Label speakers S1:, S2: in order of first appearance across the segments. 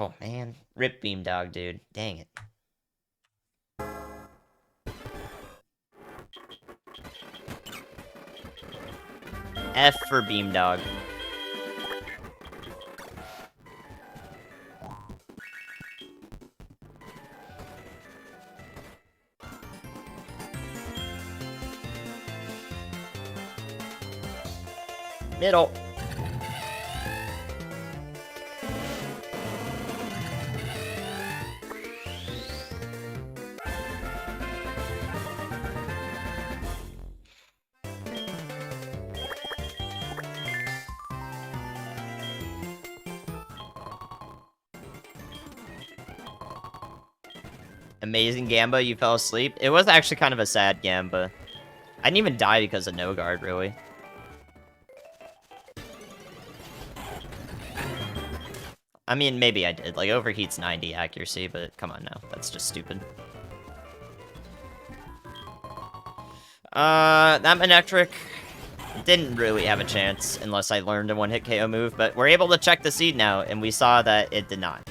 S1: Oh, man. Rip Beam Dog, dude. Dang it. F for Beam Dog. Middle. Amazing Gamba, you fell asleep. It was actually kind of a sad Gamba. I didn't even die because of no guard, really. I mean, maybe I did. Like, overheat's 90 accuracy, but come on now. That's just stupid. That Manectric didn't really have a chance unless I learned a one-hit KO move, but we're able to check the seed now, and we saw that it did not.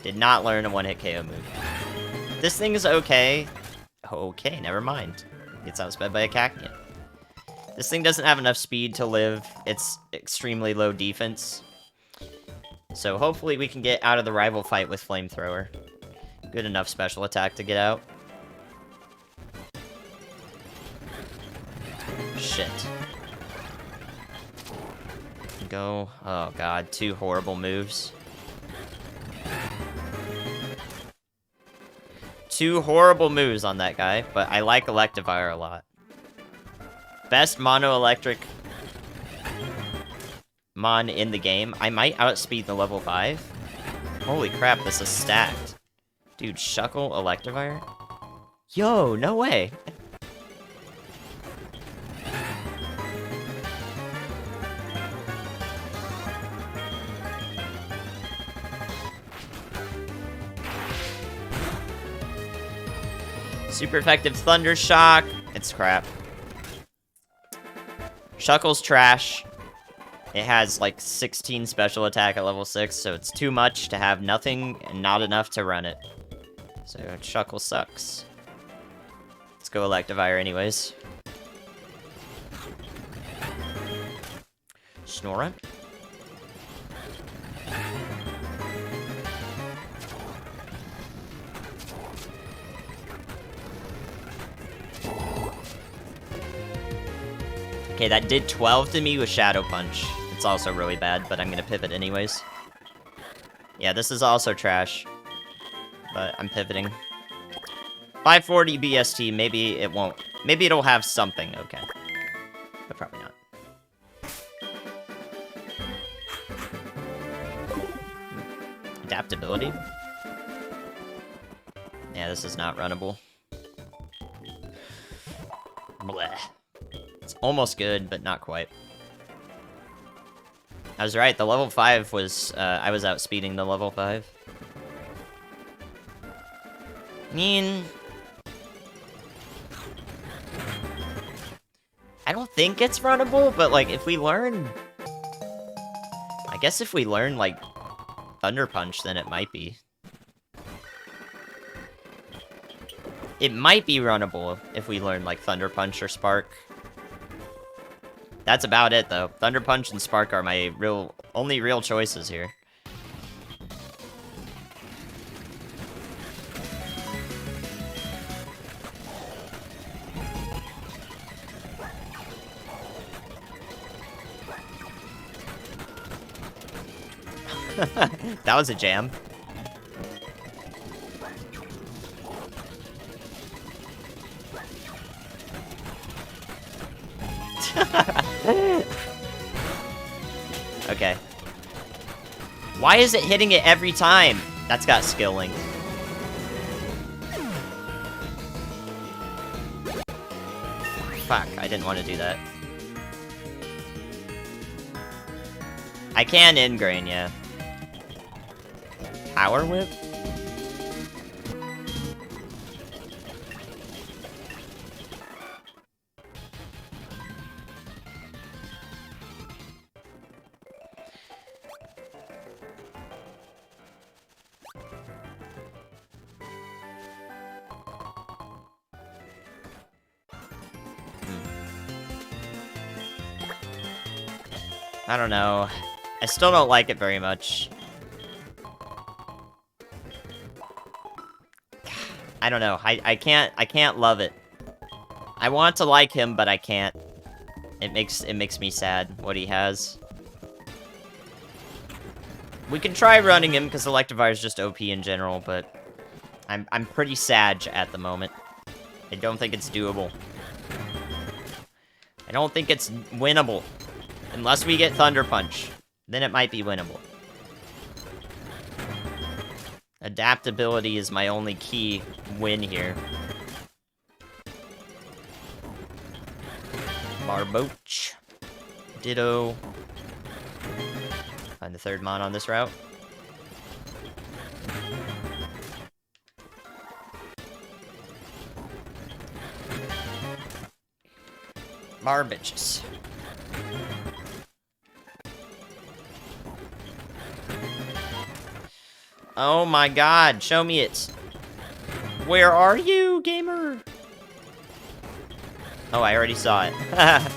S1: Did not learn a one-hit KO move. This thing is okay. Okay, never mind. Gets outsped by a Cacnea. This thing doesn't have enough speed to live. It's extremely low defense. So hopefully we can get out of the rival fight with Flamethrower. Good enough special attack to get out. Shit. Go. Oh god, 2 horrible moves. 2 horrible moves on that guy, but I like Electivire a lot. Best mono-electric mon in the game. I might outspeed the level 5. Holy crap, this is stacked. Dude, Shuckle, Electivire? Yo, no way! Super effective Thunder Shock. It's crap. Shuckle's trash. It has like 16 special attack at level 6, so it's too much to have nothing and not enough to run it. So Shuckle sucks. Let's go Electivire anyways. Snorunt. Okay, that did 12 to me with Shadow Punch. It's also really bad, but I'm gonna pivot anyways. Yeah, this is also trash. But I'm pivoting. 540 BST, maybe it won't. Maybe it'll have something, okay. But probably not. Adaptability? Yeah, this is not runnable. Bleh. It's almost good, but not quite. I was right, the level 5 was, I was outspeeding the level 5. I mean... I don't think it's runnable, but, like, if we learn... I guess if we learn, like, Thunder Punch, then it might be. It might be runnable if we learn, like, Thunder Punch or Spark. That's about it, though. Thunder Punch and Spark are my only real choices here. That was a jam. Okay. Why is it hitting it every time? That's got skill link. Fuck, I didn't want to do that. I can ingrain, yeah. Power Whip? I don't know. I still don't like it very much. I don't know. I can't love it. I want to like him, but I can't. It makes me sad what he has. We can try running him because Electivire is just OP in general, but I'm pretty sad at the moment. I don't think it's doable. I don't think it's winnable. Unless we get Thunder Punch. Then it might be winnable. Adaptability is my only key win here. Barboach. Ditto. Find the third Mon on this route. Barbages. Oh my god, show me it. Where are you, gamer? Oh, I already saw it.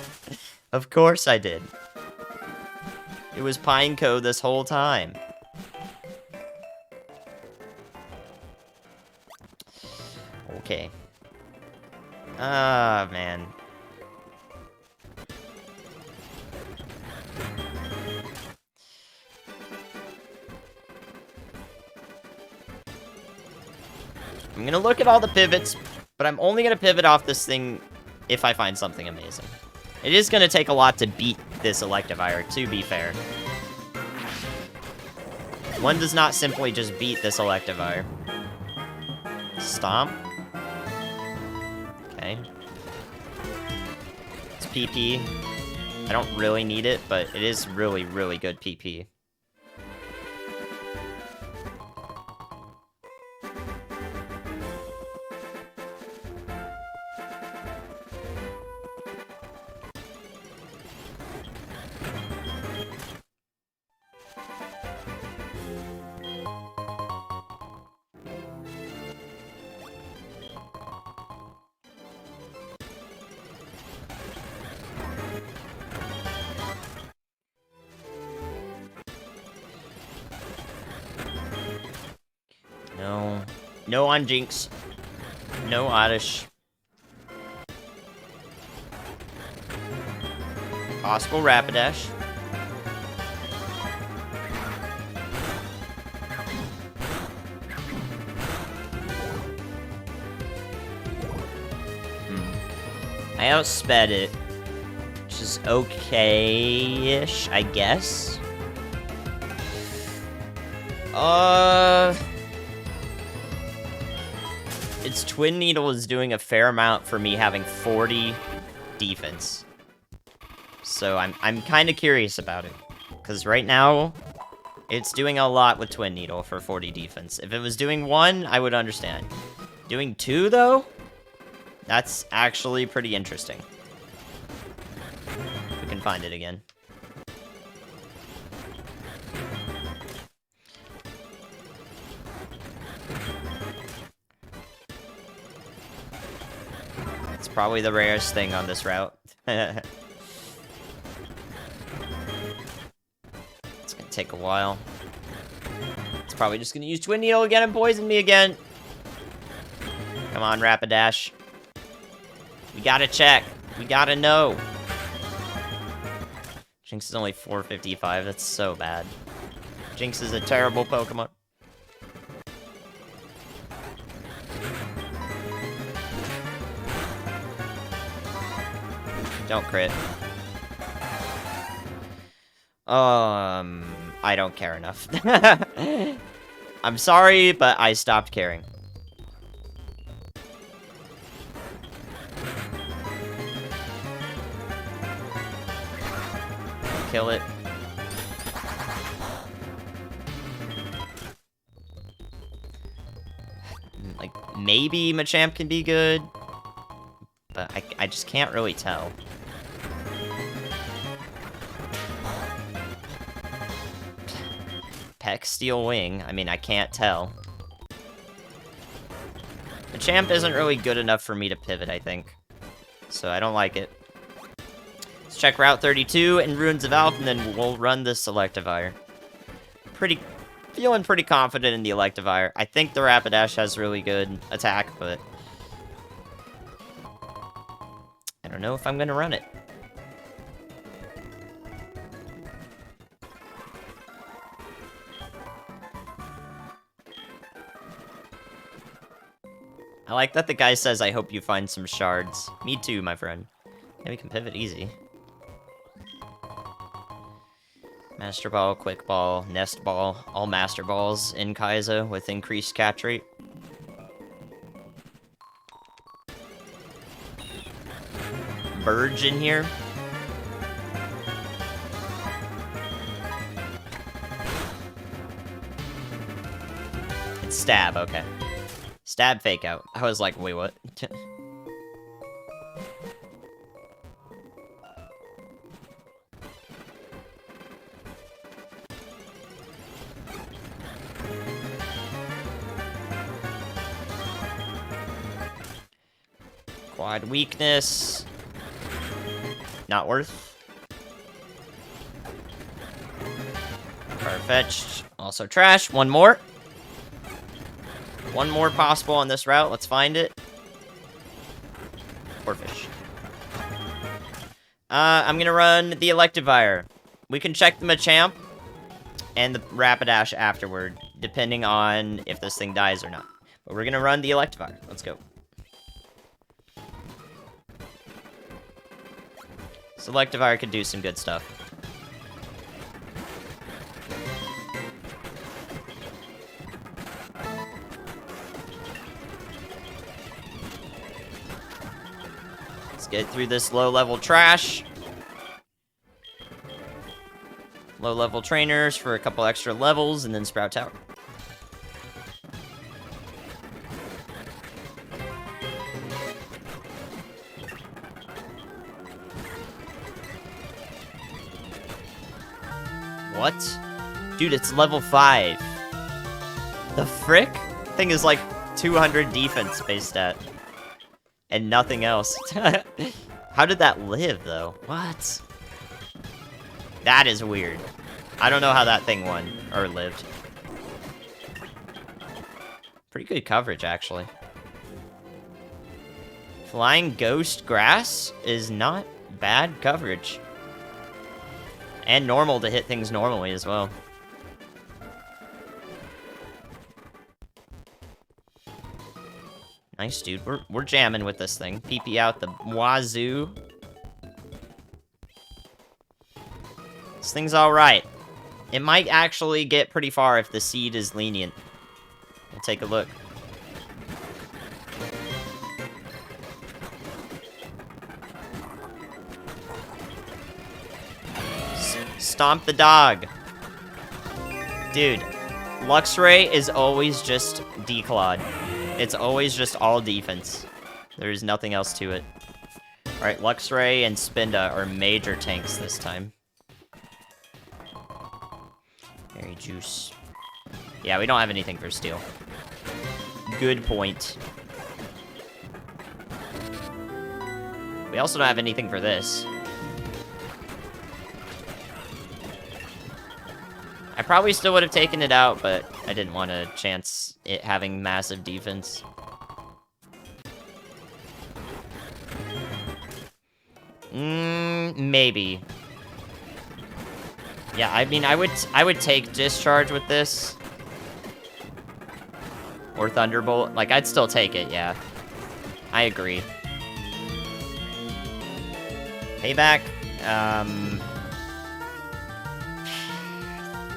S1: Of course I did. It was Pineco this whole time. Okay. Ah, man. I'm gonna look at all the pivots, but I'm only gonna pivot off this thing if I find something amazing. It is gonna take a lot to beat this Electivire, to be fair. One does not simply just beat this Electivire. Stomp. Okay. It's PP. I don't really need it, but it is really, really good PP. No. No on Jinx. No Oddish. Possible Rapidash. I outsped it. Which is okay-ish, I guess. Its Twin Needle is doing a fair amount for me having 40 defense. So I'm kind of curious about it. Because right now, it's doing a lot with Twin Needle for 40 defense. If it was doing 1, I would understand. Doing 2, though? That's actually pretty interesting. If we can find it again. It's probably the rarest thing on this route. It's gonna take a while. It's probably just gonna use Twin Needle again and poison me again. Come on, Rapidash. We gotta check. We gotta know. Jinx is only 455. That's so bad. Jinx is a terrible Pokemon. Don't crit. I don't care enough. I'm sorry, but I stopped caring. Kill it. Like, maybe Machamp can be good, but I just can't really tell. Peck Steel Wing, I mean, I can't tell. Machamp isn't really good enough for me to pivot, I think. So I don't like it. Let's check Route 32 and Ruins of Alph, and then we'll run the Selectivire. Feeling pretty confident in the Electivire. I think the Rapidash has really good attack, but I don't know if I'm gonna run it. I like that the guy says, I hope you find some shards. Me too, my friend. Yeah, we can pivot easy. Master Ball, Quick Ball, Nest Ball, all Master Balls in Kaizo with increased catch rate. Burge in here. It's Stab, okay. Stab Fake Out. I was like, wait, what? Quad Weakness. Not worth. Farfetch'd. Also trash. One more. One more possible on this route. Let's find it. Corphish. I'm gonna run the Electivire. We can check the Machamp and the Rapidash afterward, depending on if this thing dies or not. But we're gonna run the Electivire. Let's go. Selectivire could do some good stuff. Let's get through this low-level trash. Low-level trainers for a couple extra levels, and then Sprout Tower. What? Dude, it's level 5. The frick? Thing is like 200 defense based stat. And nothing else. How did that live, though? What? That is weird. I don't know how that thing won, or lived. Pretty good coverage, actually. Flying Ghost Grass is not bad coverage. And normal to hit things normally as well. Nice, dude. We're jamming with this thing. PP out the wazoo. This thing's alright. It might actually get pretty far if the seed is lenient. We'll take a look. Stomp the dog. Dude, Luxray is always just declawed. It's always just all defense. There's nothing else to it. Alright, Luxray and Spinda are major tanks this time. Berry Juice. Yeah, we don't have anything for Steel. Good point. We also don't have anything for this. I probably still would have taken it out, but I didn't want to chance it having massive defense. Maybe. Yeah, I mean, I would take Discharge with this. Or Thunderbolt. Like, I'd still take it, yeah. I agree. Payback.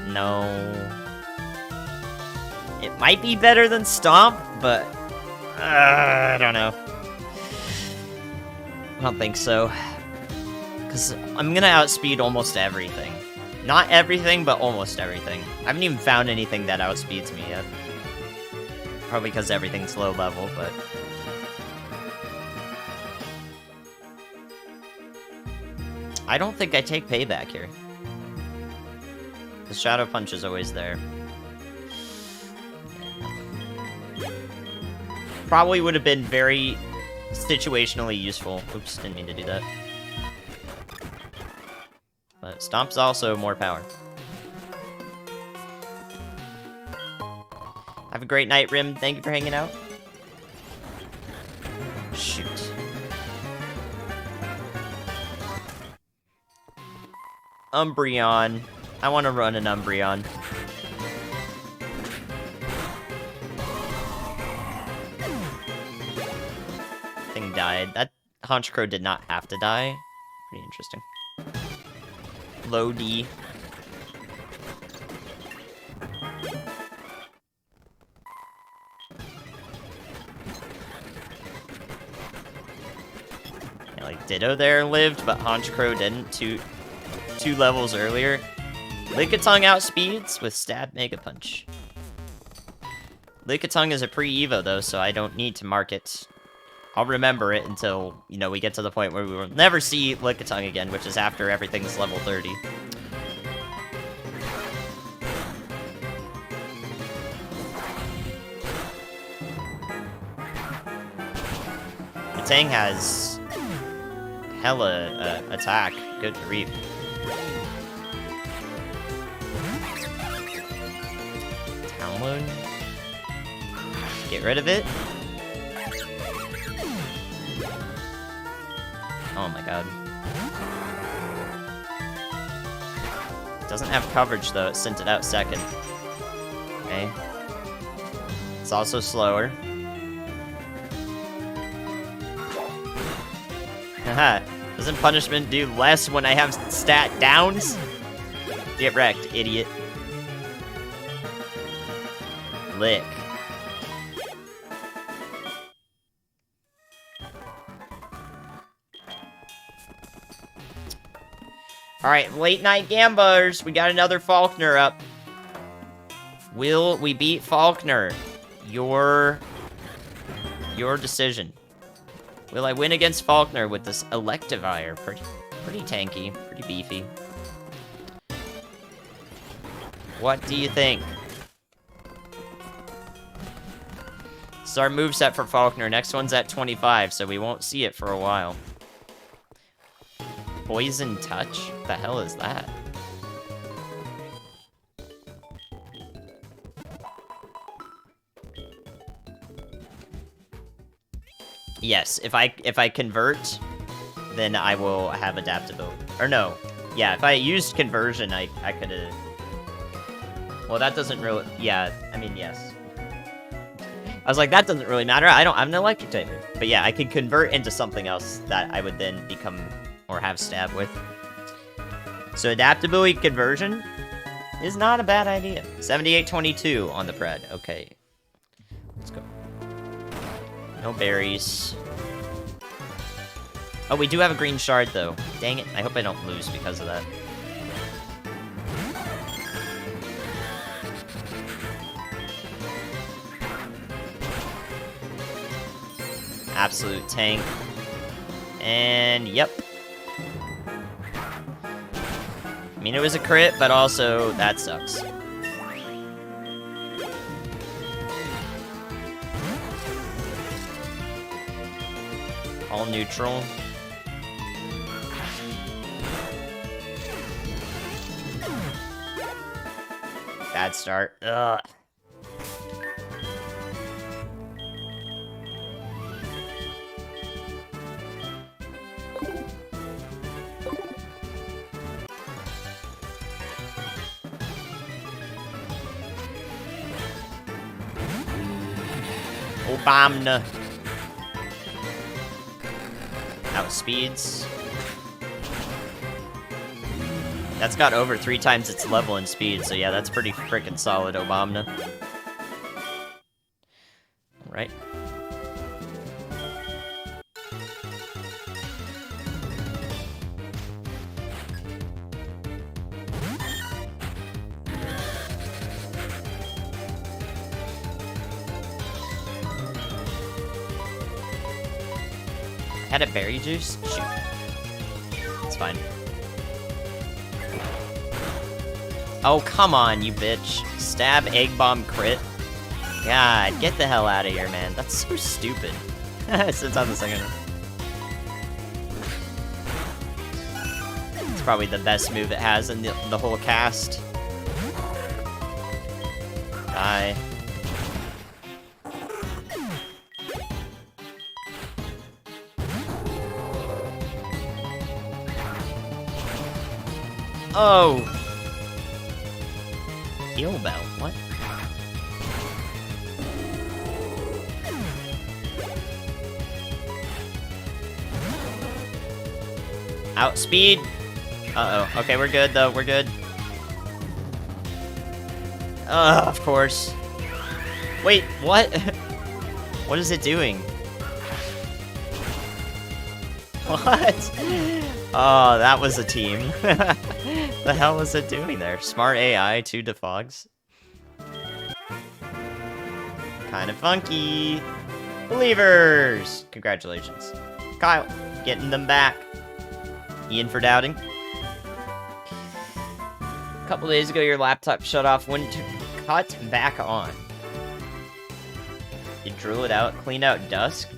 S1: No. It might be better than Stomp, but I don't know. I don't think so. Because I'm going to outspeed almost everything. Not everything, but almost everything. I haven't even found anything that outspeeds me yet. Probably because everything's low level, but... I don't think I take Payback here. The Shadow Punch is always there. Probably would have been very situationally useful. Oops, didn't mean to do that. Stomp's also more power. Have a great night, Rim. Thank you for hanging out. Shoot. Umbreon. I want to run an Umbreon. Thing died. That Honchkrow did not have to die. Pretty interesting. Low D. Yeah, like Ditto there lived, but Honchkrow didn't. Two levels earlier. Lickitung outspeeds with Stab Mega Punch. Lickitung is a pre-Evo though, so I don't need to mark it. I'll remember it until, you know, we get to the point where we will never see Lickitung again, which is after everything's level 30. Tang has hella attack. Good grief. Download. Get rid of it. Oh my god. Doesn't have coverage though, it sent it out second. Okay. It's also slower. Haha. Doesn't punishment do less when I have stat downs? Get wrecked, idiot. Lick. Alright, late night gamblers. We got another Faulkner up. Will we beat Faulkner? Your decision. Will I win against Faulkner with this Electivire? Pretty tanky, pretty beefy. What do you think? This is our moveset for Faulkner. Next one's at 25, so we won't see it for a while. Poison Touch? What the hell is that? Yes, if I convert, then I will have adaptability. Or no. Yeah, if I used conversion, I could've... Well, that doesn't really... Yeah, I mean, yes. I was like, that doesn't really matter. I'm an electric type. But yeah, I could convert into something else that I would then become... or have stab with. So adaptability conversion is not a bad idea. 78-22 on the pred. Okay. Let's go. No berries. Oh, we do have a green shard, though. Dang it. I hope I don't lose because of that. Absolute tank. And, yep. I mean, it was a crit, but also, that sucks. All neutral. Bad start. Ugh. Obamna. Outspeeds. That's got over 3 times its level in speed, so yeah, that's pretty freaking solid, Obamna. Alright. Had a berry juice? Shoot. It's fine. Oh, come on, you bitch. Stab, egg bomb, crit. God, get the hell out of here, man. That's so stupid. Since I'm the second one. It's probably the best move it has in the whole cast. Die. Oh! Heal bell, what? Outspeed! Uh-oh. Okay, we're good, though. We're good. Of course. Wait, what? What is it doing? What? Oh, that was a team. The hell was it doing there? Smart AI, 2 defogs. Kind of funky. Believers! Congratulations. Kyle, getting them back. Ian for doubting. A couple days ago, your laptop shut off when to cut back on. You drew it out, cleaned out dust?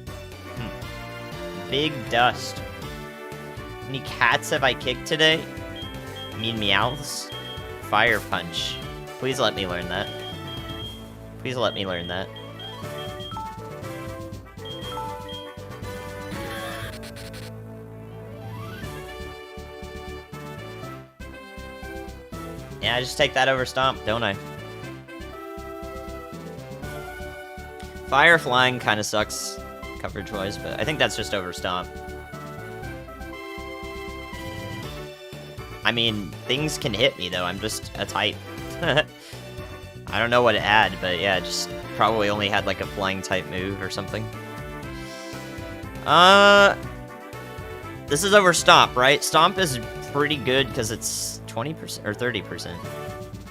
S1: Big dust. How many cats have I kicked today? I mean meows? Fire punch. Please let me learn that. Please let me learn that. Yeah, I just take that over Stomp, don't I? Fire flying kind of sucks coverage-wise, but I think that's just over Stomp. I mean, things can hit me, though. I'm just a type. I don't know what it had, but yeah, just probably only had, like, a flying-type move or something. This is over Stomp, right? Stomp is pretty good because it's 20% or 30%.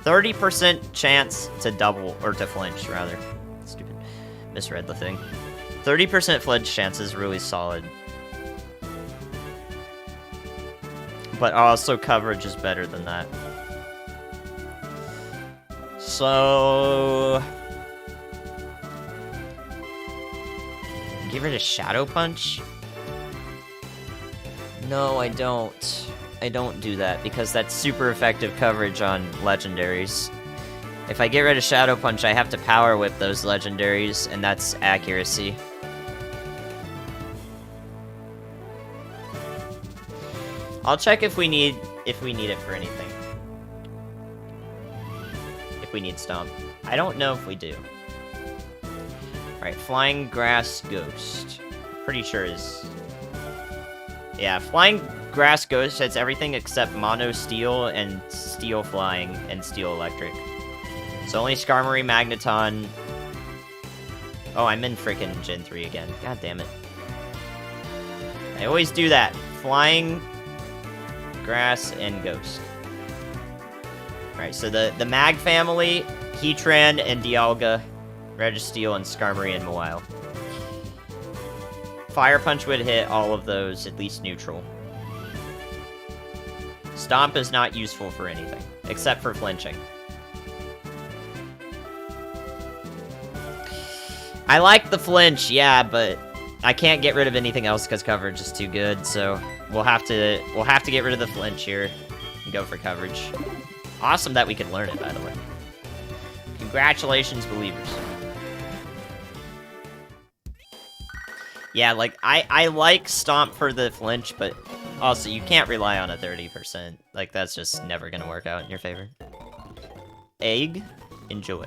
S1: 30% chance to double, or to flinch, rather. Stupid. Misread the thing. 30% flinch chance is really solid. But also coverage is better than that. So... get rid of Shadow Punch? No, I don't. I don't do that, because that's super effective coverage on legendaries. If I get rid of Shadow Punch, I have to Power Whip those legendaries, and that's accuracy. I'll check if we need it for anything. If we need Stomp. I don't know if we do. Alright, Flying Grass Ghost. Pretty sure is... yeah, Flying Grass Ghost has everything except Mono Steel and Steel Flying and Steel Electric. So only Skarmory, Magneton... oh, I'm in frickin' Gen 3 again. God damn it. I always do that. Flying... Grass, and Ghost. Alright, so the Mag family, Heatran and Dialga, Registeel and Skarmory and Mawile. Fire Punch would hit all of those, at least neutral. Stomp is not useful for anything, except for flinching. I like the flinch, yeah, but I can't get rid of anything else because coverage is too good, so we'll have to get rid of the flinch here and go for coverage. Awesome that we could learn it, by the way. Congratulations, believers. Yeah, like, I like Stomp for the flinch, but also you can't rely on a 30%. Like, that's just never gonna work out in your favor. Egg, enjoy.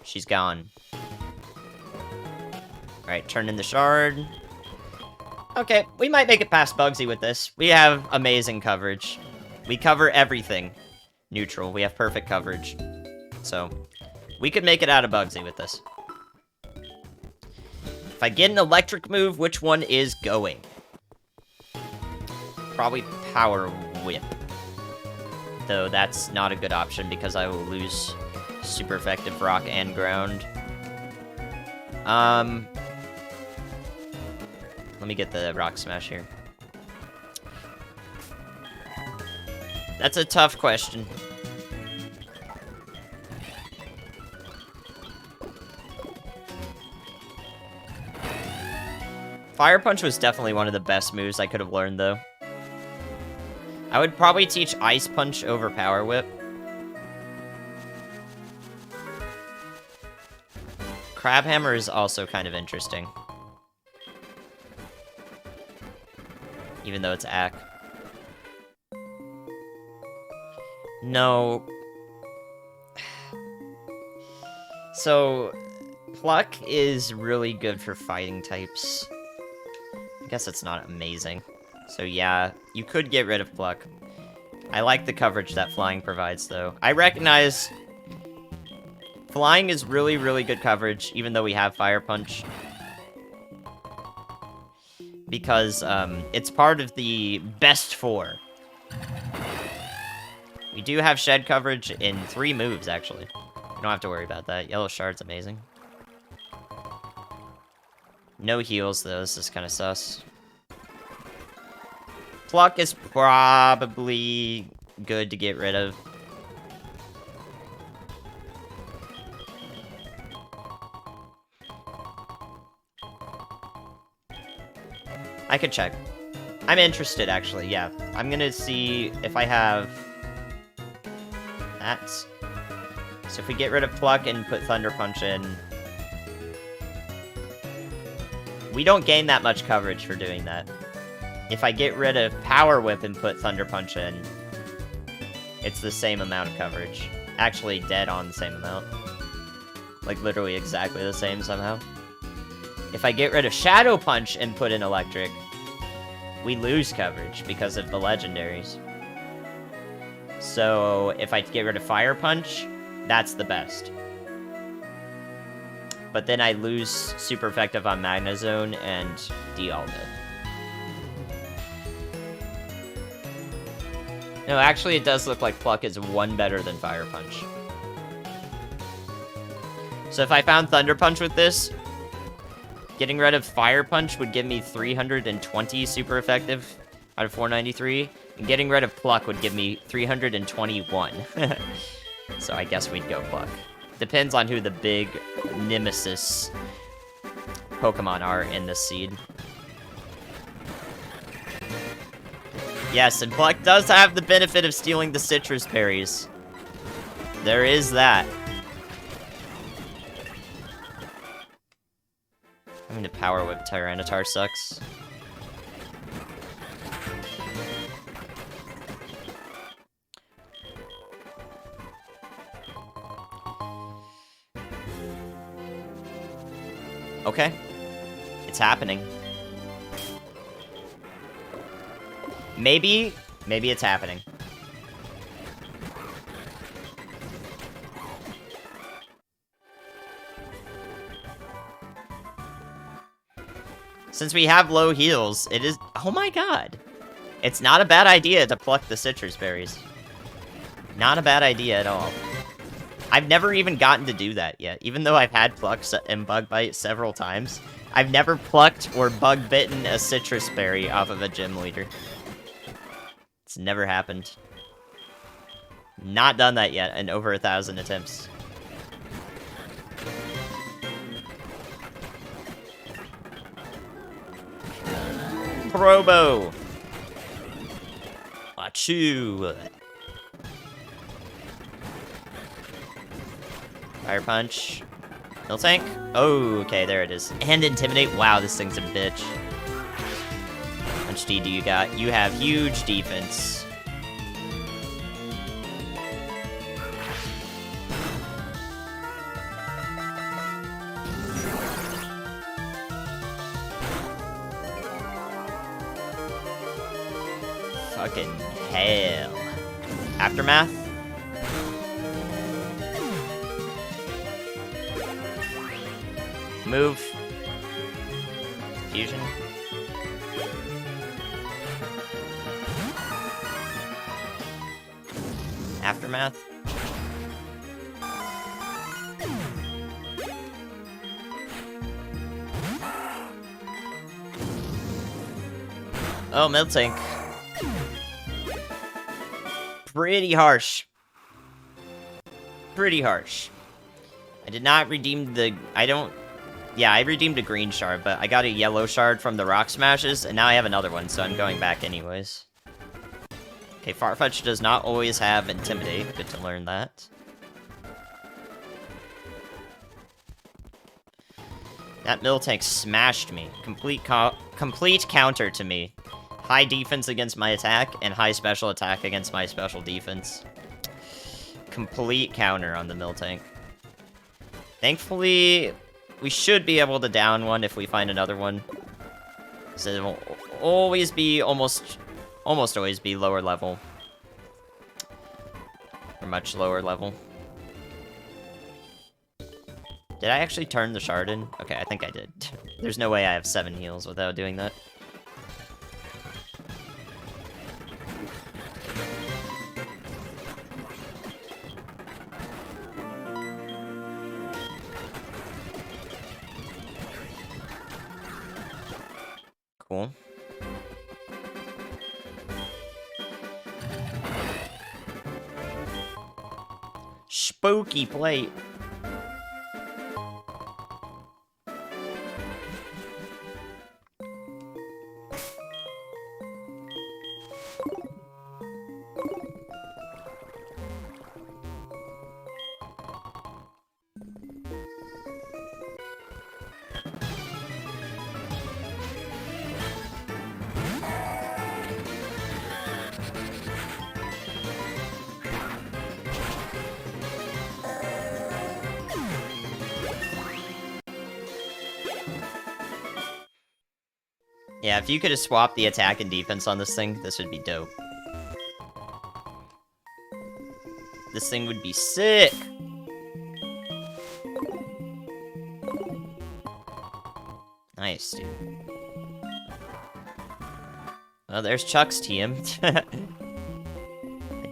S1: She's gone. Alright, turn in the shard. Okay, we might make it past Bugsy with this. We have amazing coverage. We cover everything. Neutral. We have perfect coverage. So, we could make it out of Bugsy with this. If I get an electric move, which one is going? Probably Power Whip. Though that's not a good option because I will lose super effective rock and ground. Let me get the rock smash here. That's a tough question. Fire Punch was definitely one of the best moves I could have learned, though. I would probably teach Ice Punch over Power Whip. Crab Hammer is also kind of interesting. Even though it's Ack. No. So, Pluck is really good for fighting types. I guess it's not amazing. So yeah, you could get rid of Pluck. I like the coverage that Flying provides, though. I recognize Flying is really, really good coverage, even though we have Fire Punch. Because, it's part of the best 4. We do have Shed coverage in 3 moves, actually. You don't have to worry about that. Yellow Shard's amazing. No heals, though. This is kind of sus. Pluck is probably good to get rid of. I could check. I'm interested, actually, yeah. I'm gonna see if I have that. So if we get rid of Pluck and put Thunder Punch in, we don't gain that much coverage for doing that. If I get rid of Power Whip and put Thunder Punch in, it's the same amount of coverage. Actually, dead on the same amount. Like, literally exactly the same somehow. If I get rid of Shadow Punch and put in Electric, we lose coverage because of the legendaries. So, if I get rid of Fire Punch, that's the best. But then I lose super effective on Magnezone and Dialga. No, actually it does look like Pluck is 1 better than Fire Punch. So if I found Thunder Punch with this, getting rid of Fire Punch would give me 320 super effective out of 493, and getting rid of Pluck would give me 321. So I guess we'd go Pluck. Depends on who the big nemesis Pokemon are in this seed. Yes, and Pluck does have the benefit of stealing the citrus berries. There is that. I'm gonna Power Whip Tyranitar sucks. Okay. It's happening. Maybe it's happening. Since we have low heals, it is... Oh my god! It's not a bad idea to pluck the citrus berries. Not a bad idea at all. I've never even gotten to do that yet. Even though I've had Pluck and Bug Bite several times, I've never plucked or Bug Bitten a citrus berry off of a gym leader. It's never happened. Not done that yet in over 1,000 attempts. Probo! Achoo! Fire Punch. Miltank. Oh, okay, there it is. And Intimidate. Wow, this thing's a bitch. How much D do you got? You have huge defense. Fucking hell. Aftermath? Move. Fusion. Aftermath. Oh, Miltank. Pretty harsh. Pretty harsh. I did not redeem the... Yeah, I redeemed a green shard, but I got a yellow shard from the rock smashes, and now I have another one, so I'm going back anyways. Okay, Farfetch does not always have Intimidate. Good to learn that. That Miltank smashed me. Complete counter to me. High defense against my attack, and high special attack against my special defense. Complete counter on the Miltank. Thankfully, we should be able to down one if we find another one. So it will always be almost always be lower level. Or much lower level. Did I actually turn the shard in? Okay, I think I did. There's no way I have 7 heals without doing that. Cool. Spooky plate. Yeah, if you could have swapped the attack and defense on this thing, this would be dope. This thing would be sick! Nice, dude. Well, there's Chuck's team. I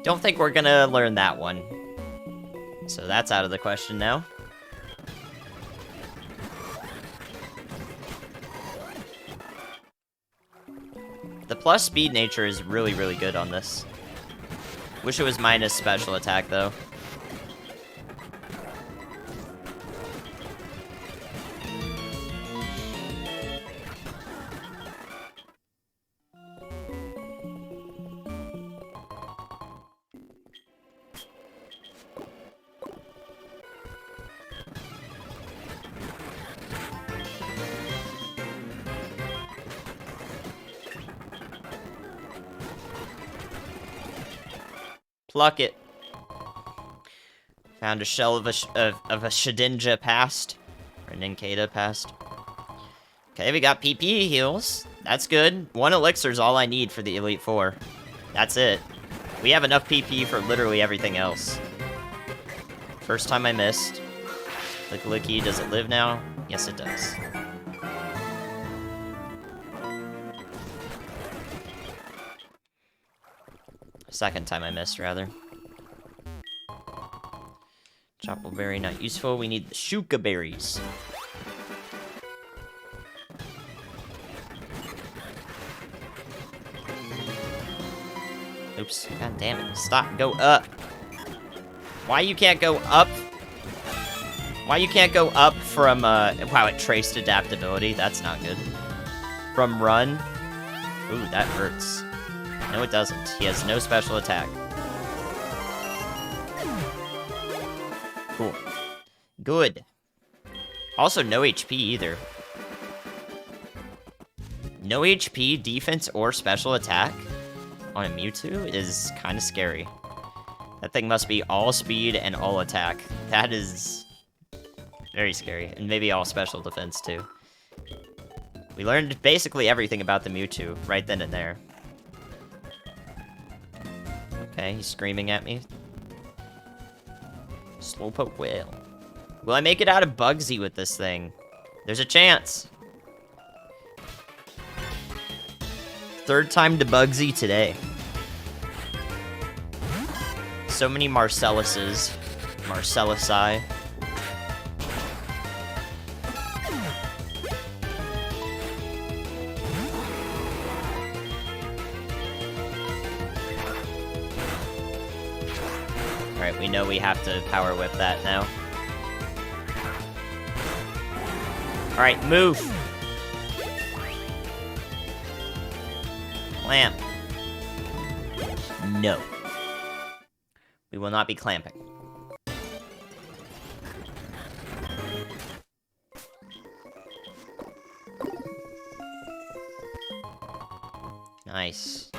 S1: don't think we're gonna learn that one. So that's out of the question now. The plus speed nature is really, really good on this. Wish it was minus special attack, though. Pluck it. Found a shell of a Shedinja past. Or Ninkata past. Okay, we got PP heals. That's good. 1 elixir is all I need for the Elite Four. That's it. We have enough PP for literally everything else. First time I missed. Licky, does it live now? Yes, it does. Second time I missed, rather. Choppleberry, not useful. We need the Shuka berries. Oops. God damn it. Stop. Go up. Why you can't go up? Why you can't go up from, wow, it traced adaptability. That's not good. From run. Ooh, that hurts. No, it doesn't. He has no special attack. Cool. Good. Also, no HP either. No HP, defense, or special attack on a Mewtwo is kind of scary. That thing must be all speed and all attack. That is very scary. And maybe all special defense, too. We learned basically everything about the Mewtwo right then and there. Okay, he's screaming at me. Slowpoke whale. Will I make it out of Bugsy with this thing? There's a chance. Third time to Bugsy today. So many Marcelluses. Marcellusi. Alright, we know we have to power whip that now. Alright, move. Clamp. No. We will not be clamping. Nice.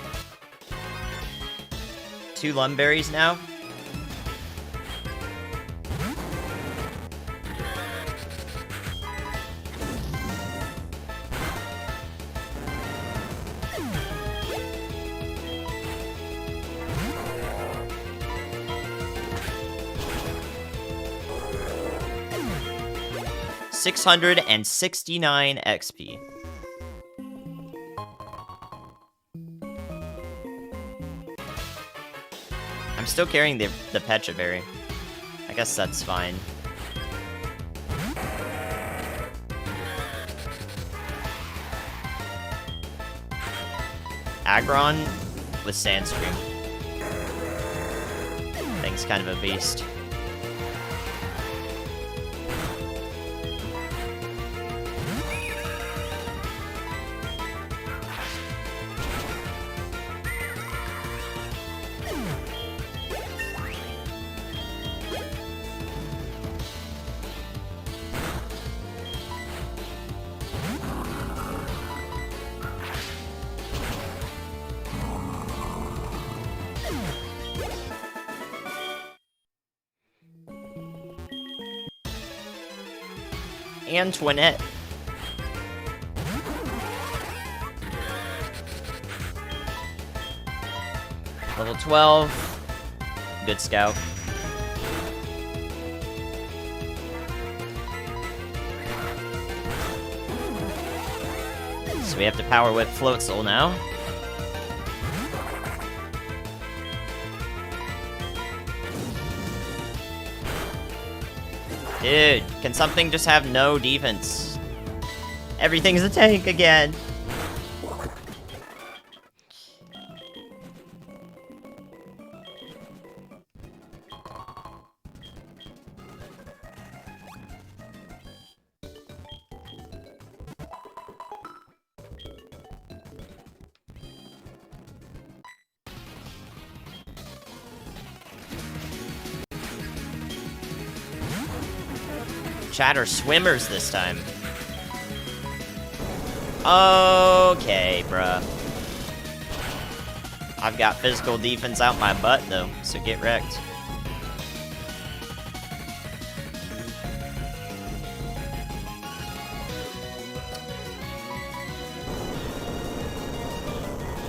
S1: 2 Lumberries now. $669 XP. I'm still carrying the Pecha Berry. I guess that's fine. Aggron with Sandscream. Thing's kind of a beast. Antoinette. Level 12. Good scout. So we have to Power Whip Floatzel now. Dude, can something just have no defense? Everything's a tank again. Chatter Swimmers this time. Okay, bruh. I've got physical defense out my butt, though, so get wrecked.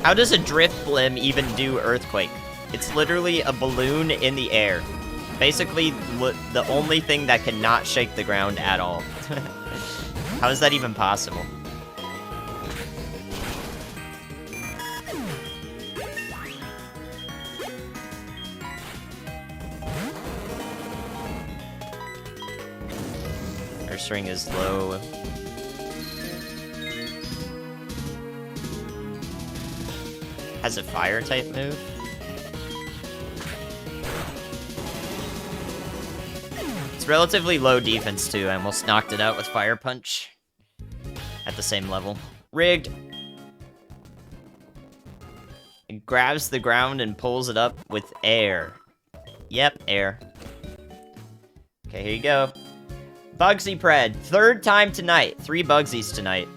S1: How does a Drift Blim even do Earthquake? It's literally a balloon in the air. Basically, the only thing that cannot shake the ground at all. How is that even possible? Our string is low. Has a fire type move. It's relatively low defense, too. I almost knocked it out with Fire Punch. At the same level. Rigged. It grabs the ground and pulls it up with air. Yep, air. Okay, here you go. Bugsy Pred. 3rd time tonight. 3 Bugsies tonight.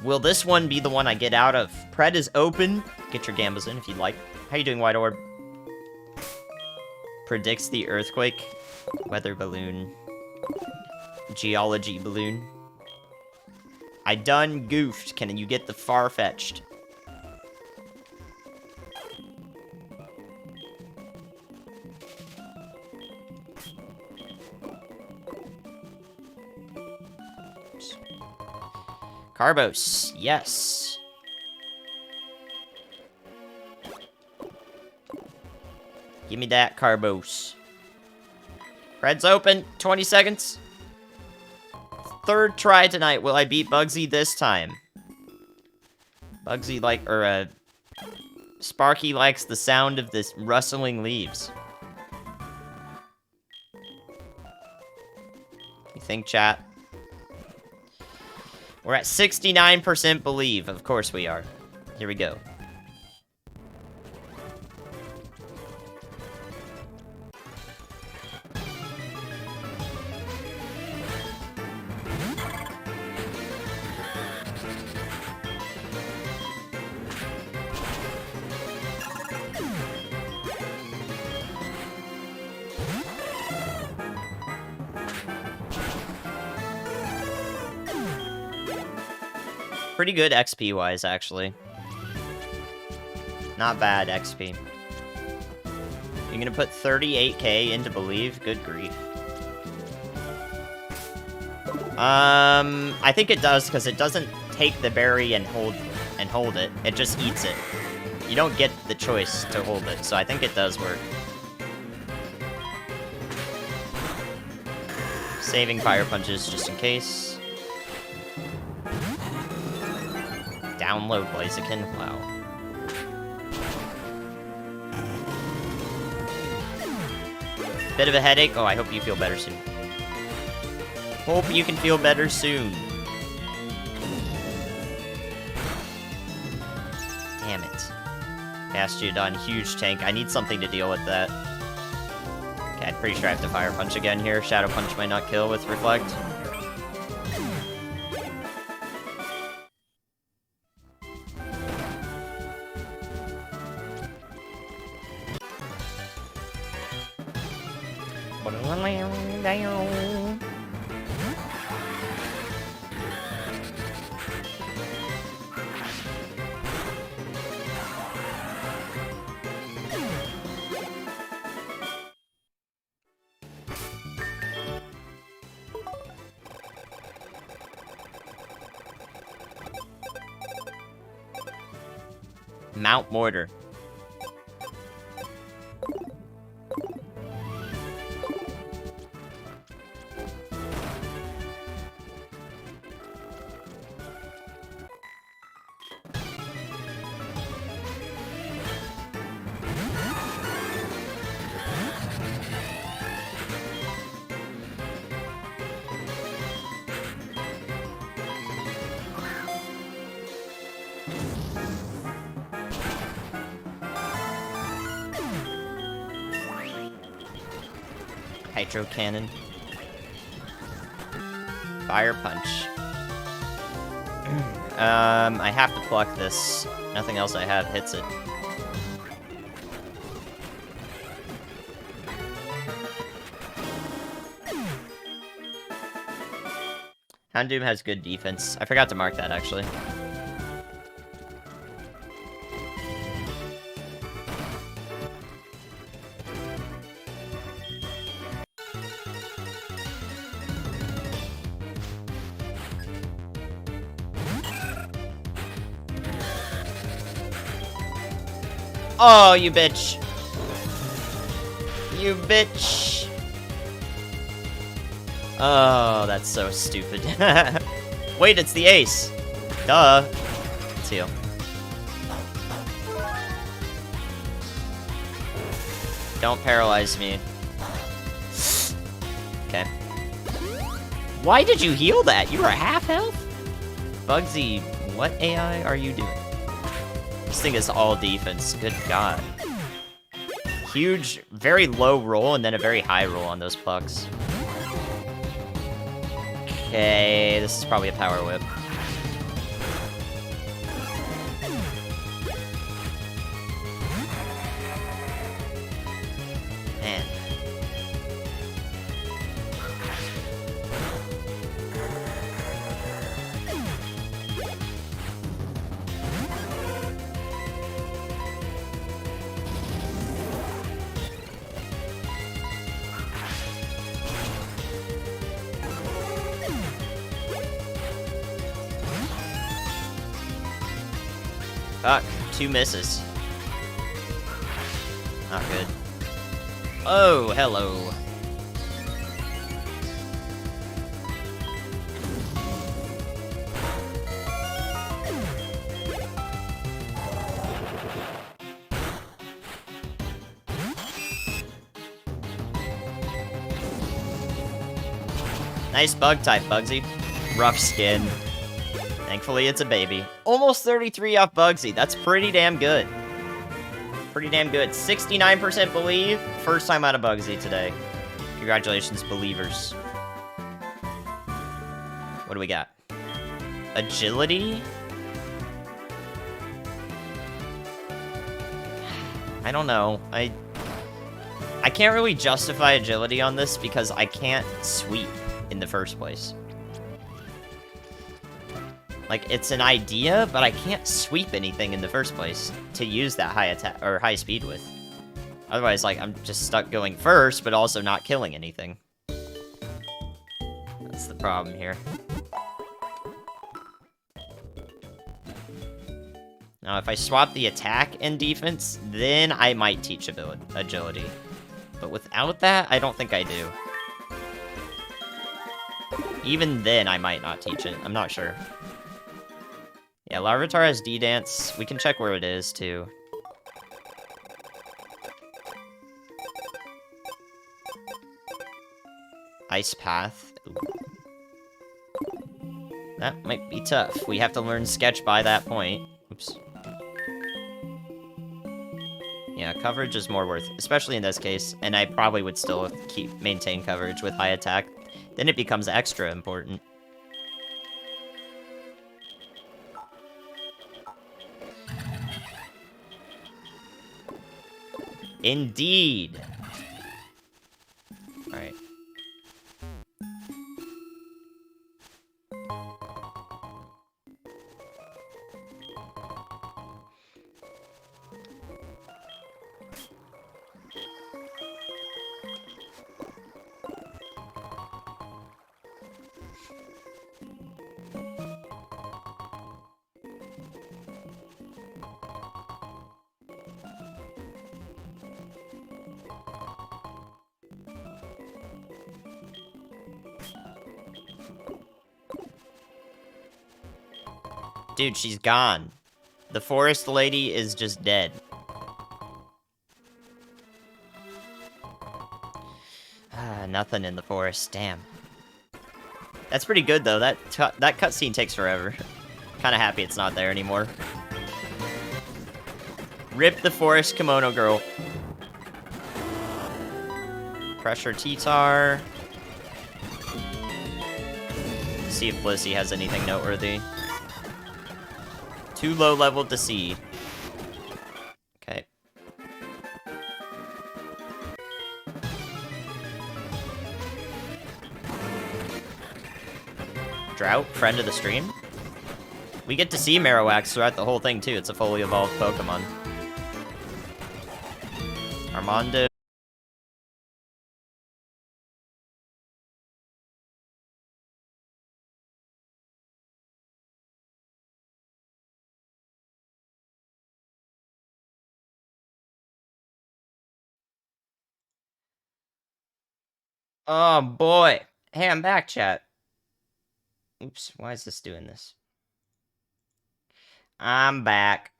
S1: Will this one be the one I get out of? Pred is open. Get your gambles in if you'd like. How you doing, White Orb? Predicts the earthquake. Weather balloon. Geology balloon. I done goofed. Can you get the far-fetched? Carbos. Yes. Give me that, Carbos. Red's open. 20 seconds. 3rd try tonight. Will I beat Bugsy this time? Bugsy Sparky likes the sound of this rustling leaves. You think, chat? We're at 69% believe. Of course we are. Here we go. Pretty good XP-wise, actually. Not bad XP. You're gonna put 38k into Believe? Good grief. I think it does, because it doesn't take the berry and hold it. It just eats it. You don't get the choice to hold it, so I think it does work. Saving Fire Punches just in case. Download Blaziken? Wow. Bit of a headache? Oh, I hope you feel better soon. Hope you can feel better soon. Damn it. Bastiodon, huge tank. I need something to deal with that. Okay, I'm pretty sure I have to Fire Punch again here. Shadow Punch might not kill with Reflect. Mount Mortar. Hydro Cannon. Fire Punch. I have to pluck this. Nothing else I have hits it. Houndoom has good defense. I forgot to mark that, actually. Oh, you bitch. You bitch. Oh, that's so stupid. Wait, it's the ace. Duh. Let's heal. Don't paralyze me. Okay. Why did you heal that? You were half health? Bugsy, what AI are you doing? This thing is all defense. Good god. Huge, very low roll, and then a very high roll on those pucks. Okay, this is probably a power whip. Man. Fuck, 2 misses. Not good. Oh, hello. Nice bug type, Bugsy. Rough skin. Thankfully, it's a baby. Almost 33 off Bugsy. That's pretty damn good. Pretty damn good. 69% believe. First time out of Bugsy today. Congratulations, believers. What do we got? Agility? I don't know. I can't really justify agility on this because I can't sweep in the first place. Like, it's an idea, but I can't sweep anything in the first place to use that high attack or high speed with. Otherwise, like, I'm just stuck going first, but also not killing anything. That's the problem here. Now, if I swap the attack and defense, then I might teach agility. But without that, I don't think I do. Even then, I might not teach it. I'm not sure. Yeah, Larvitar has D-Dance. We can check where it is, too. Ice Path. Ooh. That might be tough. We have to learn Sketch by that point. Oops. Yeah, coverage is more worth, especially in this case, and I probably would still maintain coverage with high attack. Then it becomes extra important. Indeed. All right. Dude, she's gone. The forest lady is just dead. Ah, nothing in the forest. Damn. That's pretty good, though. That cutscene takes forever. Kind of happy it's not there anymore. Rip the forest kimono girl. Pressure T-Tar. See if Blissey has anything noteworthy. Too low level to see. Okay. Drought, friend of the stream. We get to see Marowak throughout the whole thing, too. It's a fully evolved Pokemon. Armando. Oh, boy. Hey, I'm back, chat. Oops, why is this doing this? I'm back.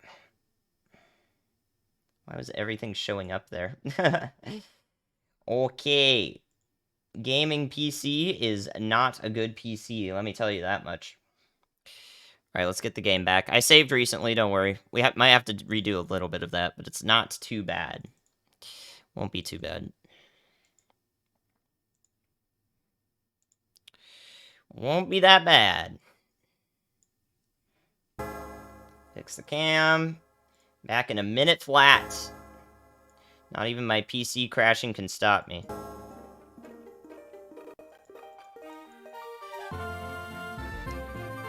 S1: Why was everything showing up there? Okay. Gaming PC is not a good PC, let me tell you that much. Alright, let's get the game back. I saved recently, don't worry. We might have to redo a little bit of that, but it's not too bad. Won't be too bad. Won't be that bad. Fix the cam. Back in a minute flat. Not even my PC crashing can stop me.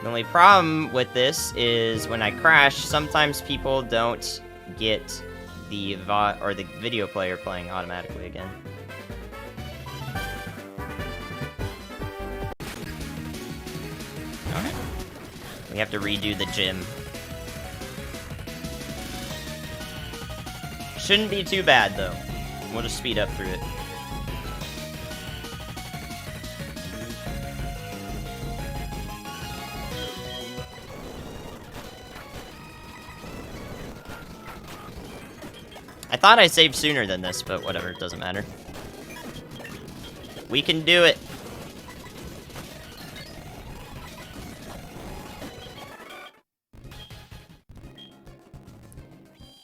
S1: The only problem with this is when I crash, sometimes people don't get the VOD or the video player playing automatically again. Okay. We have to redo the gym. Shouldn't be too bad, though. We'll just speed up through it. I thought I saved sooner than this, but whatever, it doesn't matter. We can do it.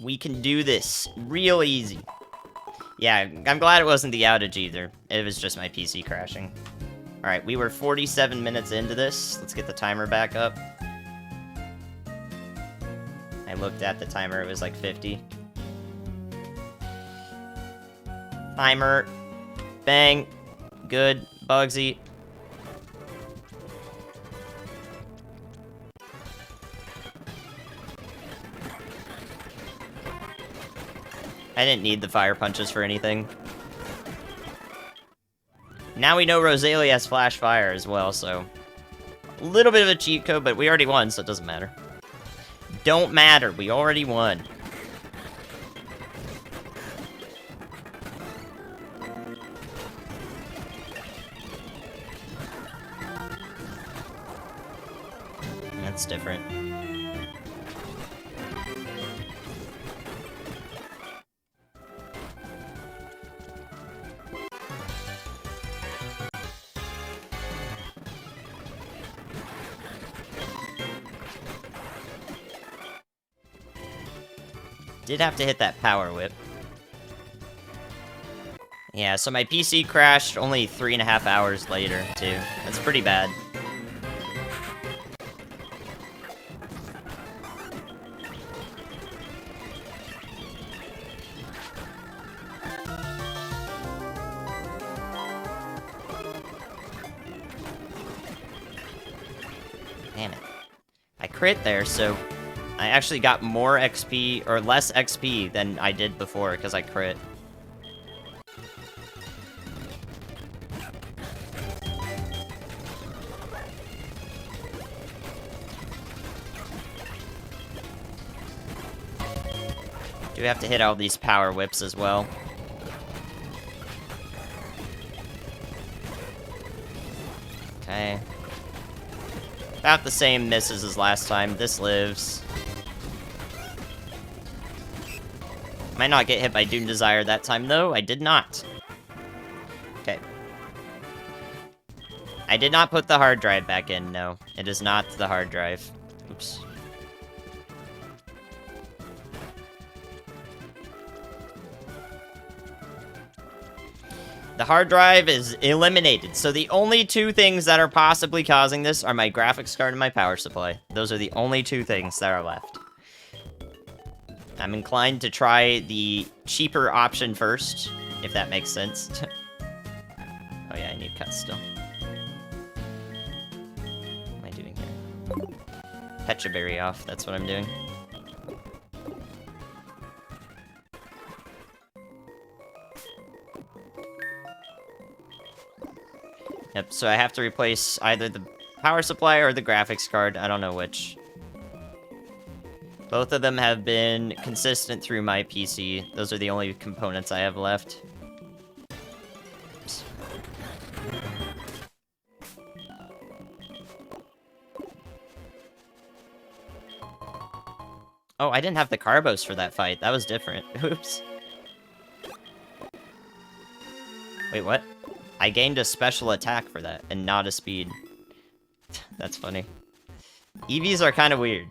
S1: We can do this real easy. Yeah, I'm glad it wasn't the outage either. It was just my PC crashing. Alright, we were 47 minutes into this. Let's get the timer back up. I looked at the timer, it was like 50. Timer. Bang. Good. Bugsy. I didn't need the fire punches for anything. Now we know Rosalie has flash fire as well, so... a little bit of a cheat code, but we already won, so it doesn't matter. Don't matter, we already won. That's different. Did have to hit that power whip. Yeah, so my PC crashed only 3.5 hours later, too. That's pretty bad. Damn it. I crit there, so... I actually got more XP, or less XP than I did before, because I crit. Do have to hit all these power whips as well. Okay. About the same misses as last time. This lives. Might not get hit by Doom Desire that time, though. I did not. Okay. I did not put the hard drive back in, no. It is not the hard drive. Oops. The hard drive is eliminated, so the only two things that are possibly causing this are my graphics card and my power supply. Those are the only two things that are left. I'm inclined to try the cheaper option first, if that makes sense. Oh yeah, I need cuts still. What am I doing here? Pecha Berry off, that's what I'm doing. Yep, so I have to replace either the power supply or the graphics card, I don't know which. Both of them have been consistent through my PC. Those are the only components I have left. Oops. Oh, I didn't have the Carbos for that fight. That was different. Oops. Wait, what? I gained a special attack for that, and not a speed. That's funny. EVs are kind of weird.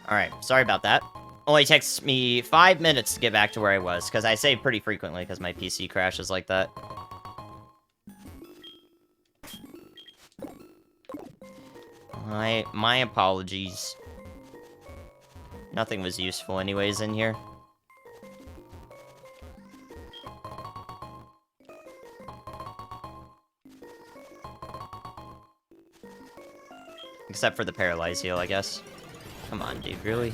S1: Alright, sorry about that. Only takes me 5 minutes to get back to where I was, because I save pretty frequently because my PC crashes like that. My apologies. Nothing was useful anyways in here. Except for the paralyze heal, I guess. Come on, dude, really?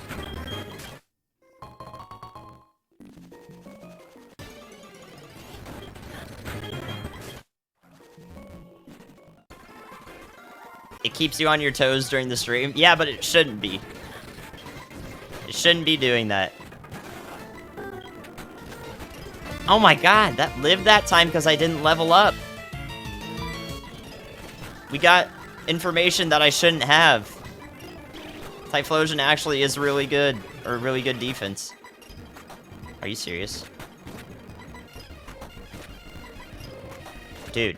S1: It keeps you on your toes during the stream? Yeah, but it shouldn't be. It shouldn't be doing that. Oh my god, that lived that time because I didn't level up. We got information that I shouldn't have. Typhlosion actually is really good, or really good defense. Are you serious? Dude.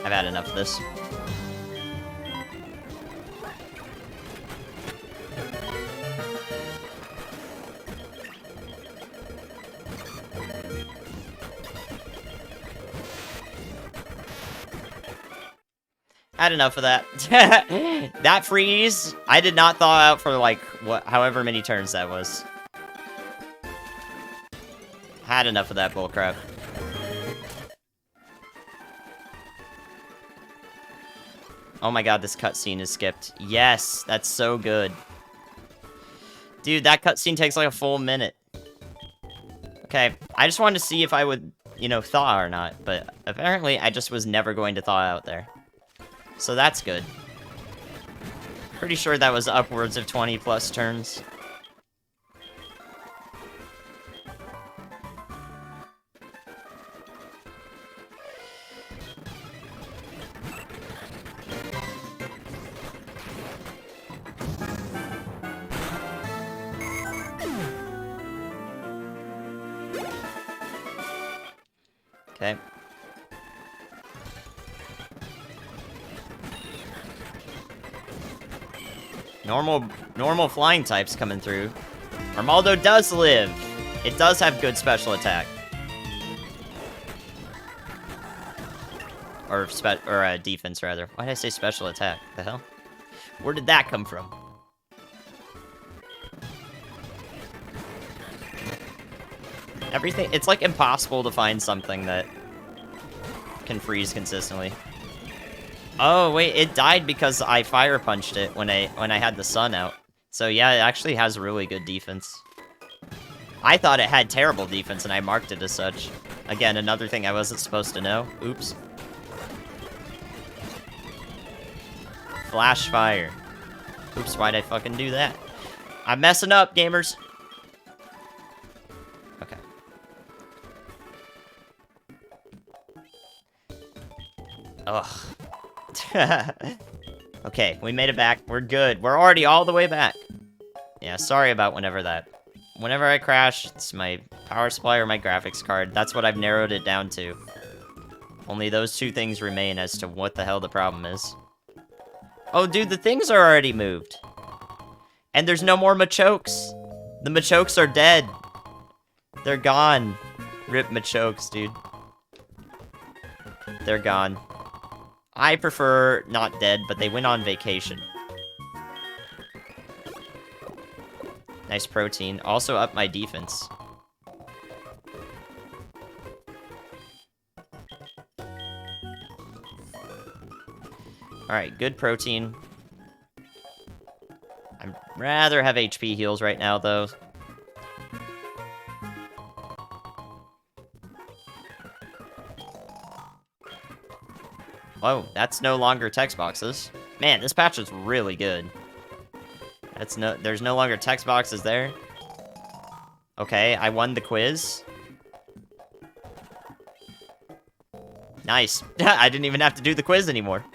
S1: I've had enough of this. Had enough of that. That freeze, I did not thaw out for like however many turns that was. Had enough of that bullcrap. Oh my god, this cutscene is skipped. Yes, that's so good. Dude, that cutscene takes like a full minute. Okay, I just wanted to see if I would, you know, thaw or not, but apparently I just was never going to thaw out there. So that's good. Pretty sure that was upwards of 20 plus turns. Okay. Normal flying types coming through. Armaldo does live. It does have good special attack. Or defense, rather. Why did I say special attack? The hell? Where did that come from? Everything, it's like impossible to find something that can freeze consistently. Oh wait, it died because I fire punched it when I had the sun out. So yeah, it actually has really good defense. I thought it had terrible defense and I marked it as such. Again, another thing I wasn't supposed to know. Oops. Flash fire. Oops, why'd I fucking do that? I'm messing up, gamers. Okay. Ugh. Okay, we made it back. We're good. We're already all the way back. Yeah, sorry about whenever I crash, it's my power supply or my graphics card. That's what I've narrowed it down to. Only those two things remain as to what the hell the problem is. Oh, dude, the things are already moved. And there's no more Machokes. The Machokes are dead. They're gone. Rip Machokes, dude. They're gone. I prefer not dead, but they went on vacation. Nice protein. Also up my defense. Alright, good protein. I'd rather have HP heals right now, though. Oh, that's no longer text boxes. Man, this patch is really good. There's no longer text boxes there. Okay, I won the quiz. Nice. I didn't even have to do the quiz anymore.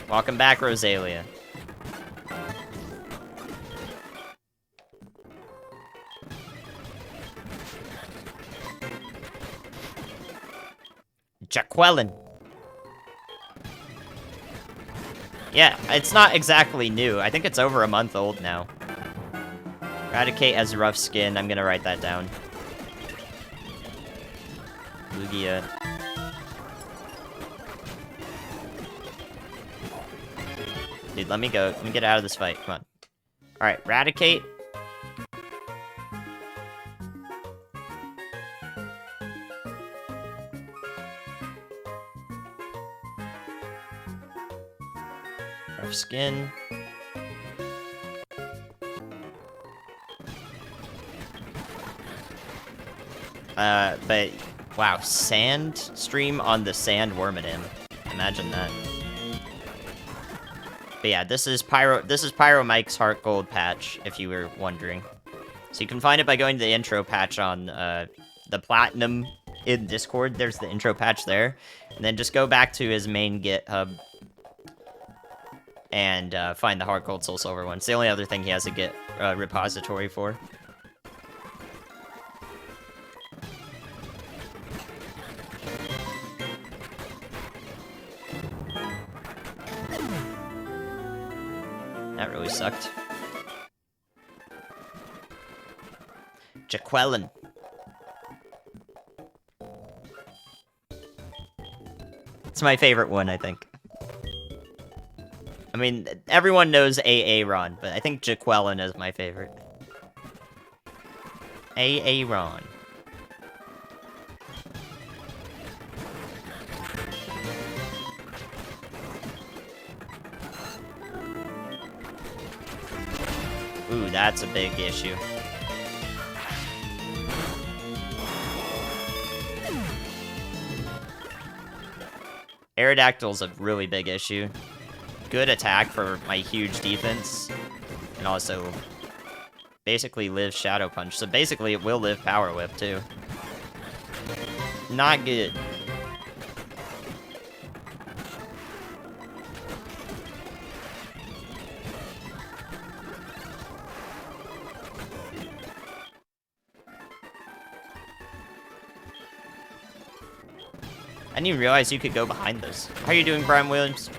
S1: Welcome back, Rosalia. Jaqueline. Yeah, it's not exactly new. I think it's over a month old now. Eradicate has rough skin. I'm gonna write that down. Lugia. Dude, let me go. Let me get out of this fight. Come on. Alright, Eradicate. Rough skin. But wow, sand stream on the sand Wormadam. Imagine that. But yeah, this is Pyro Mike's HeartGold patch, if you were wondering. So you can find it by going to the intro patch on the Platinum in Discord. There's the intro patch there. And then just go back to his main GitHub and find the HeartGold SoulSilver one. It's the only other thing he has a Git repository for. That really sucked. Jaqueline. It's my favorite one, I think. I mean, everyone knows Ron, but I think Jaqueline is my favorite. Ron. Ooh, that's a big issue. Aerodactyl's a really big issue. Good attack for my huge defense. And also, basically lives Shadow Punch. So basically it will live Power Whip, too. Not good. I didn't even realize you could go behind those. How are you doing, Brian Williams?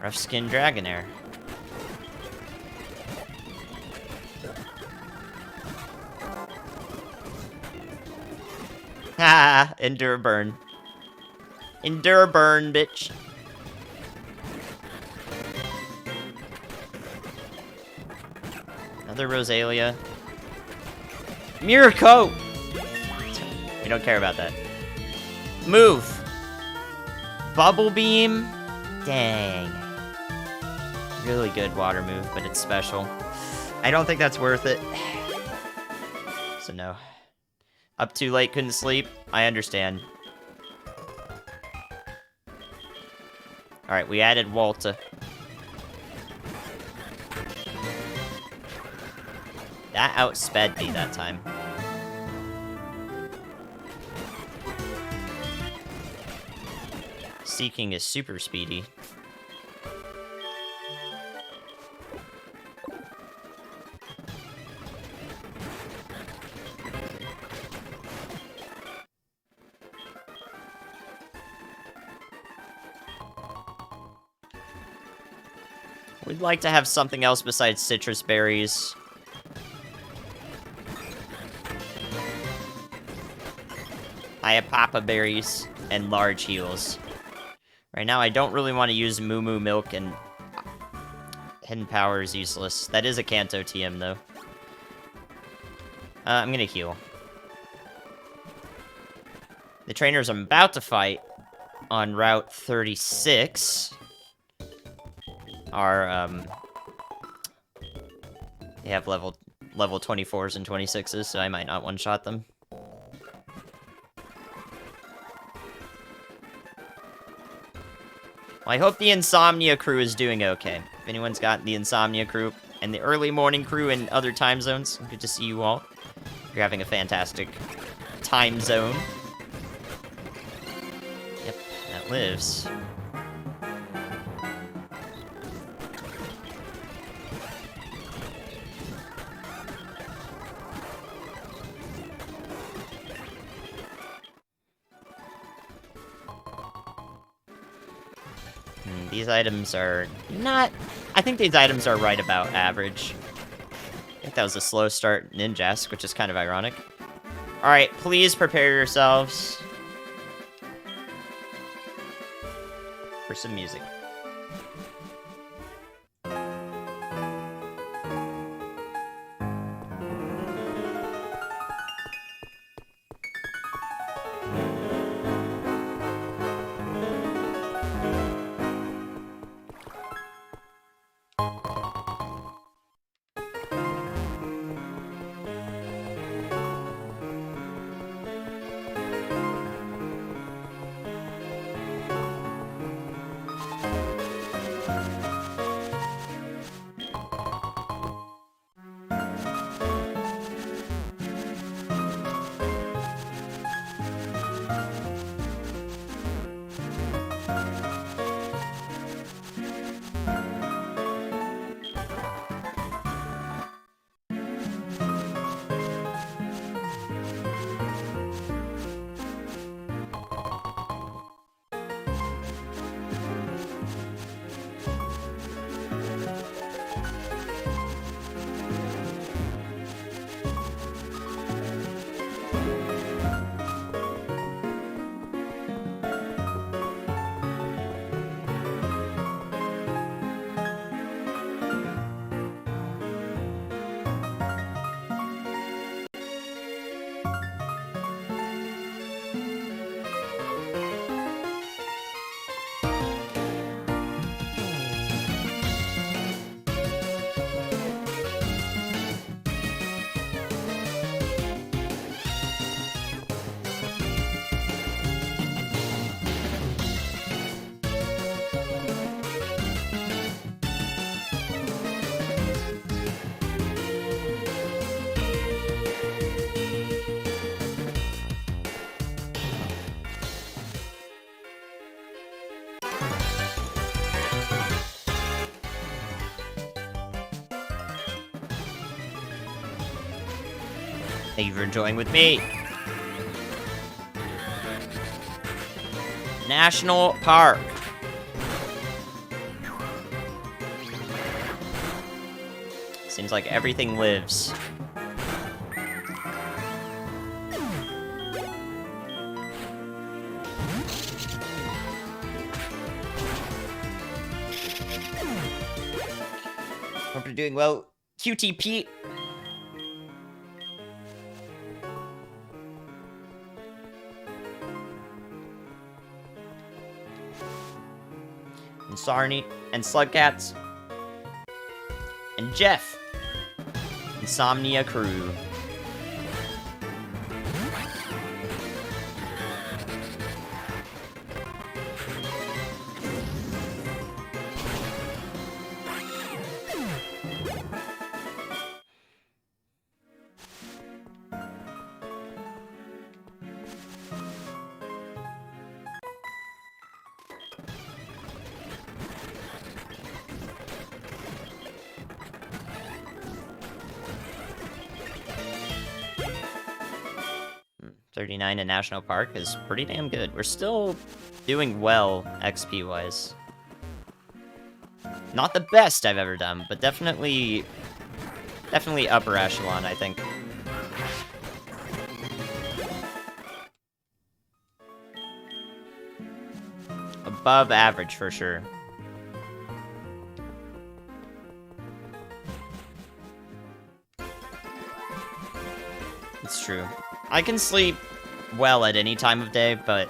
S1: Rough Skin Dragonair. Ha! Endure burn. Endure burn, bitch. Another Rosalia. Miracle! We don't care about that. Move! Bubble Beam? Dang. Really good water move, but it's special. I don't think that's worth it. So no. Up too late, couldn't sleep. I understand. Alright, we added Walta. That outsped me that time. Seeking is super speedy. We'd like to have something else besides citrus berries. I have papa berries and large heals. Right now, I don't really want to use Moo Moo Milk, and Hidden Power is useless. That is a Kanto TM, though. I'm gonna heal. The trainers I'm about to fight on Route 36 are, they have level 24s and 26s, so I might not one-shot them. Well, I hope the Insomnia crew is doing okay. If anyone's got the Insomnia crew and the early morning crew in other time zones, good to see you all. You're having a fantastic time zone. Yep, that lives. These items are not... I think these items are right about average. I think that was a slow start Ninjask, which is kind of ironic. Alright, please prepare yourselves for some music. Thank you for enjoying with me. National Park. Seems like everything lives. Hope you're doing well, QTP. And Sarni, and Slugcats, and Jeff. Insomnia Crew. $39 in National Park is pretty damn good. We're still doing well XP-wise. Not the best I've ever done, but definitely upper echelon, I think. Above average, for sure. It's true. I can sleep well at any time of day, but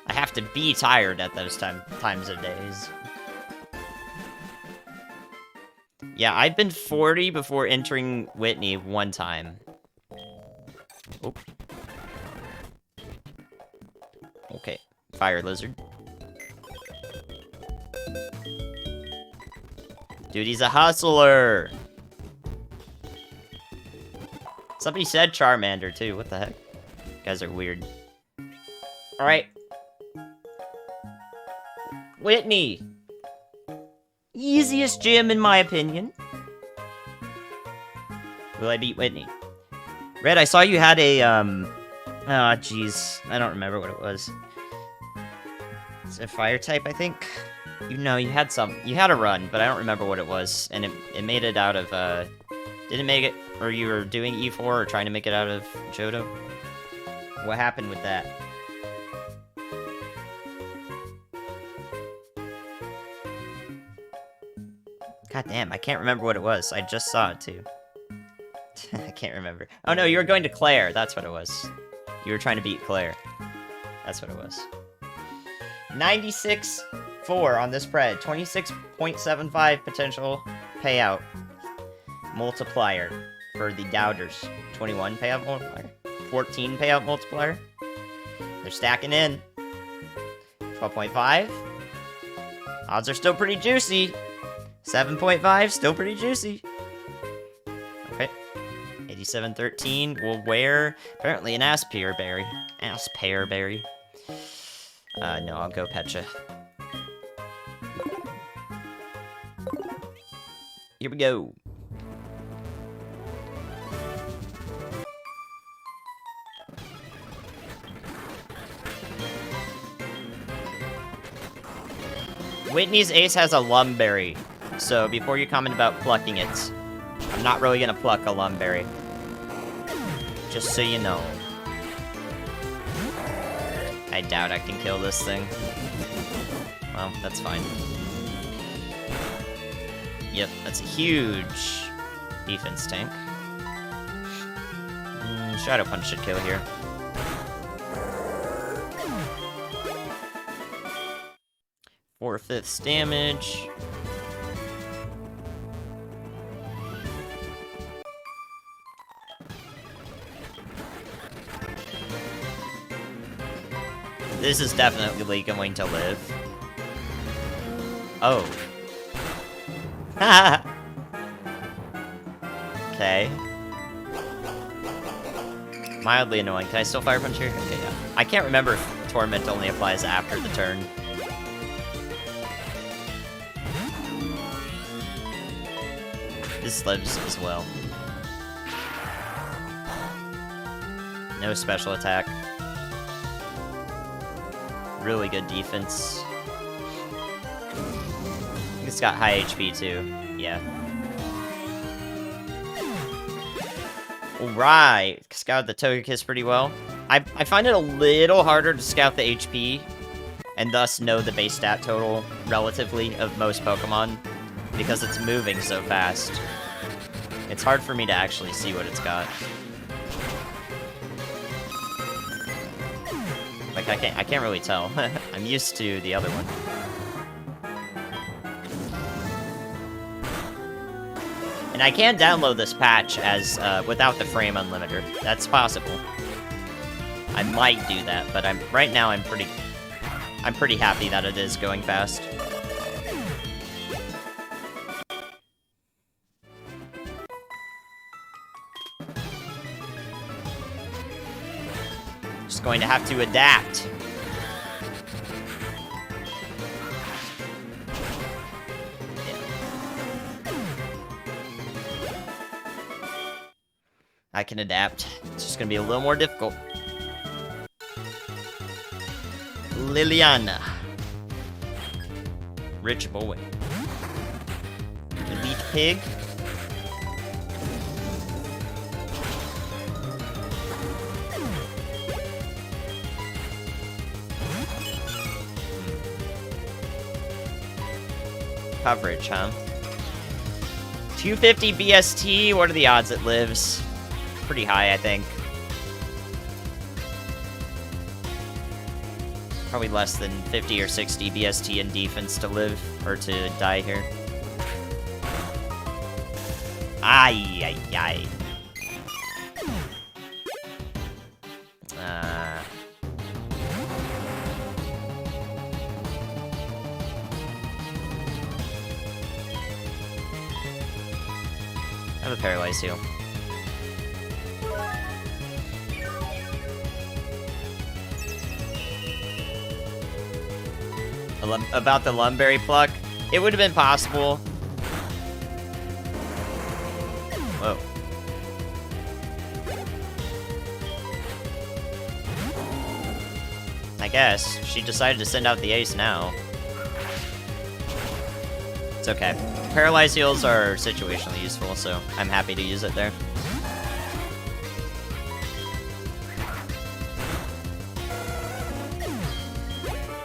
S1: I have to be tired at those times of days. Yeah, I've been 40 before entering Whitney one time. Oop. Okay, fire lizard. Dude, he's a hustler! Somebody said Charmander, too. What the heck? You guys are weird. Alright. Whitney! Easiest gym, in my opinion. Will I beat Whitney? Red, I saw you had a, oh, jeez. I don't remember what it was. It's a fire type, I think? You know, you had a run, but I don't remember what it was. And it made it out of, didn't make it, or you were doing E4 or trying to make it out of Johto? What happened with that? God damn, I can't remember what it was. I just saw it too. I can't remember. Oh no, you were going to Claire. That's what it was. You were trying to beat Claire. That's what it was. 96.4 on this spread. 26.75 potential payout multiplier for the doubters. 21 payout multiplier. 14 payout multiplier. They're stacking in. 12.5. Odds are still pretty juicy. 7.5, still pretty juicy. Okay. 87.13 will wear, apparently, an Aspear Berry. Aspear Berry. No, I'll go Pecha. Here we go. Whitney's ace has a Lumberry, so before you comment about plucking it, I'm not really gonna pluck a Lumberry. Just so you know. I doubt I can kill this thing. Well, that's fine. Yep, that's a huge defense tank. Shadow Punch should kill here. Four-fifths damage. This is definitely going to live. Oh. Okay. Mildly annoying. Can I still Fire Punch here? Okay, yeah. I can't remember if Torment only applies after the turn. This lives as well. No special attack. Really good defense. It's got high HP too. Yeah. Alright. Scouted the Togekiss pretty well. I find it a little harder to scout the HP and thus know the base stat total, relatively, of most Pokemon, because it's moving so fast. It's hard for me to actually see what it's got. Like, I can't really tell. I'm used to the other one. And I can download this patch as, without the frame unlimiter. That's possible. I might do that, but right now I'm pretty happy that it is going fast. Just going to have to adapt. I can adapt. It's just gonna be a little more difficult. Liliana. Rich boy. Elite pig. Coverage, huh? 250 BST. What are the odds it lives? Pretty high, I think. Probably less than 50 or 60 BST in defense to live, or to die here. Ay, ay, ay. I have a Paralyze Heal. About the Lumberry Pluck, it would have been possible. Whoa. I guess. She decided to send out the ace now. It's okay. Paralyze heals are situationally useful, so I'm happy to use it there.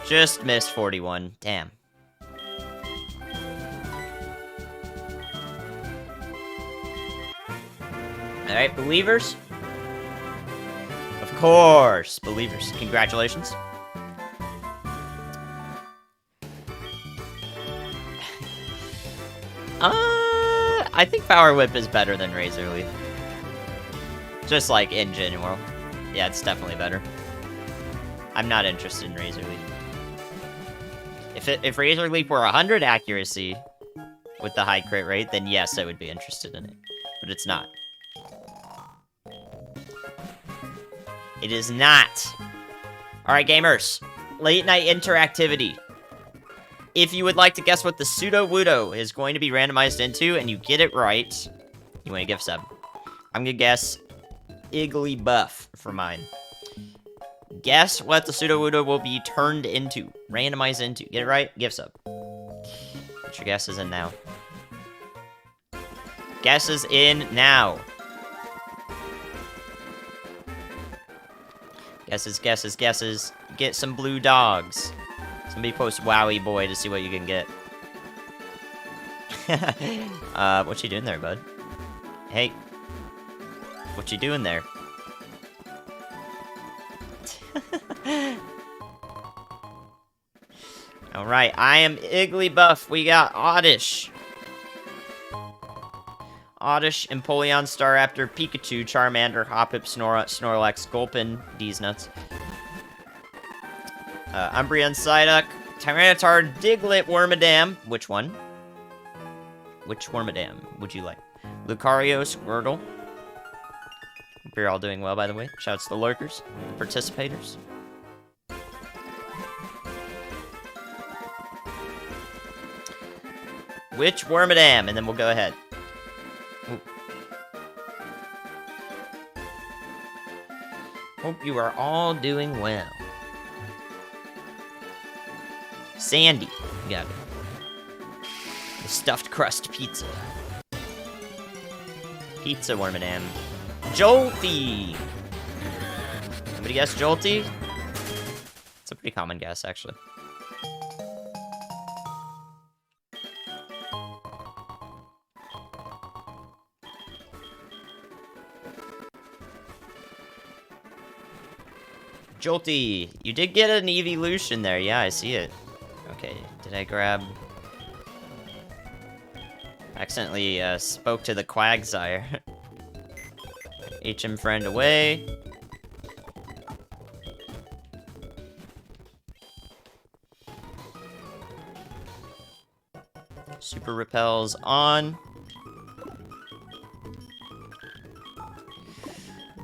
S1: Just missed 41. Damn. Alright, believers? Of course, believers. Congratulations. I think Power Whip is better than Razor Leaf. Just like in general. Yeah, it's definitely better. I'm not interested in Razor Leaf. If Razor Leaf were 100 accuracy with the high crit rate, then yes, I would be interested in it. But it's not. It is not. Alright, gamers. Late night interactivity. If you would like to guess what the Pseudo-Wudo is going to be randomized into, and you get it right, you win a gift sub. I'm gonna guess Igglybuff for mine. Guess what the Pseudo-Wudo will be turned into, randomized into. Get it right? Gift sub. Get your guesses in now. Guesses in now. Guesses, guesses, guesses. Get some blue dogs. Somebody post Wowie Boy to see what you can get. What you doing there, bud? Hey. What you doing there? Alright, I am Igglybuff. We got Oddish. Oddish, Empoleon, Staraptor, Pikachu, Charmander, Hoppip, Snorlax, Gulpin, D's nuts. Umbreon, Psyduck, Tyranitar, Diglett, Wormadam. Which one? Which Wormadam would you like? Lucario, Squirtle. Hope you're all doing well, by the way. Shouts to the lurkers, the participators. Which Wormadam? And then we'll go ahead. Ooh. Hope you are all doing well. Sandy, you got it. The stuffed crust pizza. Pizza Wormadam. Jolty! Somebody guess Jolty? It's a pretty common guess, actually. Jolty! You did get an evolution there. Yeah, I see it. Okay, did I grab... Accidentally spoke to the Quagsire. HM friend away. Super repels on.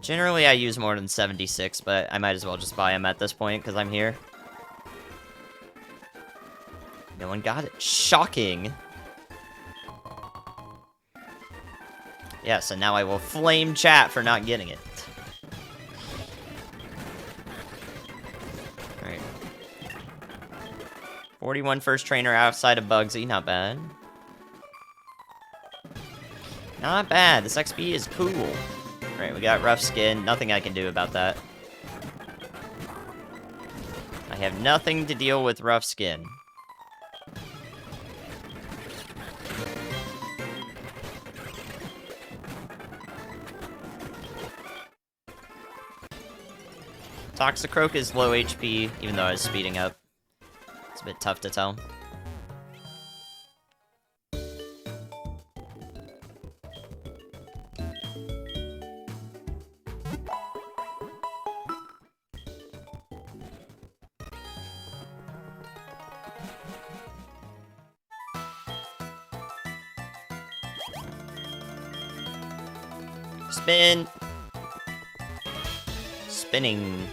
S1: Generally, I use more than 76, but I might as well just buy them at this point because I'm here. No one got it. Shocking. Yeah, so now I will flame chat for not getting it. Alright. 41 first trainer outside of Bugsy, not bad. Not bad, this XP is cool. Alright, we got rough skin, nothing I can do about that. I have nothing to deal with rough skin. Toxicroak is low HP, even though I was speeding up. It's a bit tough to tell. Spin! Spinning.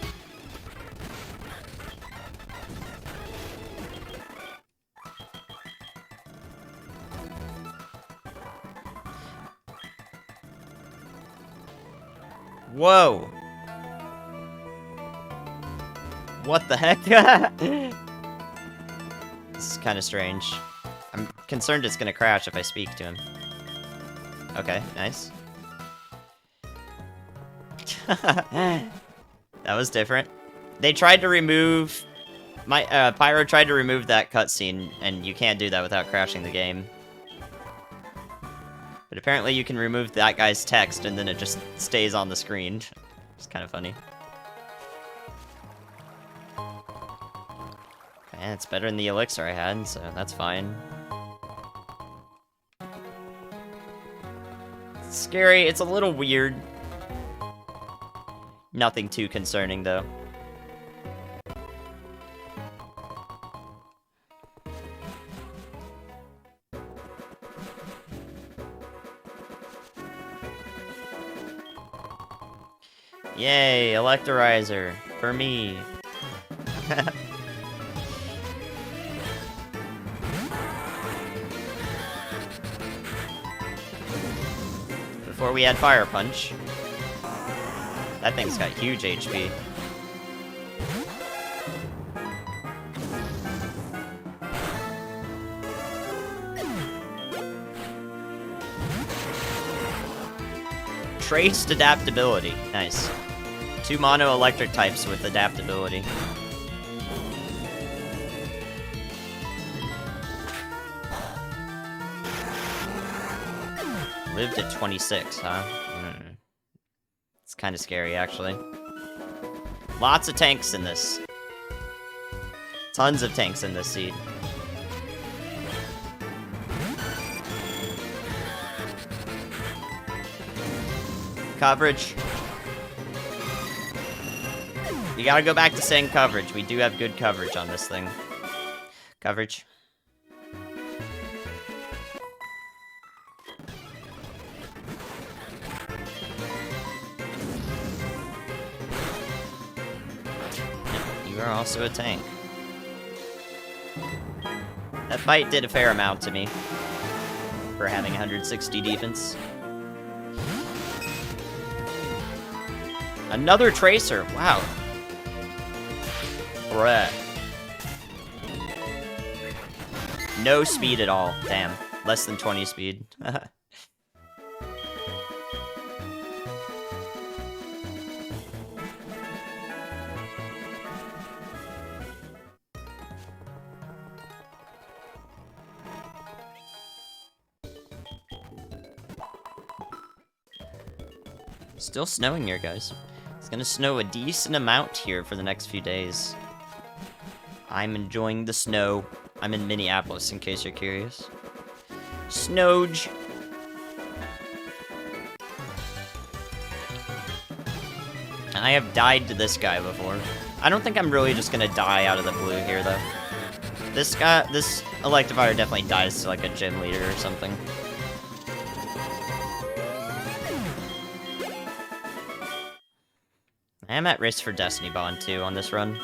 S1: Whoa! What the heck? This is kind of strange. I'm concerned it's gonna crash if I speak to him. Okay, nice. That was different. They tried to remove... Pyro tried to remove that cutscene, and you can't do that without crashing the game. But apparently you can remove that guy's text, and then it just stays on the screen. It's kind of funny. Okay, it's better than the elixir I had, so that's fine. It's scary, it's a little weird. Nothing too concerning, though. Yay, Electorizer. For me. Before we had Fire Punch. That thing's got huge HP. Traced adaptability. Nice. 2 mono electric types with adaptability. Lived at 26, huh? It's kind of scary, actually. Lots of tanks in this. Tons of tanks in this seed. Coverage. You gotta go back to saying coverage. We do have good coverage on this thing. Coverage. You are also a tank. That fight did a fair amount to me. For having 160 defense. Another Tracer. Wow. Bruh. No speed at all. Damn. Less than 20 speed. Still snowing here, guys. It's gonna snow a decent amount here for the next few days. I'm enjoying the snow. I'm in Minneapolis, in case you're curious. Snowge. I have died to this guy before. I don't think I'm really just gonna die out of the blue here, though. This Electivire definitely dies to, like, a gym leader or something. I am at risk for Destiny Bond, too, on this run.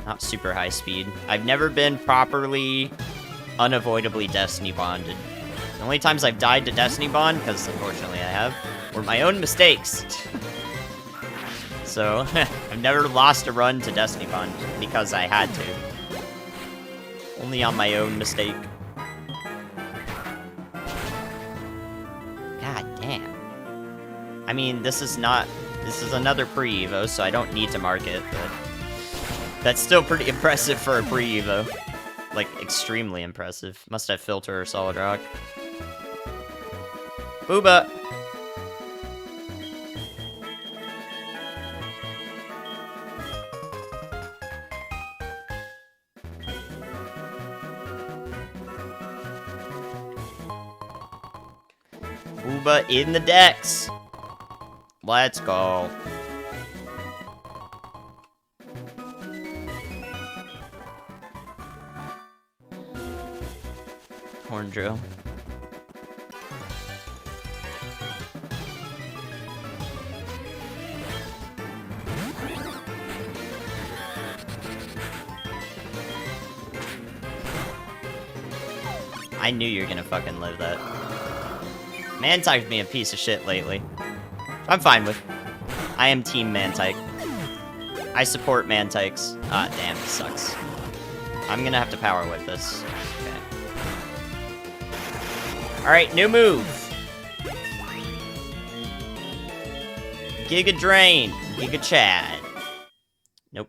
S1: Not super high speed. I've never been properly, unavoidably Destiny Bonded. The only times I've died to Destiny Bond, because unfortunately I have, were my own mistakes. So, I've never lost a run to Destiny Bond, because I had to. Only on my own mistake. God damn. I mean, this is another pre-Evo, so I don't need to mark it, but that's still pretty impressive for a pre-Evo. Like, extremely impressive. Must have Filter or Solid Rock. Booba! Booba in the decks! Let's go. Horn drill. I knew you were gonna fucking live that. Mantike's been a piece of shit lately. I'm fine with. I am Team Mantike. I support Mantikes. Ah, damn, this sucks. I'm gonna have to power whip this. Okay. Alright, new move. Giga Drain. Giga Chad. Nope.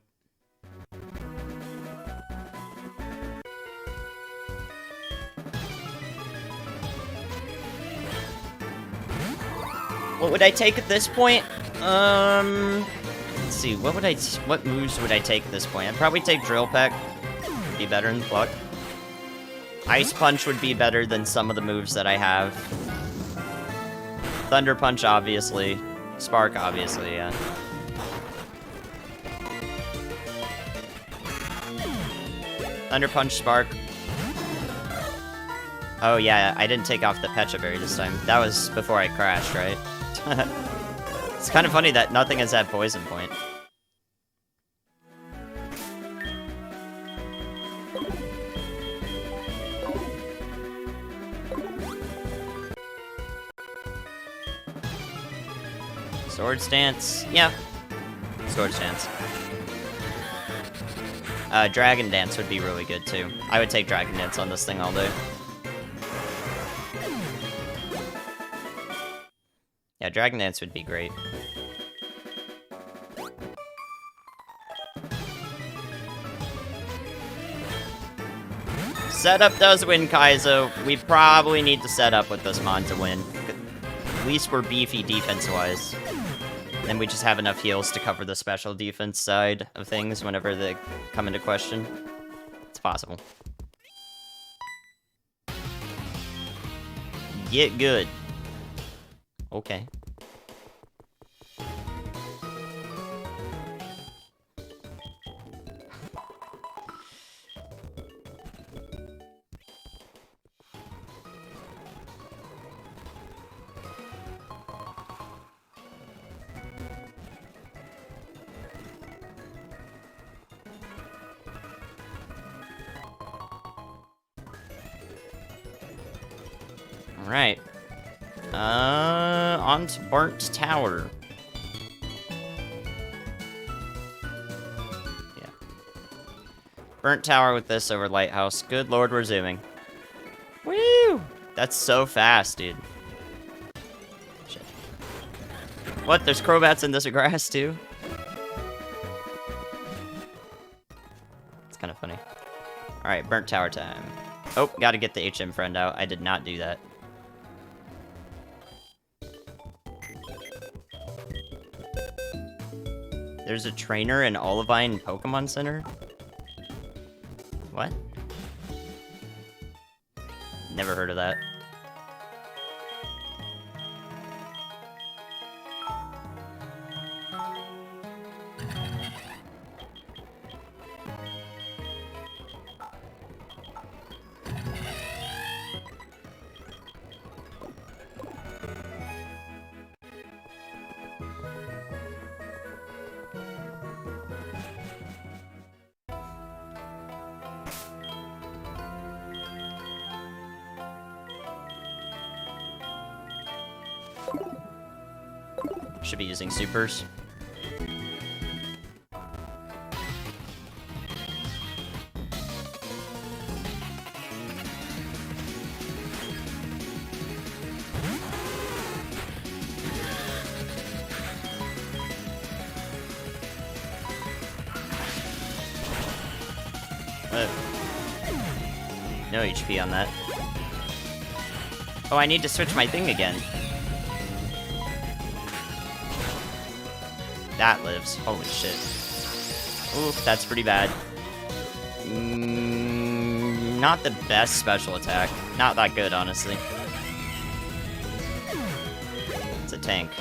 S1: What would I take at this point? Let's see, what moves would I take at this point? I'd probably take Drill Peck. Be better than Pluck. Ice Punch would be better than some of the moves that I have. Thunder Punch, obviously. Spark, obviously, yeah. Thunder Punch, Spark. Oh yeah, I didn't take off the Pecha Berry this time. That was before I crashed, right? It's kind of funny that nothing has had Poison Point. Sword Stance? Yeah. Sword Stance. Dragon Dance would be really good, too. I would take Dragon Dance on this thing all day. Yeah, Dragon Dance would be great. Setup does win, Kaizo. We probably need to set up with this Mon to win. At least we're beefy defense-wise. Then we just have enough heals to cover the special defense side of things whenever they come into question. It's possible. Get good. Okay. Alright. On to Burnt Tower. Burnt tower with this over lighthouse. Good lord, we're zooming. Woo! That's so fast, dude. Shit. What? There's Crobats in this grass, too? It's kind of funny. Alright, burnt tower time. Oh, gotta get the HM friend out. I did not do that. There's a trainer in Olivine Pokemon Center? What? Never heard of that. Should be using supers. No HP on that. Oh, I need to switch my thing again. That lives. Holy shit. Oof, that's pretty bad. Not the best special attack. Not that good, honestly. It's a tank.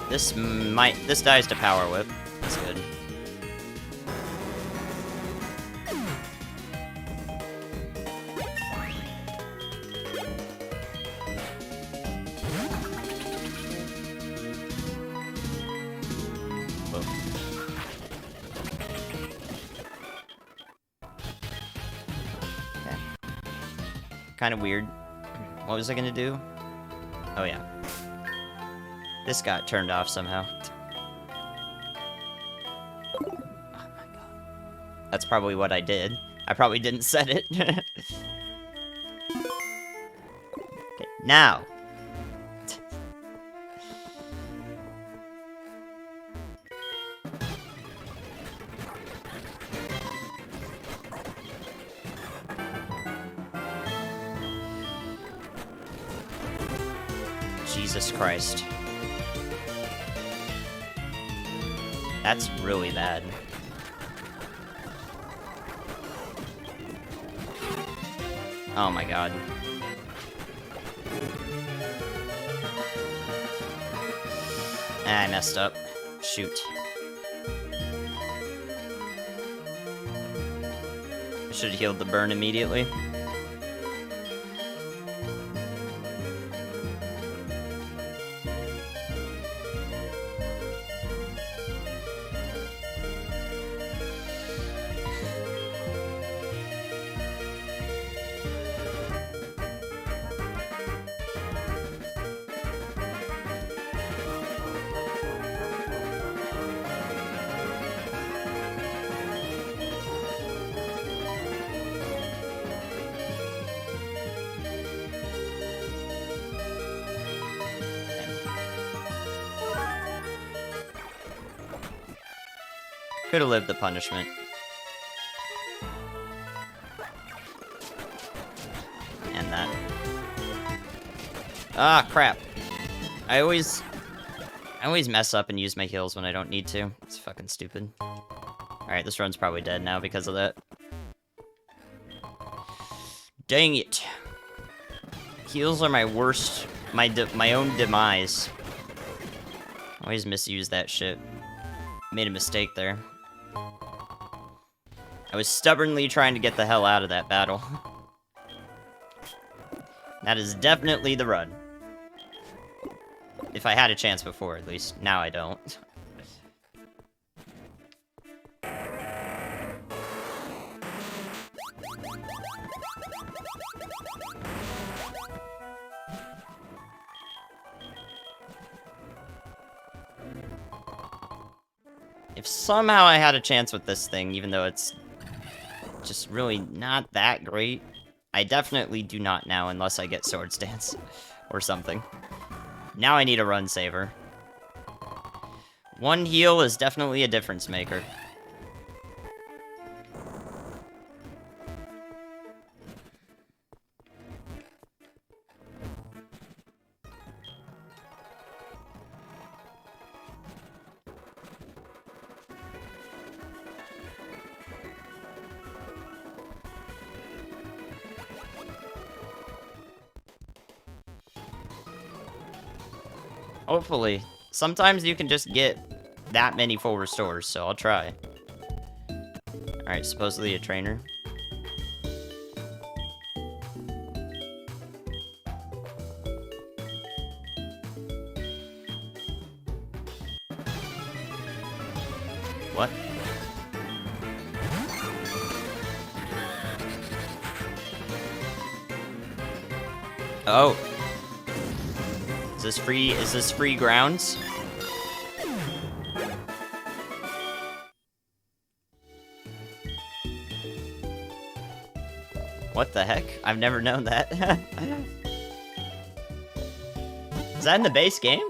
S1: This dies to Power Whip. That's good. Kind of weird. What was I gonna do? Oh yeah. This got turned off somehow. Oh my god. That's probably what I did. I probably didn't set it. Okay, now. Jesus Christ. That's really bad. Oh my god. I messed up. Shoot. I should have healed the burn immediately. Could have lived the punishment. And that. Ah, crap. I always mess up and use my heals when I don't need to. It's fucking stupid. Alright, this run's probably dead now because of that. Dang it. Heals are my worst, my own demise. Always misuse that shit. Made a mistake there. I was stubbornly trying to get the hell out of that battle. That is definitely the run. If I had a chance before, at least. Now I don't. If somehow I had a chance with this thing, even though it's just really not that great, I definitely do not now unless I get Sword Stance or something. Now I need a run saver. One heal is definitely a difference maker. Hopefully. Sometimes you can just get that many full restores, so I'll try. Alright, supposedly a trainer. What? Oh. Is this free grounds? What the heck? I've never known that. Is that in the base game?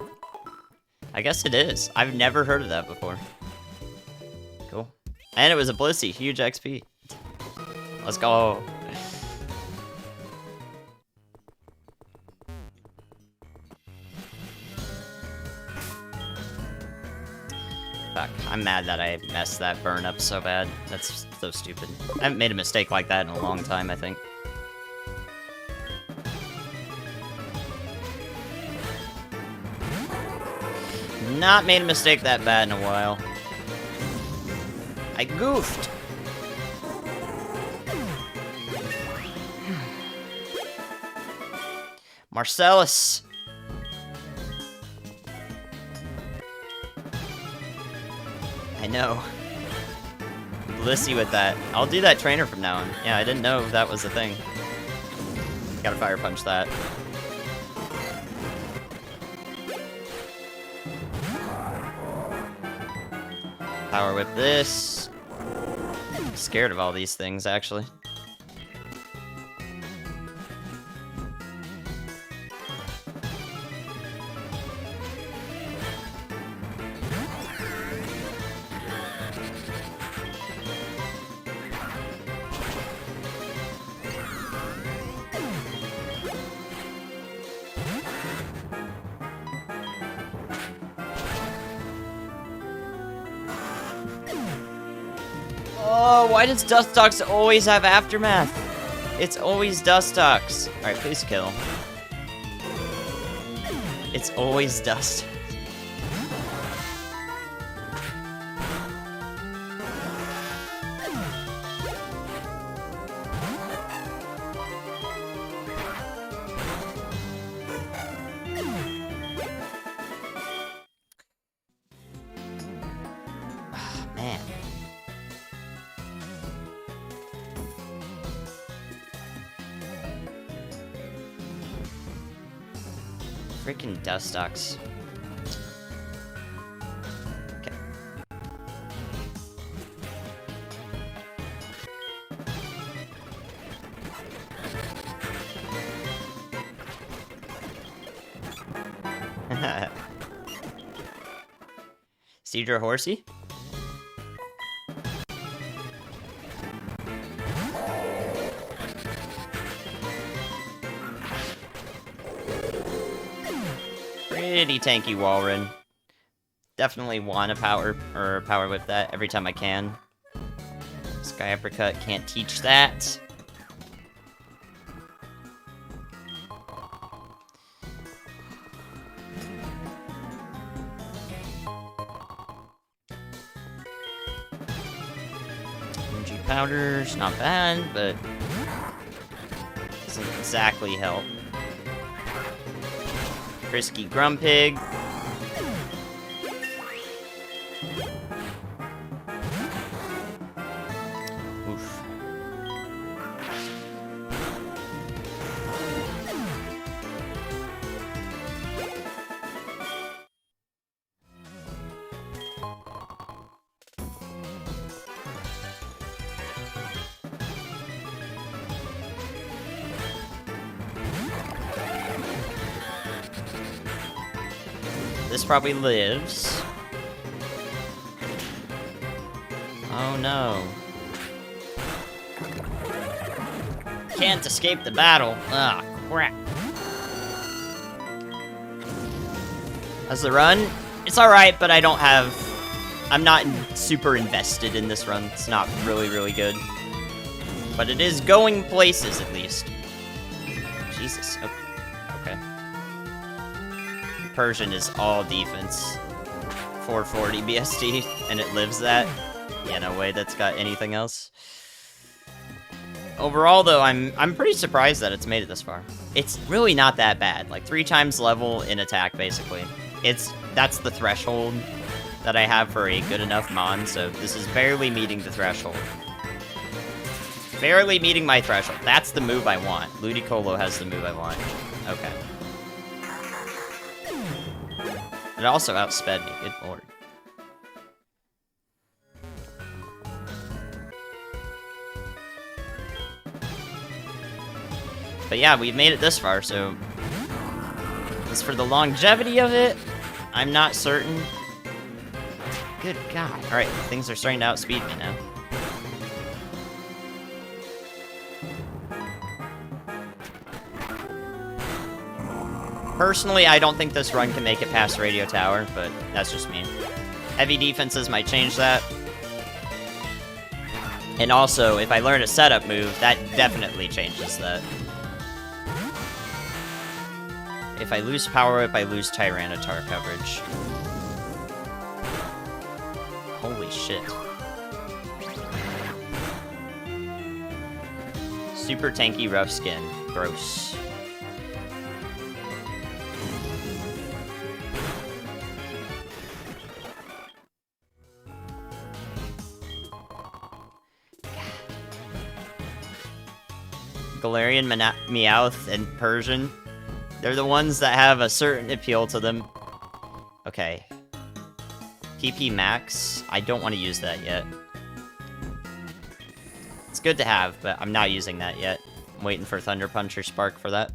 S1: I guess it is. I've never heard of that before. Cool. And it was a Blissey. Huge XP. Let's go. Fuck, I'm mad that I messed that burn up so bad. That's so stupid. I haven't made a mistake like that in a long time, I think. Not made a mistake that bad in a while. I goofed. Marcellus. I know. Blissey with that. I'll do that trainer from now on. Yeah, I didn't know that was a thing. Gotta fire punch that. Power whip this. I'm scared of all these things, actually. Oh, why does Dustox always have Aftermath? It's always Dustox. Alright, please kill. It's always Dust. Oh, man. Freaking Dustox. Okay. Cedra Horsey? Pretty tanky Walrein. Definitely want to power whip that every time I can. Sky Uppercut can't teach that. Energy Powder's not bad, but doesn't exactly help. Frisky Grumpig. Oof. this probably lives. Oh no. Can't escape the battle. Ah, crap. How's the run? It's alright, but I'm not super invested in this run. It's not really, really good. But it is going places, at least. Jesus. Okay. Persian is all defense. 440 BST, and it lives that. Yeah, no way that's got anything else. Overall, though, I'm pretty surprised that it's made it this far. It's really not that bad. Like, 3 times level in attack, basically. That's the threshold that I have for a good enough mon, so this is barely meeting the threshold. Barely meeting my threshold. That's the move I want. Ludicolo has the move I want. Okay. It also outsped me. Good lord. But yeah, we've made it this far, so... As for the longevity of it, I'm not certain. Good god. Alright, things are starting to outspeed me now. Personally, I don't think this run can make it past Radio Tower, but that's just me. Heavy defenses might change that. And also, if I learn a setup move, that definitely changes that. If I lose Power Whip, I lose Tyranitar coverage. Holy shit. Super tanky rough skin. Gross. Galarian, Meowth, and Persian. They're the ones that have a certain appeal to them. Okay. PP Max. I don't want to use that yet. It's good to have, but I'm not using that yet. I'm waiting for Thunder Punch or Spark for that.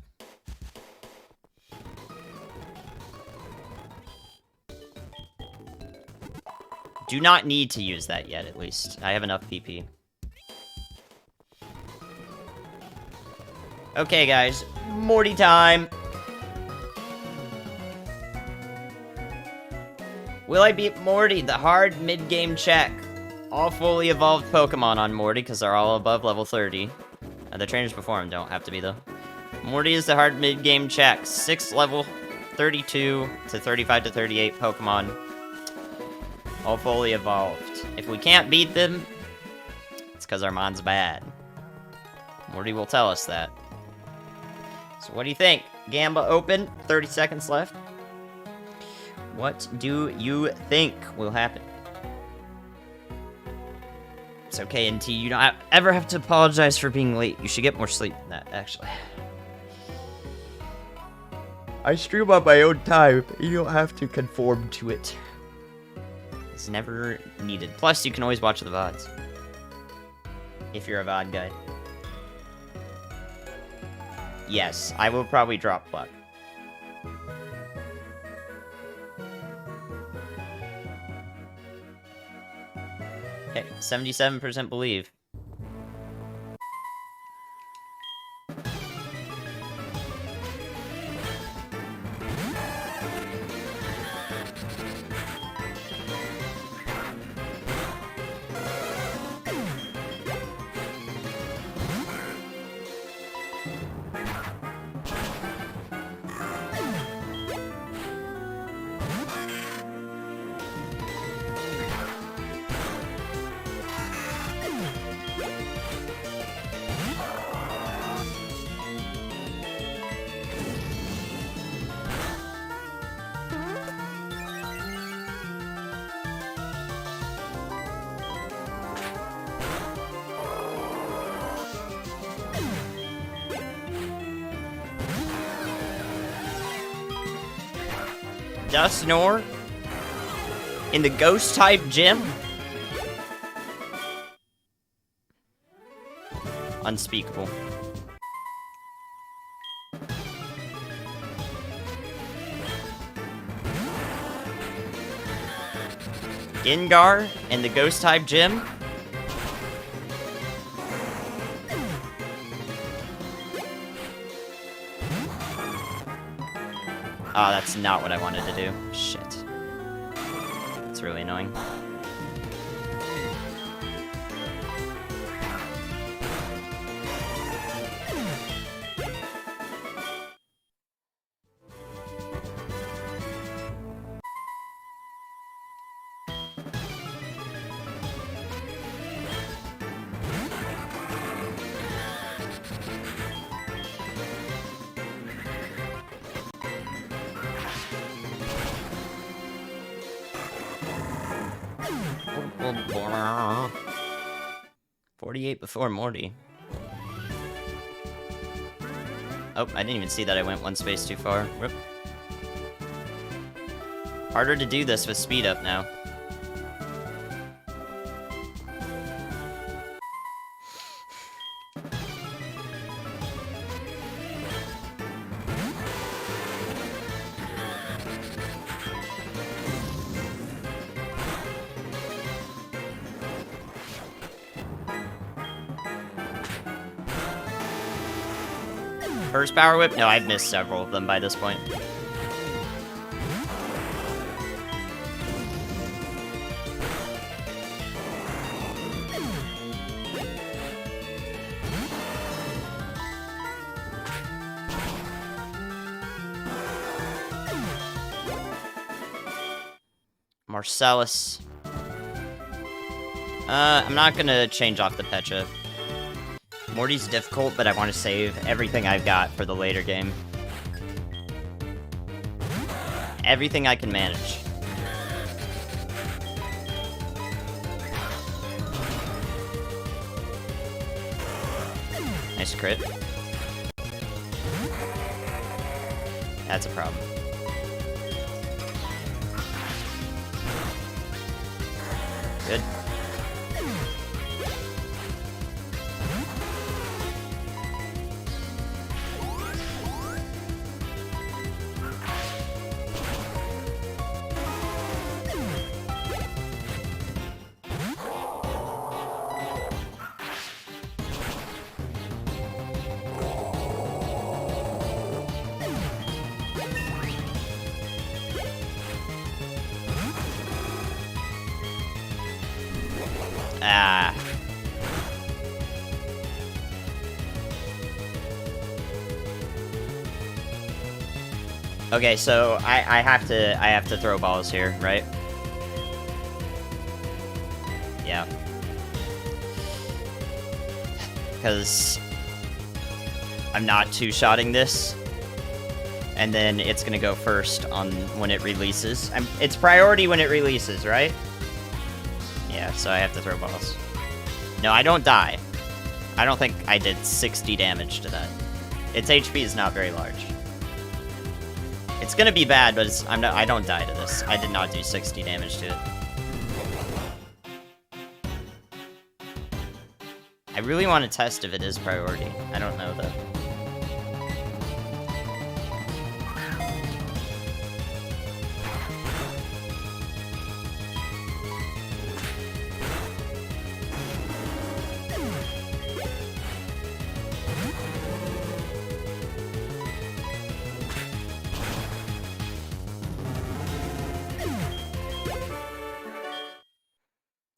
S1: Do not need to use that yet, at least. I have enough PP. Okay, guys. Morty time! Will I beat Morty? The hard mid-game check. All fully evolved Pokemon on Morty, because they're all above level 30. The trainers before him don't have to be, though. Morty is the hard mid-game check. 6 level 32 to 35 to 38 Pokemon. All fully evolved. If we can't beat them, it's because our mon's bad. Morty will tell us that. So what do you think? Gamba open, 30 seconds left. What do you think will happen? It's okay, NT. You don't ever have to apologize for being late. You should get more sleep than that, actually. I stream on my own time. You don't have to conform to it. It's never needed. Plus, you can always watch the VODs. If you're a VOD guy. Yes, I will probably drop Pluck. Okay, 77% believe. Dusknoir in the ghost type gym? Unspeakable. Gengar and the Ghost-type gym. Oh, that's not what I wanted to do. Shit. It's really annoying. Oh, 48 before Morty. Oh, I didn't even see that I went one space too far. Rip. Harder to do this with speed up now. First Power Whip? No, I've missed several of them by this point. Marcellus. I'm not gonna change off the Pecha. Morty's difficult, but I want to save everything I've got for the later game. Everything I can manage. Nice crit. That's a problem. Good. Ah. Okay, so I have to throw balls here, right? Yeah. Because I'm not two-shotting this. And then it's gonna go first on when it releases. It's priority when it releases, right? Yeah, so I have to throw balls. No, I don't die. I don't think I did 60 damage to that. Its HP is not very large. It's gonna be bad, but I don't die to this. I did not do 60 damage to it. I really want to test if it is priority. I don't know, though.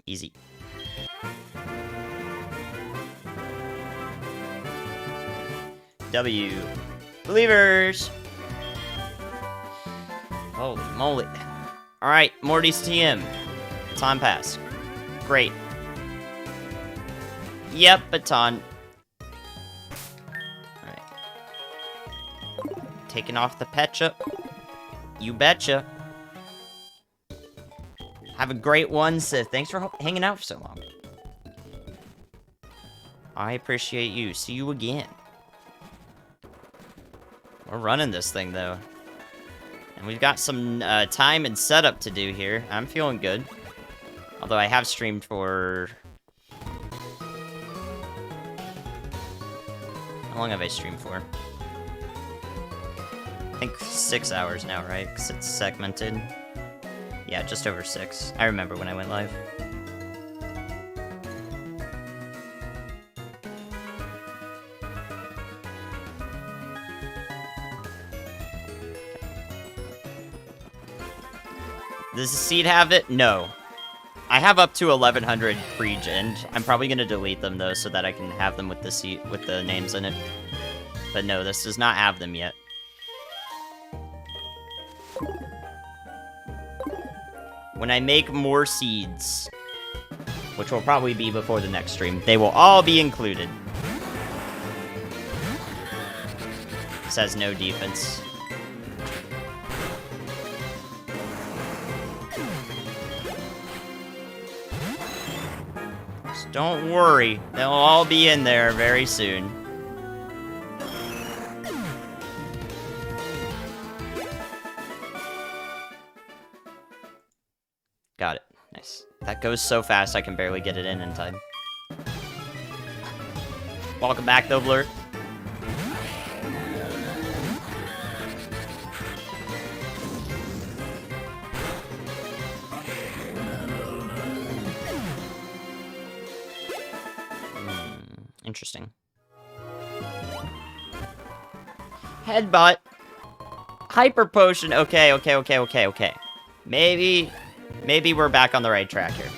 S1: Easy. W. Believers! Holy moly. Alright, Morty's TM. Baton pass. Great. Yep, baton. Alright. Taking off the Pecha. You betcha. Have a great one, Sith. Thanks for hanging out for so long. I appreciate you. See you again. We're running this thing, though. And we've got some time and setup to do here. I'm feeling good. Although I have streamed for... How long have I streamed for? I think 6 hours now, right? Because it's segmented. Yeah, just over 6. I remember when I went live. Does the seed have it? No. I have up to 1100 pre-ginned. I'm probably gonna delete them though, so that I can have them with the seed with the names in it. But no, this does not have them yet. When I make more seeds, which will probably be before the next stream, they will all be included. This has no defense. Just don't worry, they'll all be in there very soon. Got it. Nice. That goes so fast, I can barely get it in time. Welcome back, though, Blur. Interesting. Headbutt. Hyper Potion. Okay. Maybe we're back on the right track here.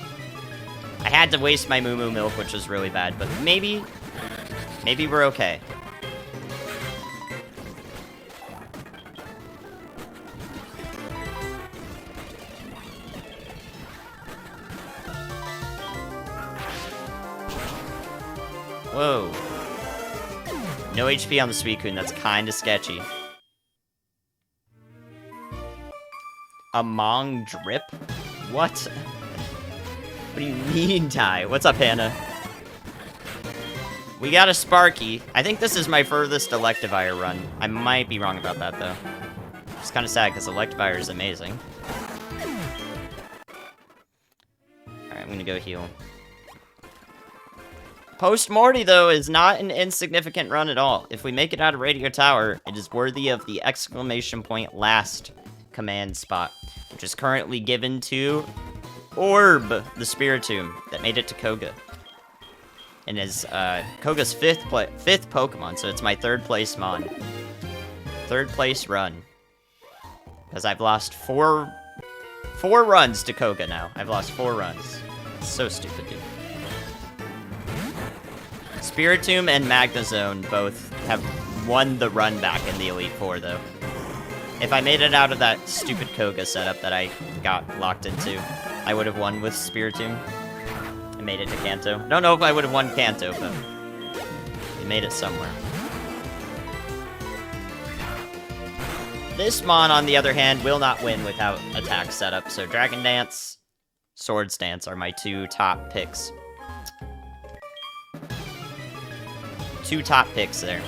S1: I had to waste my Moo Moo Milk, which was really bad, but maybe we're okay. Whoa. No HP on the Suicune, that's kinda sketchy. Among Drip? What? What do you mean, Ty? What's up, Hannah? We got a Sparky. I think this is my furthest Electivire run. I might be wrong about that, though. It's kind of sad, because Electivire is amazing. Alright, I'm gonna go heal. Post Morty, though, is not an insignificant run at all. If we make it out of Radio Tower, it is worthy of the exclamation point last command spot, which is currently given to Orb, the Spiritomb, that made it to Koga. And is Koga's fifth Pokemon, so it's my third place mon. Third place run. Because I've lost four runs to Koga now. I've lost 4 runs. It's so stupid, dude. Spiritomb and Magnezone both have won the run back in the Elite Four, though. If I made it out of that stupid Koga setup that I got locked into, I would have won with Spiritomb. I made it to Kanto. Don't know if I would have won Kanto, but we made it somewhere. This Mon, on the other hand, will not win without attack setup, so Dragon Dance, Swords Dance are my 2 top picks. 2 top picks there.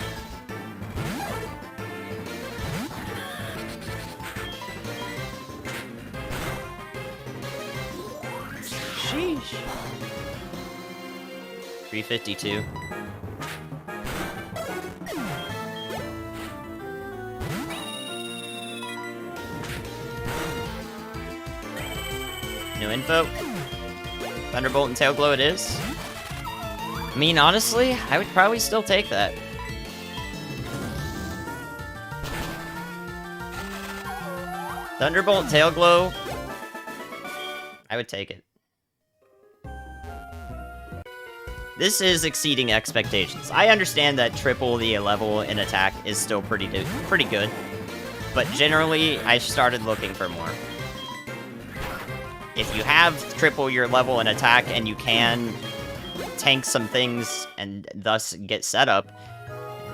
S1: Sheesh. 352. No info. Thunderbolt and Tail Glow it is. I mean, honestly, I would probably still take that. Thunderbolt, Tail Glow. I would take it. This is exceeding expectations. I understand that triple the level in attack is still pretty good, but generally, I started looking for more. If you have triple your level in attack and you can tank some things and thus get set up,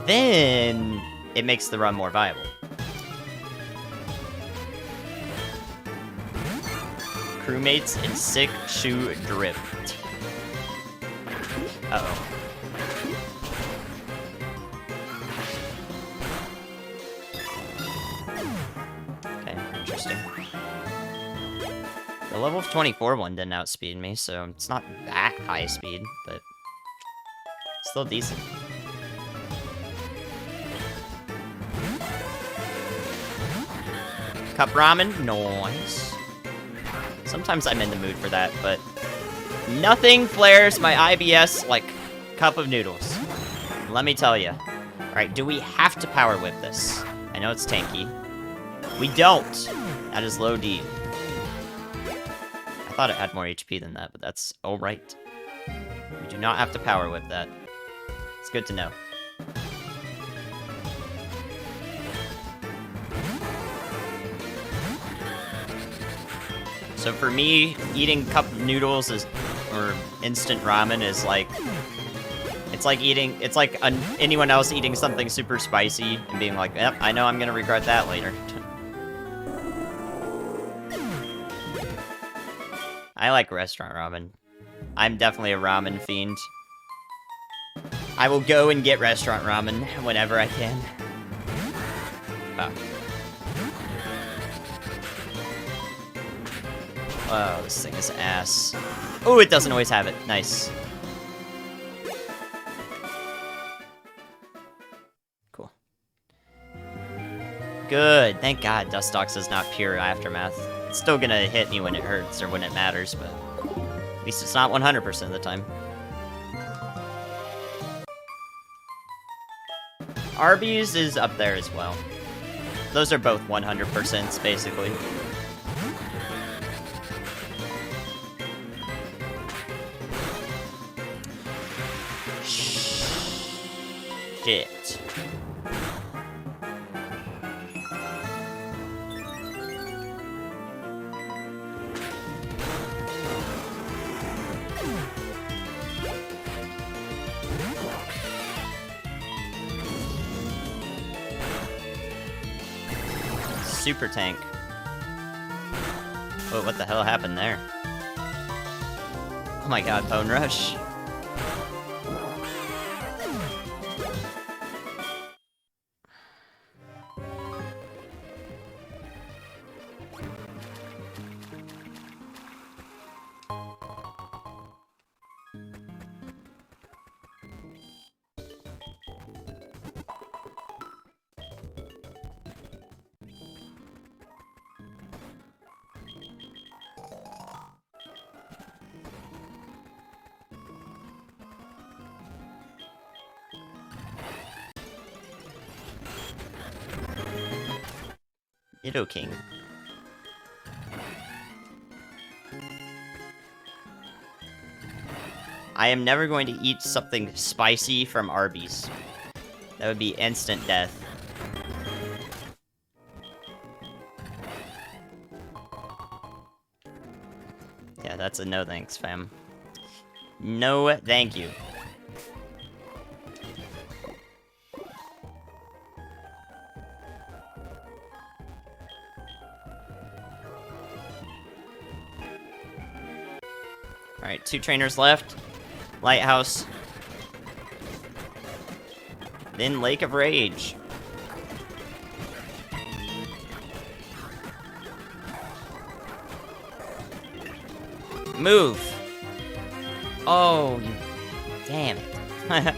S1: then it makes the run more viable. Crewmates and Sick Shoe Drip. Uh-oh. Okay, interesting. The level of 24 one didn't outspeed me, so it's not that high speed, but still decent. Cup Ramen, nice. Sometimes I'm in the mood for that, but nothing flares my IBS like cup of noodles. Let me tell you. Alright, do we have to power whip this? I know it's tanky. We don't! That is low D. I thought it had more HP than that, but that's alright. We do not have to power whip that. It's good to know. So for me, eating cup noodles is, or instant ramen is like, it's like anyone else eating something super spicy and being like, yep, I know I'm gonna regret that later. I like restaurant ramen. I'm definitely a ramen fiend. I will go and get restaurant ramen whenever I can. Oh. Oh, this thing is ass. Oh, it doesn't always have it. Nice. Cool. Good. Thank God Dustox is not pure Aftermath. It's still gonna hit me when it hurts or when it matters, but at least it's not 100% of the time. Arby's is up there as well. Those are both 100%, basically. Shit. Super tank. Whoa, what the hell happened there? Oh my god, Bone Rush. Ditto King. I am never going to eat something spicy from Arby's. That would be instant death. Yeah, that's a no thanks, fam. No thank you. Alright, 2 trainers left. Lighthouse. Then Lake of Rage. Move! Oh, you... damn it.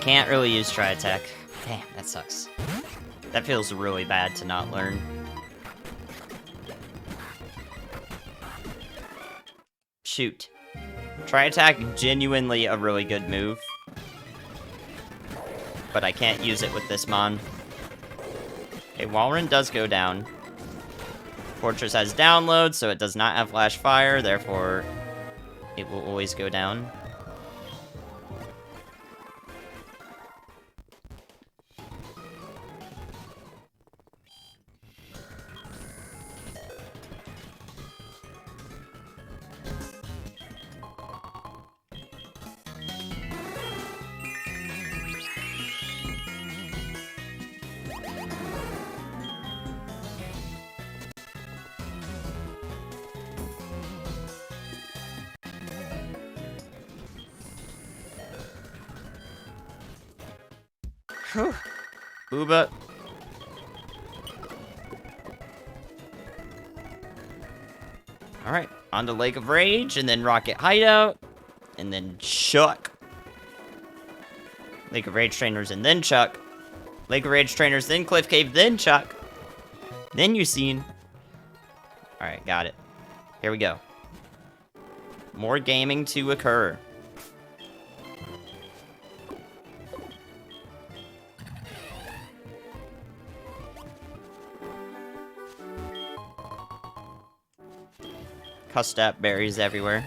S1: Can't really use Tri-Attack. Damn, that sucks. That feels really bad to not learn. Shoot. Tri-Attack, genuinely a really good move. But I can't use it with this Mon. Okay, Walrein does go down. Fortress has download, so it does not have Flash Fire, therefore it will always go down. Whew. Booba. Alright, on to Lake of Rage, and then Rocket Hideout, and then Chuck. Lake of Rage trainers, and then Chuck. Lake of Rage trainers, then Cliff Cave, then Chuck. Then Yucine. Alright, got it. Here we go. More gaming to occur. Custap berries everywhere.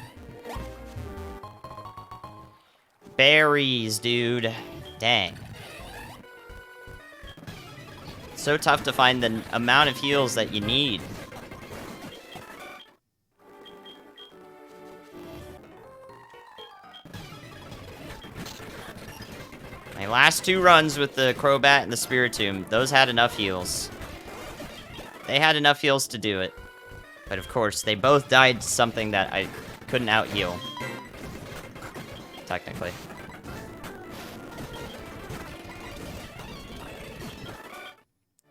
S1: Berries, dude. Dang. So tough to find the amount of heals that you need. My last 2 runs with the Crobat and the Spiritomb, those had enough heals. They had enough heals to do it. But of course, they both died to something that I couldn't out-heal. Technically.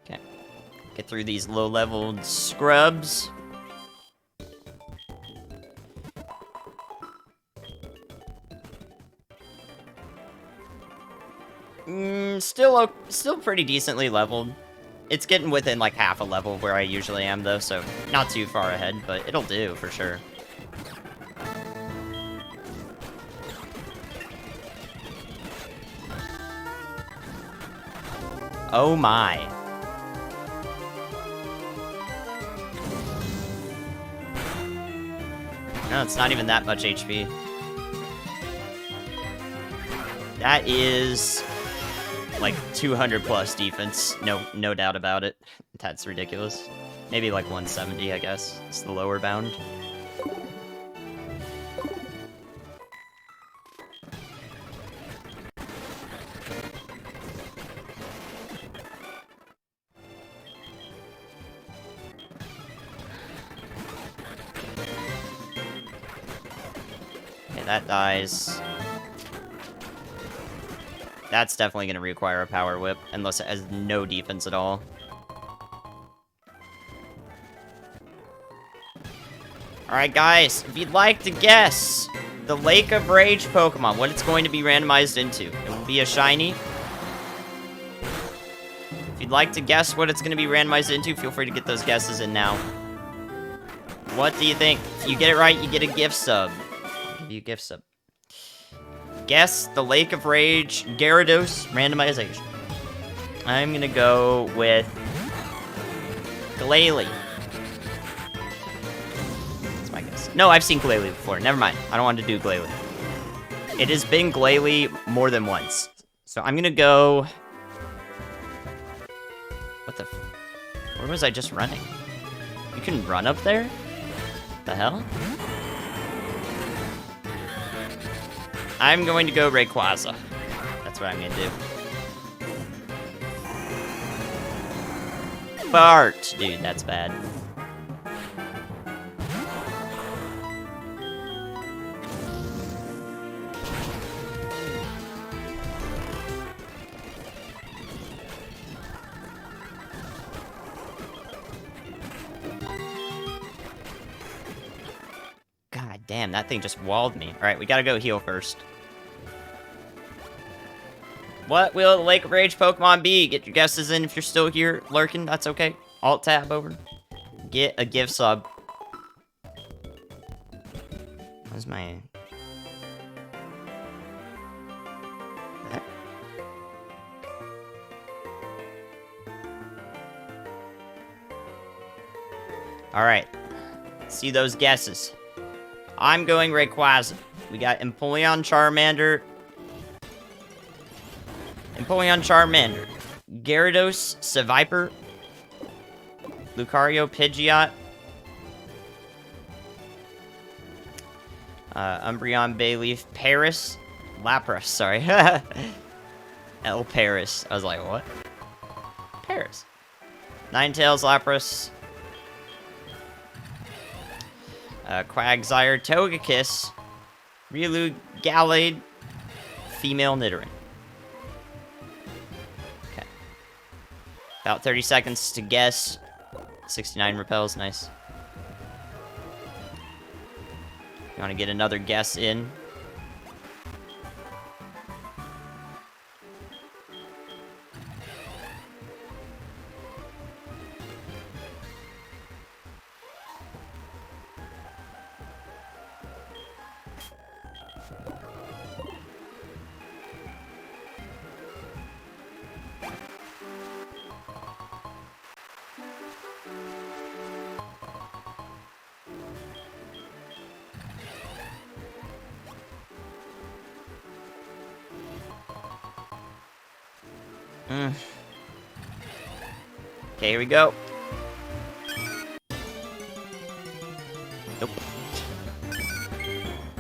S1: Okay. Get through these low-leveled scrubs. Still pretty decently leveled. It's getting within like half a level where I usually am though, so not too far ahead, but it'll do for sure. Oh my. No, it's not even that much HP. That is like 200 plus defense, no doubt about it. That's ridiculous. Maybe like 170, I guess. It's the lower bound. Okay, that dies. That's definitely going to require a power whip, unless it has no defense at all. Alright guys, if you'd like to guess the Lake of Rage Pokemon, what it's going to be randomized into, it will be a shiny. If you'd like to guess what it's going to be randomized into, feel free to get those guesses in now. What do you think? If you get it right, you get a gift sub. I'll give you a gift sub. Guess the Lake of Rage Gyarados randomization. I'm gonna go with Glalie. That's my guess. No, I've seen Glalie before. Never mind. I don't want to do Glalie. It has been Glalie more than once. So I'm gonna go... What the... Where was I just running? You can run up there? The hell? I'm going to go Rayquaza. That's what I'm going to do. Bart! Dude, that's bad. God damn, that thing just walled me. Alright, we gotta go heal first. What will the Lake of Rage Pokemon be? Get your guesses in if you're still here lurking. That's okay. Alt-tab over. Get a gift sub. Where's my... Alright. See those guesses. I'm going Rayquaza. We got Empoleon Charmander. Gyarados, Seviper, Lucario, Pidgeot, Umbreon, Bayleaf, Paris, Lapras, sorry. El Paris. I was like, what? Paris. Ninetales, Lapras, Quagsire, Togekiss, Riolu, Gallade, Female Nidoran. About 30 seconds to guess. 69 repels, nice. You want to get another guess in? Okay, here we go. Nope.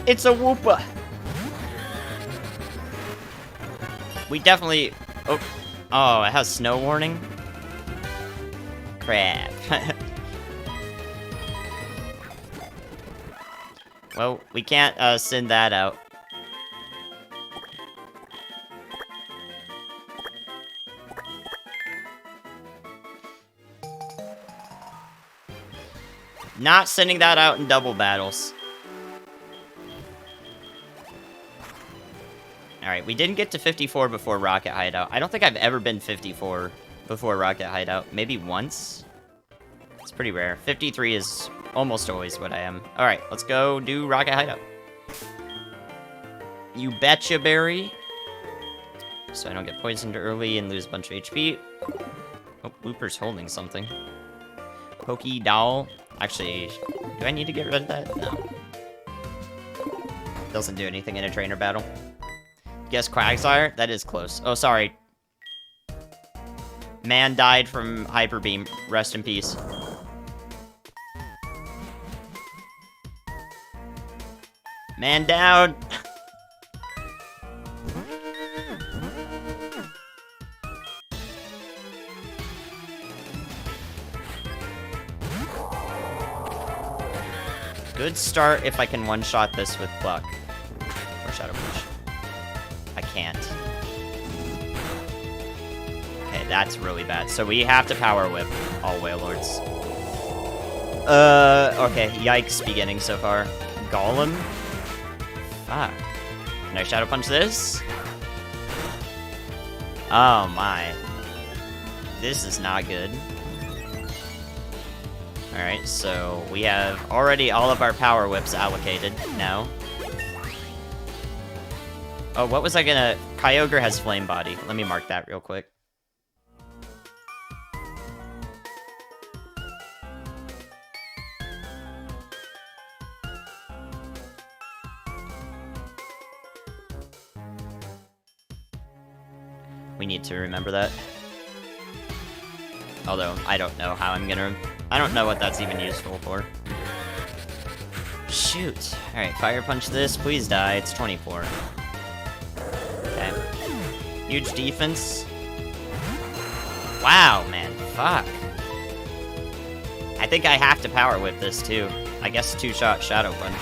S1: It's a Woopa! We definitely... Oh, it has snow warning? Crap. Well, we can't send that out. Not sending that out in double battles. Alright, we didn't get to 54 before Rocket Hideout. I don't think I've ever been 54 before Rocket Hideout. Maybe once? It's pretty rare. 53 is almost always what I am. Alright, let's go do Rocket Hideout. You betcha, Berry. So I don't get poisoned early and lose a bunch of HP. Oh, Looper's holding something. Pokey Doll. Actually, do I need to get rid of that? No. Doesn't do anything in a trainer battle. Guess Quagsire? That is close. Oh, sorry. Man died from Hyper Beam. Rest in peace. Man down! Good start if I can one-shot this with Pluck. Or Shadow Punch. I can't. Okay, that's really bad. So we have to Power Whip all Wailords. Okay, yikes beginning so far. Golem? Fuck. Can I Shadow Punch this? Oh my. This is not good. Alright, so we have already all of our Power Whips allocated now. Oh, what was I gonna... Kyogre has Flame Body. Let me mark that real quick. We need to remember that. Although, I don't know how I'm gonna... I don't know what that's even useful for. Shoot. Alright, Fire Punch this. Please die. It's 24. Okay. Huge defense. Wow, man. Fuck. I think I have to Power Whip this, too. I guess 2-shot Shadow Punch.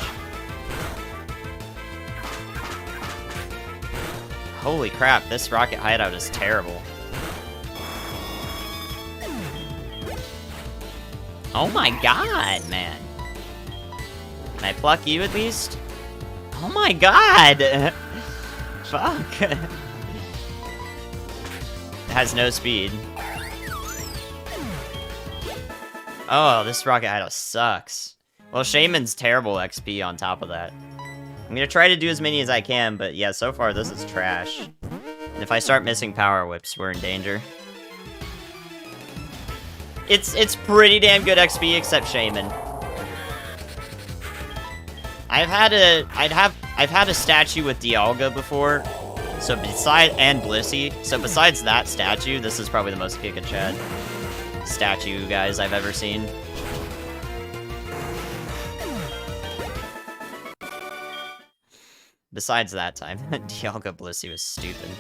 S1: Holy crap, this Rocket Hideout is terrible. Oh my god, man. Can I pluck you at least? Oh my god! Fuck. It has no speed. Oh, this Rocket Hideout sucks. Well, Shaman's terrible XP on top of that. I'm gonna try to do as many as I can, but yeah, so far this is trash. And if I start missing Power Whips, we're in danger. It's pretty damn good XP, except Shaman. I've had a statue with Dialga before, so and Blissey. So besides that statue, this is probably the most Giga Chad statue guys I've ever seen. Besides that time, Dialga Blissey was stupid.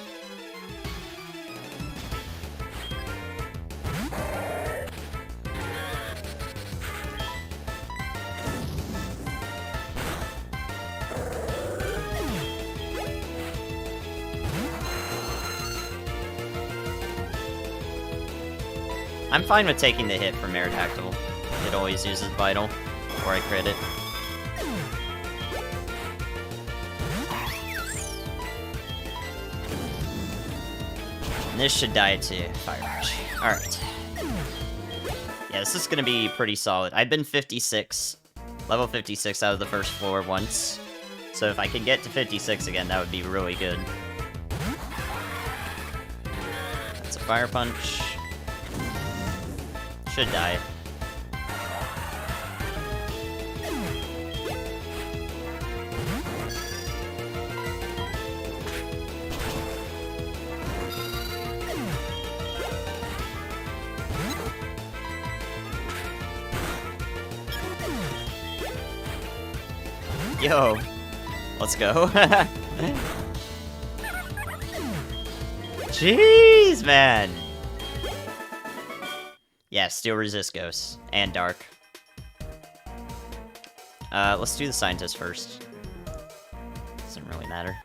S1: I'm fine with taking the hit from Aerodactyl. It always uses Vital, or I crit it. And this should die to Fire Punch. Alright. Yeah, this is gonna be pretty solid. I've been 56. Level 56 out of the first floor once. So if I can get to 56 again, that would be really good. That's a Fire Punch. Should die. Yo. Let's go. Jeez, man. Yeah, Steel Resist Ghosts. And Dark. Let's do the Scientist first. Doesn't really matter.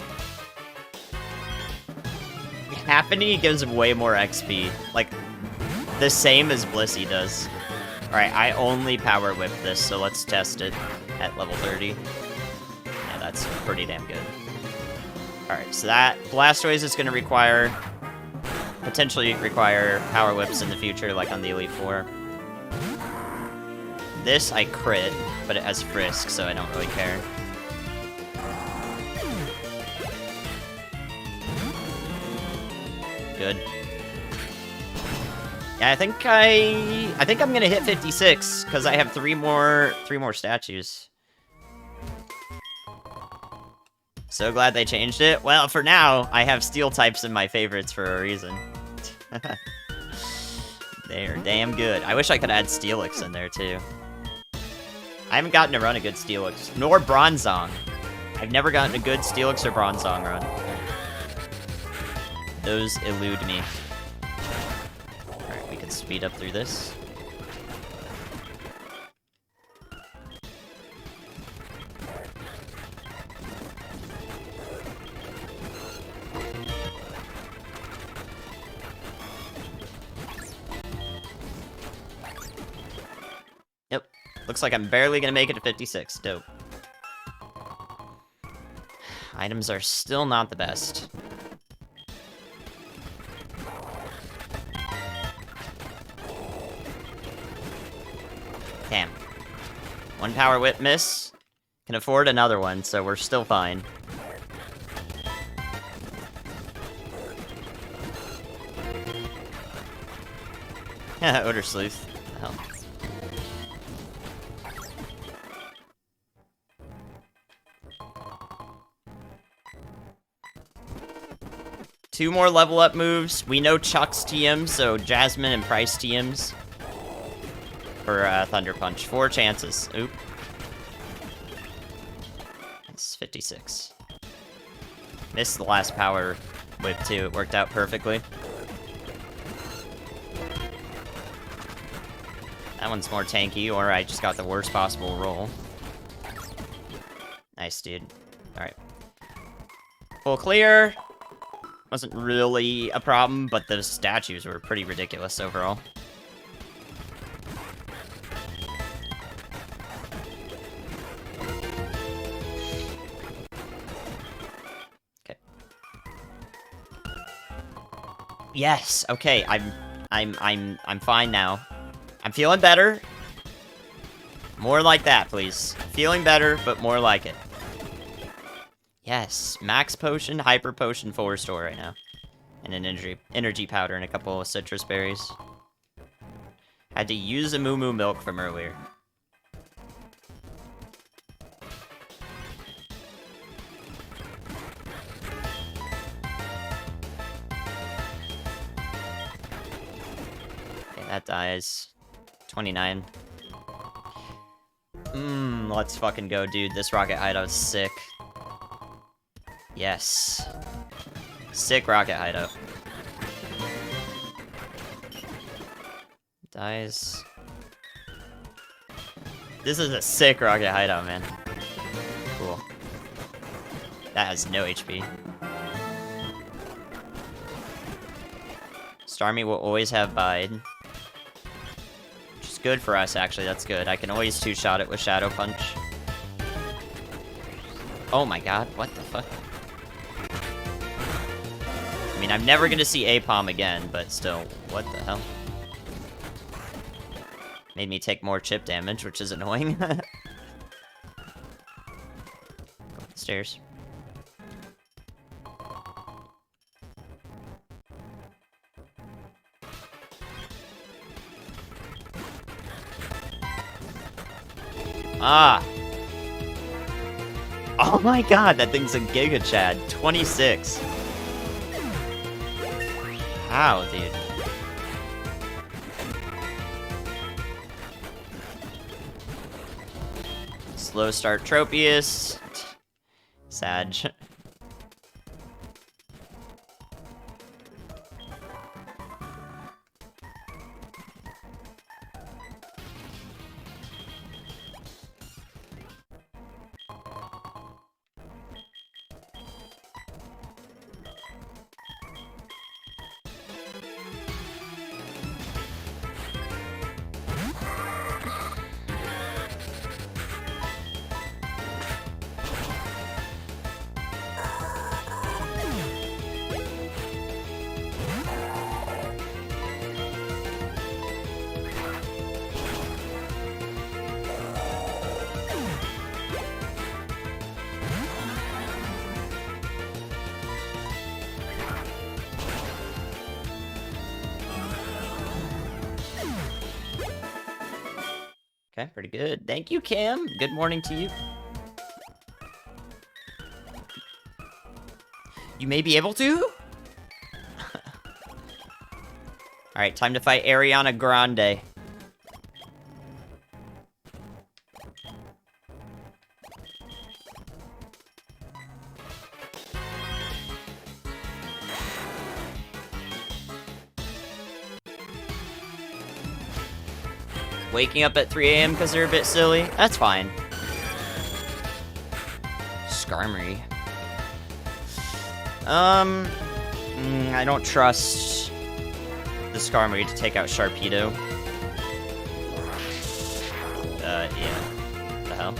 S1: Happening gives him way more XP. Like, the same as Blissey does. Alright, I only Power Whip this, so let's test it at level 30. Yeah, that's pretty damn good. Alright, so that Blastoise is going to potentially require Power Whips in the future, like on the Elite Four. This I crit, but it has Frisk, so I don't really care. Good. Yeah, I think I'm gonna hit 56 because I have three more statues. So glad they changed it. Well, for now, I have Steel types in my favorites for a reason. They're damn good. I wish I could add Steelix in there too. I haven't gotten to run a good Steelix, nor Bronzong. I've never gotten a good Steelix or Bronzong run. Those elude me. Alright, we can speed up through this. Yep. Looks like I'm barely gonna make it to 56. Dope. Items are still not the best. Damn. One Power Whip miss. Can afford another one, so we're still fine. Odor Sleuth. Hell. Two more level up moves. We know Chuck's TM, so Jasmine and Price TMs. For Thunder Punch. 4 chances. Oop. It's 56. Missed the last Power Whip too. It worked out perfectly. That one's more tanky, or I just got the worst possible roll. Nice, dude. Alright. Full clear. Wasn't really a problem, but the statues were pretty ridiculous overall. Okay. Yes, okay, I'm fine now. I'm feeling better. More like that, please. Feeling better, but more like it. Yes, Max Potion, Hyper Potion, full restore right now. And an energy powder and a couple of citrus berries. Had to use a Moo Moo Milk from earlier. Okay, that dies. 29. Let's fucking go, dude. This Rocket Hideout's sick. Yes. Sick Rocket Hideout. Dies. This is a sick Rocket Hideout, man. Cool. That has no HP. Starmie will always have Bide. Which is good for us, actually. That's good. I can always two-shot it with Shadow Punch. Oh my god, what the fuck? I mean, I'm never gonna see Apom again, but still, what the hell? Made me take more chip damage, which is annoying. Go up the stairs. Ah! Oh my god, that thing's a Giga Chad. 26. How, dude? Slow start Tropius. Sag. Okay, pretty good. Thank you, Cam. Good morning to you. You may be able to? Alright, time to fight Ariana Grande. Waking up at 3 a.m. because they're a bit silly? That's fine. Skarmory. I don't trust the Skarmory to take out Sharpedo. Yeah. The hell?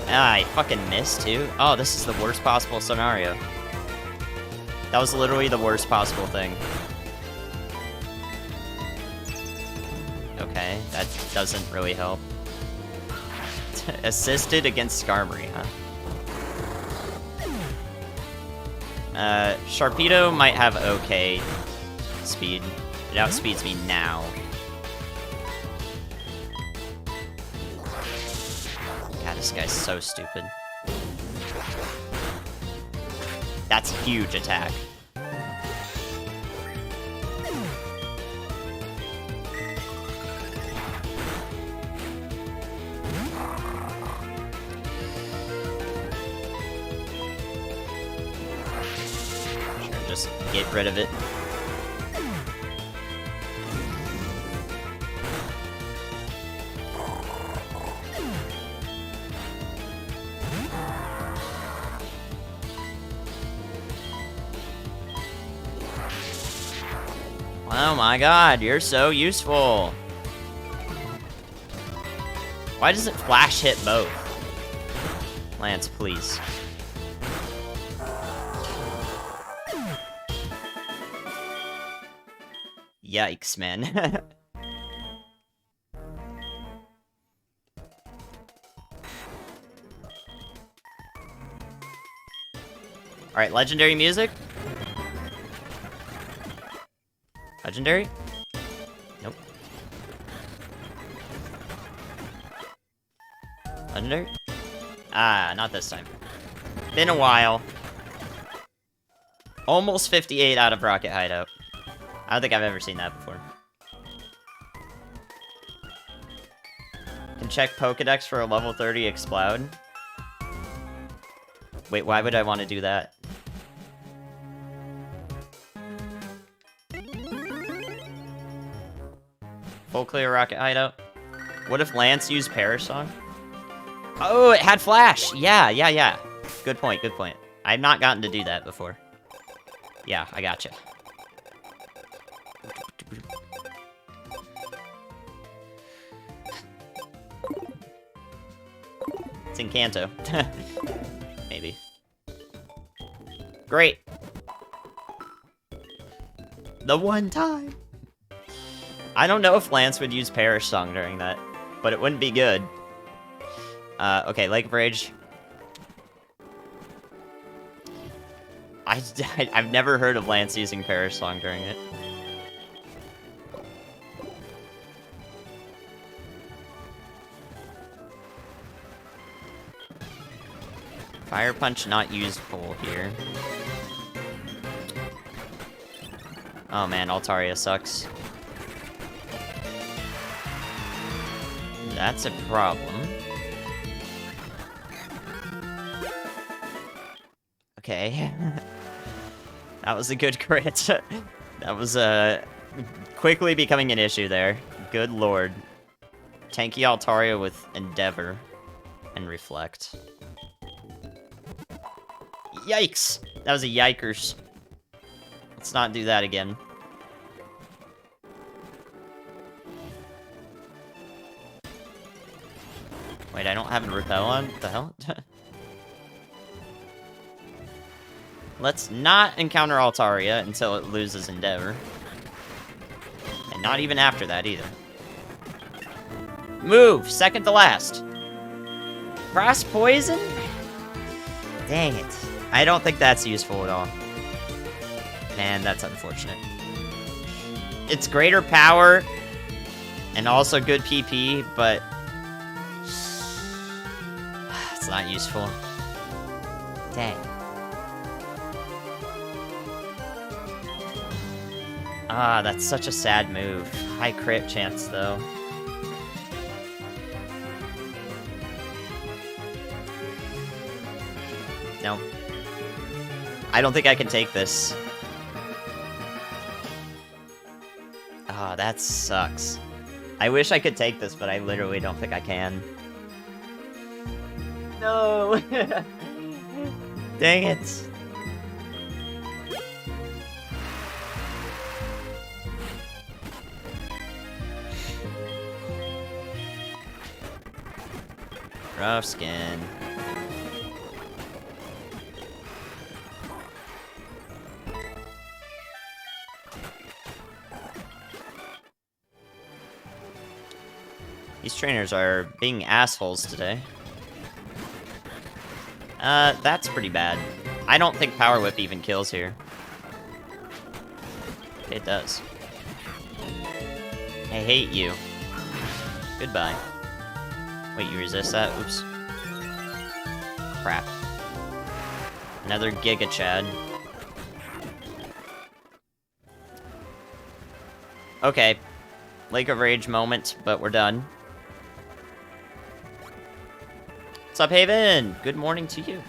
S1: Ah, I fucking missed, too. Oh, this is the worst possible scenario. That was literally the worst possible thing. Okay, that doesn't really help. Assisted against Skarmory, huh? Sharpedo might have okay speed. It outspeeds me now. God, this guy's so stupid. That's a huge attack. Just get rid of it. Oh my god, you're so useful. Why does it flash hit both? Lance, please. Yikes, man. Alright, legendary music. Legendary? Nope. Legendary? Ah, not this time. Been a while. Almost 58 out of Rocket Hideout. I don't think I've ever seen that before. Can check Pokedex for a level 30 Exploud. Wait, why would I want to do that? Full clear Rocket Hideout. What if Lance used Perish Song? Oh, it had Flash! Yeah. Good point, good point. I've not gotten to do that before. Yeah, I gotcha. It's in Kanto. Maybe. Great. The one time. I don't know if Lance would use Perish Song during that, but it wouldn't be good. Okay, Lake of Rage. I've never heard of Lance using Perish Song during it. Fire Punch not useful here. Oh man, Altaria sucks. That's a problem. Okay. That was a good crit. That was, quickly becoming an issue there. Good lord. Tanky Altaria with Endeavor and Reflect. Yikes! That was a yikers. Let's not do that again. Wait, I don't have a repel on? What the hell? Let's not encounter Altaria until it loses Endeavor. And not even after that, either. Move! Second to last. Cross Poison? Dang it. I don't think that's useful at all. Man, that's unfortunate. It's greater power, and also good PP, but... it's not useful. Dang. Ah, that's such a sad move. High crit chance, though. No. I don't think I can take this. Ah, that sucks. I wish I could take this, but I literally don't think I can. No! Dang it. Rough skin. These trainers are being assholes today. That's pretty bad. I don't think Power Whip even kills here. It does. I hate you. Goodbye. Wait, you resist that? Oops. Crap. Another Giga Chad. Okay. Lake of Rage moment, but we're done. What's up, Haven? Good morning to you.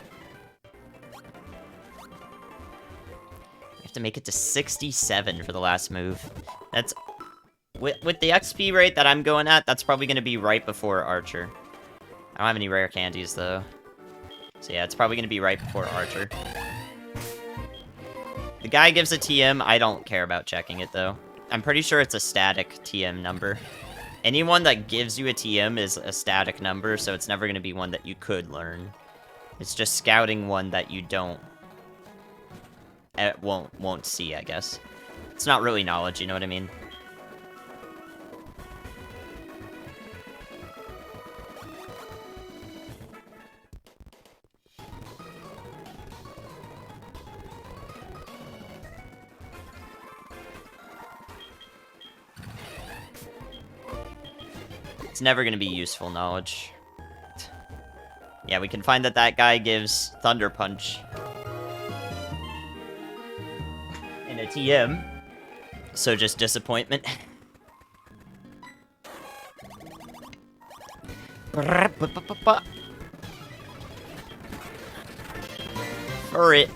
S1: We have to make it to 67 for the last move. That's... With the XP rate that I'm going at, that's probably going to be right before Archer. I don't have any rare candies, though. So yeah, it's probably going to be right before Archer. The guy gives a TM. I don't care about checking it, though. I'm pretty sure it's a static TM number. Anyone that gives you a TM is a static number, so it's never going to be one that you could learn. It's just scouting one that you don't... won't see, I guess. It's not really knowledge, you know what I mean? It's never going to be useful knowledge. Yeah, we can find that that guy gives Thunder Punch. And a TM. So just disappointment. For it.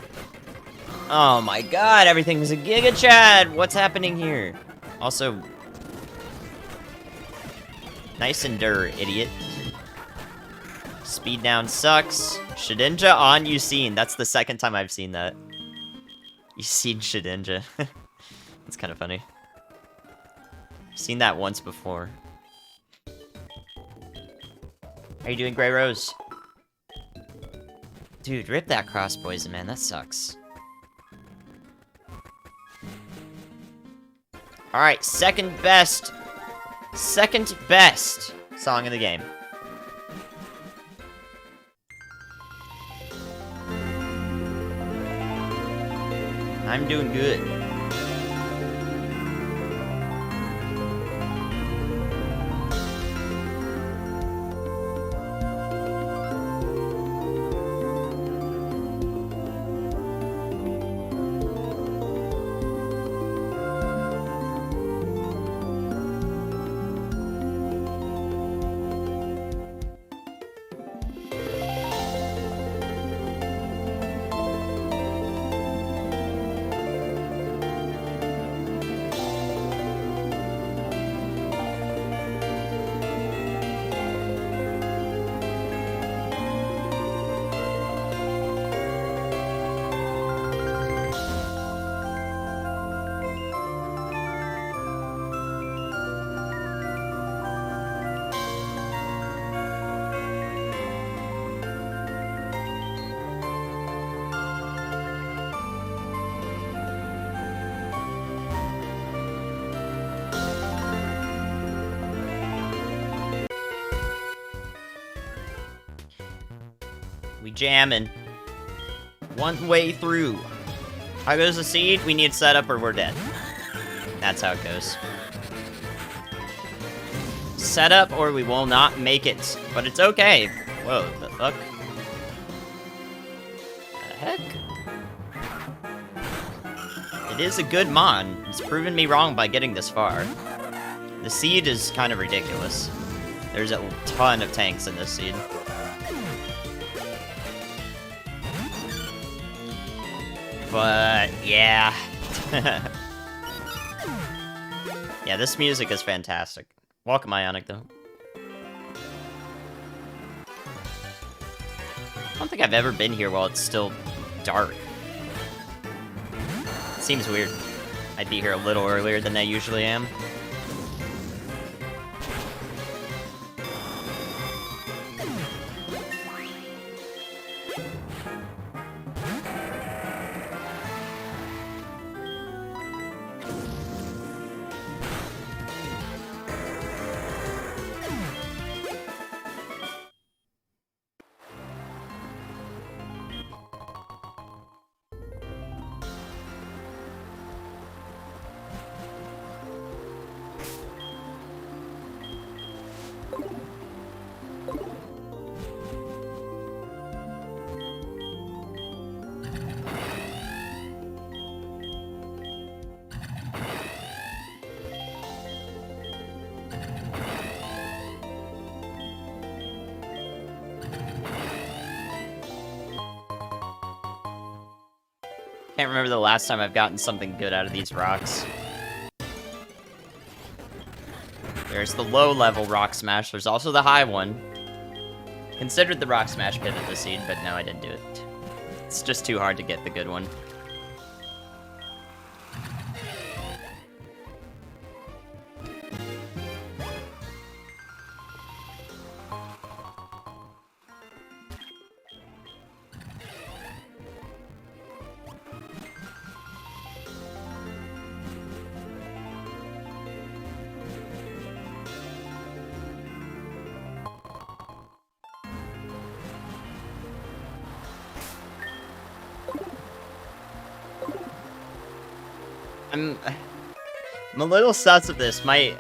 S1: Oh my god, everything's a Giga Chad! What's happening here? Also... Nice Endure, idiot. Speed down sucks. Shedinja on Yusin. That's the second time I've seen that. Yusin Shedinja. That's kind of funny. I've seen that once before. How you doing, Grey Rose? Dude, rip that cross poison, man. That sucks. Alright, second best song in the game. I'm doing good. We jamming. One way through. How goes the seed? We need setup or we're dead. That's how it goes. Setup or we will not make it. But it's okay. Whoa, the fuck? The heck? It is a good mon. It's proven me wrong by getting this far. The seed is kind of ridiculous. There's a ton of tanks in this seed. But, yeah. Yeah, this music is fantastic. Welcome, Ionic, though. I don't think I've ever been here while it's still dark. It seems weird. I'd be here a little earlier than I usually am. Can't remember the last time I've gotten something good out of these rocks. There's the low-level rock smash. There's also the high one. Considered the rock smash pivot the seed, but no, I didn't do it. It's just too hard to get the good one. I'm a little sus of this. My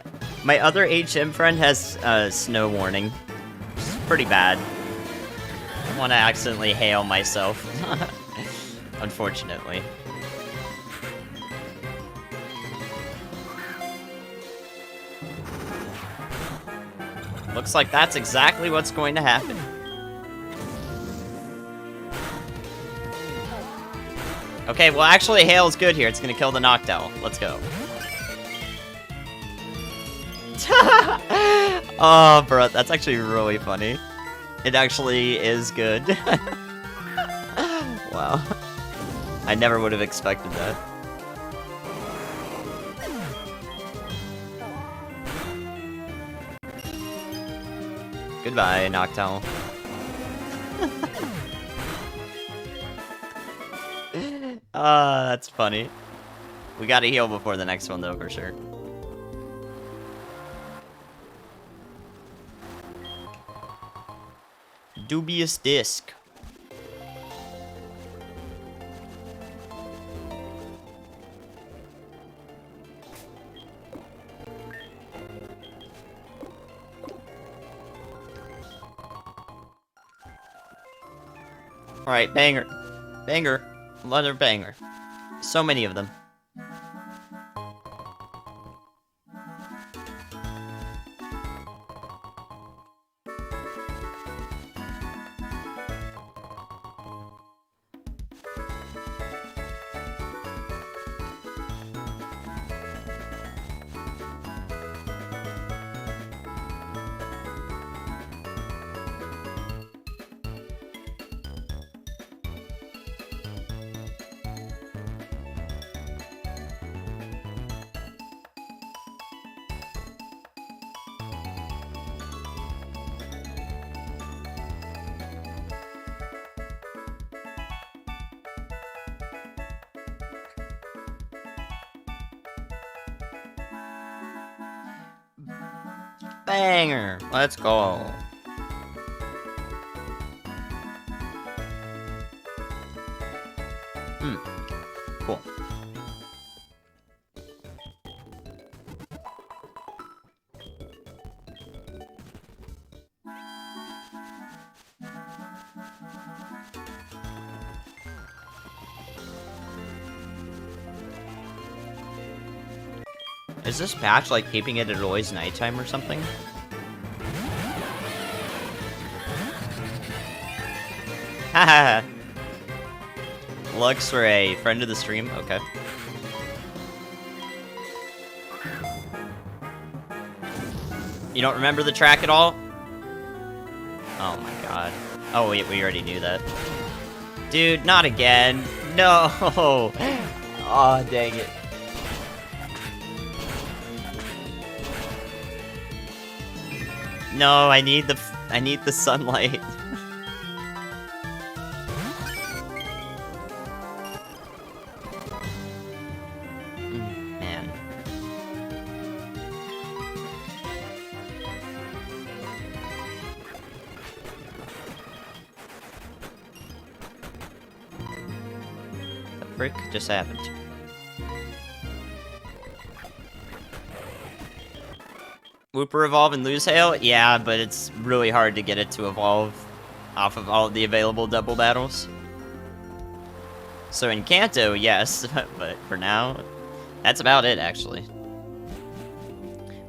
S1: other HM friend has snow warning. It's pretty bad. I don't want to accidentally hail myself. Unfortunately. Looks like that's exactly what's going to happen. Okay, well, actually, hail is good here. It's gonna kill the Noctowl. Let's go. Oh, bro, that's actually really funny. It actually is good. Wow. I never would have expected that. Goodbye, Noctowl. That's funny. We gotta heal before the next one, though, for sure. Dubious disc. Alright, banger. Banger. Another banger. So many of them. Banger! Let's go. Cool. Is this patch like keeping it at always nighttime or something? Haha. Luxray, friend of the stream? Okay. You don't remember the track at all? Oh my god. Oh wait, we already knew that. Dude, not again. No! Oh, dang it. No, I need the sunlight. Man. The frick just happened? Wooper evolve and lose hail? Yeah, but it's really hard to get it to evolve off of all of the available double battles. So in Kanto, yes, but for now, that's about it, actually.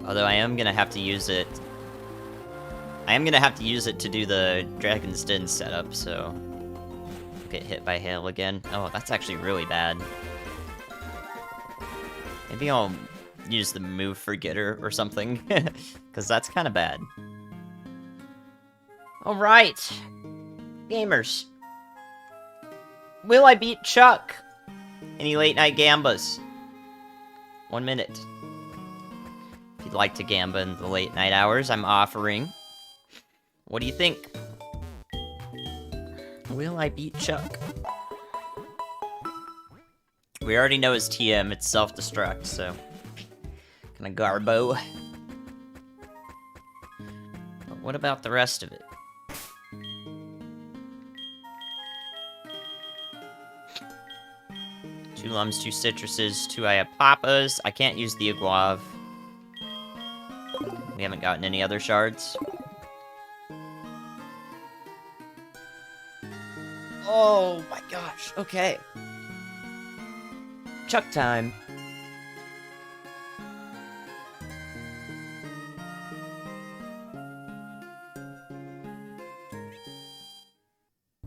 S1: Although I am gonna have to use it. I am gonna have to use it to do the Dragon's Den setup, so get hit by hail again. Oh, that's actually really bad. Maybe I'll use the move forgetter or something, because that's kind of bad. Alright, gamers. Will I beat Chuck? Any late night gambas? 1 minute. If you'd like to gamba in the late night hours, I'm offering. What do you think? Will I beat Chuck? We already know his TM, it's self-destruct, so... Kinda garbo. But what about the rest of it? Two Lums, 2 Citruses, 2 Iapapas. I can't use the Aguave. We haven't gotten any other shards. Oh my gosh, okay. Chuck time.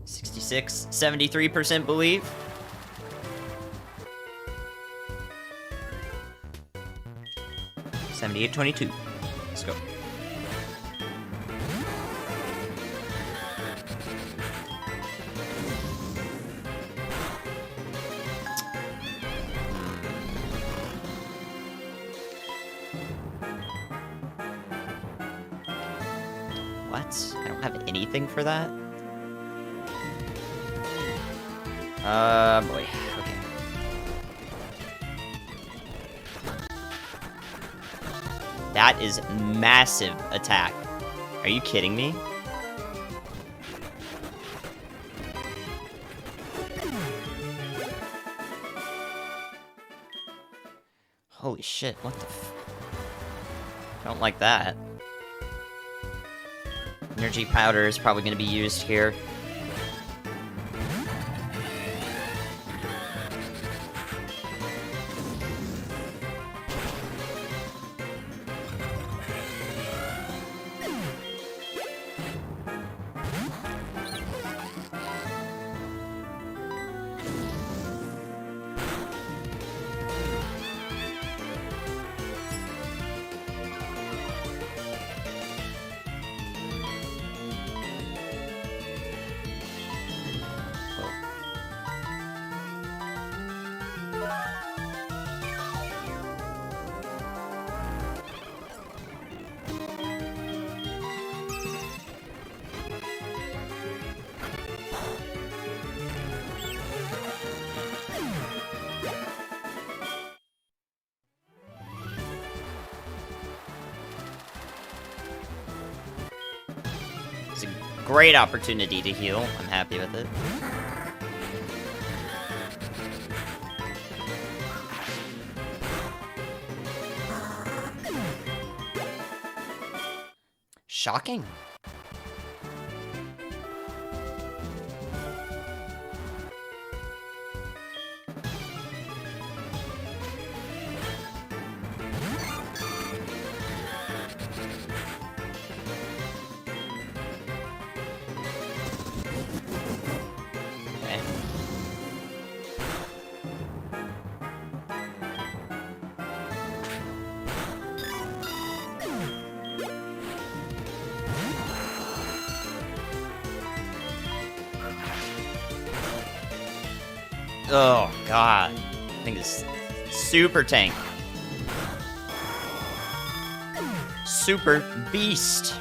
S1: (66) 73% believe. (78-22). Let's go. What? I don't have anything for that? Boy. Okay. That is massive attack. Are you kidding me? Holy shit, what the f... I don't like that. Energy powder is probably going to be used here. Great opportunity to heal. I'm happy with it. Shocking. Oh, God. I think it's super tank. Super beast.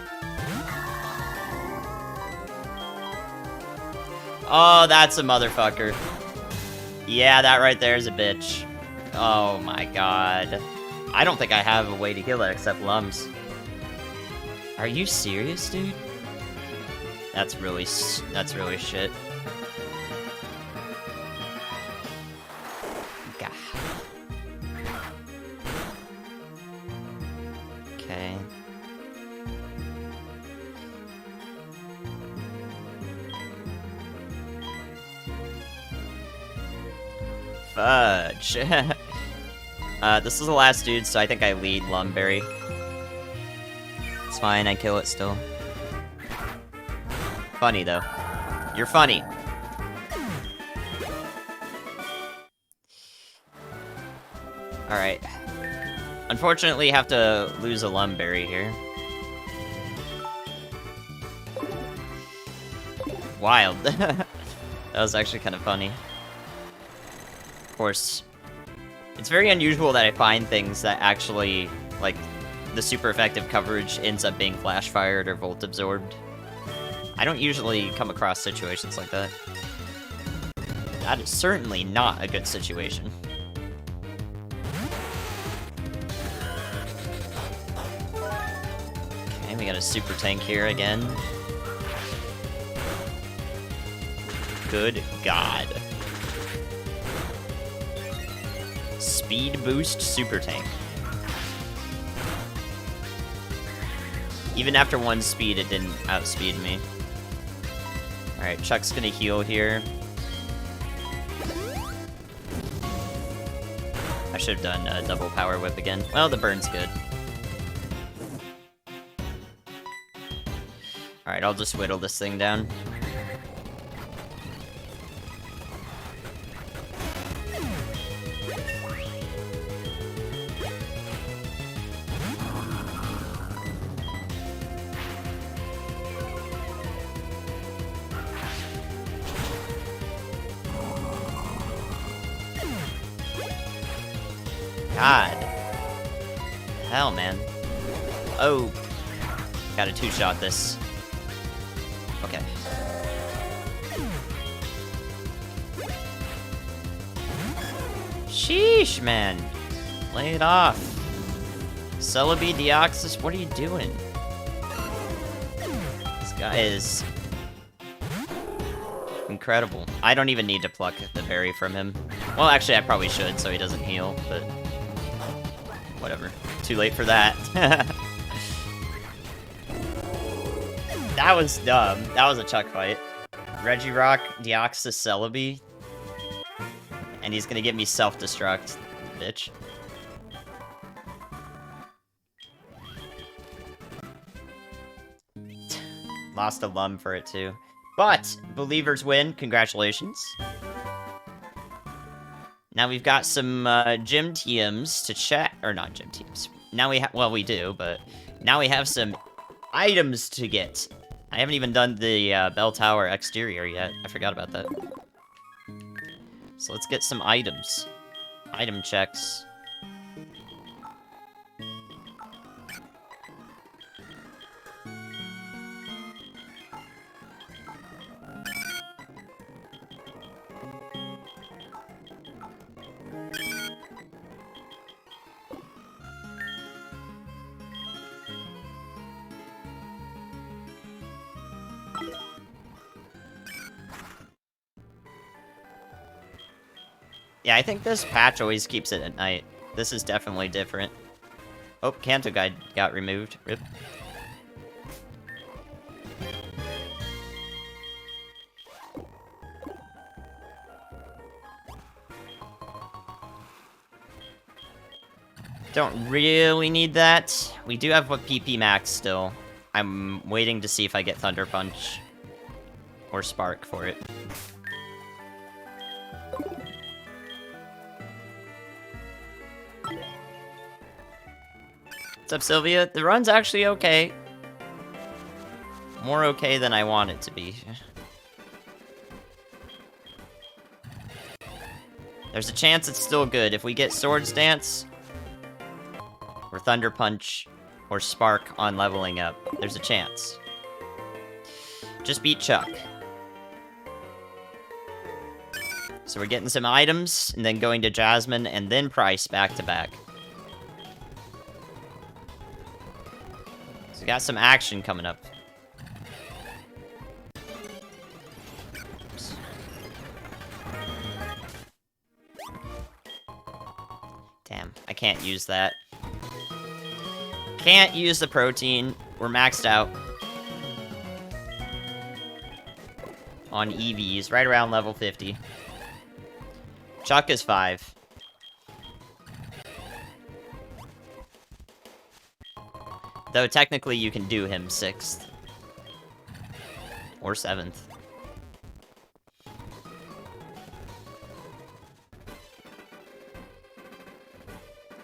S1: Oh, that's a motherfucker. Yeah, that right there is a bitch. Oh my god. I don't think I have a way to heal it except Lums. Are you serious, dude? That's really shit. God. Okay. Fudge. This is the last dude, so I think I lead Lumberry. It's fine, I kill it still. Funny, though. You're funny. Alright. Unfortunately, have to lose a Lumberry here. Wild. That was actually kind of funny. Of course, it's very unusual that I find things that actually, like, the super effective coverage ends up being flash fired or volt absorbed. I don't usually come across situations like that. That is certainly not a good situation. Okay, we got a super tank here again. Good God. Speed boost super tank. Even after one speed, it didn't outspeed me. Alright, Chuck's gonna heal here. I should have done a double power whip again. Well, the burn's good. Alright, I'll just whittle this thing down. God. Hell, man. Oh. Gotta two-shot this. Okay. Sheesh, man. Lay it off. Celebi, Deoxys, what are you doing? This guy is incredible. I don't even need to pluck the berry from him. Well, actually, I probably should, so he doesn't heal, but whatever. Too late for that. That was dumb. That was a Chuck fight. Regirock, Deoxys, Celebi. And he's gonna get me self-destruct, bitch. Lost a Lum for it, too. But, believers win. Congratulations. Now we've got some gym TMs to check, or not gym teams. Now we have, well, we do, but now we have some items to get. I haven't even done the bell tower exterior yet. I forgot about that. So let's get some items. Item checks. Yeah, I think this patch always keeps it at night. This is definitely different. Oh, Kanto guy got removed. Rip. Don't really need that. We do have what PP max still. I'm waiting to see if I get Thunder Punch or Spark for it. What's up, Sylvia? The run's actually okay. More okay than I want it to be. There's a chance it's still good. If we get Swords Dance, or Thunder Punch, or Spark on leveling up, there's a chance. Just beat Chuck. So we're getting some items, and then going to Jasmine, and then Price back to back. So we got some action coming up. Damn, I can't use that. Can't use the protein. We're maxed out on EVs, right around level 50. Chuck is 5. Though technically you can do him 6th. Or 7th.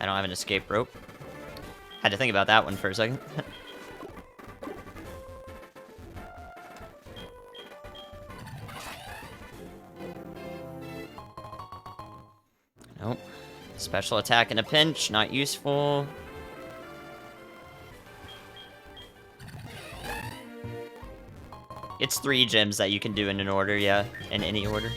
S1: I don't have an escape rope. Had to think about that one for a second. Nope. Special attack in a pinch, not useful. It's 3 gems that you can do in an order, yeah. In any order.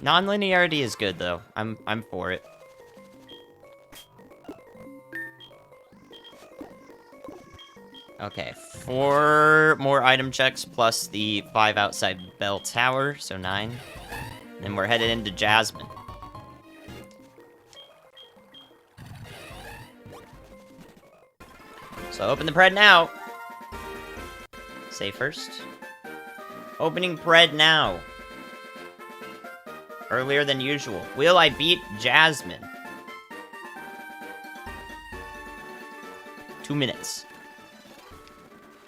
S1: Non-linearity is good, though. I'm for it. Okay, 4 more item checks plus the 5 outside Bell Tower, so 9. Then we're headed into Jasmine. So open the pred now. Say first. Opening pred now. Earlier than usual. Will I beat Jasmine? 2 minutes.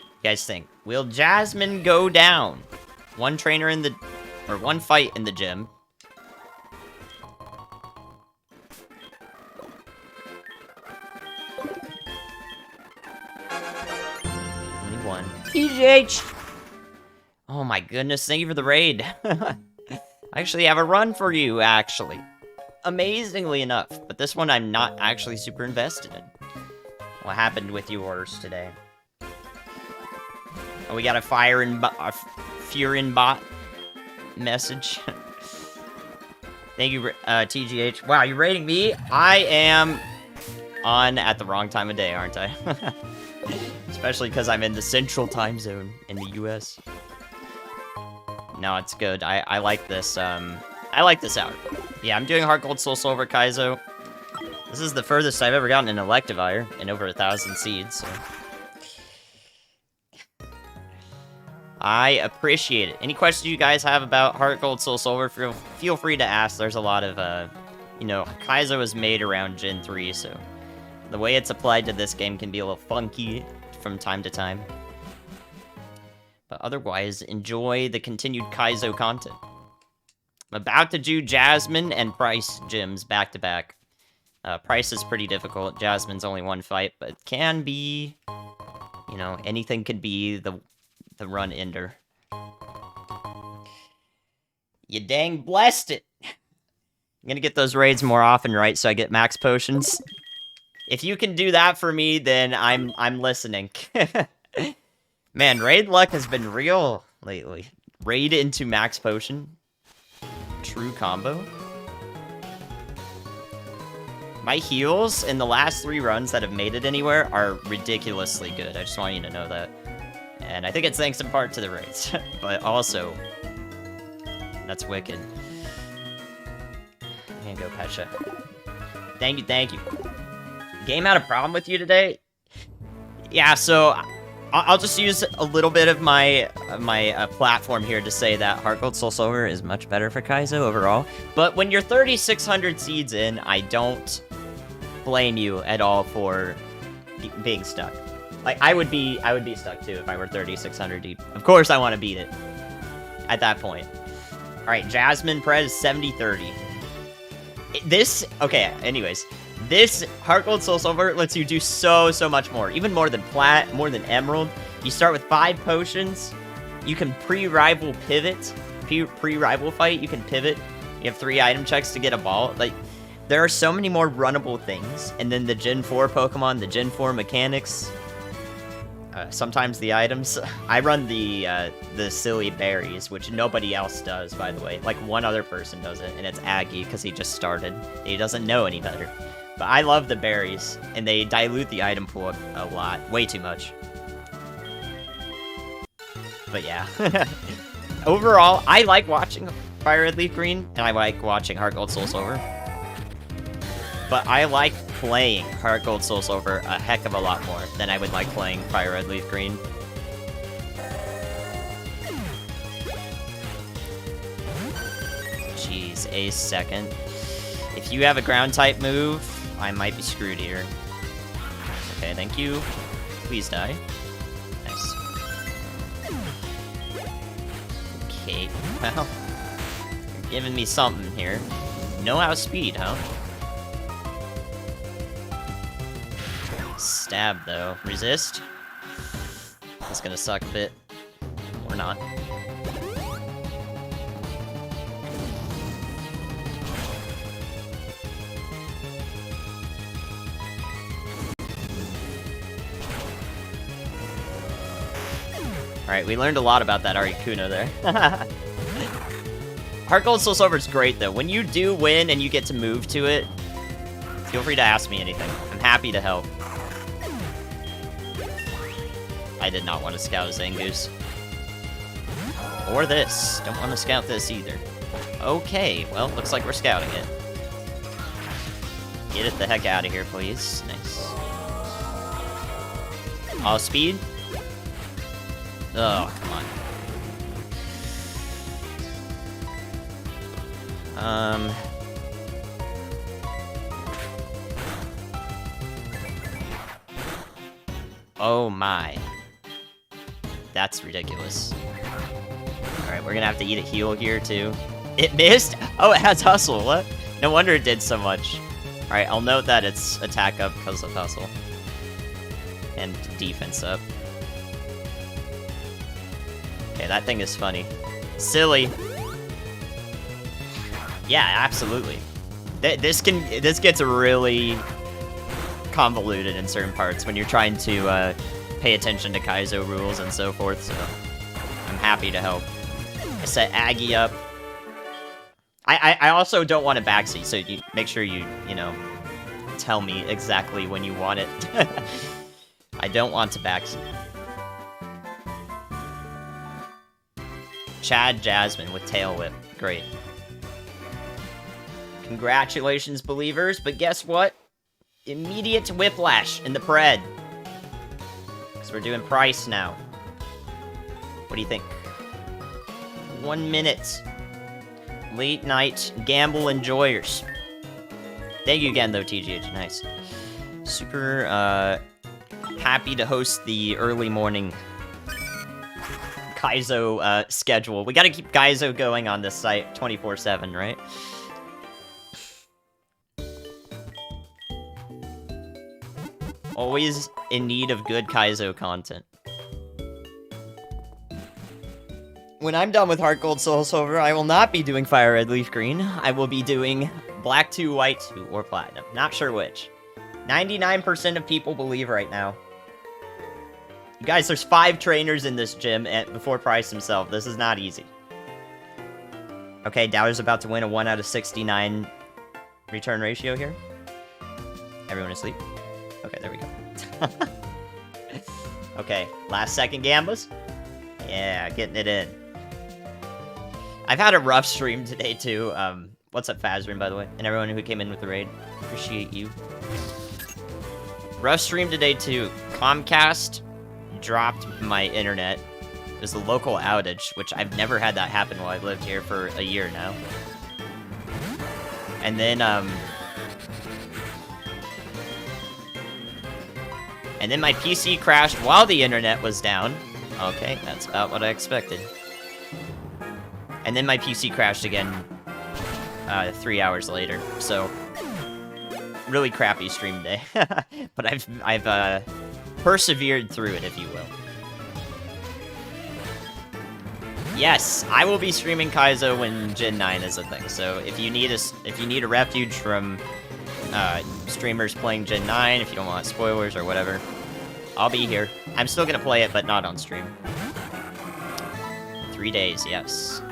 S1: You guys think? Will Jasmine go down? 1 trainer in the... or 1 fight in the gym. Only 1. TGH! Oh my goodness, thank you for the raid. I actually have a run for you, actually. Amazingly enough. But this one I'm not actually super invested in. What happened with yours today? Oh, we got a Furin bot message. Thank you, TGH. Wow, you're rating me? I am on at the wrong time of day, aren't I? Especially because I'm in the central time zone in the US. No, it's good. I like this, I like this hour. Yeah, I'm doing HeartGold, SoulSilver, Kaizo. This is the furthest I've ever gotten an Electivire in over 1,000 seeds, so... I appreciate it. Any questions you guys have about HeartGold, SoulSilver, feel free to ask. There's a lot of, you know, Kaizo was made around Gen 3, so... the way it's applied to this game can be a little funky from time to time. But otherwise, enjoy the continued Kaizo content. I'm about to do Jasmine and Price gyms back-to-back. Price is pretty difficult. Jasmine's only 1 fight, but it can be... you know, anything could be the run ender. You dang blessed it! I'm gonna get those raids more often, right, so I get max potions? If you can do that for me, then I'm listening. Man, raid luck has been real lately. Raid into max potion. True combo. My heals in the last 3 runs that have made it anywhere are ridiculously good. I just want you to know that. And I think it's thanks in part to the raids. But also, that's wicked. I'm gonna go Pesha. Thank you, thank you. Game had a problem with you today? Yeah, so... I'll just use a little bit of my platform here to say that HeartGold SoulSilver is much better for Kaizo overall. But when you're 3,600 seeds in, I don't blame you at all for being stuck. Like, I would be stuck too if I were 3,600 deep. Of course I want to beat it at that point. All right, Jasmine Prez 70-30. Okay, anyways. This HeartGold SoulSilver lets you do so much more. Even more than Plat, more than Emerald. You start with 5 potions. You can pre-rival pivot. Pre-rival fight, you can pivot. You have 3 item checks to get a ball. Like, there are so many more runnable things. And then the Gen 4 Pokemon, the Gen 4 mechanics. Sometimes the items. I run the silly berries, which nobody else does, by the way. Like, one other person does it, and it's Aggie, because he just started. He doesn't know any better. But I love the berries, and they dilute the item pool a lot. Way too much. But yeah. Overall, I like watching Fire Red Leaf Green, and I like watching HeartGold SoulSilver. But I like playing HeartGold SoulSilver a heck of a lot more than I would like playing Fire Red Leaf Green. Jeez, Ace second. If you have a ground type move, I might be screwed here. Okay, thank you. Please die. Nice. Okay, well, you're giving me something here. No outspeed, huh? Stab, though. Resist. That's gonna suck a bit. Or not. Alright, we learned a lot about that Articuno there. HeartGold SoulSilver is great, though. When you do win and you get to move to it, feel free to ask me anything. I'm happy to help. I did not want to scout Zangoose. Or this. Don't want to scout this either. Okay, well, looks like we're scouting it. Get it the heck out of here, please. Nice. All speed? Oh, come on. Oh my. That's ridiculous. Alright, we're gonna have to eat a heal here, too. It missed? Oh, it has Hustle. What? No wonder it did so much. Alright, I'll note that it's attack up because of Hustle. And defense up. Okay, that thing is funny. Silly. Yeah, absolutely. This gets really convoluted in certain parts when you're trying to pay attention to Kaizo rules and so forth, so I'm happy to help. I set Aggie up. I also don't want a backseat, so you make sure you know, tell me exactly when you want it. I don't want to backseat. Chad Jasmine with Tail Whip. Great. Congratulations, believers, but guess what? Immediate whiplash in the pred. Because we're doing price now. What do you think? 1 minute. Late night gamble enjoyers. Thank you again, though, TGH. Nice. Super happy to host the early morning Kaizo schedule. We gotta keep Kaizo going on this site 24/7, right? Always in need of good Kaizo content. When I'm done with HeartGold SoulSilver, I will not be doing Fire Red Leaf Green. I will be doing Black 2, White 2, or Platinum. Not sure which. 99% of people believe right now. You guys, there's 5 trainers in this gym before Price himself. This is not easy. Okay, Doubter's about to win a 1 out of 69 return ratio here. Everyone asleep? Okay, there we go. Okay, last second Gambas. Yeah, getting it in. I've had a rough stream today, too. What's up, Fazrin, by the way? And everyone who came in with the raid. Appreciate you. Rough stream today, too. Comcast dropped my internet. It was a local outage, which I've never had that happen while I've lived here for a year now. And then my PC crashed while the internet was down. Okay, that's about what I expected. And then my PC crashed again 3 hours later, so really crappy stream day. But I've persevered through it, if you will. Yes, I will be streaming Kaizo when Gen 9 is a thing. So if you need a refuge from streamers playing Gen 9, if you don't want spoilers or whatever, I'll be here. I'm still gonna play it, but not on stream. 3 days, yes.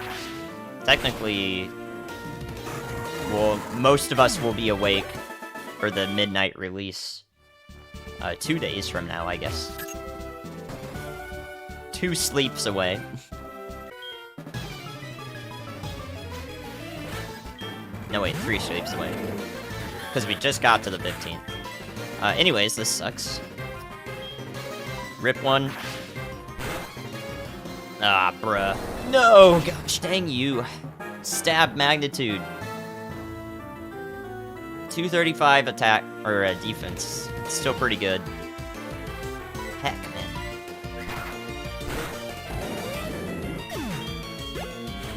S1: Technically, well, most of us will be awake for the midnight release. 2 days from now, I guess. 2 sleeps away. No, wait, 3 sleeps away. Because we just got to the 15th. Anyways, this sucks. Rip one. Ah, bruh. No! Gosh, dang you. Stab magnitude. 235 attack, or defense. Still pretty good. Heck, man.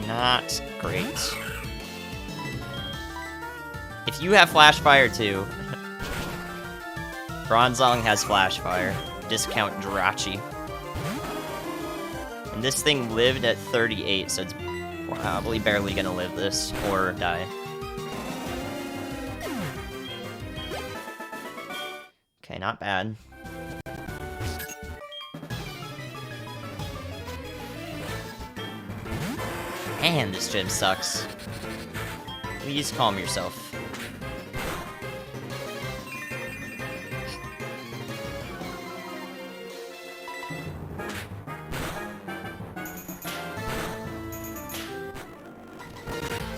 S1: Not great. If you have Flash Fire too, Bronzong has Flash Fire. Discount Jirachi. And this thing lived at 38, so it's probably barely gonna live this, or die. Okay, not bad. Man, this gym sucks. Please calm yourself.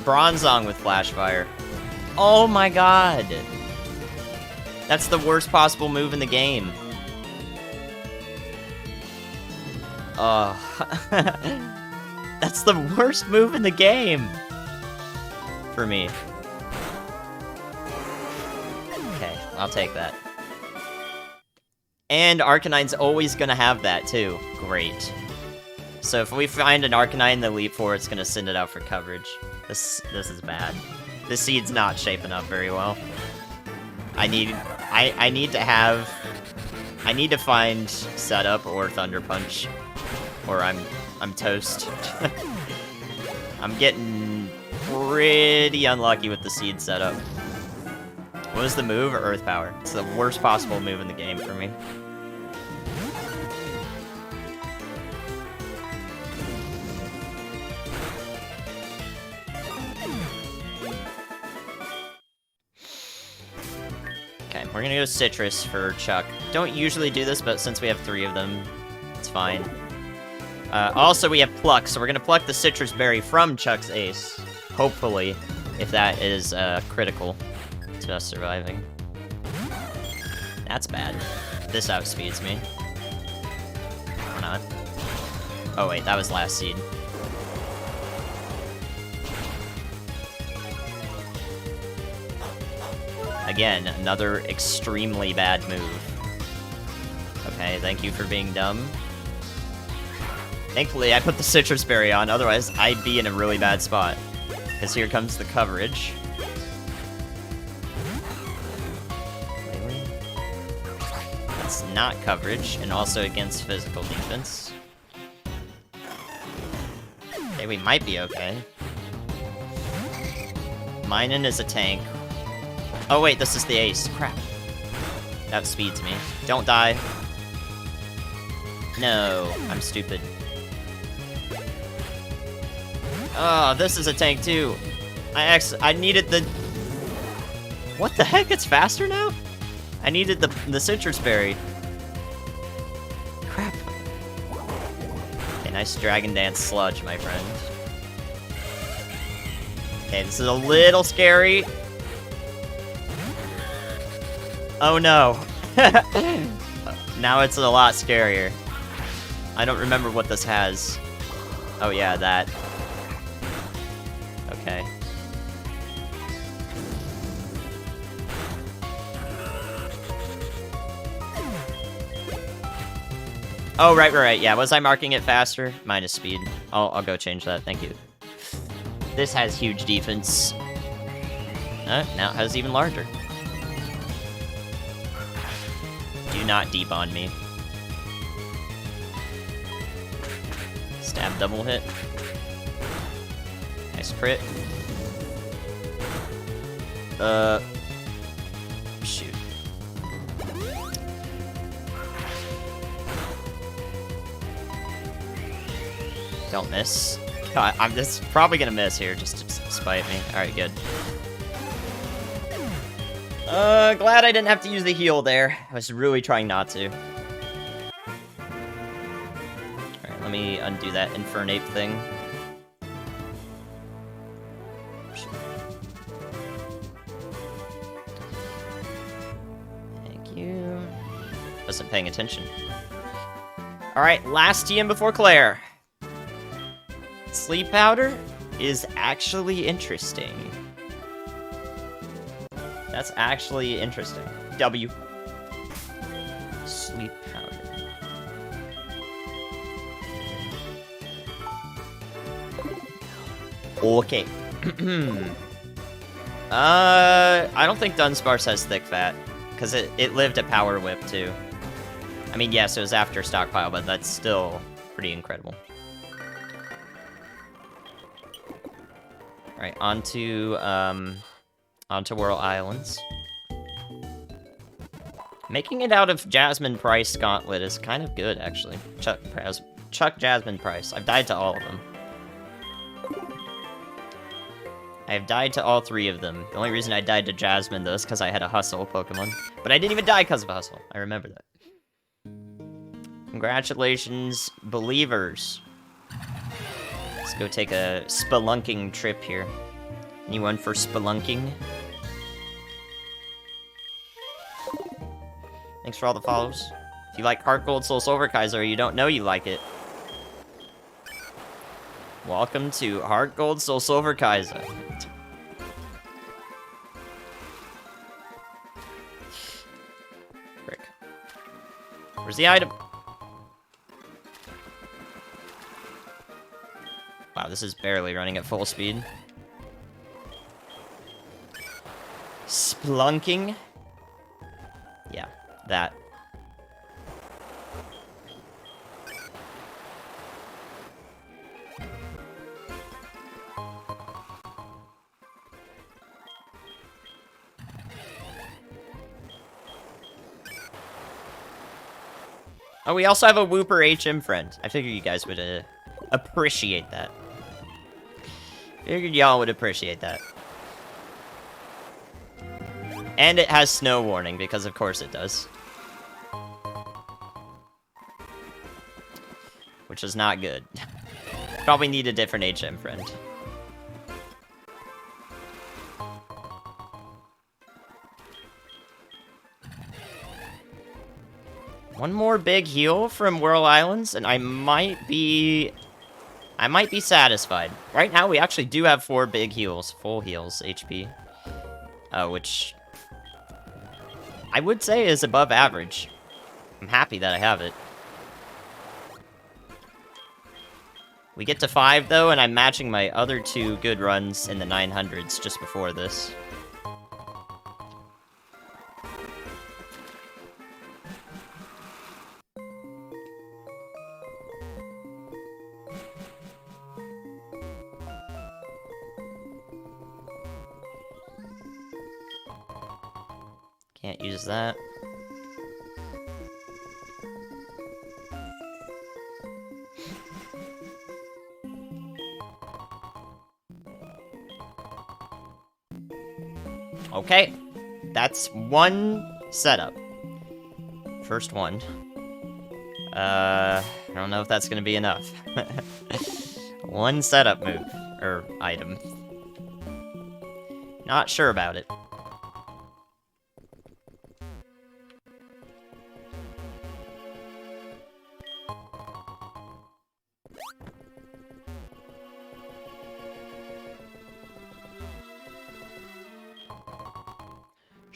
S1: Bronzong with Flash Fire. Oh my god! That's the worst possible move in the game. Oh. That's the worst move in the game! For me. Okay, I'll take that. And Arcanine's always gonna have that, too. Great. So if we find an Arcanine in the Elite Four, it's gonna send it out for coverage. This is bad. This seed's not shaping up very well. I need to find Setup or Thunder Punch, or I'm toast. I'm getting pretty unlucky with the seed setup. What was the move? Earth Power. It's the worst possible move in the game for me. Okay, we're gonna go Citrus for Chuck. Don't usually do this, but since we have 3 of them, it's fine. Also, we have Pluck, so we're gonna pluck the Citrus Berry from Chuck's Ace. Hopefully, if that is critical to us surviving. That's bad. This outspeeds me. Or not. Oh wait, that was last seed. Again, another extremely bad move. Okay, thank you for being dumb. Thankfully, I put the Citrus Berry on, otherwise I'd be in a really bad spot. Because here comes the coverage. Really? That's not coverage, and also against physical defense. Okay, we might be okay. Minun is a tank. Oh wait, this is the Ace. Crap. That speeds me. Don't die. No, I'm stupid. Oh, this is a tank too. I needed the... What the heck? It's faster now? I needed the Citrus Berry. Crap. Okay, nice Dragon Dance Sludge, my friend. Okay, this is a little scary. Oh no. Now it's a lot scarier. I don't remember what this has. Oh yeah, that. Okay. Oh, right. Yeah, was I marking it faster? Minus speed. I'll go change that, thank you. This has huge defense. Now it has even larger. Do not deep on me. Stab double hit. Nice crit. Shoot. Don't miss. God, I'm just probably gonna miss here just to spite me. Alright, good. Glad I didn't have to use the heal there. I was really trying not to. Alright, let me undo that Infernape thing. Thank you. Wasn't paying attention. Alright, last TM before Claire. Sleep Powder is actually interesting. That's actually interesting. W. Sleep Powder. Okay. I don't think Dunsparce has Thick Fat, because it lived a Power Whip, too. I mean, yes, it was after Stockpile, but that's still pretty incredible. Alright, onto Whirl Islands. Making it out of Jasmine Price Gauntlet is kind of good, actually. Chuck Jasmine Price. I've died to all of them. I have died to all 3 of them. The only reason I died to Jasmine, though, is because I had a Hustle Pokemon. But I didn't even die because of a Hustle. I remember that. Congratulations, believers. Let's go take a spelunking trip here. Anyone for spelunking? Thanks for all the follows. If you like HeartGold, SoulSilver, Kaizo, you don't know you like it. Welcome to HeartGold, SoulSilver, Kaizo. Frick. Where's the item? Wow, this is barely running at full speed. Splunking? Yeah, that. Oh, we also have a Wooper HM friend. I figured you guys would appreciate that. Figured y'all would appreciate that. And it has snow warning, because of course it does. Which is not good. Probably need a different HM friend. One more big heal from Whirl Islands, and I might be satisfied. Right now, we actually do have 4 big heals, full heals, HP. Which I would say is above average. I'm happy that I have it. We get to 5, though, and I'm matching my other 2 good runs in the 900s just before this. Can't use that. Okay, that's 1 setup. First one. I don't know if that's gonna be enough. 1 setup move, or item. Not sure about it.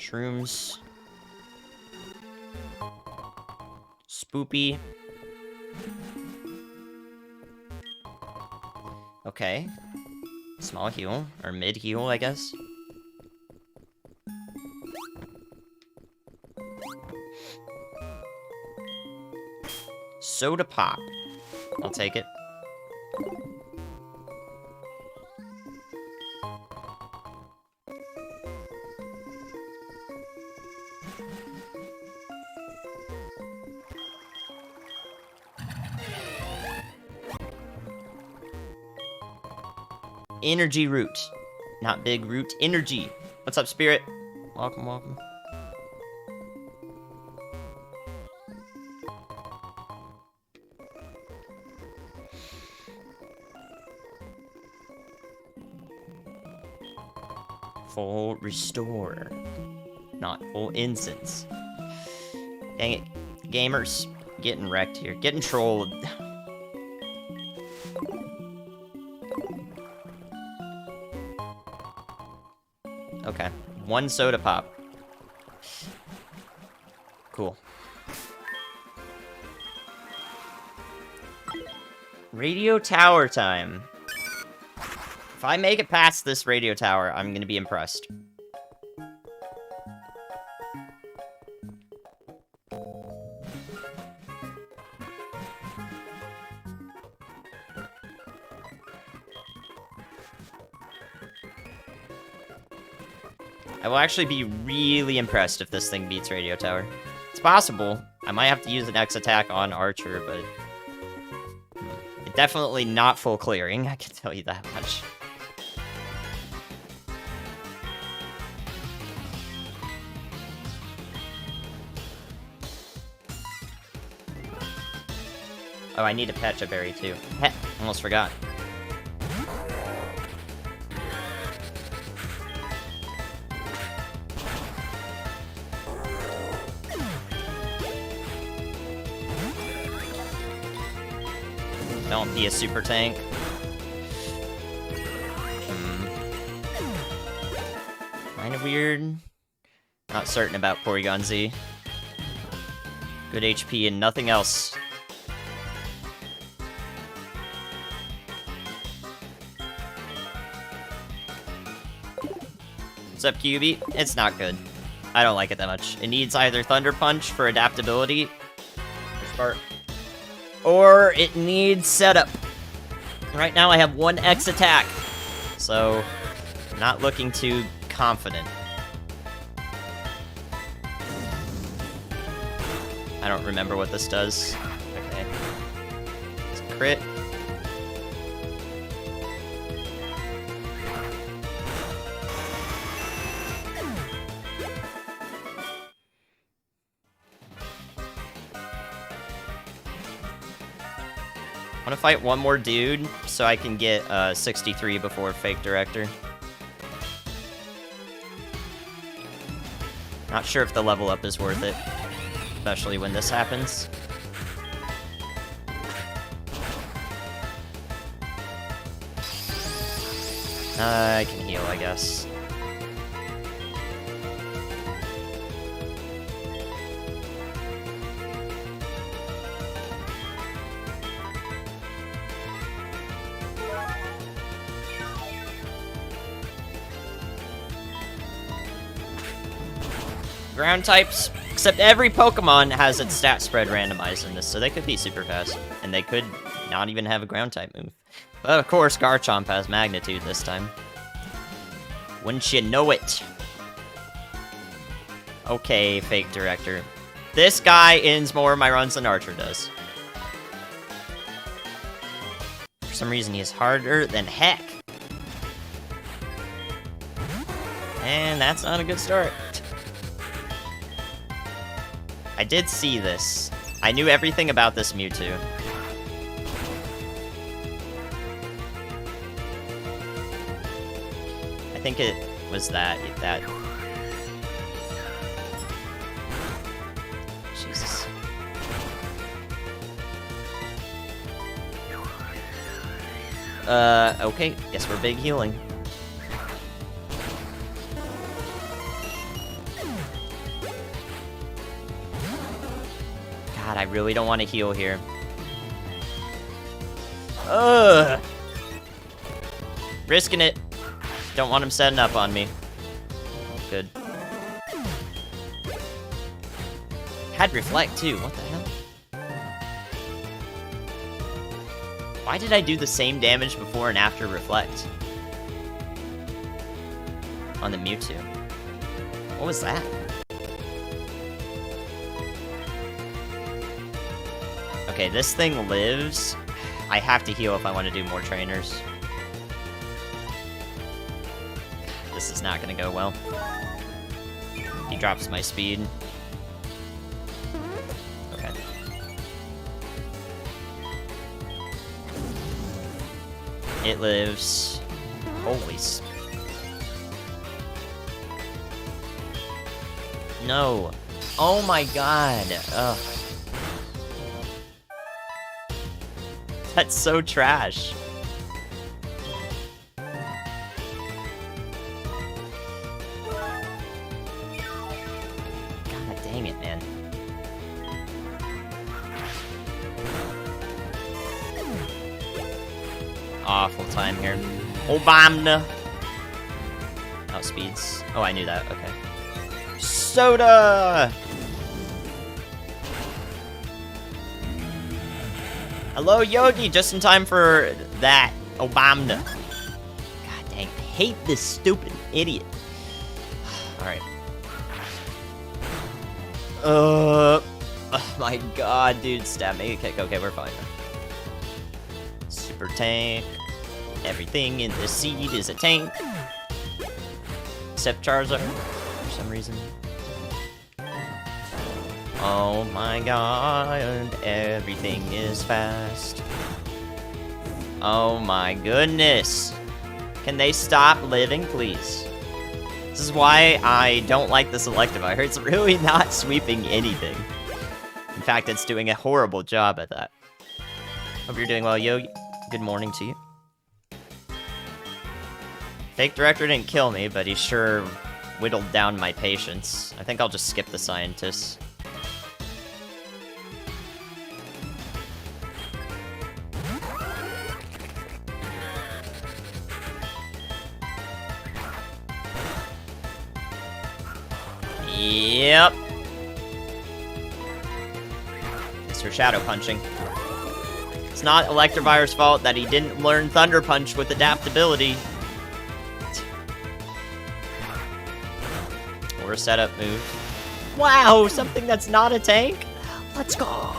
S1: Shrooms. Spoopy. Okay. Small heal, or mid heal, I guess. Soda pop. I'll take it. Energy root. Not big root. Energy. What's up, Spirit? Welcome, welcome. Full restore. Not full incense. Dang it. Gamers. Getting wrecked here. Getting trolled. Okay. One soda pop. Cool. Radio tower time. If I make it past this radio tower, I'm gonna be impressed. I will actually be really impressed if this thing beats Radio Tower. It's possible. I might have to use an X attack on Archer, but... definitely not full clearing, I can tell you that much. Oh, I need a Pecha Berry, too. Heh, almost forgot. Don't be a super tank. Kinda weird. Not certain about Porygon Z. Good HP and nothing else. What's up, QB? It's not good. I don't like it that much. It needs either Thunder Punch for adaptability, or it needs setup. Right now I have one X attack, so I'm not looking too confident. I don't remember what this does. Okay. It's a crit. I want to fight one more dude, so I can get 63 before Fake Director. Not sure if the level up is worth it, especially when this happens. I can heal, I guess. Ground types, except every Pokemon has its stat spread randomized in this, so they could be super fast, and they could not even have a ground type move. But of course, Garchomp has Magnitude this time. Wouldn't you know it? Okay, Fake Director. This guy ends more of my runs than Archer does. For some reason, he is harder than heck. And that's not a good start. I did see this. I knew everything about this Mewtwo. I think it was that. Jesus. Okay. Guess we're big healing. God, I really don't want to heal here. Ugh. Risking it. Don't want him setting up on me. Good. Had reflect too. What the hell? Why did I do the same damage before and after reflect? On the Mewtwo. What was that? Okay, this thing lives. I have to heal if I want to do more trainers. This is not gonna go well. He drops my speed. Okay. It lives. Holy no. Oh my god. Ugh. That's so trash. God dang it, man. Awful time here. Obamna. Outspeeds. Oh, I knew that. Okay. Soda! Hello, Yogi, just in time for that. Obamna. God dang, I hate this stupid idiot. Alright. Oh my god, dude, stab me. Kick. Okay, we're fine now. Super tank. Everything in the seed is a tank. Except Charizard, for some reason. Oh my god, everything is fast. Oh my goodness. Can they stop living, please? This is why I don't like the Selectivire. It's really not sweeping anything. In fact, it's doing a horrible job at that. Hope you're doing well, Yogi. Good morning to you. Fake Director didn't kill me, but he sure whittled down my patience. I think I'll just skip the Scientists. Yep. Mr. Shadow Punching. It's not Electivire's fault that he didn't learn Thunder Punch with adaptability. Or a setup move. Wow, something that's not a tank? Let's go.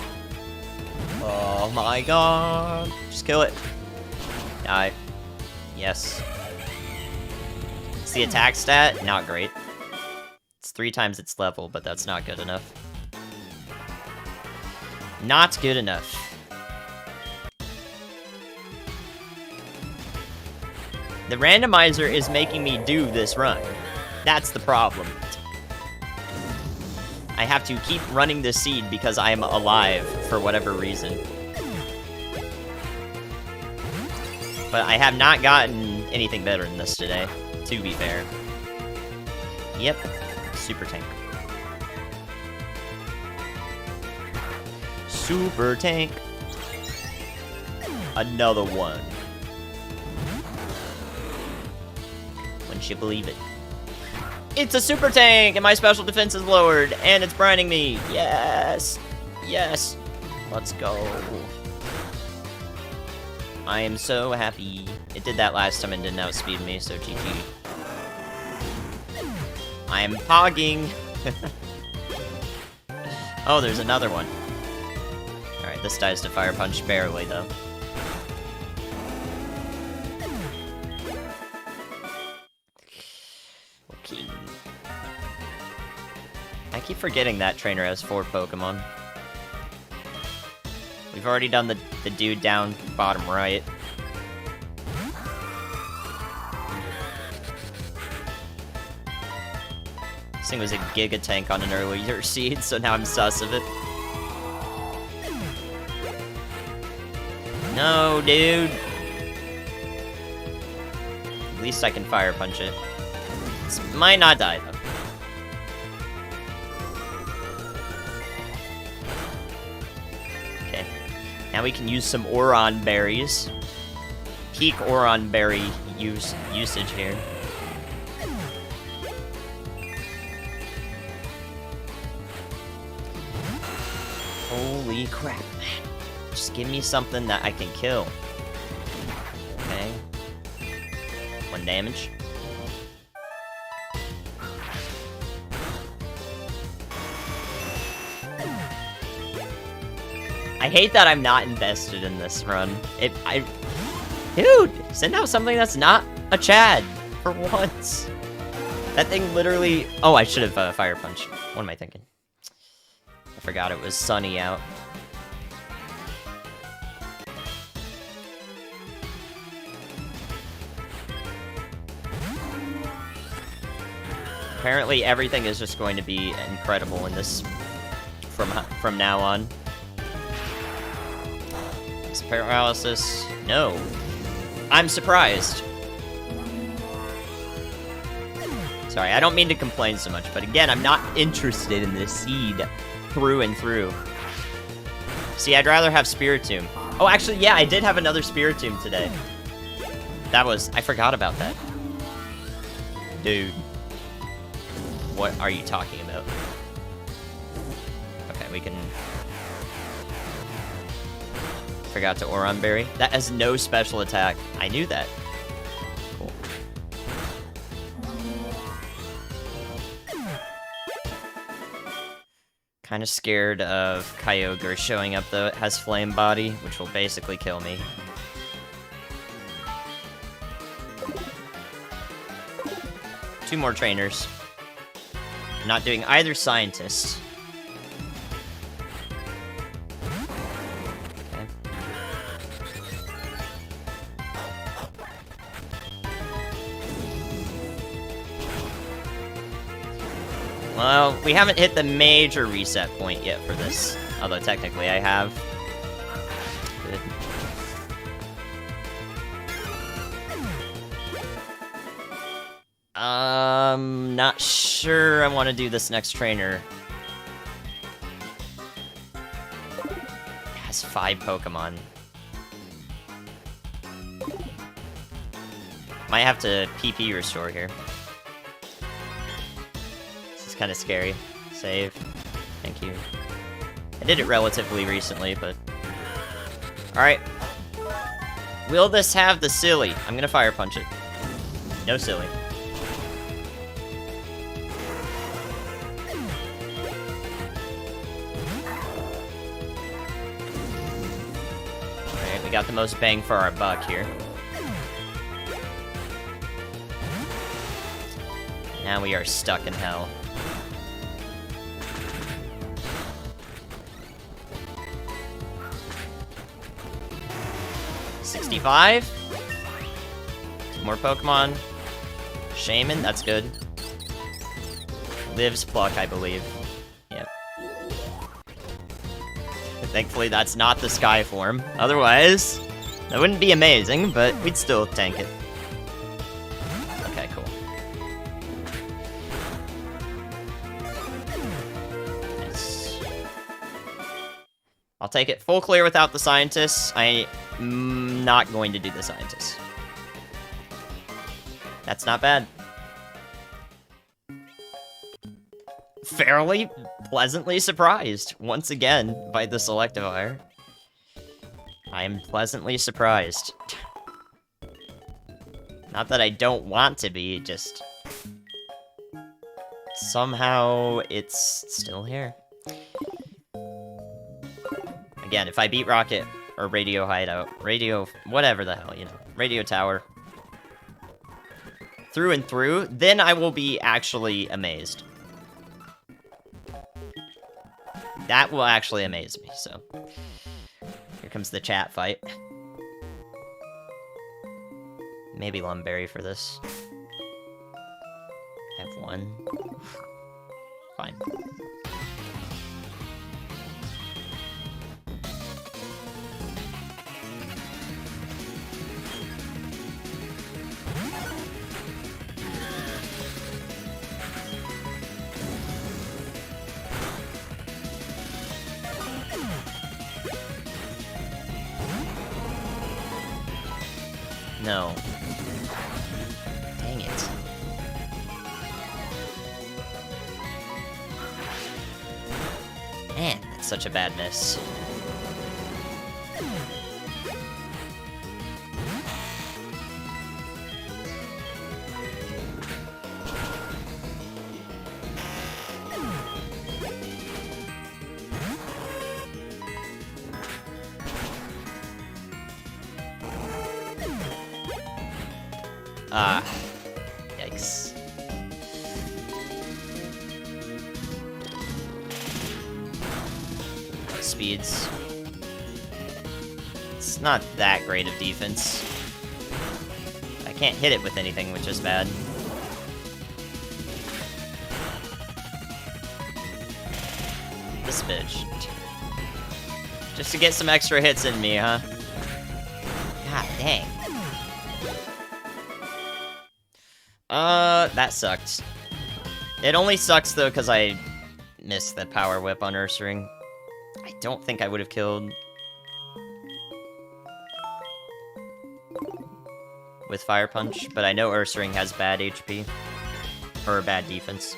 S1: Oh my god. Just kill it. Die. Yes. It's the attack stat? Not great. It's 3 times its level, but that's not good enough. Not good enough. The randomizer is making me do this run. That's the problem. I have to keep running this seed because I am alive for whatever reason. But I have not gotten anything better than this today, to be fair. Yep. Super tank. Super tank. Another one. Wouldn't you believe it? It's a super tank, and my special defense is lowered, and it's brining me. Yes. Yes. Let's go. I am so happy. It did that last time and didn't outspeed me, so GG. I am pogging. Oh, there's another one. Alright, this dies to Fire Punch barely, though. Okay. I keep forgetting that trainer has 4 Pokemon. We've already done the dude down bottom right. This thing was a Giga Tank on an earlier seed, so now I'm sus of it. No, dude! At least I can Fire Punch it. This might not die, though. Now we can use some Oron berries. Peak Oron berry usage here. Holy crap, man. Just give me something that I can kill. Okay. 1 damage. I hate that I'm not invested in this run. Dude, send out something that's not a Chad for once. That thing literally... Oh, I should have Fire Punch. What am I thinking? I forgot it was sunny out. Apparently everything is just going to be incredible in this from now on. This paralysis. No. I'm surprised. Sorry, I don't mean to complain so much, but again, I'm not interested in this seed through and through. See, I'd rather have Spiritomb. Oh, actually, yeah, I did have another Spiritomb today. I forgot about that. Dude. What are you talking about? Okay, we can... Forgot to Oron Berry. That has no special attack. I knew that. Cool. Kind of scared of Kyogre showing up, though. It has Flame Body, which will basically kill me. Two more trainers. I'm not doing either Scientist. Okay. Well, we haven't hit the major reset point yet for this. Although technically I have. Good. Not sure I want to do this next trainer. It has 5 Pokemon. Might have to PP restore here. This is kind of scary. Save. Thank you. I did it relatively recently, but... Alright. Will this have the Silly? I'm gonna Fire Punch it. No Silly. We got the most bang for our buck here. Now we are stuck in hell. $65. 2 more Pokemon. Shaman, that's good. Lives Pluck, I believe. Yep. Thankfully, that's not the Sky form. Otherwise, that wouldn't be amazing, but we'd still tank it. Okay, cool. Nice. I'll take it full clear without the Scientists. I'm not going to do the Scientists. That's not bad. Fairly pleasantly surprised, once again, by the Selectivire. I am pleasantly surprised. Not that I don't want to be, just... Somehow, it's still here. Again, if I beat Rocket, or Radio Hideout, Radio... whatever the hell, you know. Radio Tower. Through and through, then I will be actually amazed. That will actually amaze me, so... Here comes the chat fight. Maybe Lumberry for this. I have 1. Fine. No. Dang it. Man, that's such a bad miss. Ah, yikes. Speeds. It's not that great of defense. I can't hit it with anything, which is bad. This bitch. Just to get some extra hits in me, huh? God dang. That sucked. It only sucks, though, because I missed the power whip on Ursaring. I don't think I would have killed with Fire Punch, but I know Ursaring has bad HP. Or bad defense.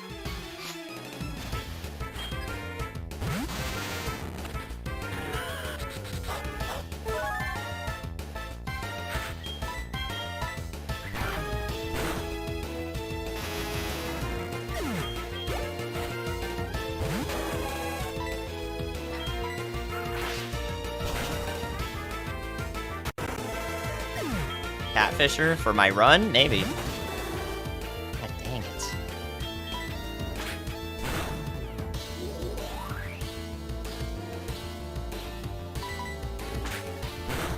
S1: Catfisher for my run? Maybe. God dang it.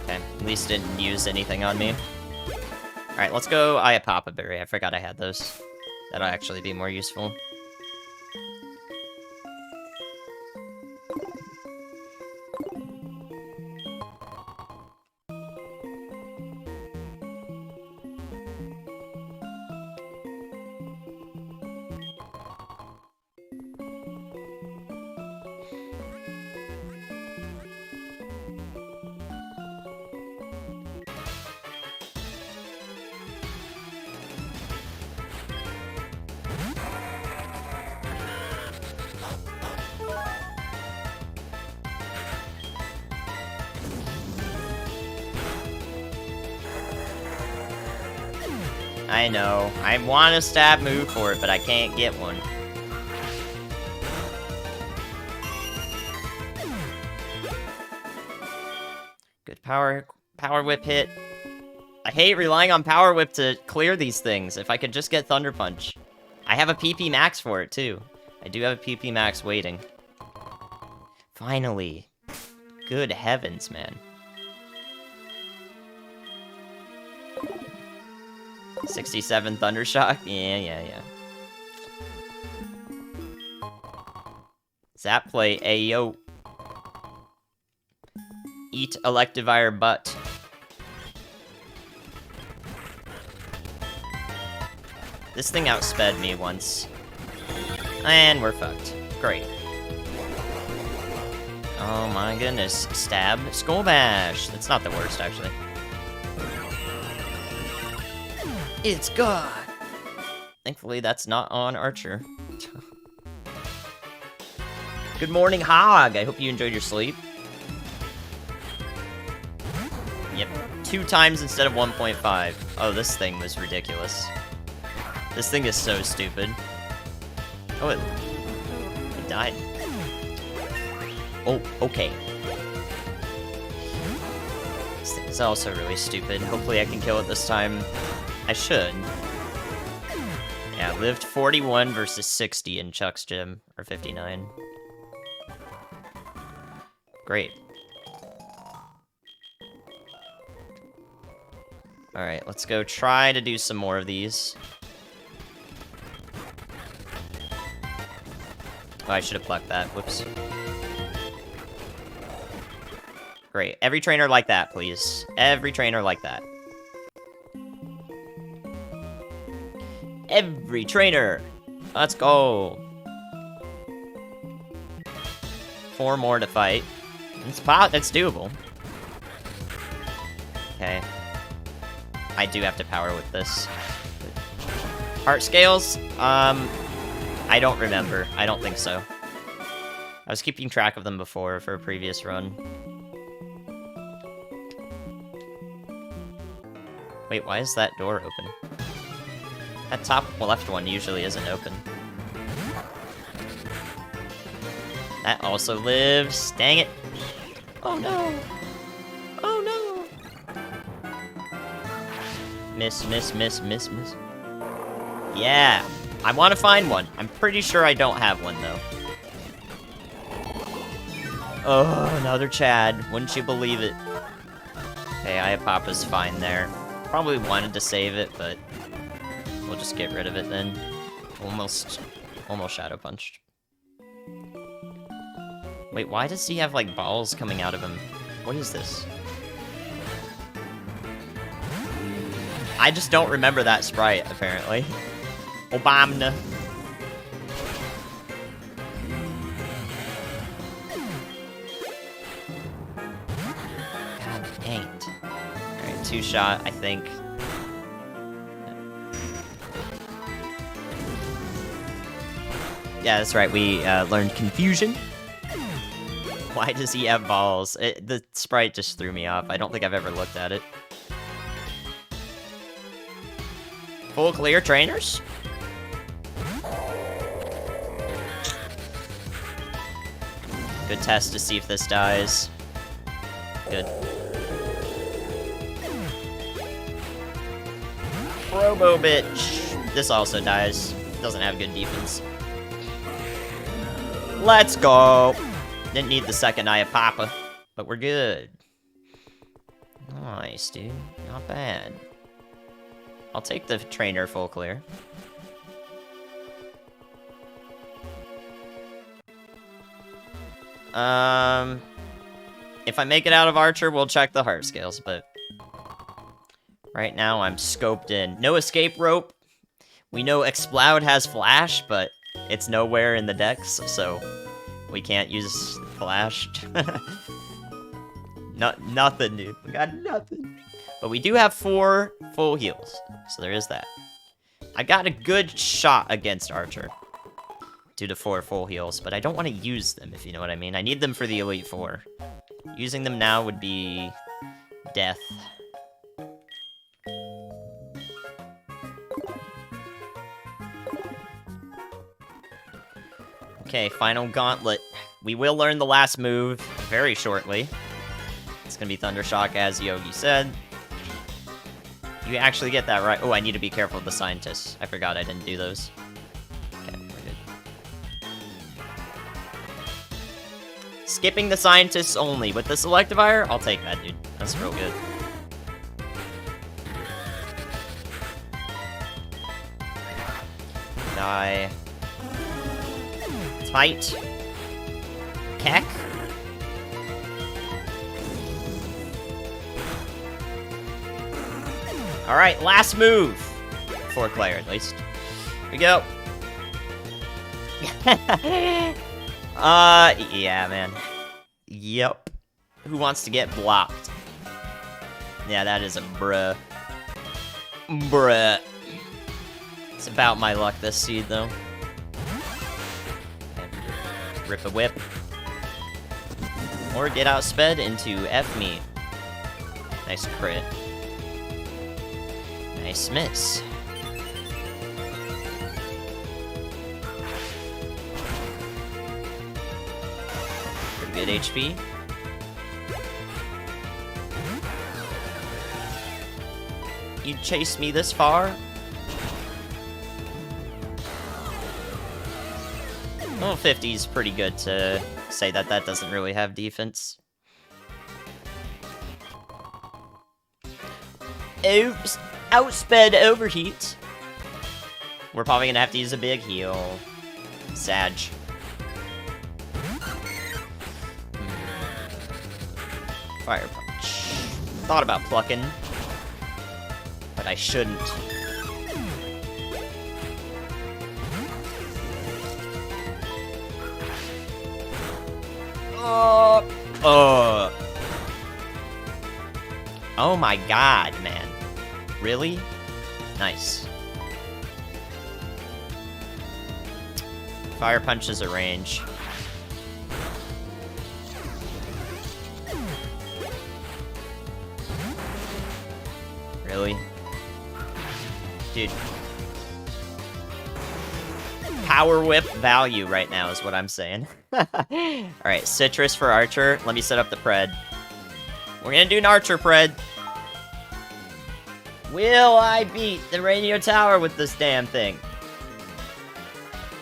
S1: Okay, at least didn't use anything on me. Alright, let's go Papa Berry. I forgot I had those. That'll actually be more useful. I know. I want a stab move for it, but I can't get one. Good power whip hit. I hate relying on power whip to clear these things. If I could just get Thunder Punch. I have a PP max for it, too. I do have a PP max waiting. Finally. Good heavens, man. 67 Thundershock? Yeah. Zap play, ayo. Eat Electivire butt. This thing outsped me once. And we're fucked. Great. Oh my goodness. Stab. Skull Bash. That's not the worst, actually. It's gone! Thankfully, that's not on Archer. Good morning, Hog! I hope you enjoyed your sleep. Yep, 2 times instead of 1.5. Oh, this thing was ridiculous. This thing is so stupid. Oh, it died. Oh, okay. This thing is also really stupid. Hopefully I can kill it this time. I should. Yeah, lived 41 versus 60 in Chuck's gym, or 59. Great. Alright, let's go try to do some more of these. Oh, I should have plucked that. Whoops. Great. Every trainer like that, please. Every trainer like that. Every trainer! Let's go! 4 more to fight. It's doable. Okay. I do have to power with this. Heart scales? I don't remember. I don't think so. I was keeping track of them before for a previous run. Wait, why is that door open? That top left one usually isn't open. That also lives. Dang it. Oh no. Oh no. Miss, miss, miss, miss, miss. Yeah. I want to find one. I'm pretty sure I don't have one, though. Oh, another Chad. Wouldn't you believe it? Okay, Iapapa's fine there. Probably wanted to save it, but we'll just get rid of it then. Almost Shadow Punched. Wait, why does he have, like, balls coming out of him? What is this? I just don't remember that sprite, apparently. Obama. God dang it. Alright, 2-shot, I think. Yeah, that's right, we learned Confusion. Why does he have balls? The sprite just threw me off. I don't think I've ever looked at it. Full clear trainers? Good test to see if this dies. Good. Robo bitch. This also dies. Doesn't have good defense. Let's go. Didn't need the second Iapapa, but we're good. Nice, dude. Not bad. I'll take the trainer full clear. If I make it out of Archer, we'll check the heart scales, but right now I'm scoped in. No escape rope. We know Exploud has flash, but it's nowhere in the decks, so we can't use flash. Nothing, dude. We got nothing. But we do have 4 full heals, so there is that. I got a good shot against Archer due to 4 full heals, but I don't want to use them, if you know what I mean. I need them for the Elite Four. Using them now would be death. Okay, final gauntlet. We will learn the last move very shortly. It's gonna be Thundershock, as Yogi said. You actually get that right. Oh, I need to be careful of the scientists. I forgot I didn't do those. Okay, we're good. Skipping the scientists only. With the Selectivire, I'll take that, dude. That's real good. Die. Tight. Keck. Alright, last move. For Claire, at least. Here we go. Yeah, man. Yep. Who wants to get blocked? Yeah, that is a bruh. Bruh. It's about my luck this seed, though. Okay. Rip a whip. Or get outsped into F me. Nice crit. Nice miss. Pretty good HP. You chased me this far? Well, 50 is pretty good to say that that doesn't really have defense. Oops. Outsped overheat. We're probably gonna have to use a big heal. Sag. Fire punch. Thought about plucking, but I shouldn't. Oh my god, man. Really? Nice. Fire Punch is a range. Really? Dude. Power Whip value right now is what I'm saying. Alright, Citrus for Archer. Let me set up the Pred. We're gonna do an Archer Pred. Will I beat the radio tower with this damn thing?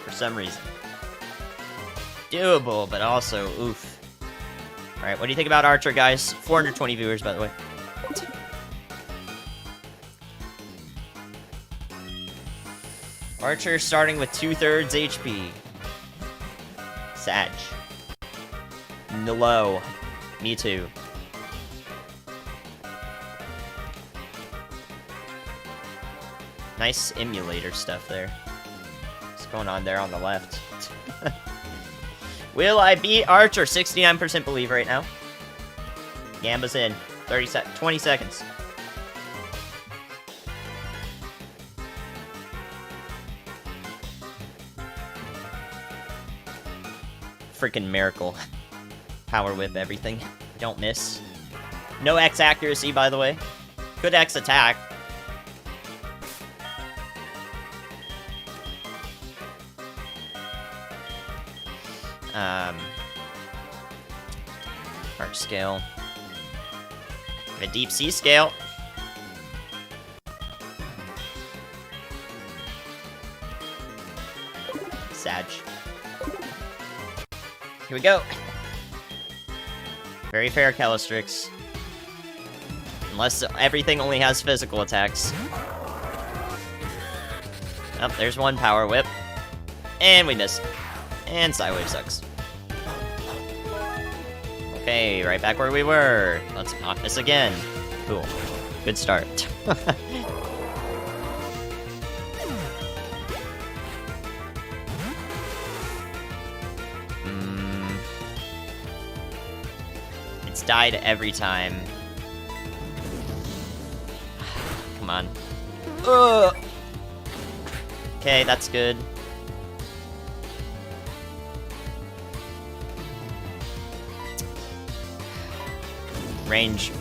S1: For some reason. Doable, but also, oof. Alright, what do you think about Archer, guys? 420 viewers, by the way. Archer starting with 2/3 HP. Sag. Low. Me too. Nice emulator stuff there. What's going on there on the left? Will I beat Archer? 69% believe right now. Gamba's in. 20 seconds. Freaking miracle. Power Whip everything. Don't miss. No X accuracy, by the way. Good X attack. Heart scale. A deep sea scale. Sag. Here we go. Very fair, Calistrix. Unless everything only has physical attacks. Oh, there's one Power Whip. And we missed. And Psywave sucks. Okay, right back where we were. Let's not miss again. Cool. Good start. It's died every time. Come on. Ugh. Okay, that's good. Range.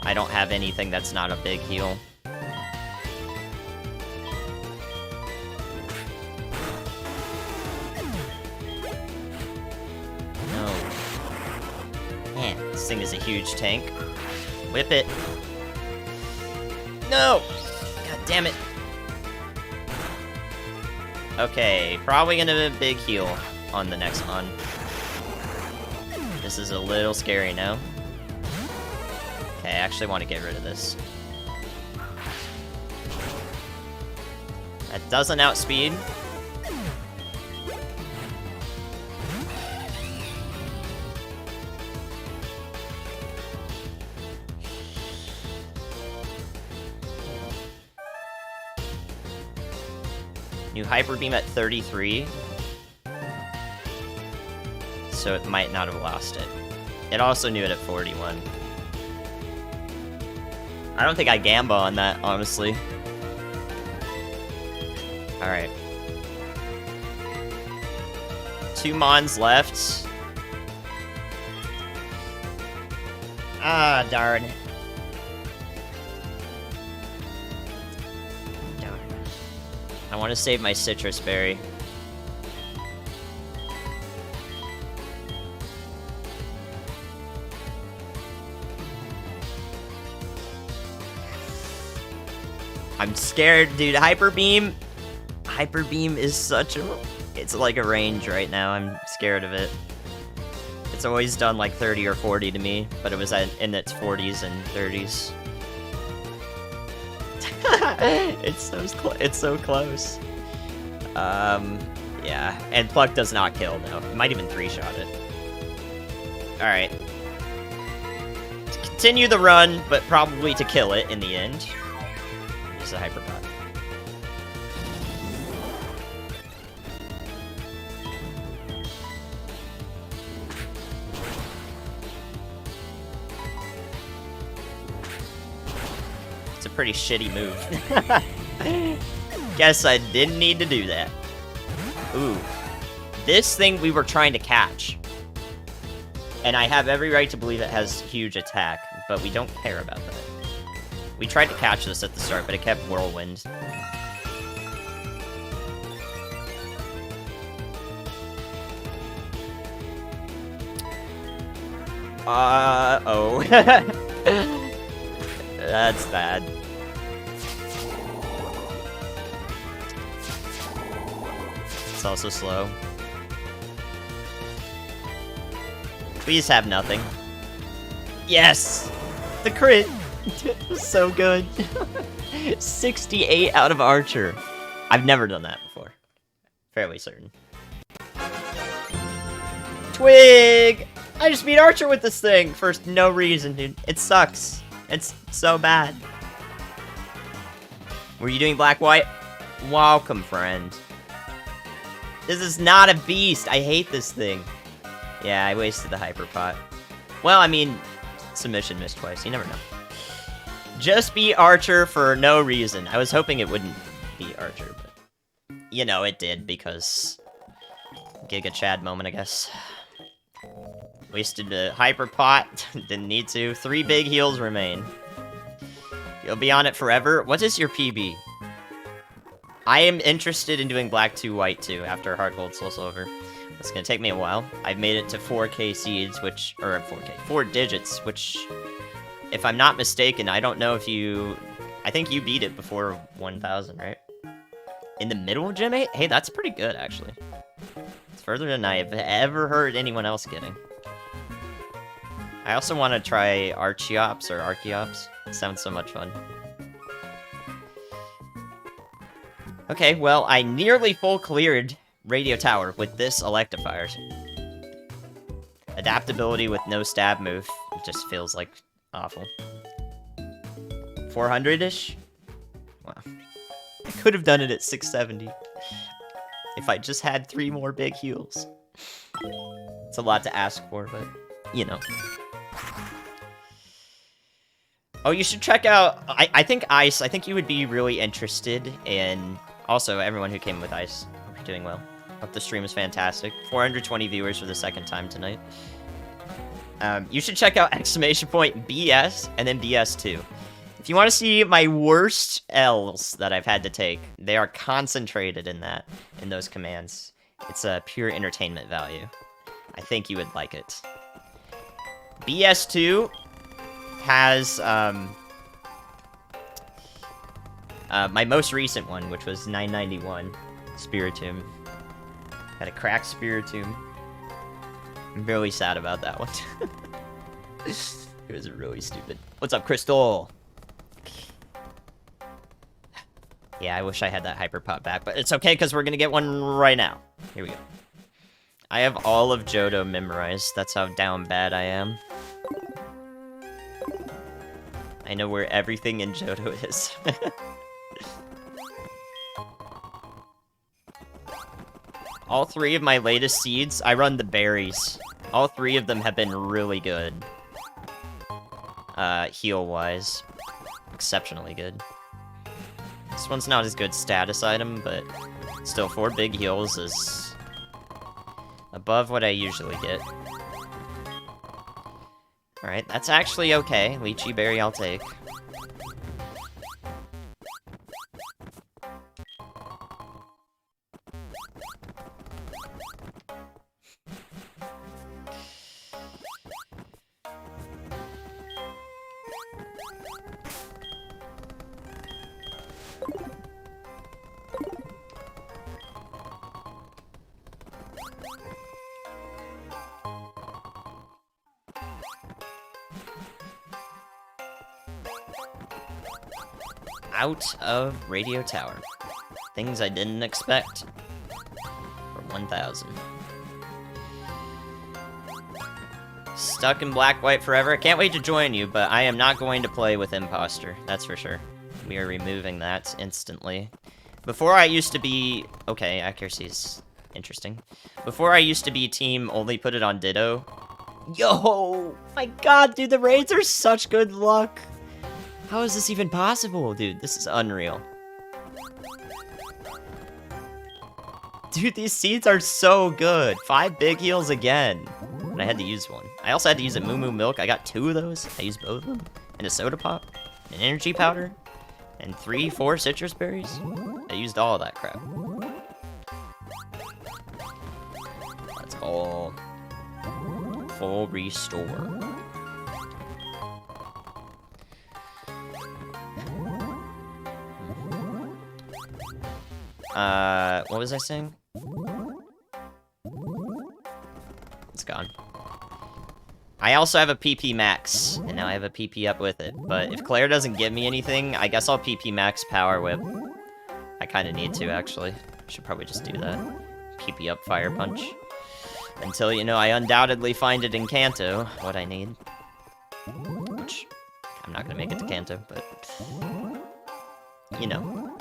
S1: I don't have anything that's not a big heal. No. Man, this thing is a huge tank. Whip it. No! God damn it. Okay, probably gonna be a big heal on the next one. This is a little scary now. Okay, I actually want to get rid of this. That doesn't outspeed. New Hyper Beam at 33. So it might not have lost it. It also knew it at 41. I don't think I Gamba on that, honestly. Alright. 2 Mons left. Ah, darn. Darn. I want to save my Citrus Berry. I'm scared, dude. Hyper Beam is such a... It's like a range right now. I'm scared of it. It's always done like 30 or 40 to me, but it was in its 40s and 30s. It's so close. Yeah. And Pluck does not kill, no. It might even 3-shot it. Alright. Continue the run, but probably to kill it in the end. A Hyperbot. pretty shitty move. Guess I didn't need to do that. Ooh. This thing we were trying to catch. And I have every right to believe it has huge attack, but we don't care about that. We tried to catch this at the start, but it kept Whirlwind. Uh-oh. That's bad. It's also slow. Please have nothing. Yes! The crit! So good. 68 out of Archer. I've never done that before. Fairly certain. Twig! I just beat Archer with this thing for no reason, dude. It sucks. It's so bad. Were you doing black-white? Welcome, friend. This is not a beast. I hate this thing. Yeah, I wasted the Hyper Pot. Well, I mean, submission missed twice. You never know. Just beat Archer for no reason. I was hoping it wouldn't beat Archer, but... You know, it did, because... Giga Chad moment, I guess. Wasted the Hyper Pot. Didn't need to. 3 big heals remain. You'll be on it forever. What is your PB? I am interested in doing black 2, white 2 after HeartGold, SoulSilver. It's gonna take me a while. I've made it to 4K seeds, which... Or 4K. 4 digits, which... If I'm not mistaken, I don't know if you... I think you beat it before 1,000, right? In the middle of Gym 8? Hey, that's pretty good, actually. It's further than I've ever heard anyone else getting. I also want to try Archeops or Archeops. It sounds so much fun. Okay, well, I nearly full cleared Radio Tower with this Electivire. Adaptability with no stab move. It just feels like awful. 400-ish? Wow. I could have done it at 670. If I just had 3 more big heals. It's a lot to ask for, but, you know. Oh, you should check out... I think Ice, I think you would be really interested in... Also, everyone who came with Ice. Hope you're doing well. Hope the stream is fantastic. 420 viewers for the second time tonight. You should check out !BS and then BS2. If you want to see my worst L's that I've had to take, they are concentrated in those commands. It's a pure entertainment value. I think you would like it. BS2 has, my most recent one, which was 991, Spiritomb. Had a cracked Spiritomb. I'm really sad about that one. It was really stupid. What's up, Crystal? Yeah, I wish I had that Hyper Pot back, but it's okay, because we're gonna get one right now. Here we go. I have all of Johto memorized. That's how down bad I am. I know where everything in Johto is. All 3 of my latest seeds, I run the berries. All 3 of them have been really good. Heal-wise. Exceptionally good. This one's not as good status item, but still 4 big heals is above what I usually get. Alright, that's actually okay. Lychee Berry I'll take. Out of Radio Tower. Things I didn't expect. For 1,000. Stuck in black-white forever. I can't wait to join you, but I am not going to play with Imposter. That's for sure. We are removing that instantly. Before I used to be... Okay, accuracy is interesting. Before I used to be team only put it on Ditto. Yo! My god, dude, the raids are such good luck! How is this even possible, dude? This is unreal. Dude, these seeds are so good. 5 big heals again. And I had to use one. I also had to use a Moo Moo Milk. I got 2 of those. I used both of them. And a soda pop. An energy powder. And 3-4 citrus berries. I used all of that crap. Let's all full restore. What was I saying? It's gone. I also have a PP max, and now I have a PP up with it. But if Claire doesn't give me anything, I guess I'll PP max Power Whip. I kind of need to, actually. Should probably just do that. PP up Fire Punch. Until, you know, I undoubtedly find it in Kanto, what I need. Which, I'm not gonna make it to Kanto, but... You know.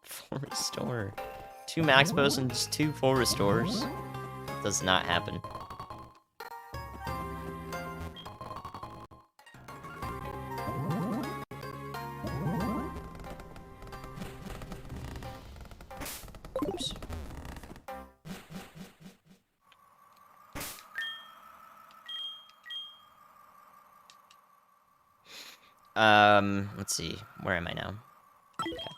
S1: Full Restore. 2 max potions, 2 full restores. Does not happen. Oops. Let's see. Where am I now? Okay.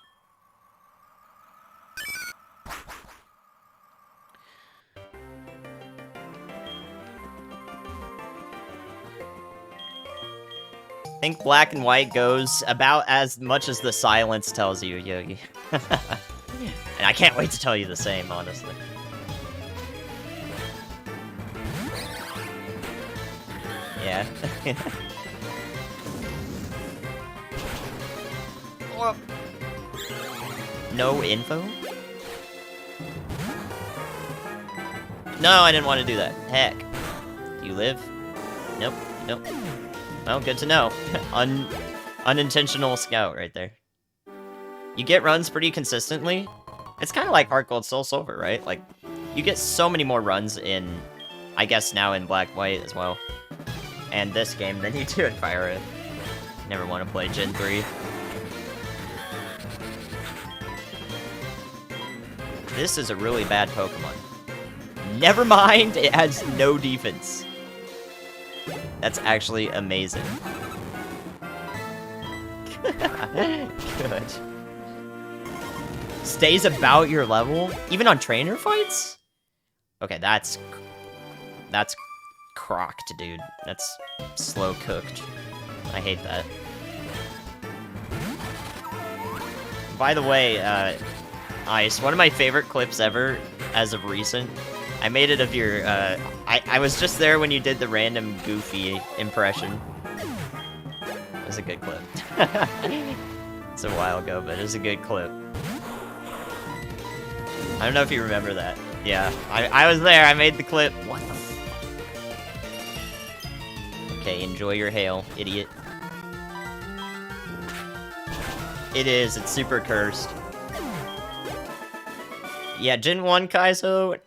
S1: I think black and white goes about as much as the silence tells you, Yogi. And I can't wait to tell you the same, honestly. Yeah. No info? No, I didn't want to do that. Heck. Do you live? Nope, you don't. Well, good to know. Unintentional scout right there. You get runs pretty consistently. It's kind of like HeartGold, SoulSilver, right? Like, you get so many more runs in, I guess now in Black White as well. And this game than you do in Fire Red. Never want to play Gen 3. This is a really bad Pokemon. Never mind, it has no defense. That's actually amazing. Good. Stays about your level? Even on trainer fights? Okay, that's crocked, dude. That's slow cooked. I hate that. By the way, Ice, one of my favorite clips ever, as of recent, I made it of your, I was just there when you did the random Goofy impression. It was a good clip. It's a while ago, but it was a good clip. I don't know if you remember that. Yeah, I was there, I made the clip. What the f- Okay, enjoy your hail, idiot. It is, it's super cursed. Yeah, Gen 1 Kaizo,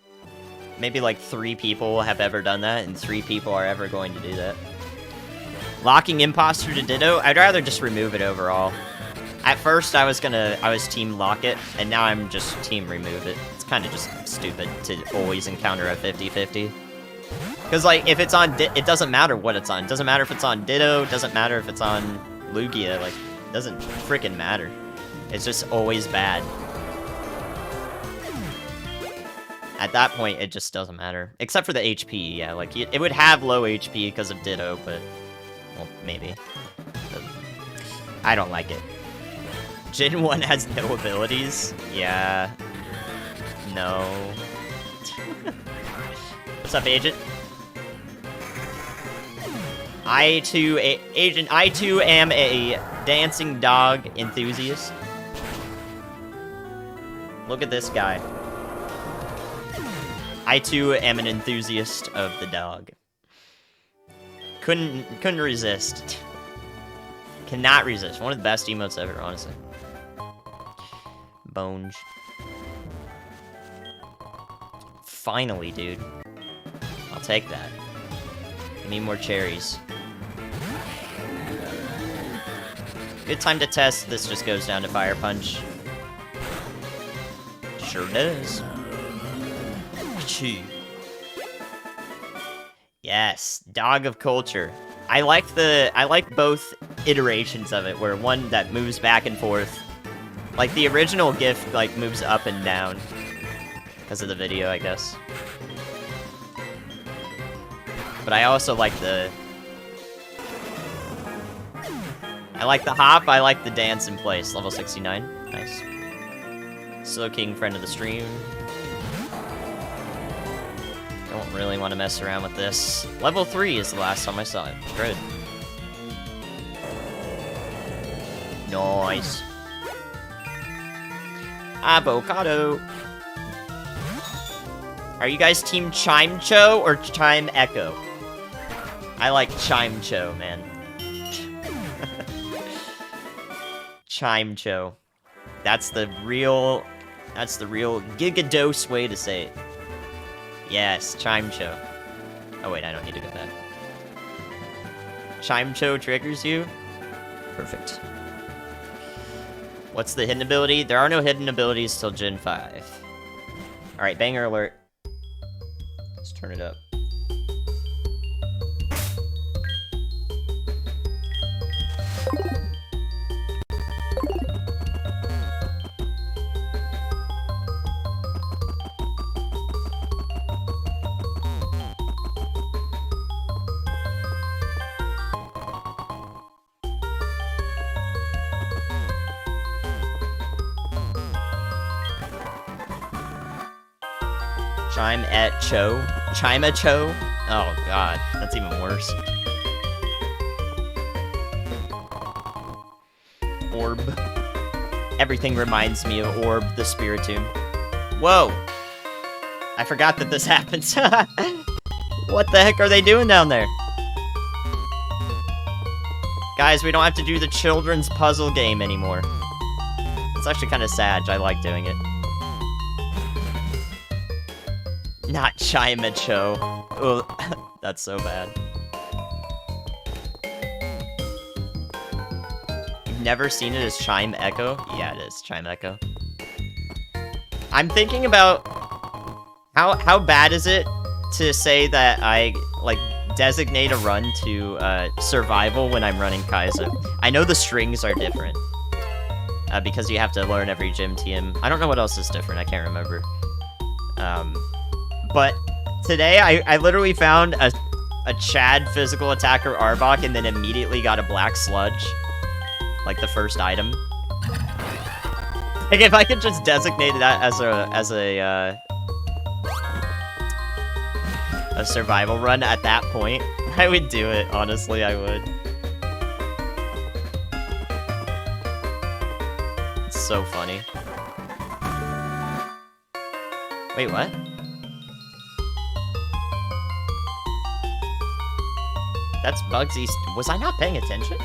S1: maybe like 3 people have ever done that, and 3 people are ever going to do that. Locking Imposter to Ditto, I'd rather just remove it overall. At first, I was team lock it, and now I'm just team remove it. It's kind of just stupid to always encounter a 50-50. Because, like, if it's on it doesn't matter what it's on. It doesn't matter if it's on Ditto, it doesn't matter if it's on Lugia, like, it doesn't freaking matter. It's just always bad. At that point, it just doesn't matter. Except for the HP, yeah, like, it would have low HP because of Ditto, but, well, maybe. But I don't like it. Gen 1 has no abilities? Yeah. No. What's up, Agent? I too am a dancing dog enthusiast. Look at this guy. I too am an enthusiast of the dog. Couldn't resist. Cannot resist. One of the best emotes ever, honestly. Bones. Finally, dude. I'll take that. Give me more cherries. Good time to test. This just goes down to Fire Punch. Sure does. Achoo. Yes, Dog of Culture. I like both iterations of it, where one that moves back and forth. Like, the original gift, like, moves up and down. Because of the video, I guess. But I also like the... I like the hop, I like the dance in place. Level 69. Nice. Slow King, friend of the stream. Don't really want to mess around with this. Level 3 is the last time I saw it. Good. Nice. Avocado. Are you guys team Chimecho or Chime Echo? I like Chimecho, man. Chimecho. That's the real gigadose way to say it. Yes, Chimecho. Oh wait, I don't need to go back. Chimecho triggers you? Perfect. What's the hidden ability? There are no hidden abilities till Gen 5. Alright, banger alert. Let's turn it up. Chimecho? Oh god, that's even worse. Orb. Everything reminds me of Orb, the Spiritomb. Whoa! I forgot that this happens. What the heck are they doing down there? Guys, we don't have to do the children's puzzle game anymore. It's actually kind of sad. I like doing it. Not Chimecho. Oh, that's so bad. You've never seen it as Chime Echo? Yeah, it is Chime Echo. I'm thinking about how bad is it to say that I like designate a run to survival when I'm running Kaizo. I know the strings are different because you have to learn every gym TM. I don't know what else is different. I can't remember. But today, I literally found a Chad physical attacker Arbok and then immediately got a black sludge. Like the first item. Like if I could just designate that as a survival run at that point, I would do it. Honestly, I would. It's so funny. Wait, what? That's Bugsy. Was I not paying attention?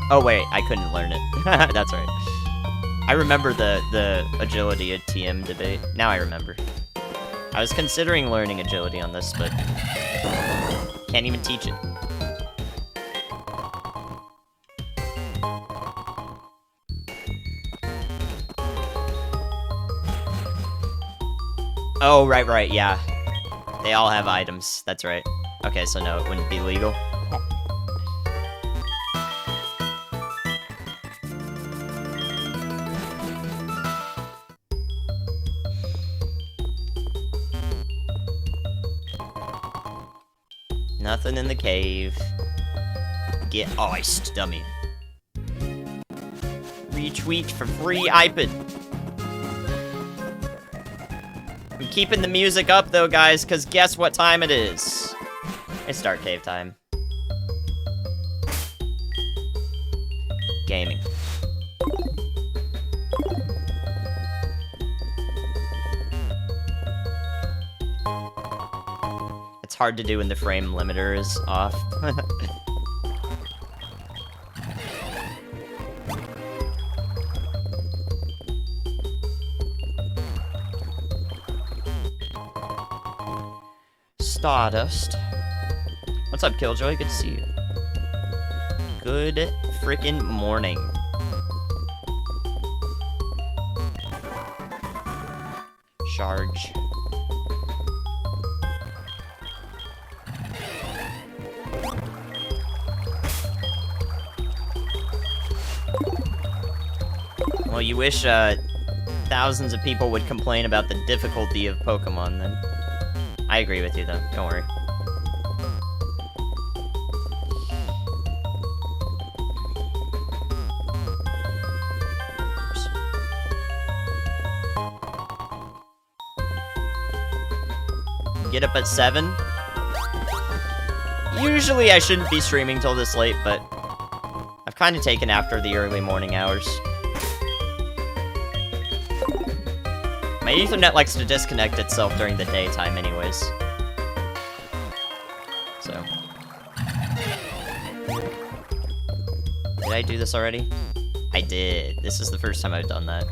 S1: Oh wait, I couldn't learn it. That's right. I remember the agility at TM debate. Now I remember. I was considering learning agility on this, but can't even teach it. Oh, right, yeah. They all have items. That's right. Okay, so no, it wouldn't be legal. Nothing in the cave. Get iced, dummy. Retweet for free iPad. I'm keeping the music up though, guys, because guess what time it is? It's Dark Cave time. Gaming. It's hard to do when the frame limiter is off. Stardust. What's up, Killjoy? Good to see you. Good freaking morning. Charge. Well, you wish, thousands of people would complain about the difficulty of Pokemon, then. I agree with you, though. Don't worry. Get up at 7. Usually I shouldn't be streaming till this late, but I've kind of taken after the early morning hours. My Ethernet likes to disconnect itself during the daytime anyways. So. Did I do this already? I did. This is the first time I've done that.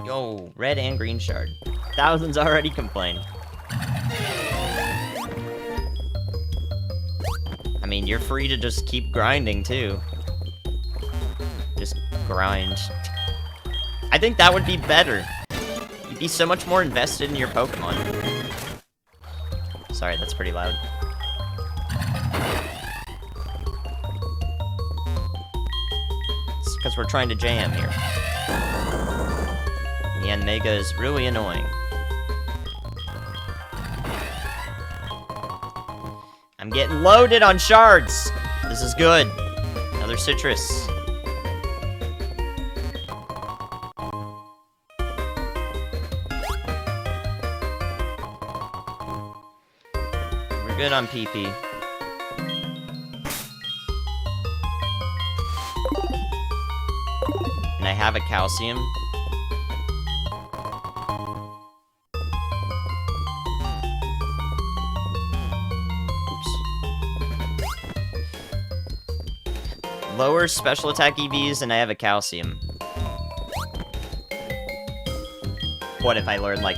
S1: Yo, red and green shard. Thousands already complained. I mean, you're free to just keep grinding, too. Just grind. I think that would be better. You'd be so much more invested in your Pokemon. Sorry, that's pretty loud. It's because we're trying to jam here. The Mega is really annoying. I'm getting loaded on shards! This is good. Another citrus. We're good on PP. And I have a calcium. Lower special attack EVs, and I have a calcium. What if I learn, like...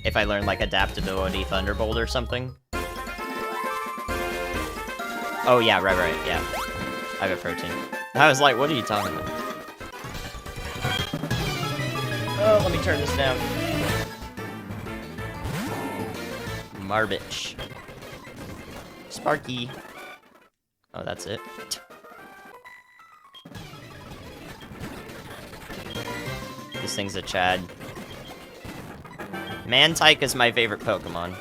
S1: If I learn, like, adaptability Thunderbolt or something? Oh, yeah, right, yeah. I have a protein. I was like, what are you talking about? Oh, let me turn this down. Marbitch. Sparky. Oh, that's it. This thing's a Chad. Mantike is my favorite Pokemon.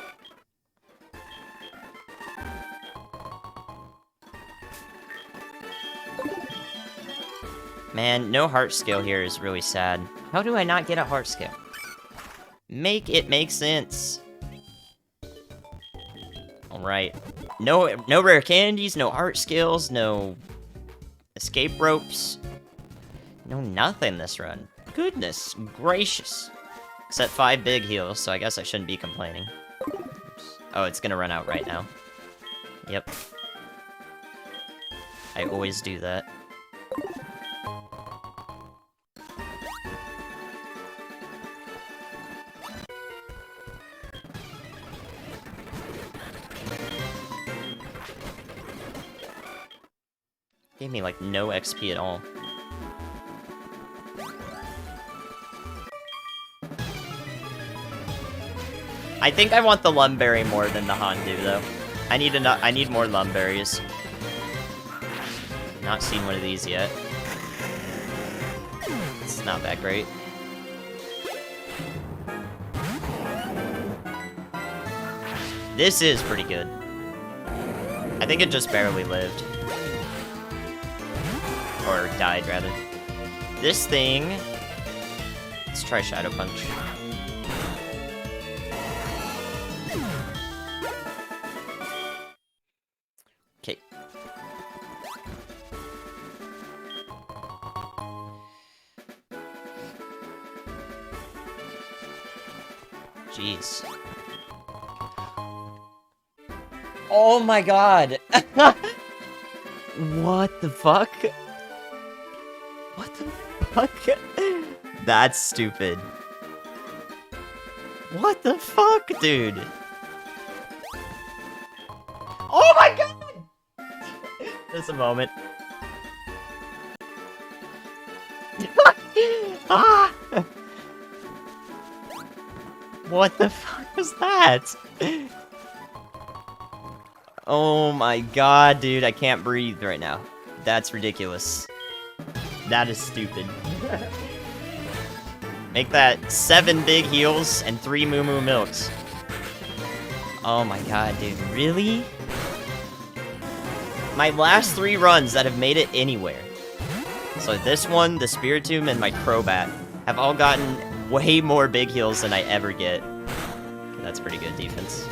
S1: Man, no heart scale here is really sad. How do I not get a heart scale? Make it make sense. Alright. No rare candies, no heart skills, no escape ropes. No nothing this run. Goodness gracious. Except 5 big heals, so I guess I shouldn't be complaining. Oops. Oh, it's gonna run out right now. Yep. I always do that. Gave me, like, no XP at all. I think I want the Lumberry more than the Hondu, though. I need more Lumberries. Not seen one of these yet. It's not that great. This is pretty good. I think it just barely lived. Or died, rather. This thing... Let's try Shadow Punch. Okay. Jeez. Oh my god! What the fuck? What the fuck? That's stupid. What the fuck, dude? Oh my god! Just a moment. Ah! What the fuck was that? Oh my god, dude, I can't breathe right now. That's ridiculous. That is stupid. Make that 7 big heals and 3 Moo Moo Milks. Oh my god, dude, really? My last 3 runs that have made it anywhere. So this one, the Spiritomb, and my Crobat have all gotten way more big heals than I ever get. Okay, that's pretty good defense.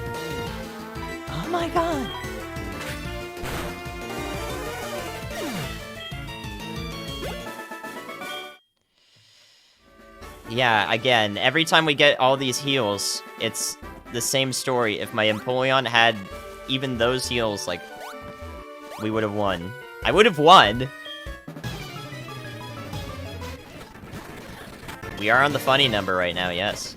S1: Oh my god. Yeah, again, every time we get all these heals, it's the same story. If my Empoleon had even those heals, like, we would have won. I would have won! We are on the funny number right now, yes.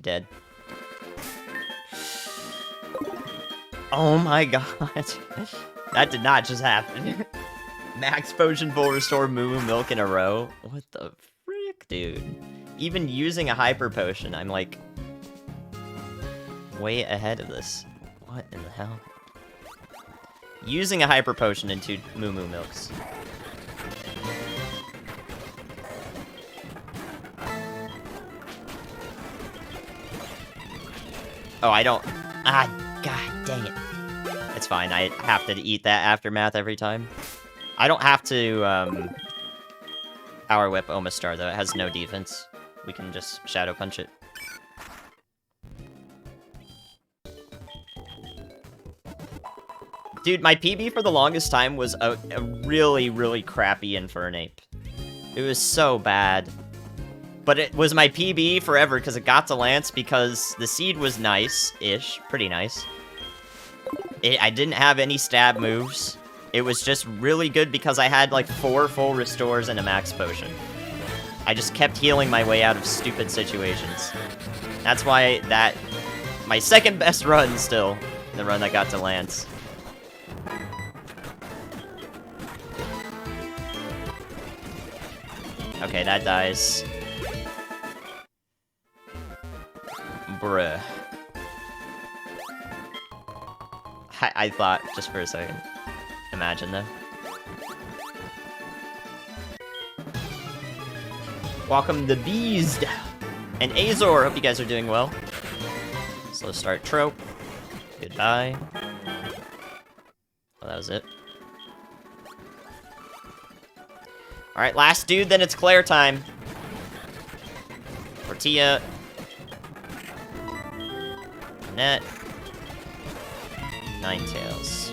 S1: Dead. Oh my god. That did not just happen. Max Potion Full Restore Moo Moo Milk in a row? What the frick, dude? Even using a Hyper Potion, I'm like... way ahead of this. What in the hell? Using a Hyper Potion into Moo Moo Milks. Oh, I don't... Ah, god dang it. It's fine, I have to eat that Aftermath every time. I don't have to, Power Whip Omastar, though. It has no defense. We can just Shadow Punch it. Dude, my PB for the longest time was a really, really crappy Infernape. It was so bad. But it was my PB forever because it got to Lance because the seed was nice-ish. Pretty nice. I didn't have any stab moves. It was just really good because I had like 4 full restores and a max potion. I just kept healing my way out of stupid situations. That's why my second best run still, the run that got to Lance. Okay, that dies. Bruh. I thought, just for a second. Imagine, though. Welcome the Beast! And Azor, hope you guys are doing well. Slow start trope. Goodbye. Oh, that was it. Alright, last dude, then it's Claire time. Tortilla. Net. Ninetales.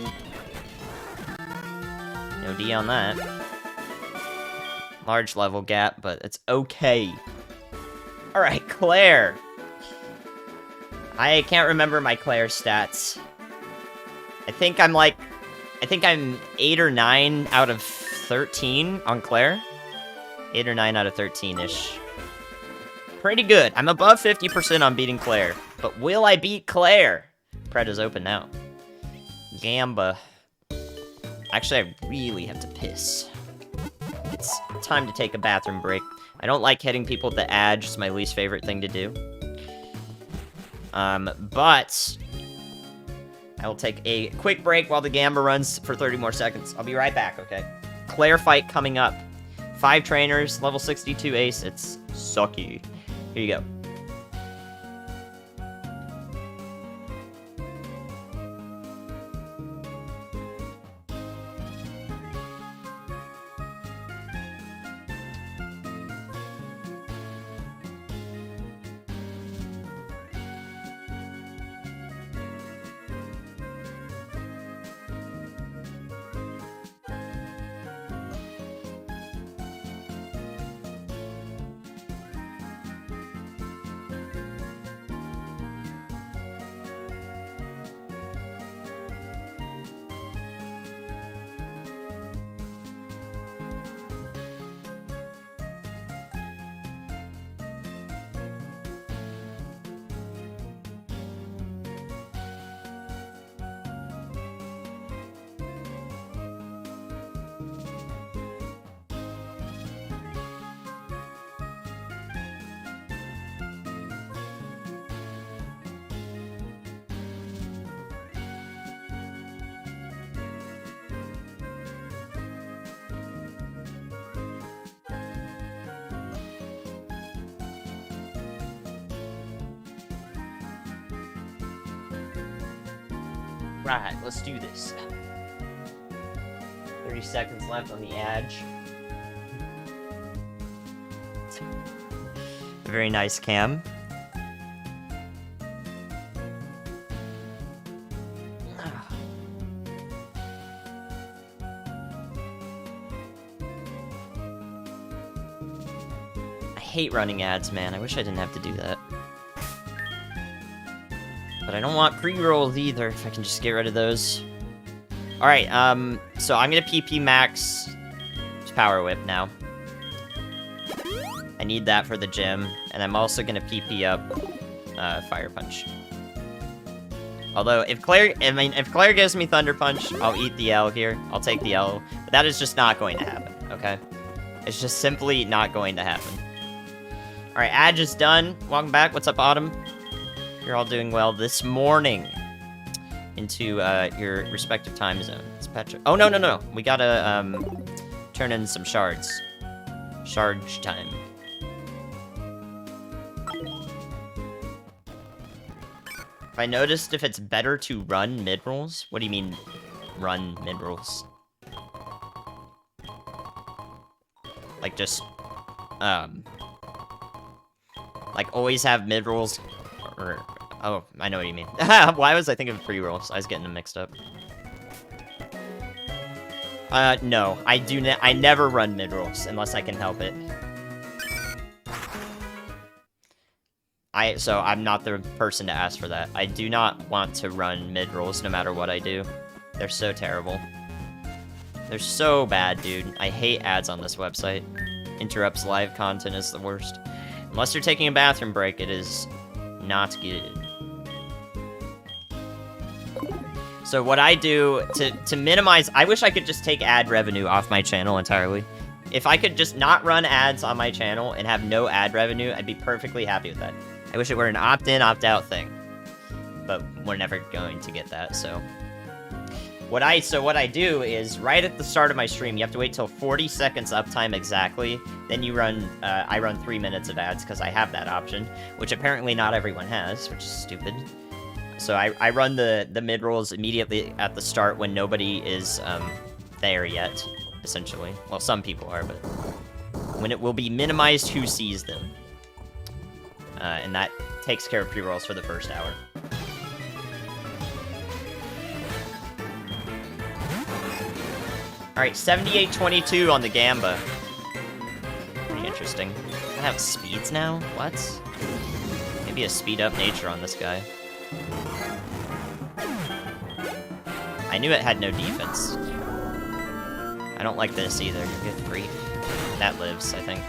S1: No D on that. Large level gap, but it's okay. Alright, Claire. I can't remember my Claire stats. I think I'm 8 or 9 out of 13 on Claire. 8 or 9 out of 13-ish. Pretty good. I'm above 50% on beating Claire. But will I beat Claire? Pred is open now. Gamba. Actually, I really have to piss. It's time to take a bathroom break. I don't like hitting people with the edge. It's my least favorite thing to do. But I will take a quick break while the Gamba runs for 30 more seconds. I'll be right back, okay? Claire fight coming up. 5 trainers, level 62 ace. It's sucky. Here you go. Right, let's do this. 30 seconds left on the edge. Very nice, Cam. I hate running ads, man. I wish I didn't have to do that. But I don't want pre-rolls either, if I can just get rid of those. Alright, so I'm gonna PP max Power Whip now. I need that for the gym, and I'm also gonna PP up Fire Punch. Although, if Claire gives me Thunder Punch, I'll eat the L here. I'll take the L. But that is just not going to happen, okay? It's just simply not going to happen. Alright, Adge is done. Welcome back. What's up, Autumn? You're all doing well this morning into your respective time zones. Patrick. Oh, no. We gotta turn in some shards. Charge time. I noticed if it's better to run mid-rolls. What do you mean, run mid-rolls? Like, just, like, always have mid-rolls, or, oh, I know what you mean. Why was I thinking of pre-rolls? I was getting them mixed up. No, I never run mid-rolls, unless I can help it. So I'm not the person to ask for that. I do not want to run mid-rolls no matter what I do. They're so terrible. They're so bad, dude. I hate ads on this website. Interrupts live content is the worst. Unless you're taking a bathroom break, it is not good. So what I do to minimize... I wish I could just take ad revenue off my channel entirely. If I could just not run ads on my channel and have no ad revenue, I'd be perfectly happy with that. I wish it were an opt-in, opt-out thing. But we're never going to get that, so... What I do is, right at the start of my stream, you have to wait till 40 seconds uptime exactly, then you run, I run 3 minutes of ads, because I have that option, which apparently not everyone has, which is stupid. So I run the mid-rolls immediately at the start when nobody is, there yet, essentially. Well, some people are, but... When it will be minimized who sees them. And that takes care of pre-rolls for the first hour. Alright, 78-22 on the Gamba. Pretty interesting. I have speeds now? What? Maybe a speed-up nature on this guy. I knew it had no defense. I don't like this either. Good grief. That lives, I think.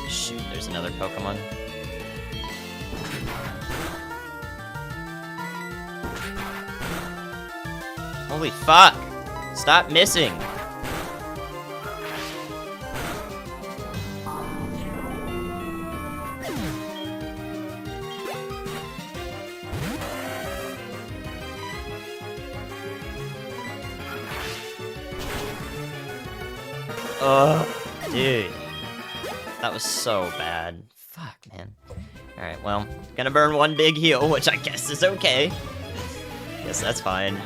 S1: Shoot, there's another Pokemon. Holy fuck! Stop missing! Ugh, dude. That was so bad. Fuck, man. Alright, well, gonna burn one big heal, which I guess is okay. Guess that's fine.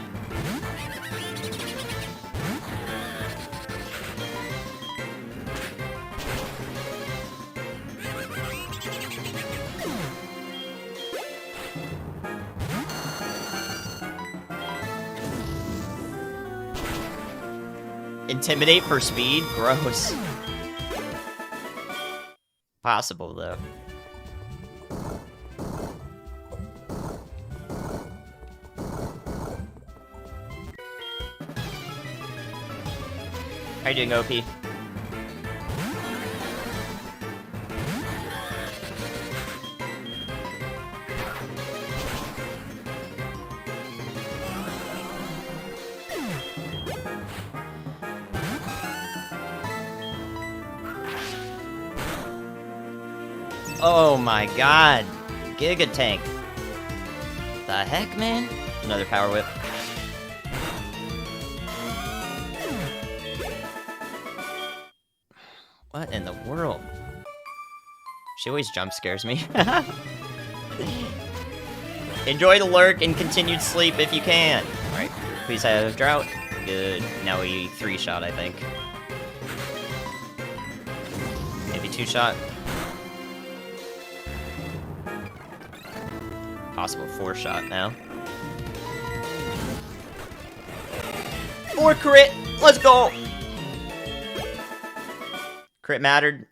S1: Intimidate for speed? Gross. Possible, though. How you doing, OP? Oh my god. Giga Tank. The heck, man? Another Power Whip. What in the world? She always jump scares me. Enjoy the lurk and continued sleep if you can. Alright, please have drought. Good. Now we 3-shot, I think. Maybe 2-shot. Possible 4-shot now. 4 crit! Let's go! Crit mattered.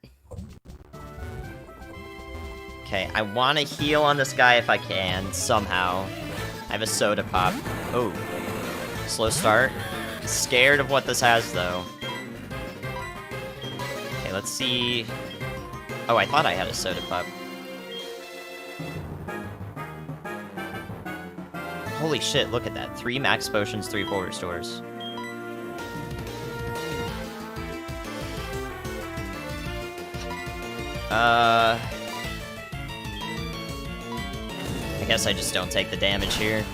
S1: Okay, I want to heal on this guy if I can, somehow. I have a soda pop. Oh. Slow start. Scared of what this has, though. Okay, let's see... Oh, I thought I had a soda pop. Holy shit, look at that. 3 max potions, 3 full restores. I guess I just don't take the damage here.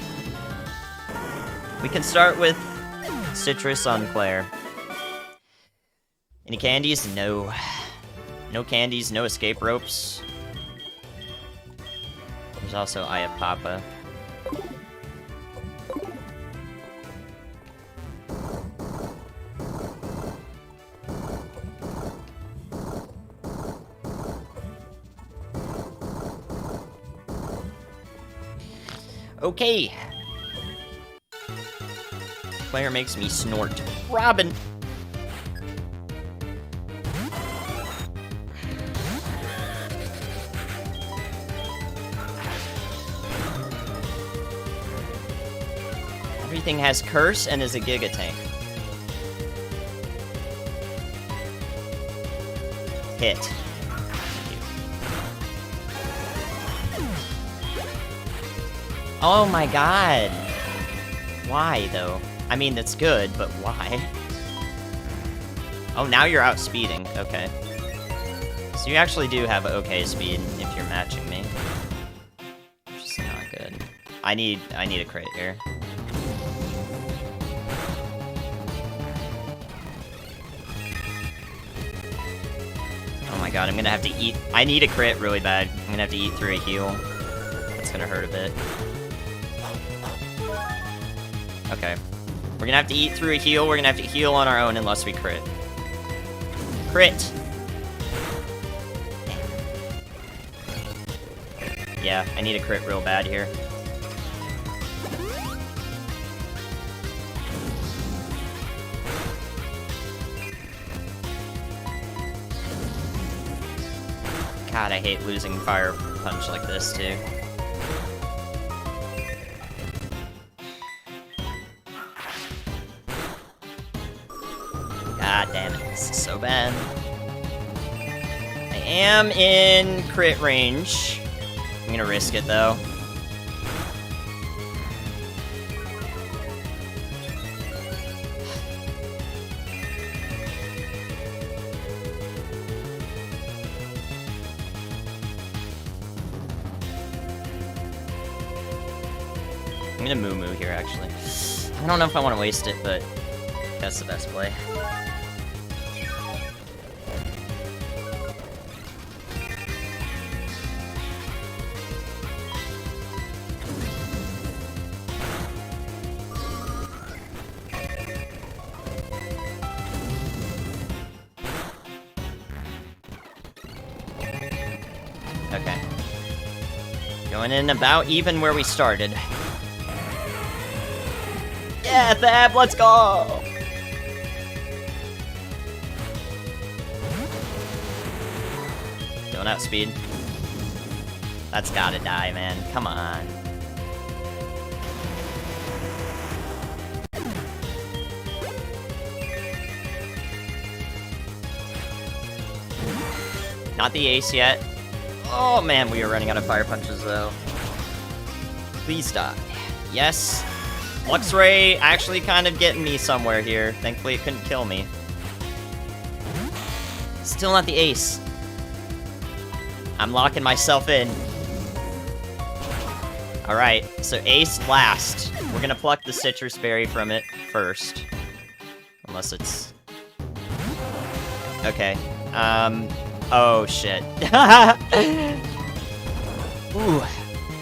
S1: We can start with Citrus on Claire. Any candies? No. No candies, no escape ropes. There's also Eye of Papa. Okay. Claire makes me snort. Robin! Everything has Curse and is a Giga Tank. Hit. Oh my god. Why, though? I mean, that's good, but why? Oh, now you're outspeeding. Okay. So you actually do have okay speed if you're matching me. Which is not good. I need a crit here. Oh my god, I'm gonna have to eat... I need a crit really bad. I'm gonna have to eat through a heal. That's gonna hurt a bit. Okay. We're gonna have to eat through a heal. We're gonna have to heal on our own unless we crit. Crit! Yeah, I need a crit real bad here. God, I hate losing Fire Punch like this, too. God damn it, this is so bad. I am in crit range. I'm gonna risk it, though. I'm gonna moo-moo here, actually. I don't know if I want to waste it, but that's the best play. Okay. Going in about even where we started. Yeah, Thab, let's go! Going outspeed. That's gotta die, man. Come on. Not the ace yet. Oh man, we are running out of fire punches though. Please die. Yes. Luxray actually kind of getting me somewhere here. Thankfully it couldn't kill me. Still not the ace. I'm locking myself in. Alright, so ace last. We're gonna pluck the citrus berry from it first. Unless it's... Okay. Oh, shit. Ooh.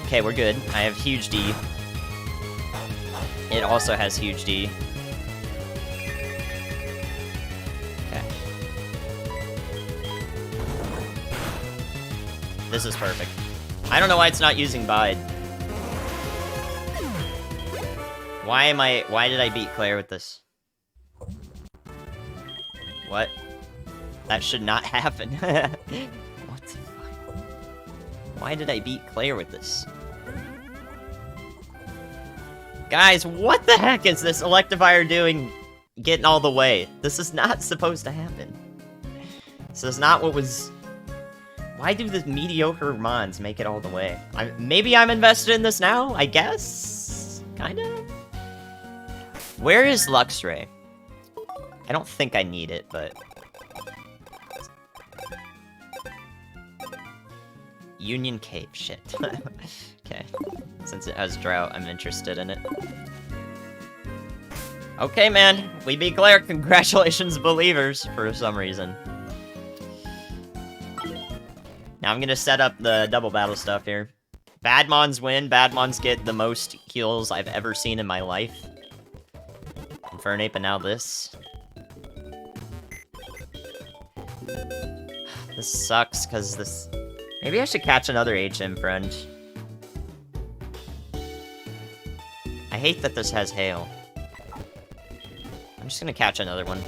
S1: Okay, we're good. I have huge D. It also has huge D. Okay. This is perfect. I don't know why it's not using Bide. Why did I beat Claire with this? What? That should not happen. What the fuck? Why did I beat Claire with this? Guys, what the heck is this Electivire doing getting all the way? This is not supposed to happen. This is not what was... Why do the mediocre mons make it all the way? Maybe I'm invested in this now, I guess? Kinda? Where is Luxray? I don't think I need it, but... Union Cave, shit. Okay. Since it has Drought, I'm interested in it. Okay, man. We beat Claire. Congratulations, believers, for some reason. Now I'm gonna set up the double battle stuff here. Badmons win. Badmons get the most kills I've ever seen in my life. Infernape, and now this. This sucks, because this... Maybe I should catch another HM friend. I hate that this has Hail. I'm just gonna catch another one.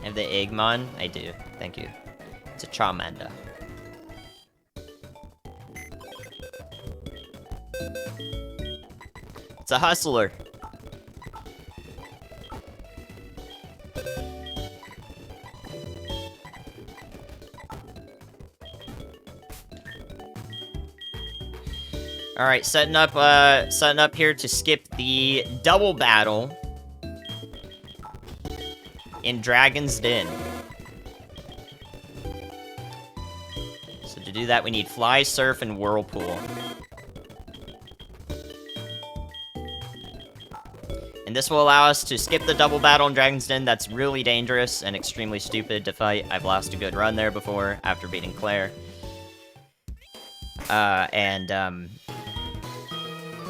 S1: I have the Eggmon? I do. Thank you. It's a Charmander. It's a Hustler. Alright, setting up here to skip the double battle in Dragon's Den. So to do that, we need Fly, Surf, and Whirlpool. And this will allow us to skip the double battle in Dragon's Den. That's really dangerous and extremely stupid to fight. I've lost a good run there before, after beating Claire.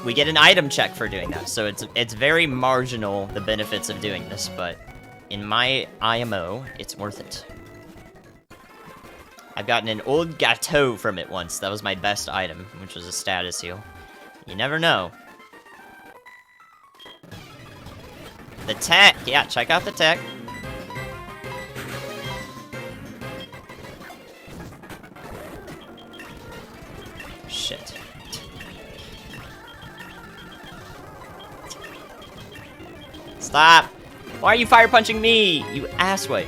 S1: We get an item check for doing that, so it's very marginal, the benefits of doing this, but in my IMO, it's worth it. I've gotten an old Gateau from it once. That was my best item, which was a status heal. You never know. The tech! Yeah, check out the tech. Shit. Stop! Why are you fire punching me, you asswipe?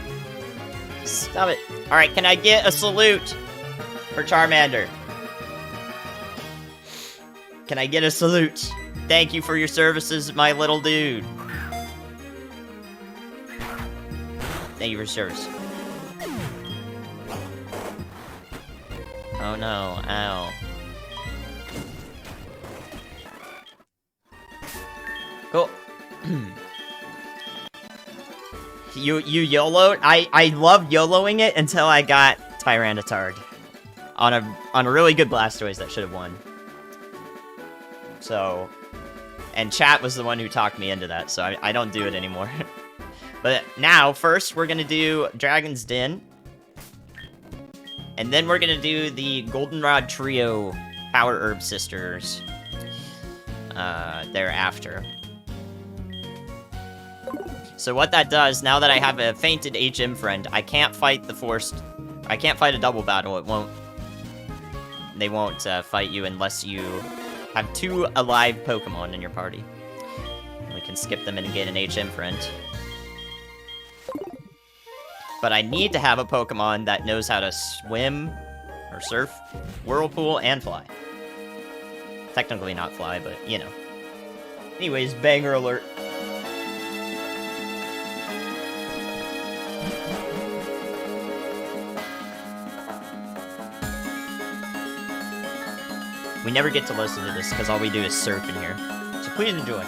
S1: Stop it. Alright, can I get a salute for Charmander? Can I get a salute? Thank you for your services, my little dude. Thank you for your service. Oh no, ow. Cool. You YOLO'd? I loved YOLOing it until I got Tyranitar on a really good Blastoise that should have won. So, and chat was the one who talked me into that, so I don't do it anymore. But now, first, we're gonna do Dragon's Den. And then we're gonna do the Goldenrod Trio Power Herb Sisters thereafter. So what that does, now that I have a fainted HM friend, I can't fight I can't fight a double battle. They won't fight you unless you have 2 alive Pokemon in your party. We can skip them and get an HM friend. But I need to have a Pokemon that knows how to swim, or surf, Whirlpool, and fly. Technically not fly, but, you know. Anyways, banger alert. We never get to listen to this, because all we do is surf in here. So please enjoy.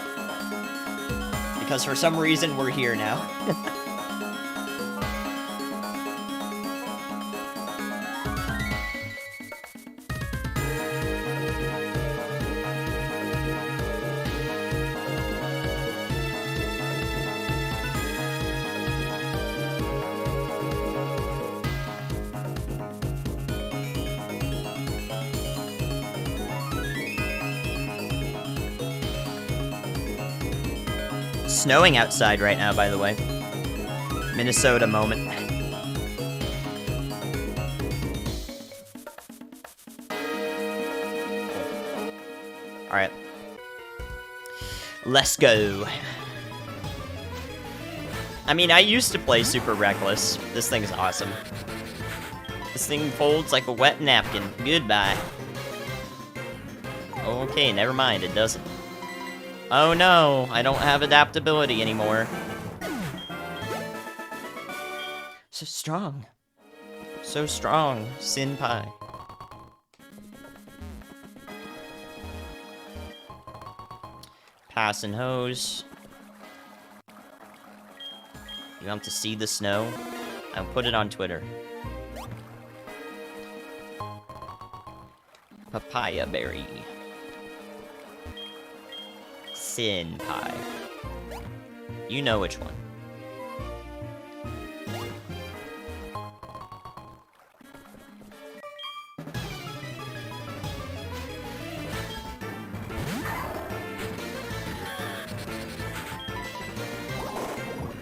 S1: Because for some reason, we're here now. Snowing outside right now, by the way. Minnesota moment. Alright. Let's go. I mean, I used to play Super Reckless. This thing is awesome. This thing folds like a wet napkin. Goodbye. Okay, never mind, it doesn't. Oh no, I don't have adaptability anymore. So strong. So strong, Senpai. Pass and hose. You want to see the snow? I'll put it on Twitter. Papaya berry. Senpai. You know which one.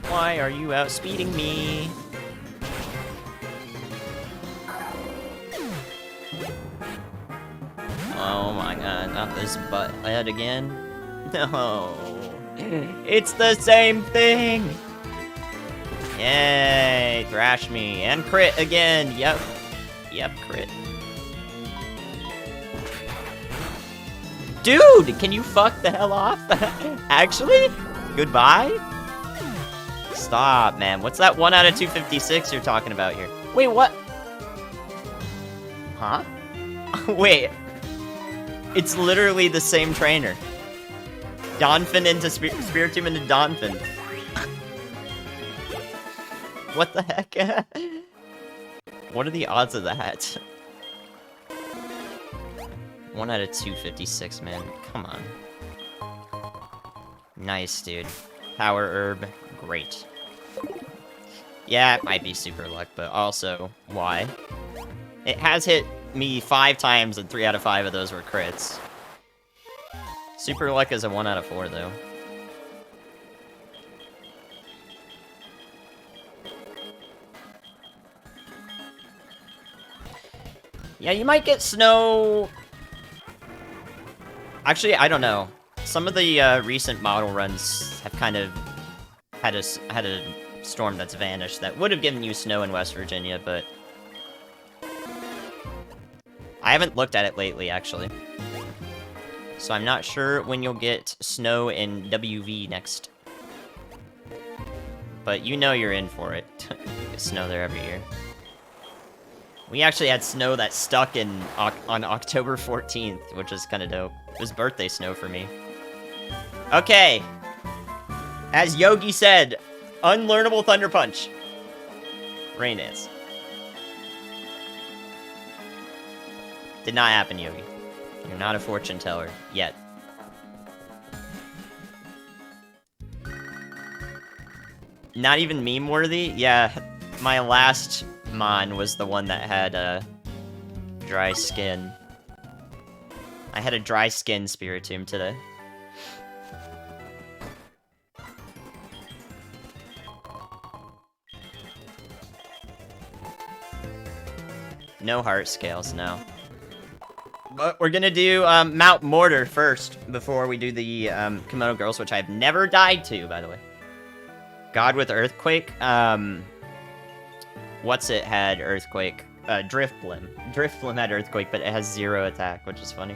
S1: Why are you outspeeding me? Oh my god, not this butt head again. No. It's the same thing! Yay, thrash me. And crit again, yep. Yep, crit. Dude, can you fuck the hell off? Actually? Goodbye? Stop, man. What's that 1 out of 256 you're talking about here? Wait, what? Huh? Wait. It's literally the same trainer. Donphin into Spiritomb into Donphin. What the heck? What are the odds of that? 1 out of 256, man. Come on. Nice, dude. Power herb. Great. Yeah, it might be super luck, but also, why? It has hit me 5 times, and 3 out of 5 of those were crits. Super luck is a 1 out of 4, though. Yeah, you might get snow... Actually, I don't know. Some of the recent model runs have kind of had a storm that's vanished that would have given you snow in West Virginia, but... I haven't looked at it lately, actually. So I'm not sure when you'll get snow in WV next. But you know you're in for it. Get snow there every year. We actually had snow that stuck on October 14th, which is kind of dope. It was birthday snow for me. Okay. As Yogi said, unlearnable Thunder Punch. Rain Dance. Did not happen, Yogi. You're not a fortune teller. Yet. Not even meme-worthy? Yeah, my last Mon was the one that had, dry skin. I had a dry skin Spiritomb today. No heart scales, no. But we're gonna do Mount Mortar first before we do the Kimono Girls, which I've never died to, by the way. God with Earthquake. What's it had Earthquake? Driftblim. Driftblim had Earthquake, but it has 0 attack, which is funny.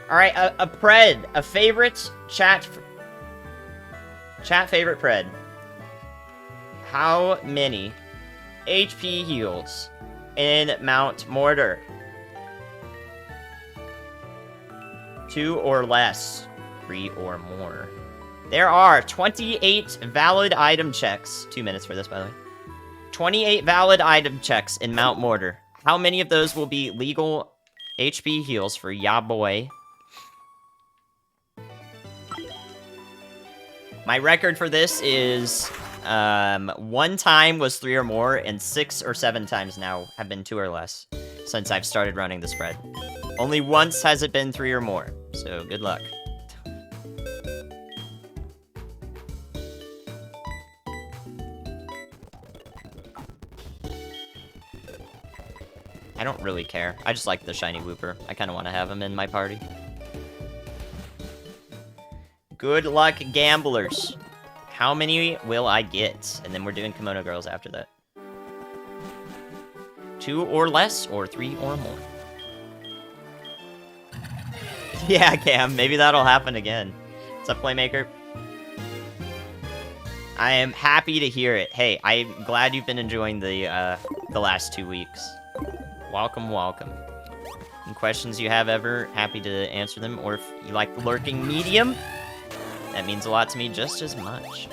S1: Alright, a Pred. A favorite chat favorite Pred. How many HP heals in Mount Mortar? 2 or less. 3 or more. There are 28 valid item checks. 2 minutes for this, by the way. 28 valid item checks in Mount Mortar. How many of those will be legal HP heals for ya boy? My record for this is 1 time was 3 or more, and 6 or 7 times now have been 2 or less since I've started running the spread. Only once has it been 3 or more, so good luck. I don't really care. I just like the shiny Wooper. I kind of want to have him in my party. Good luck, gamblers. How many will I get? And then we're doing Kimono Girls after that. 2 or less, or 3 or more. Yeah, Cam, maybe that'll happen again. What's up, Playmaker? I am happy to hear it. Hey, I'm glad you've been enjoying the last 2 weeks. Welcome, welcome. Any questions you have ever, happy to answer them. Or if you like the lurking medium, that means a lot to me just as much.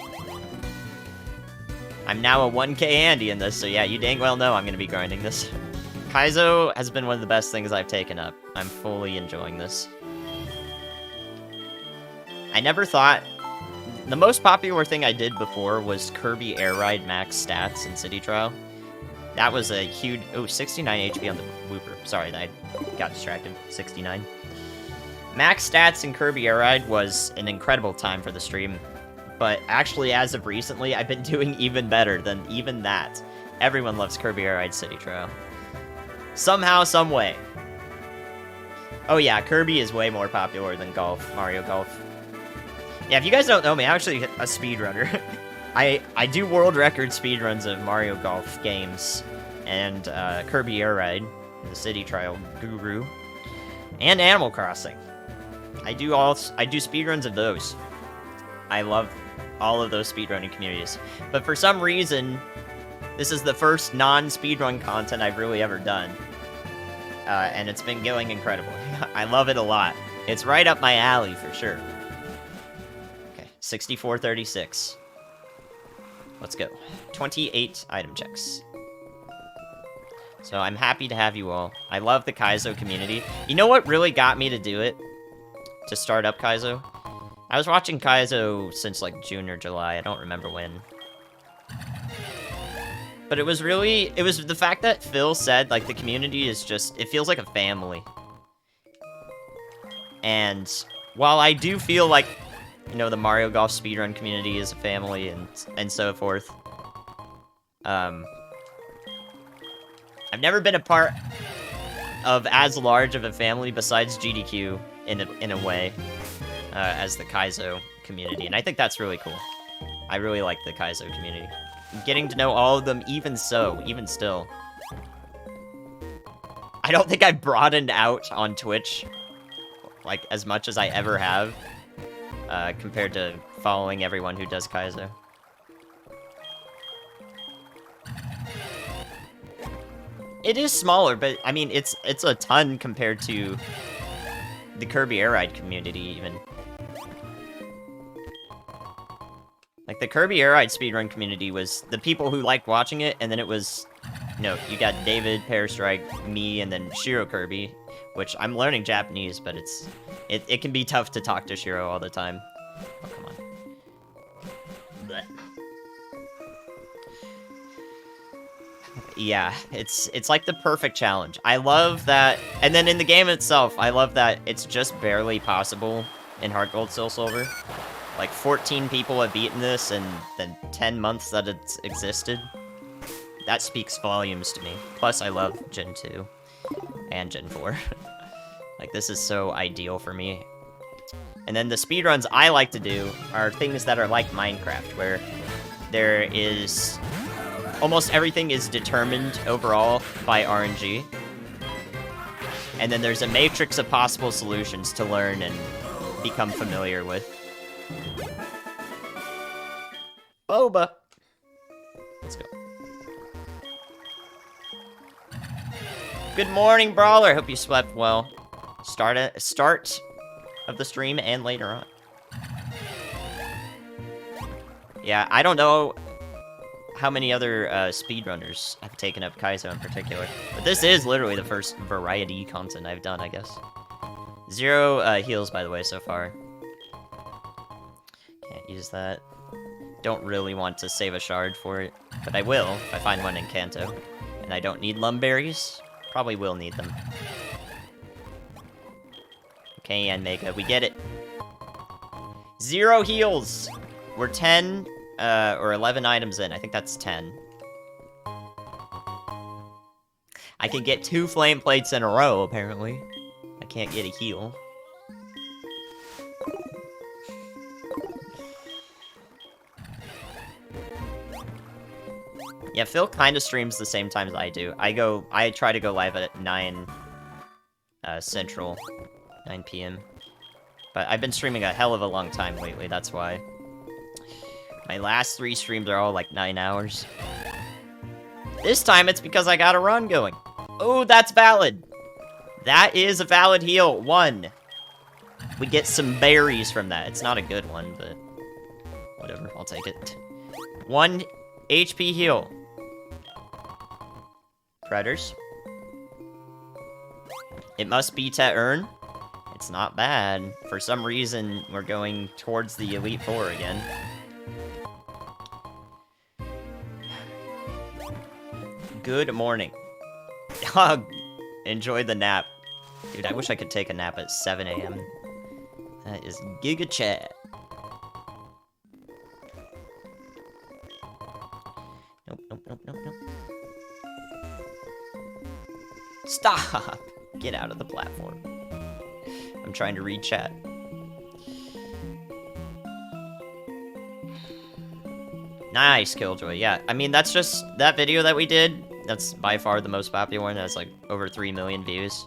S1: I'm now a 1k Andy in this, so yeah, you dang well know I'm going to be grinding this. Kaizo has been one of the best things I've taken up. I'm fully enjoying this. I never thought... The most popular thing I did before was Kirby Air Ride max stats in City Trial. That was a huge... Oh, 69 HP on the Wooper. Sorry, I got distracted. 69. Max stats in Kirby Air Ride was an incredible time for the stream. But actually, as of recently, I've been doing even better than even that. Everyone loves Kirby Air Ride City Trial. Somehow, some way. Oh yeah, Kirby is way more popular than Golf, Mario Golf. Yeah, if you guys don't know me, I'm actually a speedrunner. I do world record speedruns of Mario Golf games, and Kirby Air Ride, the City Trial guru, and Animal Crossing. I do speedruns of those. I love all of those speedrunning communities. But for some reason, this is the first non-speedrun content I've really ever done. And it's been going incredible. I love it a lot. It's right up my alley for sure. Okay, 6436. Let's go. 28 item checks. So I'm happy to have you all. I love the Kaizo community. You know what really got me to do it? To start up Kaizo? I was watching Kaizo since like June or July. I don't remember when. But it was the fact that Phil said, like, the community is just, it feels like a family. And while I do feel like, you know, the Mario Golf speedrun community is a family and so forth, I've never been a part of as large of a family besides GDQ in a way, as the Kaizo community. And I think that's really cool. I really like the Kaizo community. Getting to know all of them, even still. I don't think I've broadened out on Twitch, like, as much as I ever have, compared to following everyone who does Kaizo. It is smaller, but, I mean, it's a ton compared to the Kirby Air Ride community, even. Like, the Kirby Air Ride speedrun community was the people who liked watching it, and then it was, you know, you got David, Parastrike, me, and then Shiro Kirby, which I'm learning Japanese, but it can be tough to talk to Shiro all the time. Oh, come on. Blech. Yeah, it's like the perfect challenge. I love that, and then in the game itself, I love that it's just barely possible in HeartGold SoulSilver. Like, 14 people have beaten this in the 10 months that it's existed. That speaks volumes to me. Plus, I love Gen 2 and Gen 4. Like, this is so ideal for me. And then the speedruns I like to do are things that are like Minecraft, where there is... almost everything is determined overall by RNG. And then there's a matrix of possible solutions to learn and become familiar with. Boba! Let's go. Good morning, Brawler! Hope you slept well. Start of the stream and later on. Yeah, I don't know how many other speedrunners have taken up Kaizo in particular. But this is literally the first variety content I've done, I guess. 0 heals, by the way, so far. Can't use that. Don't really want to save a shard for it, but I will if I find one in Kanto. And I don't need lumberries. Probably will need them. Okay, and Mega, we get it. 0 heals! We're 10 or 11 items in. I think that's 10. I can get 2 flame plates in a row, apparently. I can't get a heal. Yeah, Phil kind of streams the same times I do. I try to go live at 9 Central, 9 p.m. But I've been streaming a hell of a long time lately, that's why. My last 3 streams are all like 9 hours. This time it's because I got a run going. Oh, that's valid. That is a valid heal. 1. We get some berries from that. It's not a good one, but whatever, I'll take it. 1 HP heal. Predators. It must be to earn. It's not bad. For some reason, we're going towards the Elite Four again. Good morning. Enjoy the nap. Dude, I wish I could take a nap at 7 a.m. That is Giga Chat. Nope, nope, nope, nope, nope. Stop! Get out of the platform. I'm trying to read chat. Nice, Killjoy. Yeah, I mean, that's just... That video that we did, that's by far the most popular one. That's like over 3 million views.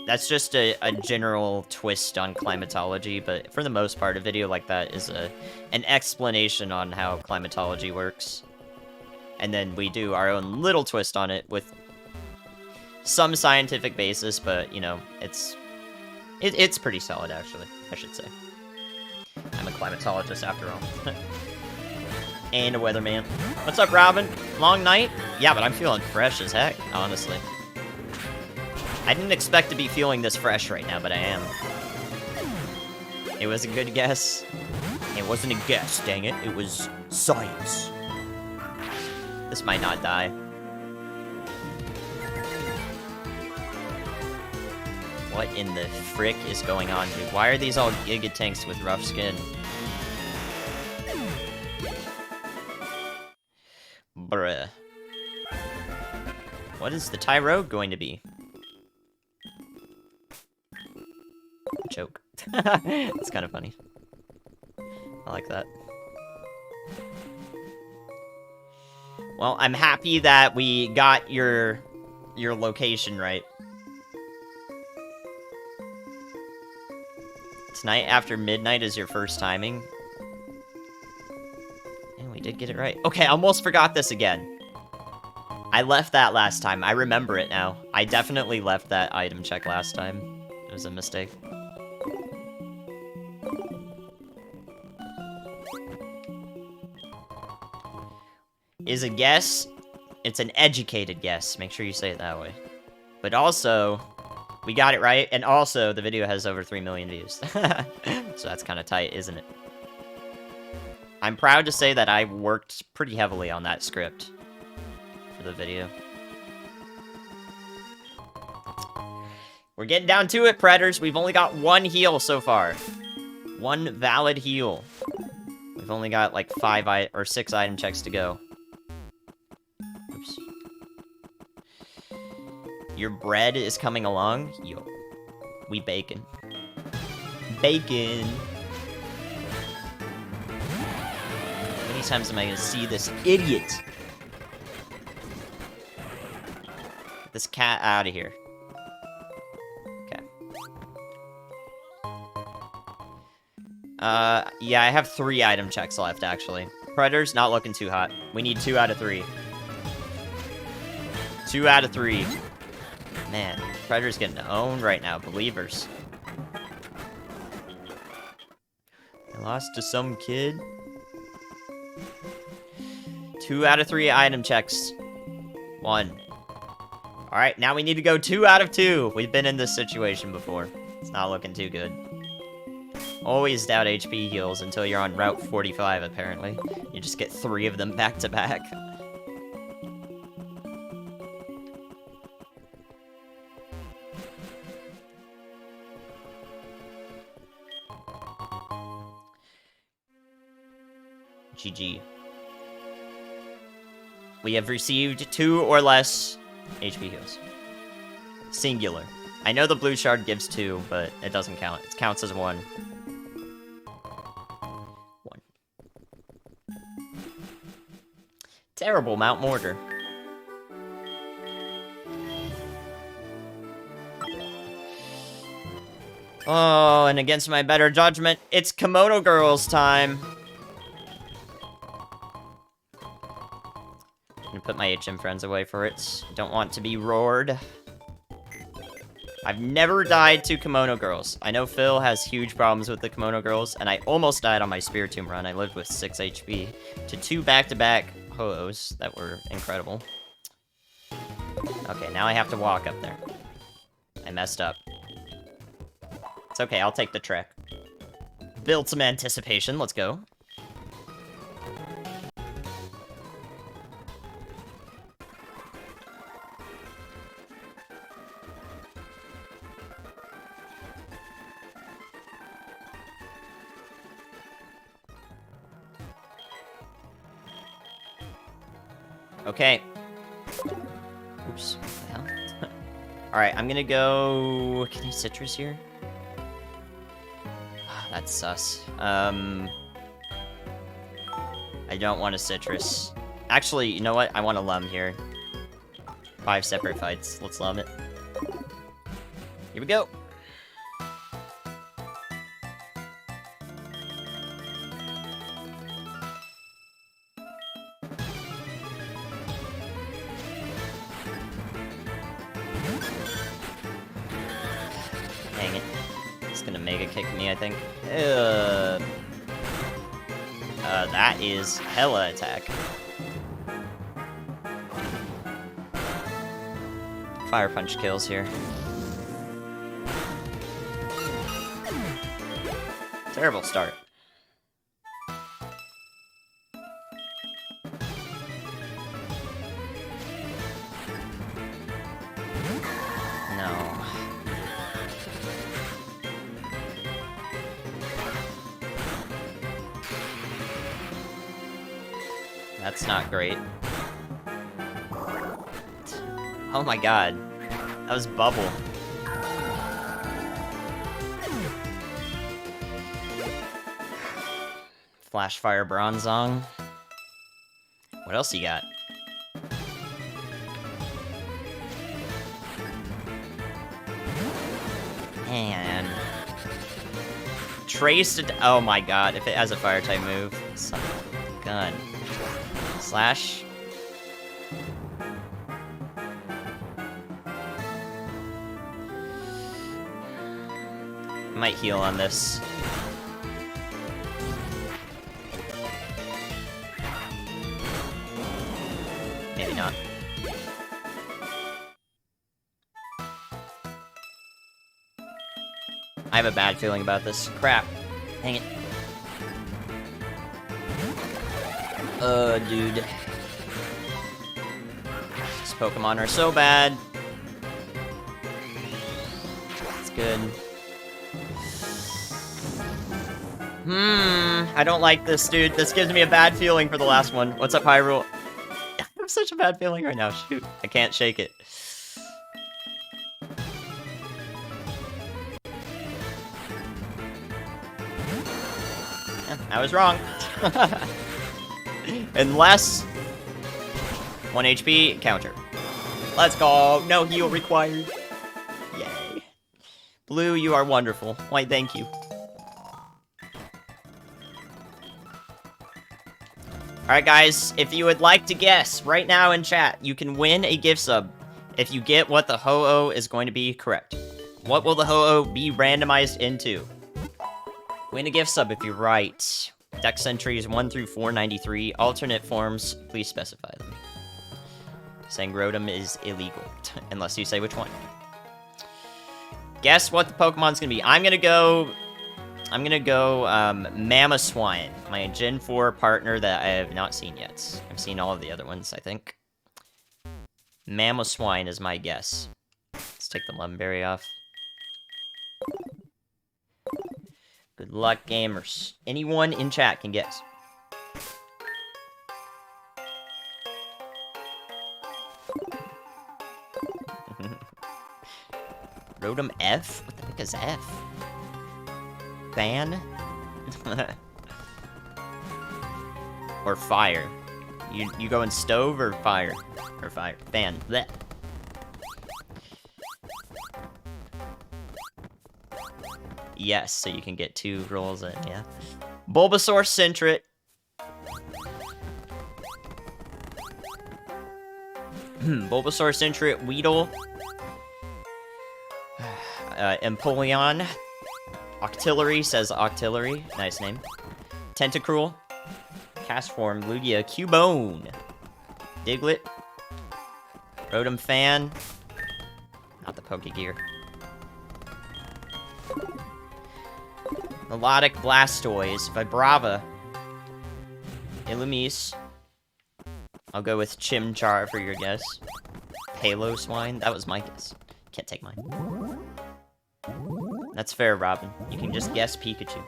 S1: That's just a general twist on climatology, but for the most part, a video like that is an explanation on how climatology works. And then we do our own little twist on it with some scientific basis, but, you know, it's pretty solid, actually, I should say. I'm a climatologist, after all. And a weatherman. What's up, Robin? Long night? Yeah, but I'm feeling fresh as heck, honestly. I didn't expect to be feeling this fresh right now, but I am. It was a good guess. It wasn't a guess, dang it. It was science. This might not die. What in the frick is going on, dude? Why are these all Giga Tanks with rough skin? Bruh. What is the Tyro going to be? Joke. It's kind of funny. I like that. Well, I'm happy that we got your location right. Tonight after midnight is your first timing. And we did get it right. Okay, I almost forgot this again. I left that last time. I remember it now. I definitely left that item check last time. It was a mistake. Is a guess. It's an educated guess. Make sure you say it that way. But also, we got it right, and also, the video has over 3 million views. So that's kind of tight, isn't it? I'm proud to say that I worked pretty heavily on that script for the video. We're getting down to it, Predators. We've only got 1 heal so far. 1 valid heal. We've only got like 5 or 6 item checks to go. Oops. Your bread is coming along? Yo. We bacon. Bacon! How many times am I gonna see this idiot? Get this cat out of here. Okay. Yeah, I have 3 item checks left, actually. Predator's not looking too hot. We need 2 out of 3. 2 out of 3. Man, Predator's getting owned right now, believers. I lost to some kid. 2 out of 3 item checks. 1. Alright, now we need to go 2 out of 2. We've been in this situation before. It's not looking too good. Always doubt HP heals until you're on Route 45, apparently. You just get 3 of them back to back. GG. We have received 2 or less HP heals. Singular. I know the blue shard gives 2, but it doesn't count. It counts as 1. 1. Terrible Mount Mortar. Oh, and against my better judgment, it's Kimono Girls time. I'm gonna put my HM friends away for it. Don't want to be roared. I've never died to Kimono Girls. I know Phil has huge problems with the Kimono Girls, and I almost died on my Spiritomb run. I lived with 6 HP to 2 back-to-back Ho-Ohs that were incredible. Okay, now I have to walk up there. I messed up. It's okay, I'll take the trek. Build some anticipation, let's go. Okay. Oops. What the hell? Alright, I'm gonna go... Can I citrus here? That's sus. I don't want a citrus. Actually, you know what? I want a lum here. 5 separate fights. Let's lum it. Here we go. Dang it. It's gonna mega kick me, I think. That is hella attack. Fire punch kills here. Terrible start. No. That's not great. Oh my god. That was bubble. Flash Fire Bronzong. What else you got? Man. Trace. Oh my god, if it has a fire type move. Son of a gun. Slash. Might heal on this. Maybe not. I have a bad feeling about this. Crap. Dang it. Dude. These Pokemon are so bad. It's good. I don't like this, dude. This gives me a bad feeling for the last one. What's up, Hyrule? I have such a bad feeling right now. Shoot. I can't shake it. Yeah, I was wrong. Unless 1 HP, counter. Let's go. No heal required. Yay. Blue, you are wonderful. Why, thank you. Alright guys, if you would like to guess right now in chat, you can win a gift sub if you get what the Ho-Oh is going to be correct. What will the Ho-Oh be randomized into? Win a gift sub if you're right. Dex entries 1 through 493. Alternate forms, please specify them. Saying Rotom is illegal, unless you say which one. Guess what the Pokemon's gonna be. I'm gonna go Mamoswine, my Gen 4 partner that I have not seen yet. I've seen all of the other ones, I think. Mamoswine is my guess. Let's take the Lumberry off. Good luck, gamers. Anyone in chat can guess. Rotom F? What the heck is F? Fan? Or fire? You going stove or fire? Or fire? Fan. Blech. Yes, so you can get 2 rolls in, yeah. Bulbasaur Centret. Bulbasaur Centret, Weedle. Empoleon. Octillery says Octillery. Nice name. Tentacruel. Castform, Lugia, Cubone. Diglett. Rotom Fan. Not the Pokegear. Melodic Blastoise, Vibrava. Illumise. I'll go with Chimchar for your guess. Halo Swine, that was my guess. Can't take mine. That's fair, Robin. You can just guess Pikachu.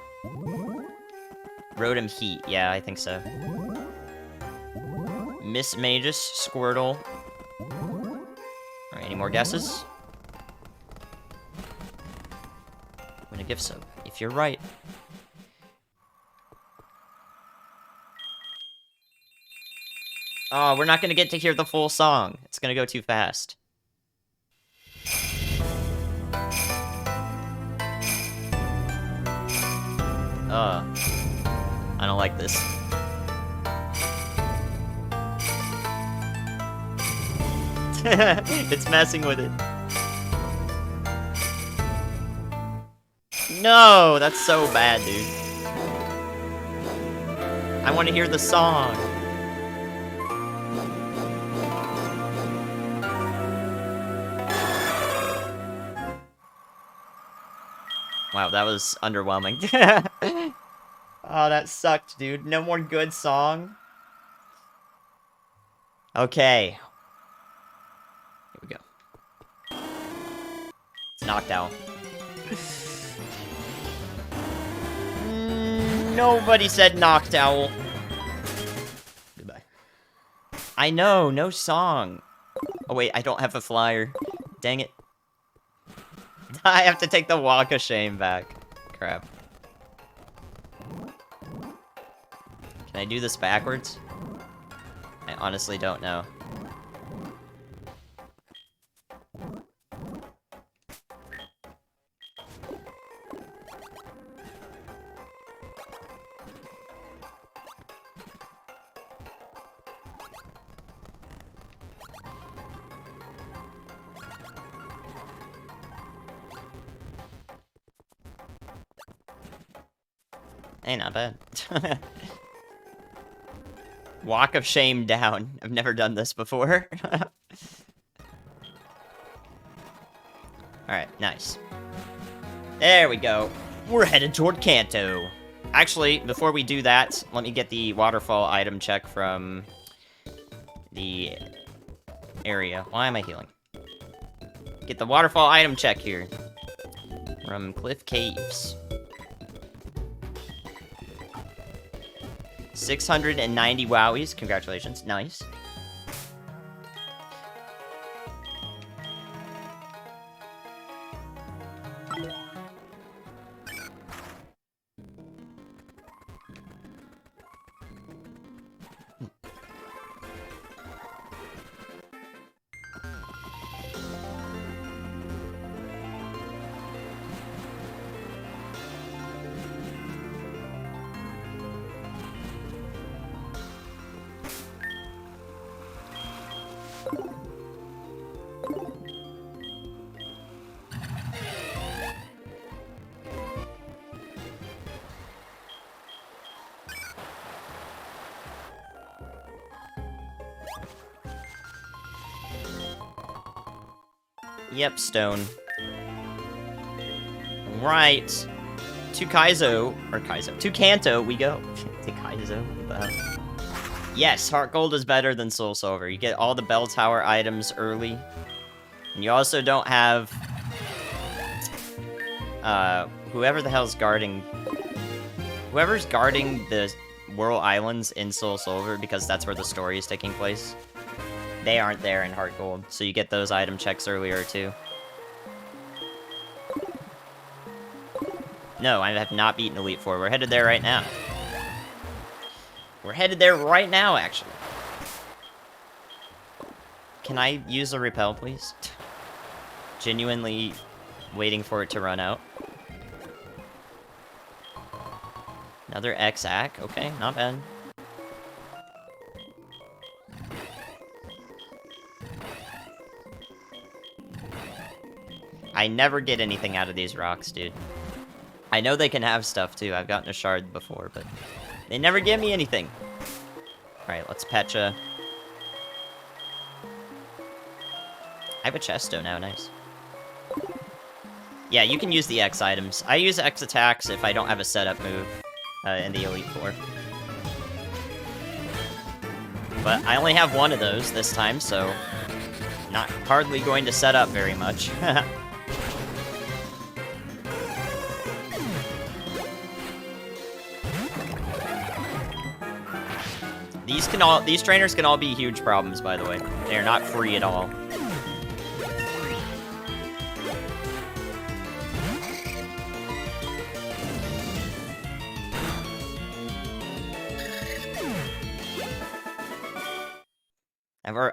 S1: Rotom Heat, yeah, I think so. Miss Magus, Squirtle. Alright, any more guesses? Win a gift sub, if you're right. Oh, we're not gonna get to hear the full song. It's gonna go too fast. I don't like this. It's messing with it. No, that's so bad, dude. I want to hear the song. Wow, that was underwhelming. Oh, that sucked, dude. No more good song. Okay. Here we go. It's Noctowl. Nobody said Noctowl. Goodbye. I know, no song. Oh wait, I don't have a flyer. Dang it. I have to take the Walk of Shame back. Crap. Can I do this backwards? I honestly don't know. Hey, not bad. Walk of Shame down. I've never done this before. Alright, nice. There we go. We're headed toward Kanto. Actually, before we do that, let me get the waterfall item check from the area. Why am I healing? Get the waterfall item check here. From Cliff Caves. 690 wowies. Congratulations. Nice. Yep, stone. Right. To Kaizo, to Kanto we go. To Kaizo, what the hell? Yes, HeartGold is better than SoulSilver. You get all the bell tower items early. And you also don't have... whoever the hell's guarding... Whoever's guarding the Whirl Islands in SoulSilver, because that's where the story is taking place, they aren't there in HeartGold, so you get those item checks earlier, too. No, I have not beaten Elite Four. We're headed there right now. We're headed there right now, actually. Can I use a repel, please? Genuinely waiting for it to run out. Another X-Ack. Okay, not bad. I never get anything out of these rocks, dude. I know they can have stuff, too. I've gotten a shard before, but they never give me anything. Alright, let's Pecha. I have a Chesto now, nice. Yeah, you can use the X items. I use X attacks if I don't have a setup move in the Elite Four. But I only have one of those this time, so not hardly going to set up very much. These trainers can all be huge problems, by the way. They are not free at all.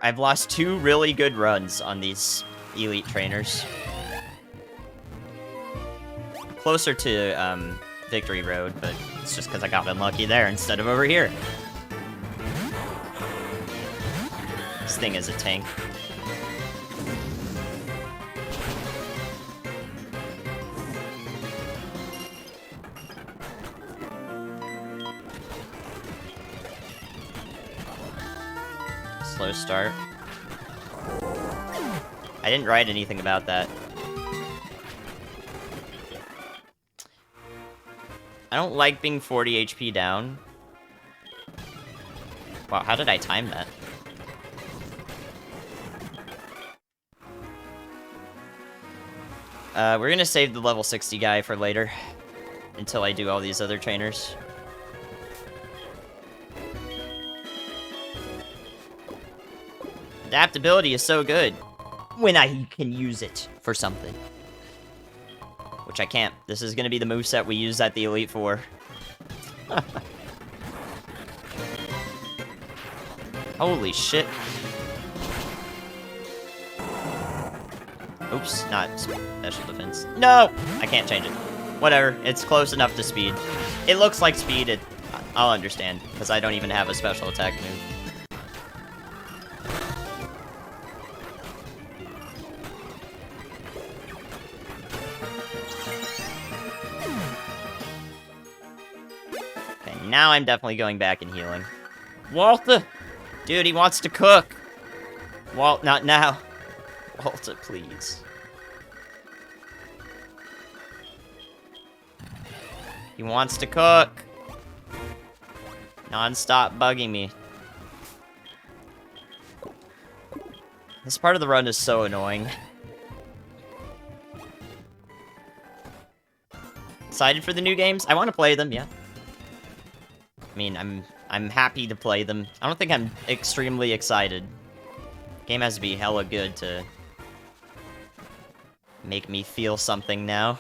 S1: I've lost 2 really good runs on these elite trainers. Closer to Victory Road, but it's just because I got unlucky there instead of over here. This thing is a tank. Slow start. I didn't write anything about that. I don't like being 40 HP down. Wow, how did I time that? We're gonna save the level 60 guy for later. Until I do all these other trainers. Adaptability is so good. When I can use it for something. Which I can't. This is gonna be the moveset we use at the Elite Four. Holy shit. Oops, not special defense. No! I can't change it. Whatever, it's close enough to speed. It looks like speed, I'll understand, because I don't even have a special attack move. Okay, now I'm definitely going back and healing. Walter! Dude, he wants to cook! Walt, not now. Walter, please. He wants to cook. Non-stop bugging me. This part of the run is so annoying. Excited for the new games? I want to play them, yeah. I mean, I'm happy to play them. I don't think I'm extremely excited. Game has to be hella good to make me feel something now.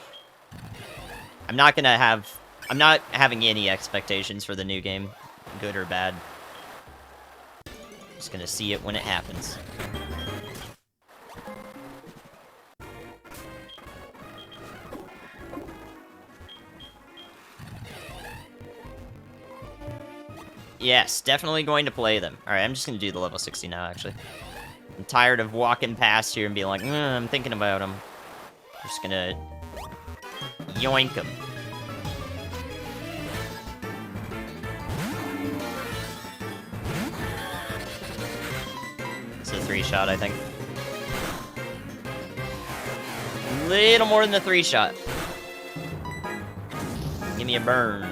S1: I'm not having any expectations for the new game, good or bad. Just gonna see it when it happens. Yes, definitely going to play them. Alright, I'm just gonna do the level 60 now, actually. I'm tired of walking past here and being like, I'm thinking about them. I'm just gonna yoink them. It's a 3-shot, I think. little more than the 3-shot. Give me a burn.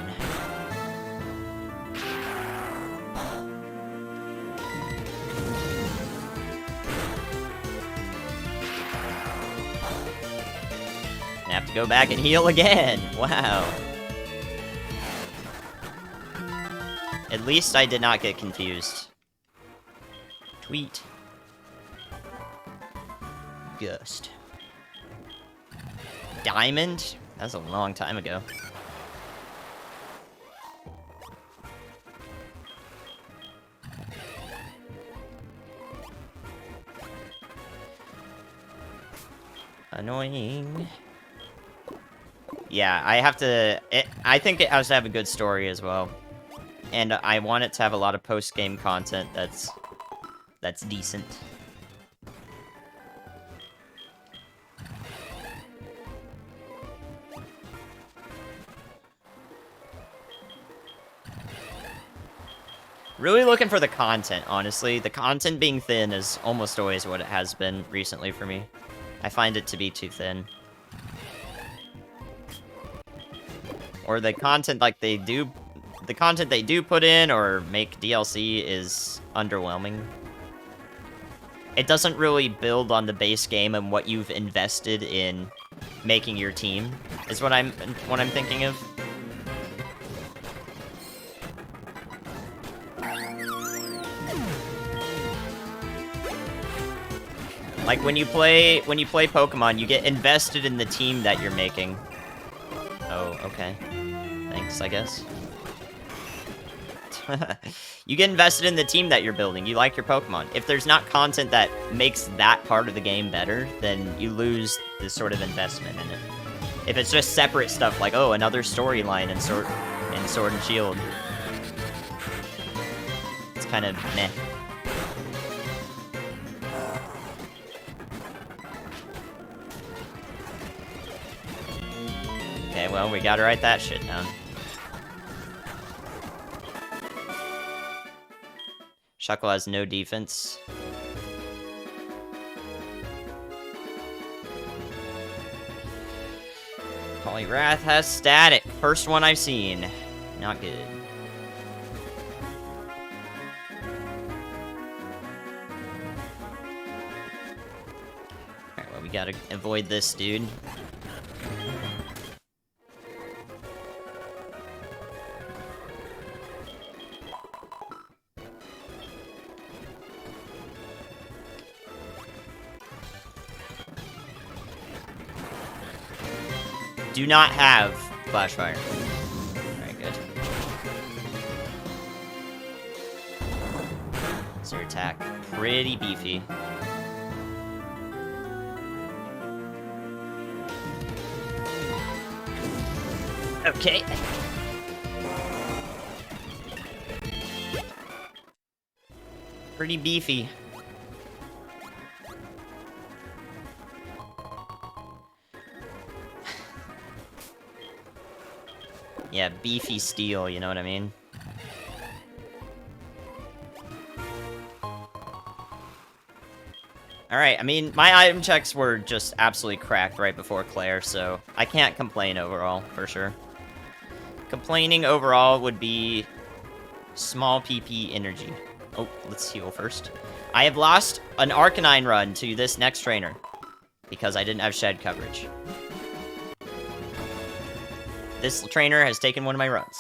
S1: I have to go back and heal again. Wow. At least I did not get confused. Tweet. Ghost. Diamond? That was a long time ago. Annoying. Yeah, I have to... I think it has to have a good story as well. And I want it to have a lot of post-game content that's decent. Really looking for the content, honestly. The content being thin is almost always what it has been recently for me. I find it to be too thin. Or the content like they do... The content they do put in or make DLC is underwhelming. It doesn't really build on the base game and what you've invested in making your team, is what I'm thinking of. Like when you play Pokemon, you get invested in the team that you're making. Oh, okay. Thanks, I guess. You get invested in the team that you're building. You like your Pokemon. If there's not content that makes that part of the game better, then you lose this sort of investment in it. If it's just separate stuff like, oh, another storyline in Sword and Shield, it's kind of meh. Okay, well, we gotta write that shit down. Shuckle has no defense. Poliwrath has static. First one I've seen. Not good. Alright, well, we gotta avoid this dude. Do not have Flash Fire. Alright, good. So your attack, pretty beefy. Okay. Pretty beefy. Yeah, beefy steel, you know what I mean? Alright, I mean, my item checks were just absolutely cracked right before Claire, so I can't complain overall, for sure. Complaining overall would be small PP energy. Oh, let's heal first. I have lost an Arcanine run to this next trainer because I didn't have shed coverage. This trainer has taken one of my runs.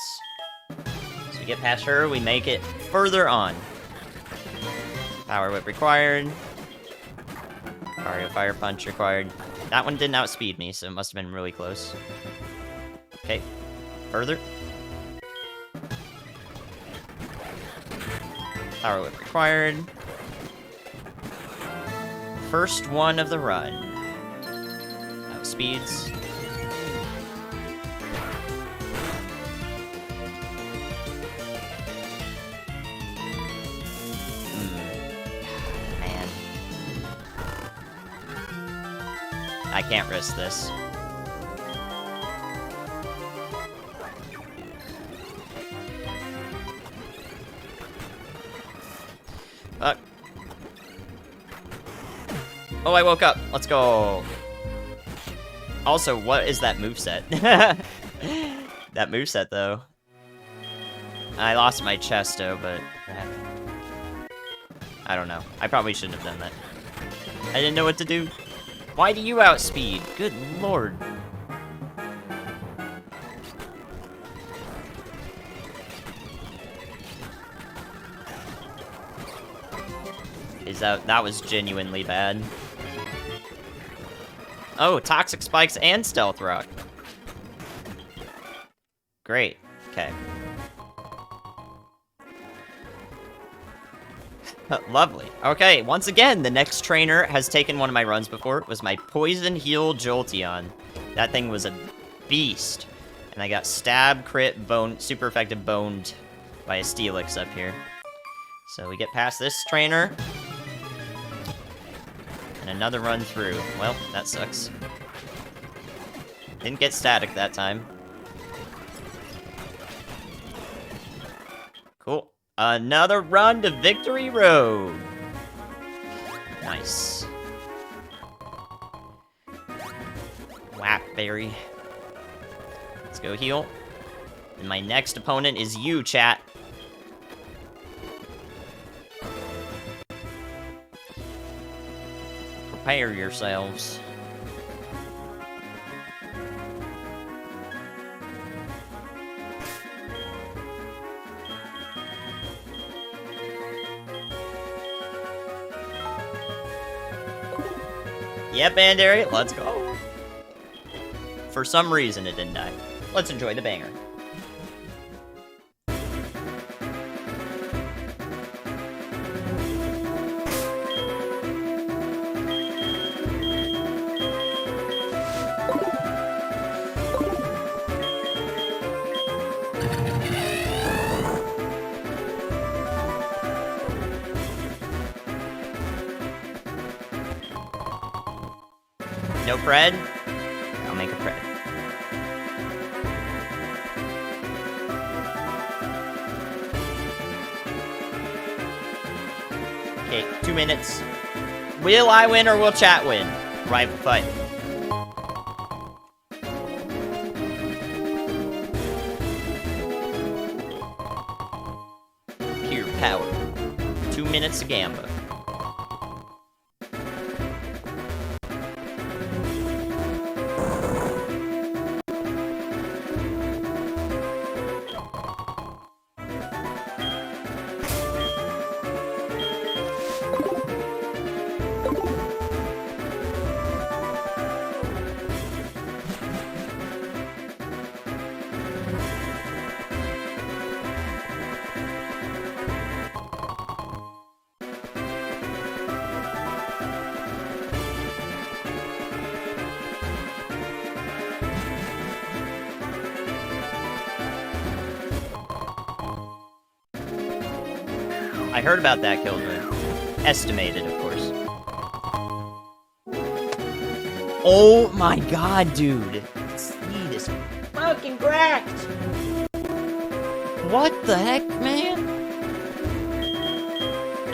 S1: So we get past her, we make it further on. Power Whip required. Mario Fire Punch required. That one didn't outspeed me, so it must have been really close. Okay, further. Power Whip required. First one of the run. Outspeeds. Man. I can't risk this. Oh, I woke up. Let's go. Also, what is that moveset? That moveset, though. I lost my Chesto, but... I don't know. I probably shouldn't have done that. I didn't know what to do. Why do you outspeed? Good lord. That was genuinely bad. Oh, Toxic Spikes and Stealth Rock. Great. Okay. Lovely. Okay, once again, the next trainer has taken one of my runs before. It was my Poison Heal Jolteon. That thing was a beast. And I got Stab, Crit, Bone, super effective boned by a Steelix up here. So we get past this trainer. And another run through. Well, that sucks. Didn't get static that time. Cool. Another run to Victory Road. Nice. Wapberry. Let's go heal. And my next opponent is you, chat. Prepare yourselves. Yep, Bandary, let's go. For some reason, it didn't die. Let's enjoy the banger. No Pred? I'll make a Pred. Okay, 2 minutes. Will I win or will chat win? Rival fight. Pure power. 2 minutes to Gamba. I heard about that Killjoy. Estimated, of course. Oh my god, dude. Speed is fucking cracked! What the heck, man?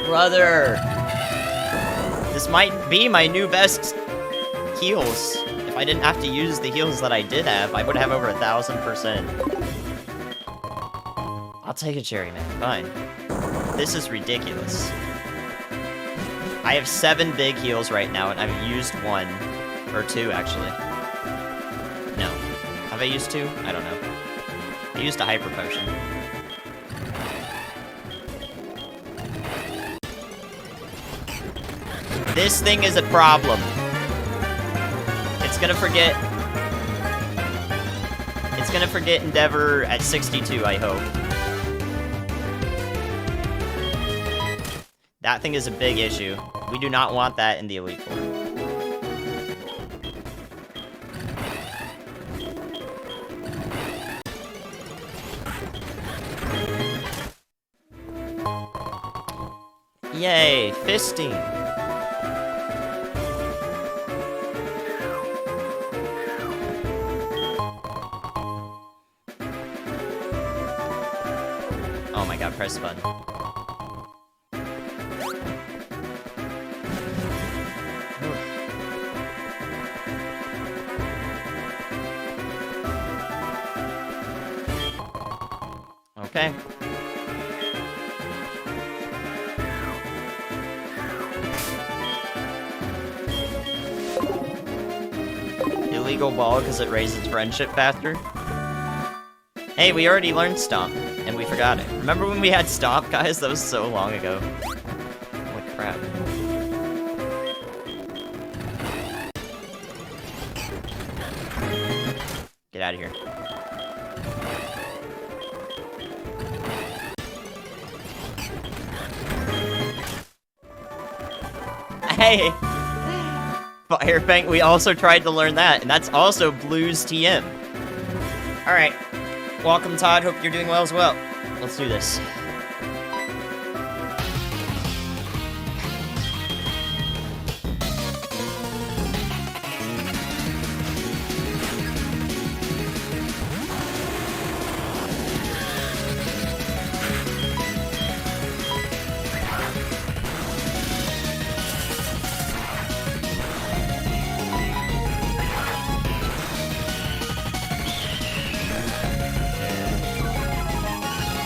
S1: Brother. This might be my new best heals. If I didn't have to use the heals that I did have, I would have over 1000%. I'll take a cherry, man. Fine. This is ridiculous. I have 7 big heals right now, and I've used 1. Or 2, actually. No. Have I used 2? I don't know. I used a Hyper Potion. This thing is a problem. It's gonna forget... It's gonna forget Endeavor at 62, I hope. That thing is a big issue. We do not want that in the Elite Four. Yay, fisting. Oh my god, press the button. Okay. Illegal ball because it raises friendship faster. Hey, we already learned Stomp, and we forgot it. Remember when we had Stomp, guys? That was so long ago. Holy crap. Get out of here. Hey! Fire Fang, we also tried to learn that, and that's also Blues TM. Alright. Welcome, Todd. Hope you're doing well as well. Let's do this.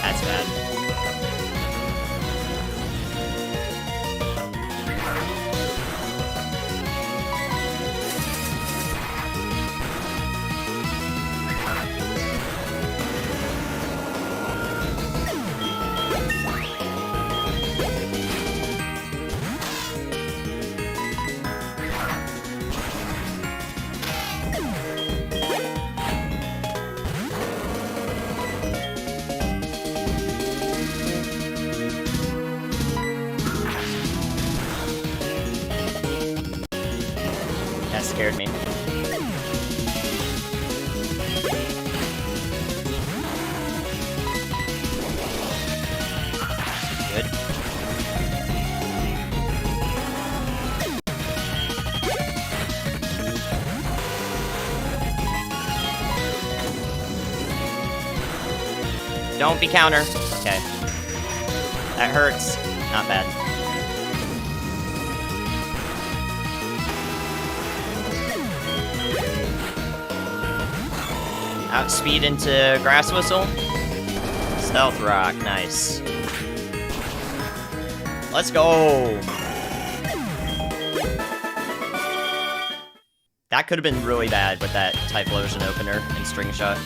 S1: That's bad. That scared me. Good. Don't be counter. Okay. That hurts. Not bad. Outspeed into Grass Whistle. Stealth Rock, nice. Let's go! That could have been really bad with that Typhlosion opener and String Shot.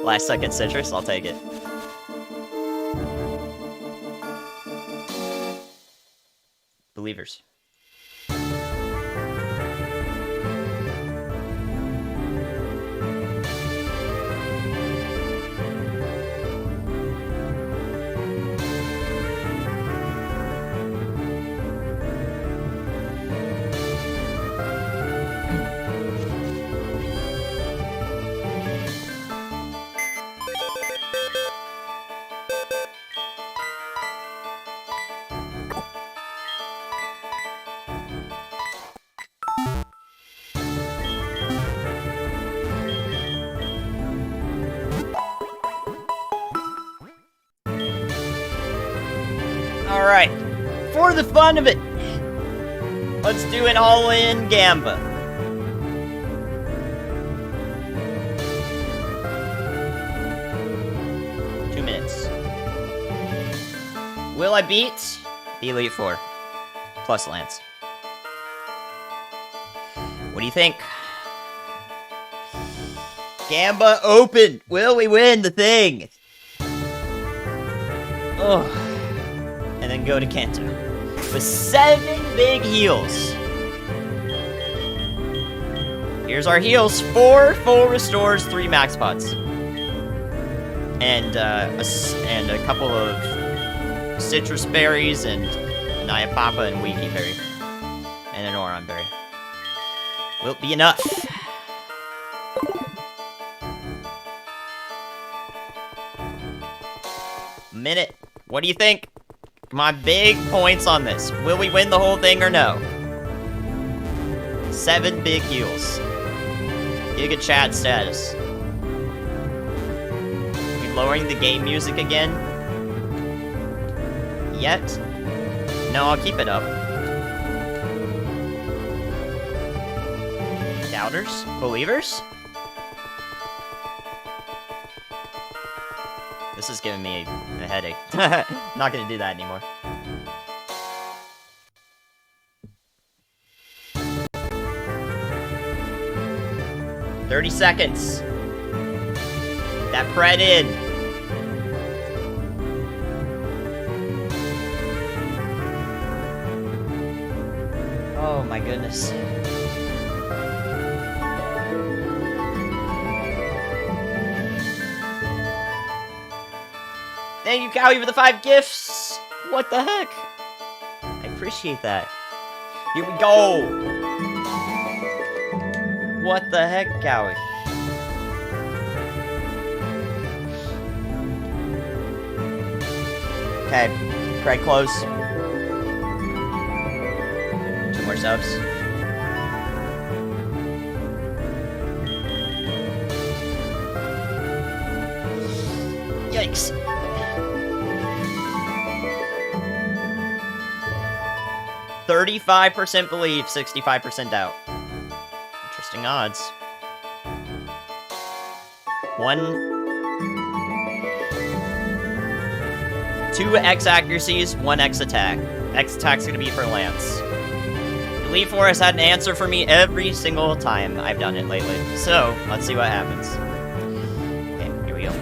S1: Last second Citrus, I'll take it. Believers. Alright, for the fun of it, let's do an all-in Gamba. Two minutes. Will I beat the Elite Four? Plus Lance. What do you think? Gamba open! Will we win the thing? Ugh. And then go to Kanto. With 7 big heals. Here's our heals. 4 full restores, 3 max pots. And a couple of citrus berries and an Ayapapa and Wiki berry. And an Oron berry. Will it be enough? Minute. What do you think? My big points on this. Will we win the whole thing or no? 7 big heals. Giga chat status. We lowering the game music again? Yet? No, I'll keep it up. Doubters? Believers? This is giving me a headache. Not gonna do that anymore. "30 seconds. That pred in. Oh my goodness. Thank you, Cowie, for the 5 gifts! What the heck? I appreciate that. Here we go! What the heck, Cowie? Okay, Craig, close. 2 more subs. Yikes. "35% believe, 65% doubt." Interesting odds. 2 X accuracies, 1 X attack. X attack's gonna be for Lance. Elite Four has had an answer for me every single time I've done it lately. So, let's see what happens. Okay, here we go.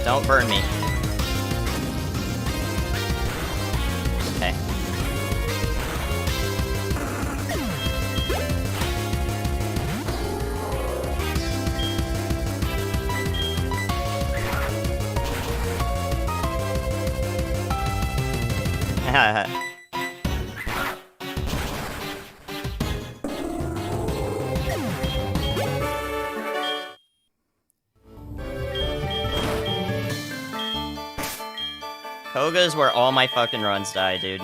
S1: Don't burn me. Okay. Koga's where all my fucking runs die, dude.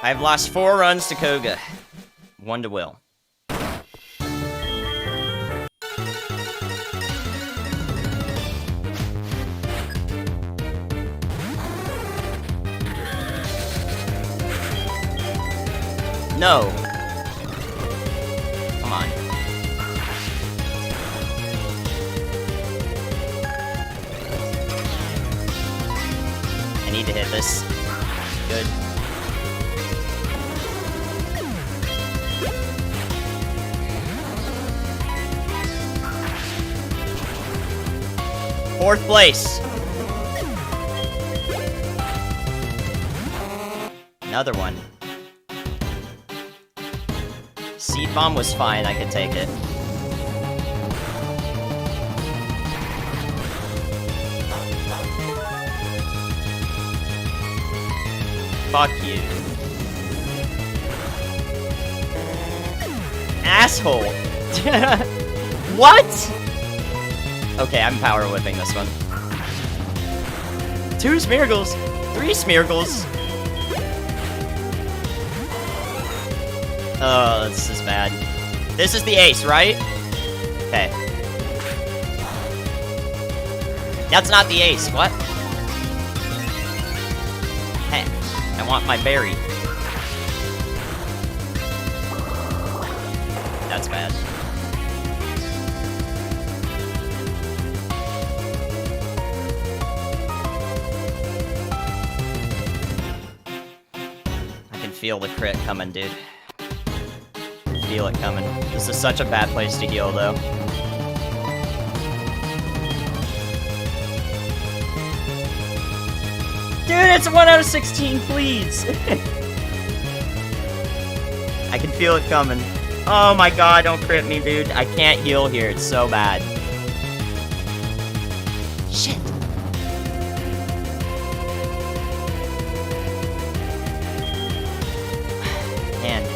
S1: I've lost 4 runs to Koga. 1 to Will. No. Come on. I need to hit this. Good. Fourth place. Another one. Seed bomb was fine, I could take it. Fuck you. Asshole! What?! Okay, I'm power whipping this one. 2 Smeargles! 3 Smeargles! Oh, this is bad. This is the ace, right? Okay. That's not the ace. What? Hey, I want my berry. That's bad. I can feel the crit coming, dude. Feel it coming. This is such a bad place to heal, though. Dude, it's a 1 out of 16, please! I can feel it coming. Oh my god, don't crit me, dude. I can't heal here, it's so bad. Shit. Man.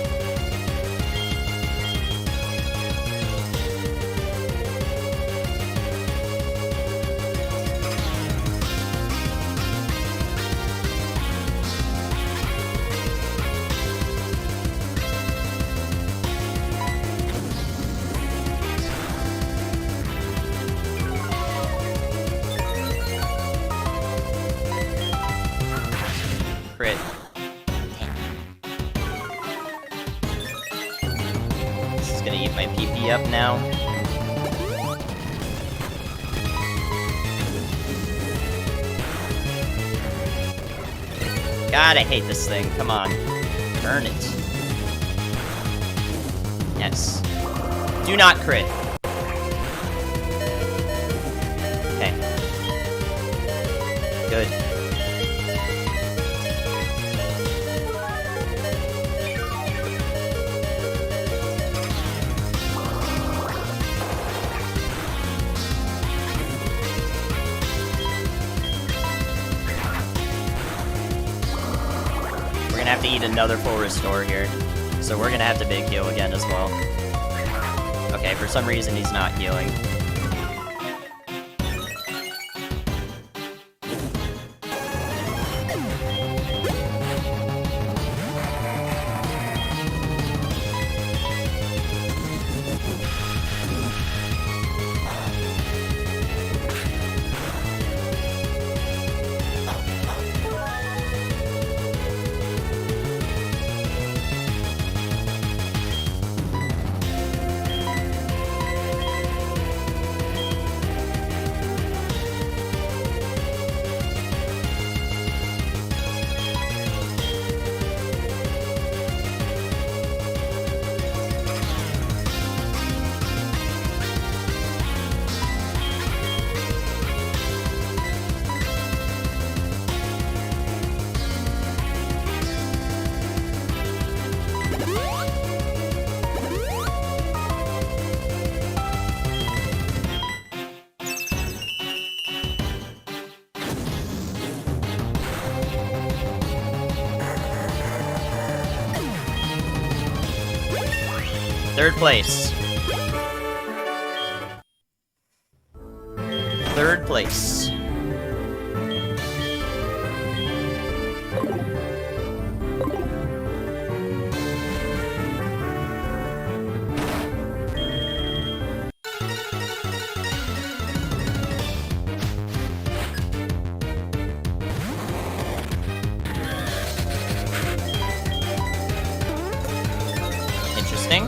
S1: Crit. This is gonna eat my PP up now. God, I hate this thing. Come on. Burn it. Yes. Do not crit. Okay. Good. We're gonna have to eat another full restore here. So we're gonna have to big heal again as well. Okay, for some reason he's not healing. Third place. Third place. Interesting.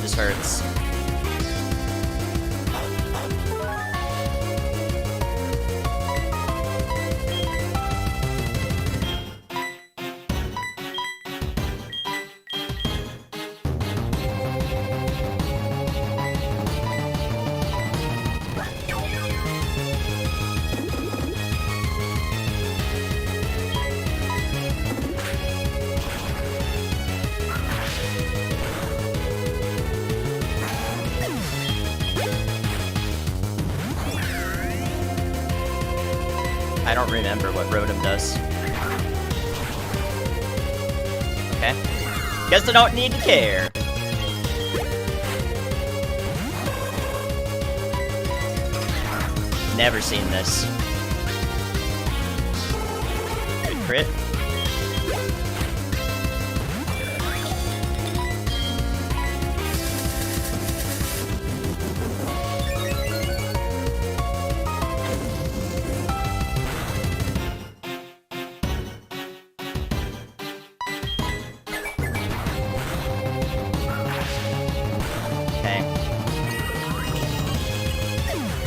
S1: This hurts. I don't remember what Rotom does. Okay. Guess I don't need to care. Never seen this. Good crit.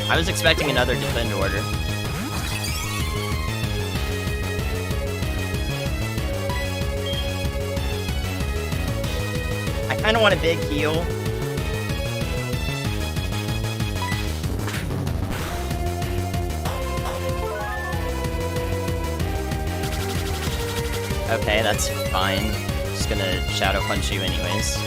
S1: I was expecting another defend order. I kinda want a big heal. Okay, that's fine. Just gonna Shadow Punch you anyways.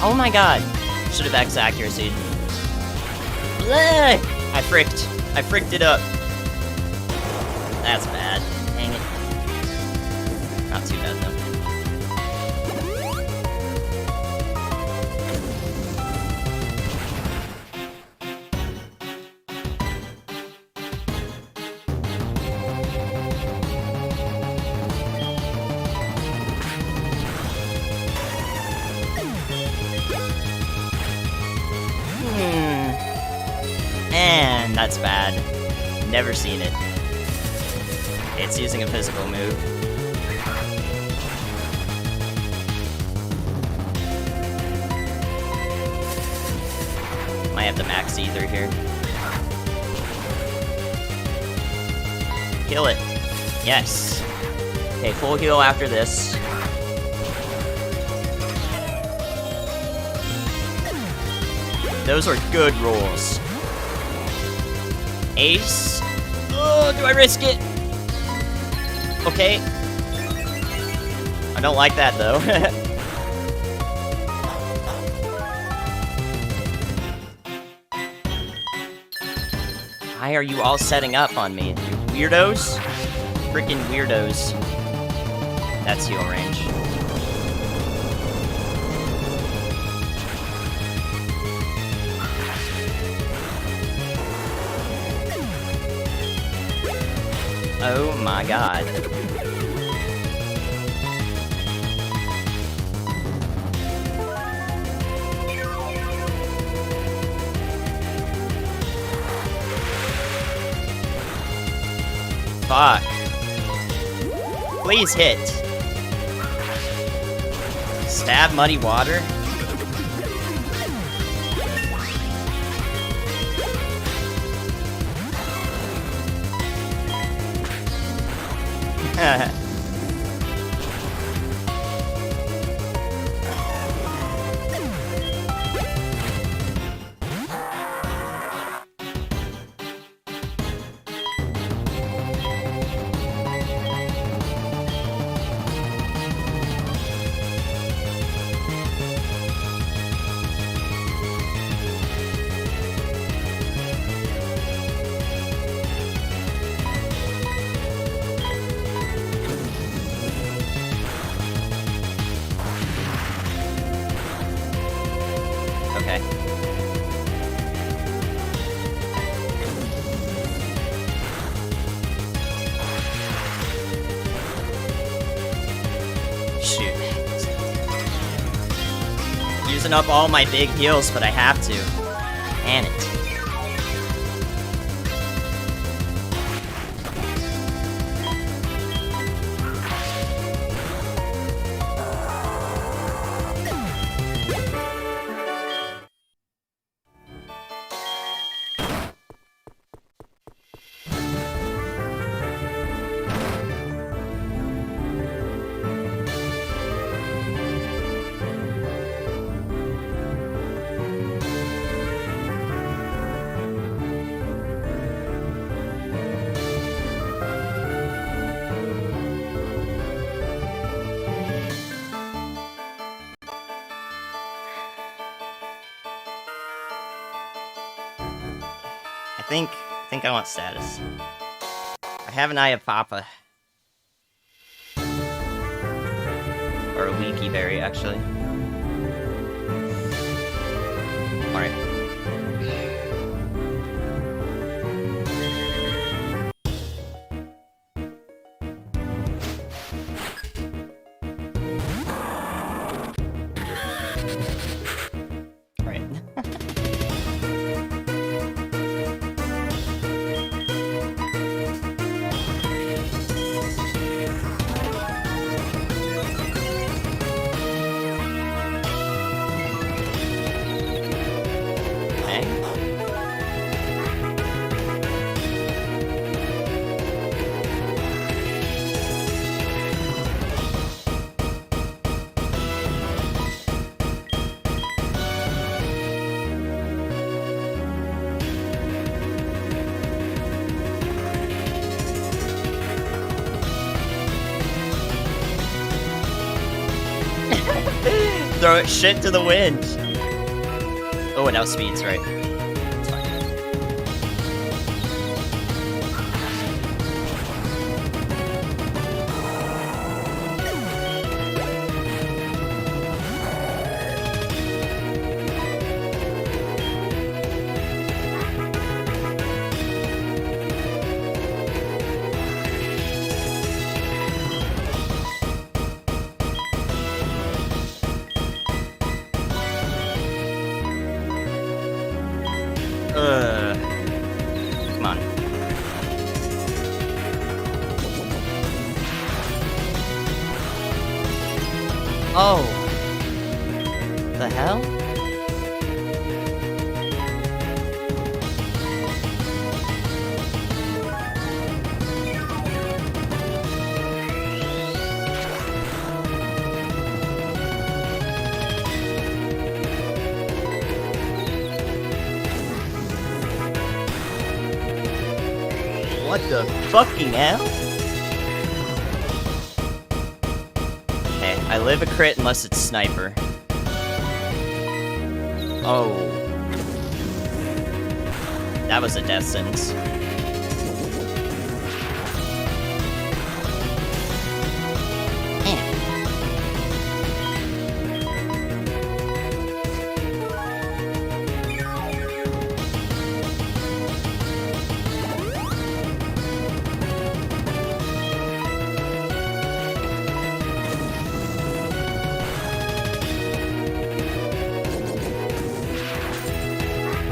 S1: Oh my god. Should have X accuracy. Bleh! I fricked it up. That's bad. Dang it. Not too bad though. And that's bad. Never seen it. It's using a physical move. Might have to max ether here. Kill it. Yes. Okay, full heal after this. Those are good rolls. Ace. Oh, do I risk it? Okay. I don't like that though. Why are you all setting up on me? You weirdos? Freaking weirdos. That's heal range. Oh my god. Fuck. Please hit. Stab muddy water? using up all my big heals, but I have to. Damn it. I think I want status. I have an Eye of Papa. Or a Leaky Berry, actually. Alright. Throw it shit to the wind. Oh, it outspeeds, right? It's fine. Come on. Oh. The hell? What the fucking hell? Okay, I live a crit unless it's sniper. Oh. That was a death sentence.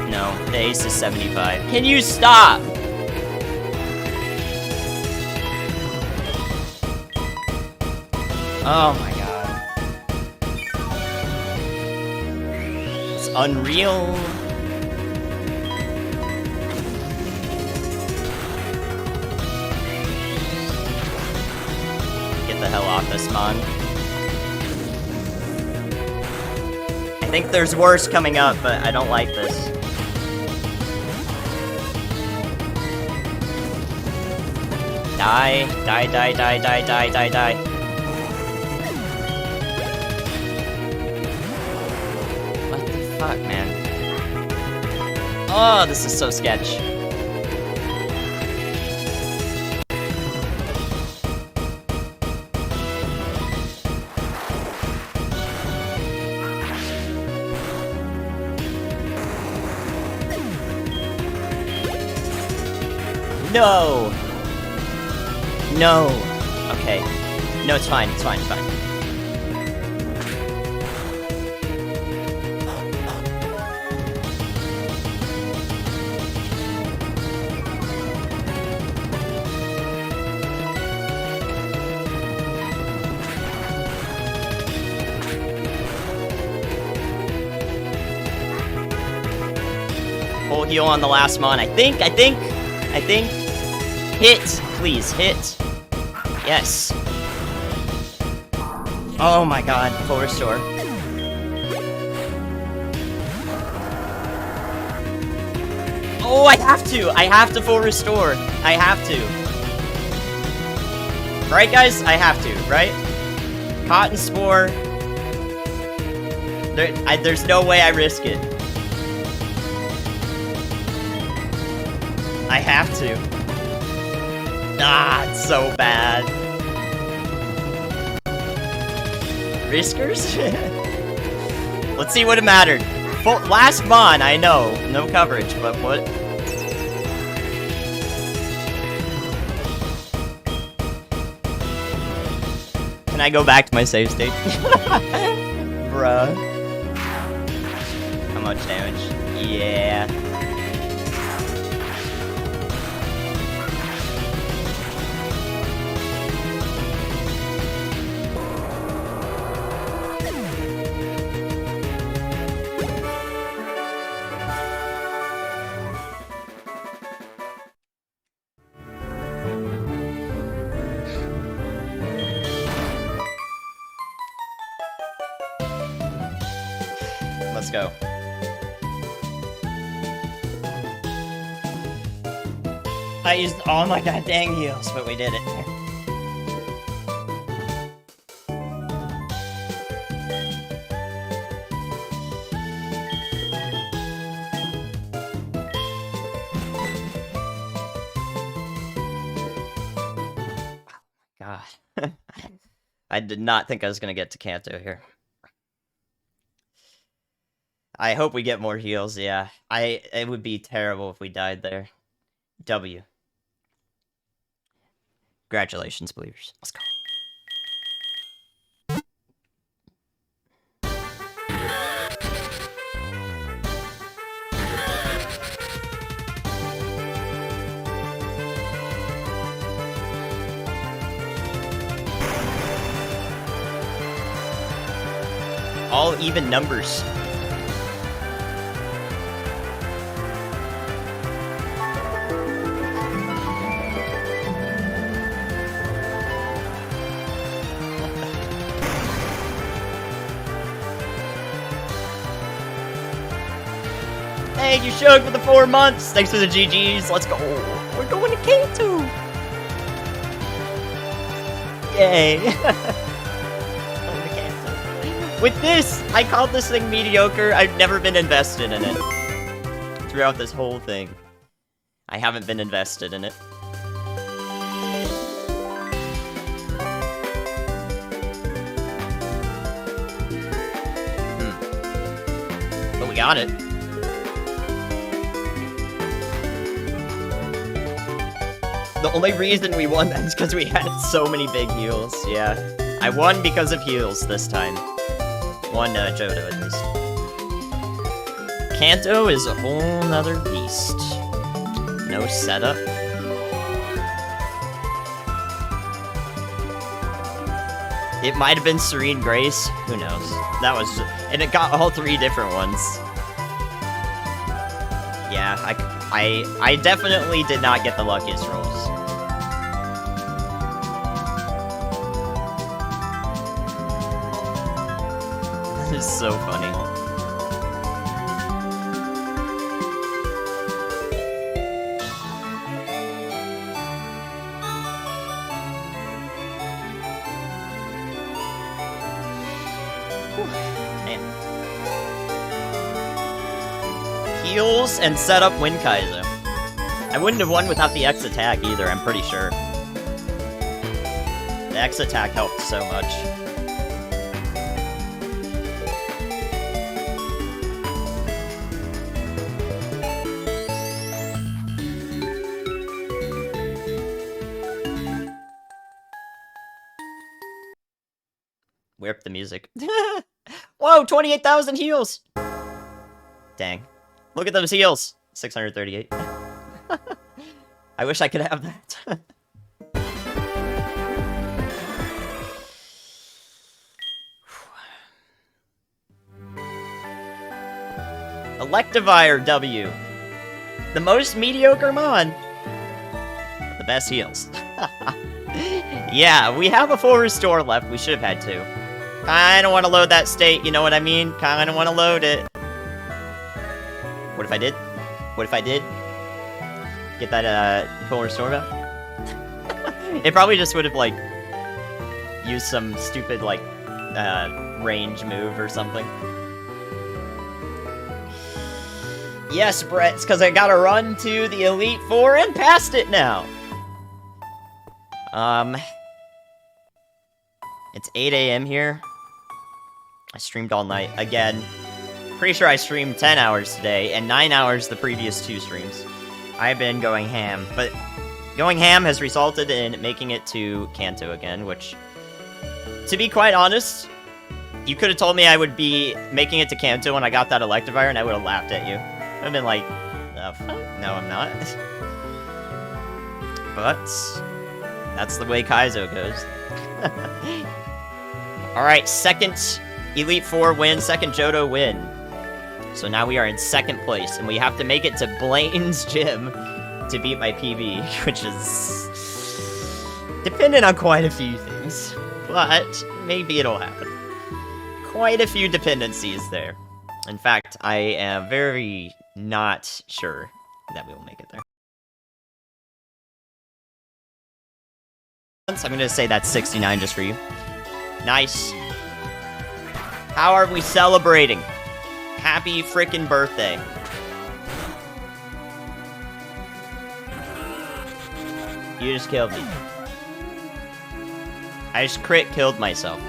S1: No, the ace is 75. Can you stop? Oh my god. It's unreal. Get the hell off this mon. I think there's worse coming up, but I don't like this. Die, die, die, die, die, die, die, die. What the fuck, man? Oh, this is so sketch. No! No! Okay. No, it's fine, it's fine, it's fine. heal on the last mon. I think. Hit, please, hit. Yes. Oh my god, full restore. Oh, I have to full restore. I have to. Right, guys? I have to, right? Cotton Spore. There's no way I risk it. I have to. Ah, it's so bad. Riskers? Let's see what it mattered. Last mon, I know. No coverage, but what? Can I go back to my save state? Bruh. How much damage? Yeah. Let's go. I used all my goddamn heals, but we did it. God. I did not think I was gonna get to Kanto here. I hope we get more heals, yeah. It would be terrible if we died there. W. Congratulations, believers. Let's go. All even numbers. Thank you, Shug, for the 4 months. Thanks for the GGs. Let's go. We're going to Kanto. Yay. Going to Kanto. With this, I called this thing mediocre. I've never been invested in it. Throughout this whole thing, I haven't been invested in it. But we got it. The only reason we won that is because we had so many big heals, yeah. I won because of heals this time. One Johto, at least. Kanto is a whole nother beast. No setup. It might have been Serene Grace. Who knows? That was just, and it got all 3 different ones. Yeah, I definitely did not get the luckiest rolls. This is so funny. Man. Heals and set up win Kaizo. I wouldn't have won without the X attack either, I'm pretty sure. The X attack helped so much. Whip the music. Whoa, 28,000 heals! Dang. Look at those heals! 638. I wish I could have that. Electivire W. The most mediocre Mon. The best heals. Yeah, we have a full restore left. We should have had 2. Kinda want to load that state, you know what I mean? Kinda want to load it. What if I did? What if I did? Get that, full restore back? It probably just would have, like, used some stupid, like, range move or something. Yes, Brett, it's because I gotta run to the Elite Four and past it now! It's 8 AM here. I streamed all night. Again, pretty sure I streamed 10 hours today, and 9 hours the previous 2 streams. I've been going ham, but going ham has resulted in making it to Kanto again, which, to be quite honest, you could have told me I would be making it to Kanto when I got that Electivire, and I would have laughed at you. I've been like, oh, no, I'm not. But that's the way Kaizo goes. Alright, second Elite Four win, second Johto win. So now we are in second place, and we have to make it to Blaine's gym to beat my PB, which is dependent on quite a few things. But maybe it'll happen. Quite a few dependencies there. In fact, I am very not sure that we will make it there. So I'm gonna say that's 69 just for you. Nice. How are we celebrating? Happy frickin' birthday. You just killed me. I just crit killed myself.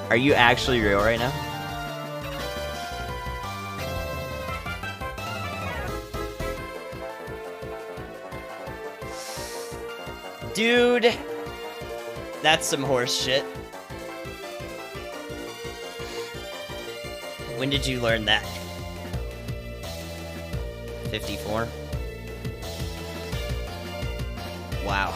S1: Are you actually real right now? Dude, that's some horse shit. When did you learn that? 54? Wow.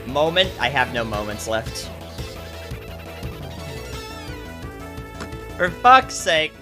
S1: Moment? I have no moments left. For fuck's sake.